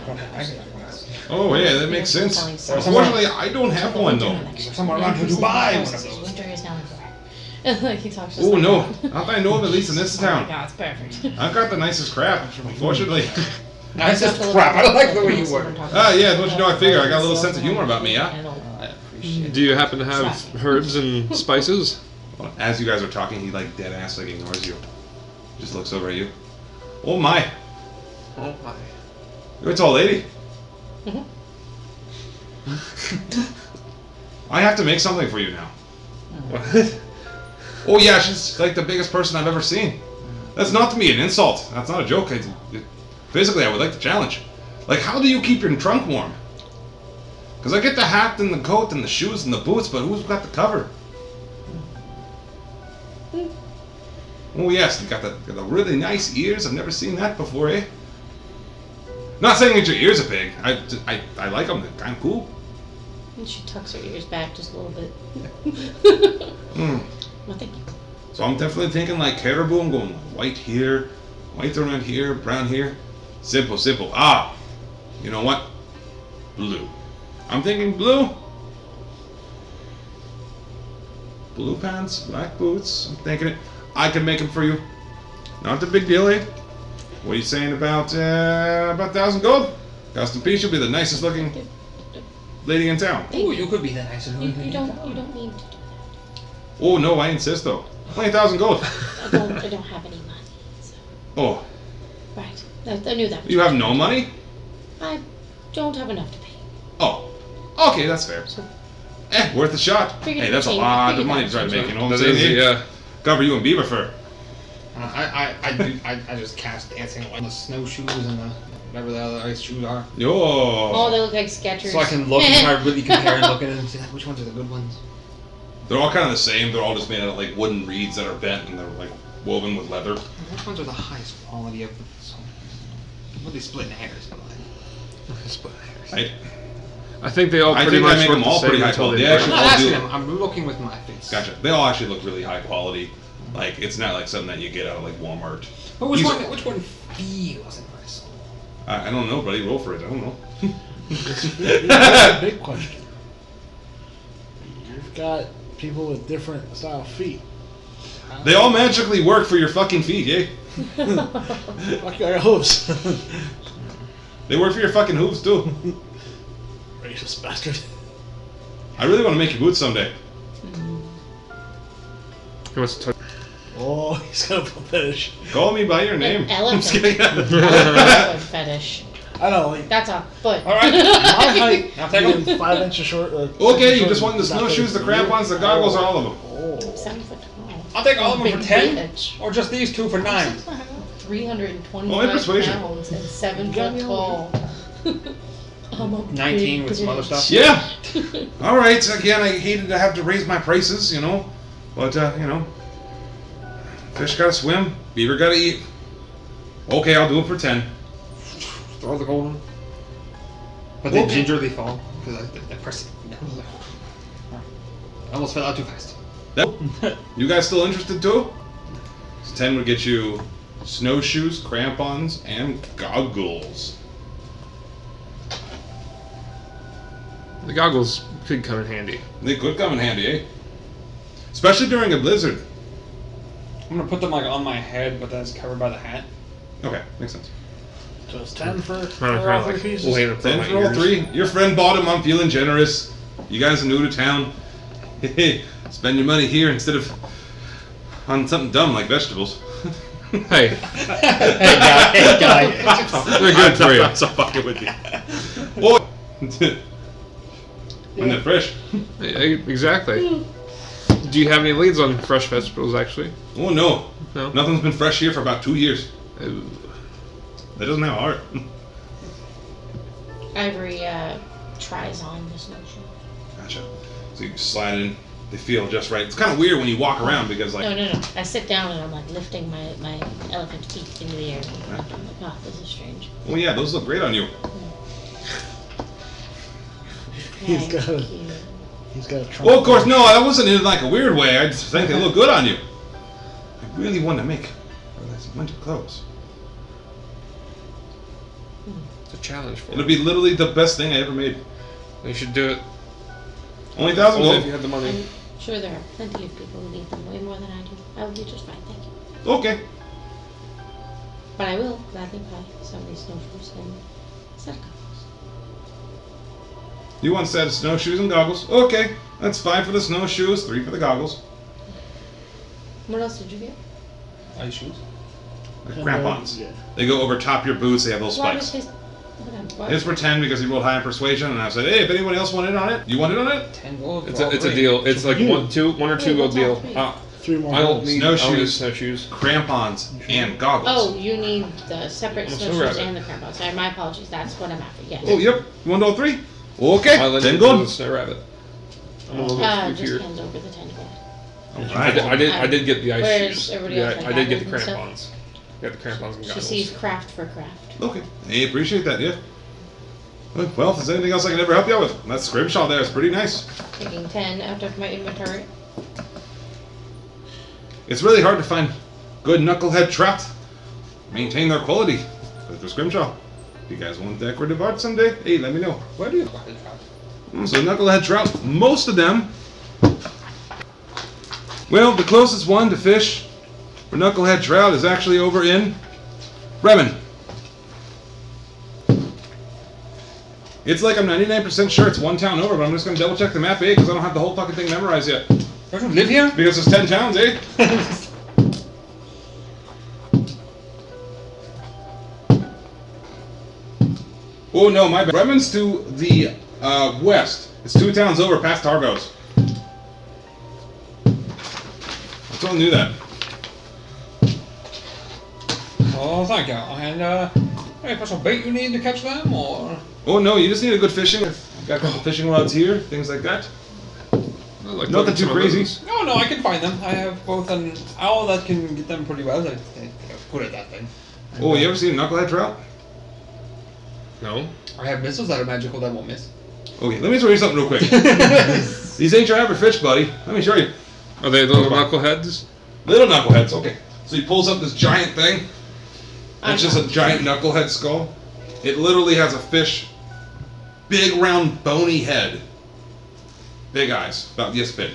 don't have magnifying glass. Oh yeah, that makes sense. There's Unfortunately, I don't have one though. Is there someone around who do buy one of those? Winter is now over. Like he talks just Oh like no, that. not that I know of, at least in this Oh my town. god, it's perfect. I've got the nicest crap, unfortunately. Nice as crap. I like the way you work. Ah, yeah, don't you know, I figure I got a little sense of humor about me, huh? I appreciate Do you happen to have herbs and spices? Well, as you guys are talking, he like dead ass like ignores you. Just looks over at you. Oh my, Oh my. you're a tall lady. I have to make something for you now. What? Oh yeah, she's like the biggest person I've ever seen. That's not to me an insult. That's not a joke. Physically, I would like to challenge. Like, how do you keep your trunk warm? Because I get the hat and the coat and the shoes and the boots, but who's got the cover? Oh yes, you got the really nice ears. I've never seen that before, eh? Not saying that your ears are big. I like them. They're kind of cool. And she tucks her ears back just a little bit. Mm. Well, thank you. So I'm definitely thinking like caribou. I'm going white here, white around here, brown here. Simple. Ah, you know what? Blue. I'm thinking blue. Blue pants, black boots. I'm thinking it. I can make them for you. Not the big deal, eh? What are you saying about 1,000 gold? Custom piece. You'll be the nicest looking lady in town. Ooh, you could be the nicest You looking. don't need to do Oh no, I insist though. 20,000 gold. that. I don't have any money. So. Oh, Right. I knew that. you have no money? I don't have enough to pay. Oh, okay, that's fair. So Worth a shot. Figured Hey, that's a it lot of figured money that to try to was make. You know what I'm That saying? is, Hey, yeah. cover you in beaver fur. I just cast dancing on the snowshoes and the whatever the other ice shoes are. Yo. Oh, they look like Skechers. So I can look and try to really compare and look at them and see like, which ones are the good ones. They're all kind of the same. They're all just made out of like wooden reeds that are bent and they're like woven with leather. Which ones are the highest quality of them? So, what are they splitting hairs? Split hairs. Right? I think they all I pretty think I much make look them the all same pretty high until quality. they They I'm burn. not actually- asking them. I'm looking with my face. Gotcha. They all actually look really high quality. Like it's not like something that you get out of like Walmart. But which These one? are- Which one feels nice? I don't know, buddy. Roll for it. I don't know. That's a big question. You've got people with different style feet. They all magically work for your fucking feet, eh? Fuck your hooves. They work for your fucking hooves too. Racist bastard. I really want to make your boots someday. He wants to touch. Oh, he's got a fetish. Call me by your name. An I'm just elephant. kidding. Elephant fetish. I know, like That's a foot. All right. my height, I'll take 'em. being 5 inches short. Okay, you just want the snowshoes, the crampons, the goggles, all of them. Oh. 7 foot tall. I'll take all of them for Big 10, bitch. or just these two for 9. 325 Oh, and persuasion. pounds and 7 got foot me tall. I'm a 19 big with some other bitch. stuff. Yeah. All right. Again, I hated to have to raise my prices, you know, but you know, fish gotta swim, beaver gotta eat. Okay, I'll do it for 10. Throw the gold in. But they Okay. gingerly fall because I press it. I almost fell out too fast. You guys still interested too? So 10 would get you snowshoes, crampons, and goggles. The goggles could come in handy. They could come in handy, eh? Especially during a blizzard. I'm gonna put them like on my head, but that's covered by the hat. Okay, makes sense. So it's 10 for I'm all kind of three like pieces. laying up 10 my for all ears. 3. Your friend bought them. I'm feeling generous. You guys are new to town. Hey, spend your money here instead of on something dumb like vegetables. Hey, Hey guy. they're good for you. I'm so fucking with you. Boy, when they're fresh. Exactly. Do you have any leads on fresh vegetables, actually? Oh no, No? nothing's been fresh here for about 2 years. Ooh. That doesn't have heart. Ivory tries on the snowshoe. Gotcha. So you slide in. They feel just right. It's kind of weird when you walk around because like No. I sit down and I'm like lifting my elephant feet into the air. I'm like, oh, this is strange. oh yeah, those look great on you. He's Thank got a- you. He's got a trunk. Well, of course, no, that wasn't in like a weird way. I just think they look good on you. I really want to make some winter clothes. It's a challenge for It'll you. be literally the best thing I ever made. You should do it. Only 1,000 Only if you gold. had the money. I'm sure there are plenty of people who need them way more than I do. I will be just fine, thank you. Okay. But I will gladly buy some of these snowshoes and set goggles. You want a set of snowshoes and goggles? Okay. That's 5 for the snowshoes, 3 for the goggles. What else did you get? Ice shoes. Like crampons. Yeah. They go over top your boots. They have those Why would spikes. his... Hold on, what? It's for 10 because he rolled high in persuasion, and I said, hey, if anyone else wanted on it, you want it on it? 10 gold. It's for all a 3. deal. It's like you- one or two Wait, gold what's all deal. three? 3 more I don't holes. need Snowshoes. snowshoes. Crampons and goggles. Oh, you need the separate Well, snowshoes rabbit. and the crampons. Sorry, my apologies. That's what I'm after. Yes. Oh, yep. You want all 3? Okay. I'll let 10 you do the gold. snow rabbit. I'm a little bit Just here. hands over the 10 gold. Alright. I did get the ice Where's shoes. everybody Yeah, else, like I did get the goggles and stuff? crampons. Got the crampons and She goggles. sees craft for craft. Okay. Hey, appreciate that, yeah. Well, if there's anything else I can ever help you out with, that scrimshaw there is pretty nice. Taking 10 out of my inventory. It's really hard to find good knucklehead trout. Maintain their quality with the scrimshaw. If you guys want decorative art someday, hey, let me know. Where do you buy the trout? So knucklehead trout, most of them. Well, the closest one to fish for knucklehead trout is actually over in Bremen. It's like I'm 99% sure it's one town over, but I'm just going to double check the map, because I don't have the whole fucking thing memorized yet. Don't you live here? Because it's 10 towns, eh? Oh no, my bad. Bremen's to the west. It's 2 towns over past Targos. I totally knew that. Oh, thank you. And any special bait you need to catch them, or? Oh no, you just need a good fishing. I've got a couple fishing rods here, things like that. Like Nothing too crazy. No, I can find them. I have both an owl that can get them pretty well. I think I'm good at that thing. And, Oh, you ever seen a knucklehead trout? No. I have missiles that are magical that won't miss. Okay, let me show you something real quick. These ain't your average fish, buddy. Let me show you. Are they little knuckleheads? Little knuckleheads, okay. So he pulls up this giant thing. It's just a giant knucklehead skull. It literally has a fish, big round bony head. Big eyes, about this big.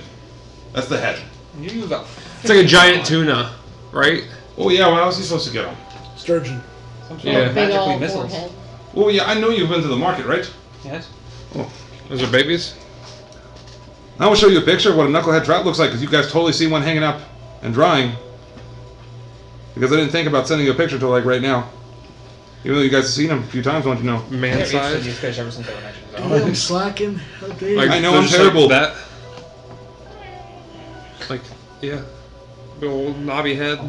That's the head. You use that. It's like a giant tuna, right? Oh yeah, well, how was he supposed to get them? Sturgeon. Some sort Yeah. of Big magically old missiles. forehead. Oh yeah, I know you've been to the market, right? Yes. Those are babies? I will show you a picture of what a knucklehead trout looks like, because you guys totally see one hanging up and drying. Because I didn't think about sending you a picture till like right now. Even though you guys have seen them a few times, don't you know? They're Man interested in size? these fish ever since they were mentioned. Oh, I'm slacking. How dare you. Like, I know, they're I'm just terrible. Like that. Like, yeah. Big old knobby head.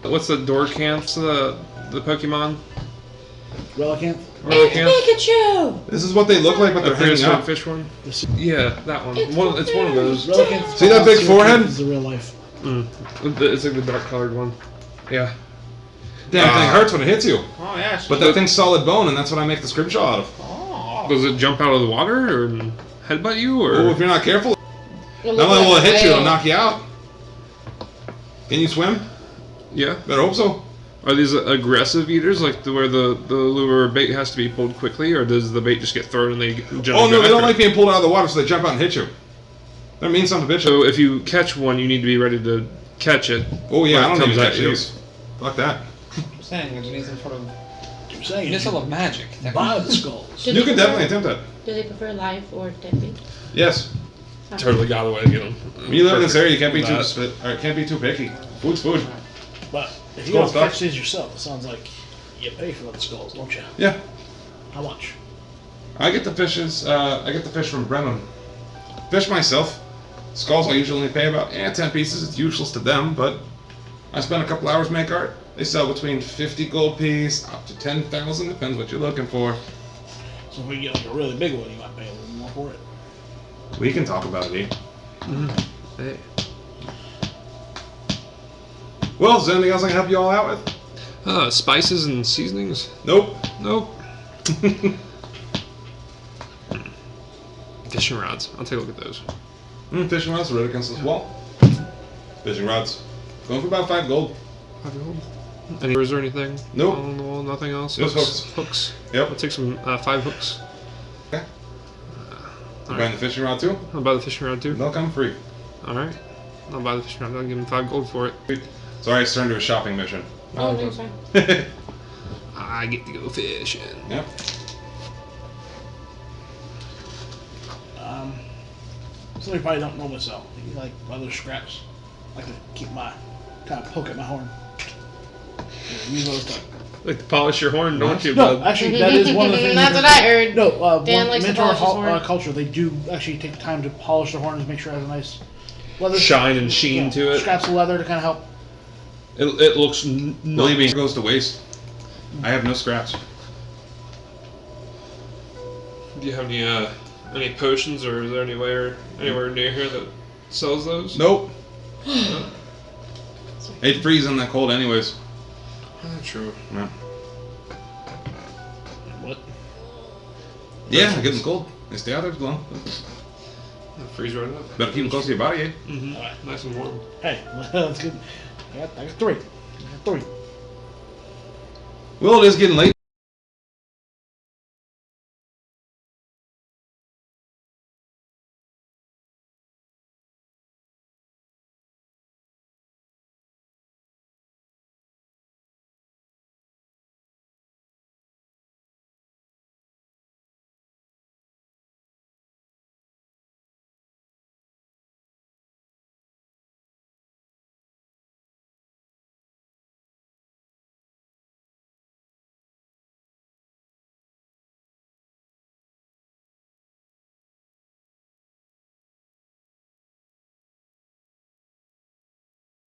What's the Dorcant's, the Pokemon? Relicanth. Relicanth? Pikachu! This is what they look like, but The they're hanging prehistoric up. fish one? This- Yeah, that one. It's It's one of those. Relicanth. See that big forehead? Is the real life. It's like the dark colored one. Yeah. Damn thing hurts when it hits you. Oh yeah. But that thing's solid bone, and that's what I make the scrimshaw out of. Oh. Does it jump out of the water or headbutt you or? Oh, if you're not careful, It not looks only will it like a hit you, it'll whale. knock you out. Can you swim? Yeah. Better hope so. Are these aggressive eaters, like where the lure or bait has to be pulled quickly, or does the bait just get thrown and they generally Oh no, go they don't after like it? being pulled out of the water, so they jump out and hit you. That means something to bitch. So if you catch one, you need to be ready to catch it. Oh yeah, I when don't it know comes that at you. is. Fuck that. I'm saying that you need some sort of I'm saying missile of magic. buy the skulls. Do You they can prefer- definitely attempt that. Do they prefer live or dead bait? Yes. Totally got a way to get them. When you live in this area, you can't be too That. can't be too picky. Food's food. But if you Skull don't stuff. catch these yourself, it sounds like you pay for the skulls, don't you? Yeah. How much? I get the fishes. I get the fish from Brennan. Fish myself. Skulls I usually only pay about 10 pieces. It's useless to them, but I spend a couple hours make art. They sell between 50 gold piece up to 10,000. Depends what you're looking for. So if we get like a really big one, you might pay a little more for it. We can talk about it. Hey. Well, is there anything else I can help you all out with? Spices and seasonings? Nope. Nope. Fishing rods. I'll take a look at those. Fishing rods right against this wall. Fishing rods. Going for about 5 gold. Any lures or anything? Nope. On the wall, nothing else? Just hooks. Hooks. Yep. I'll take some 5 hooks. Okay. All Buying the fishing rod too? I'll buy the fishing rod too. They'll come free. Alright. I'll buy the fishing rod. I'll give him 5 gold for it. Sorry, it's turned to a shopping mission. Oh, no, sorry. I get to go fishing. Yep. Something you probably don't know myself. You like other scraps. I like to keep my kind of poke at my horn. Use those to. Like to polish your horn, don't you, No, bud? actually, that is one of the things. That's what I heard. No, Dan one, likes to Minotaur polish his horn. culture, they do actually take time to polish their horns, make sure it has a nice leather Shine and sheen to it. Scraps of leather to kind of help. It looks Believe me, it goes to waste. I have no scraps. Do you have any potions, or is there anywhere near here that sells those? Nope. They'd freeze in that cold anyways. True. Yeah. What? Yeah, get them cold. They stay out there too long. Freeze right up. Better keep them close to your body, eh? Mm-hmm. Alright. Nice and warm. Hey, that's good. I got 3. I got 3. Well, it is getting late.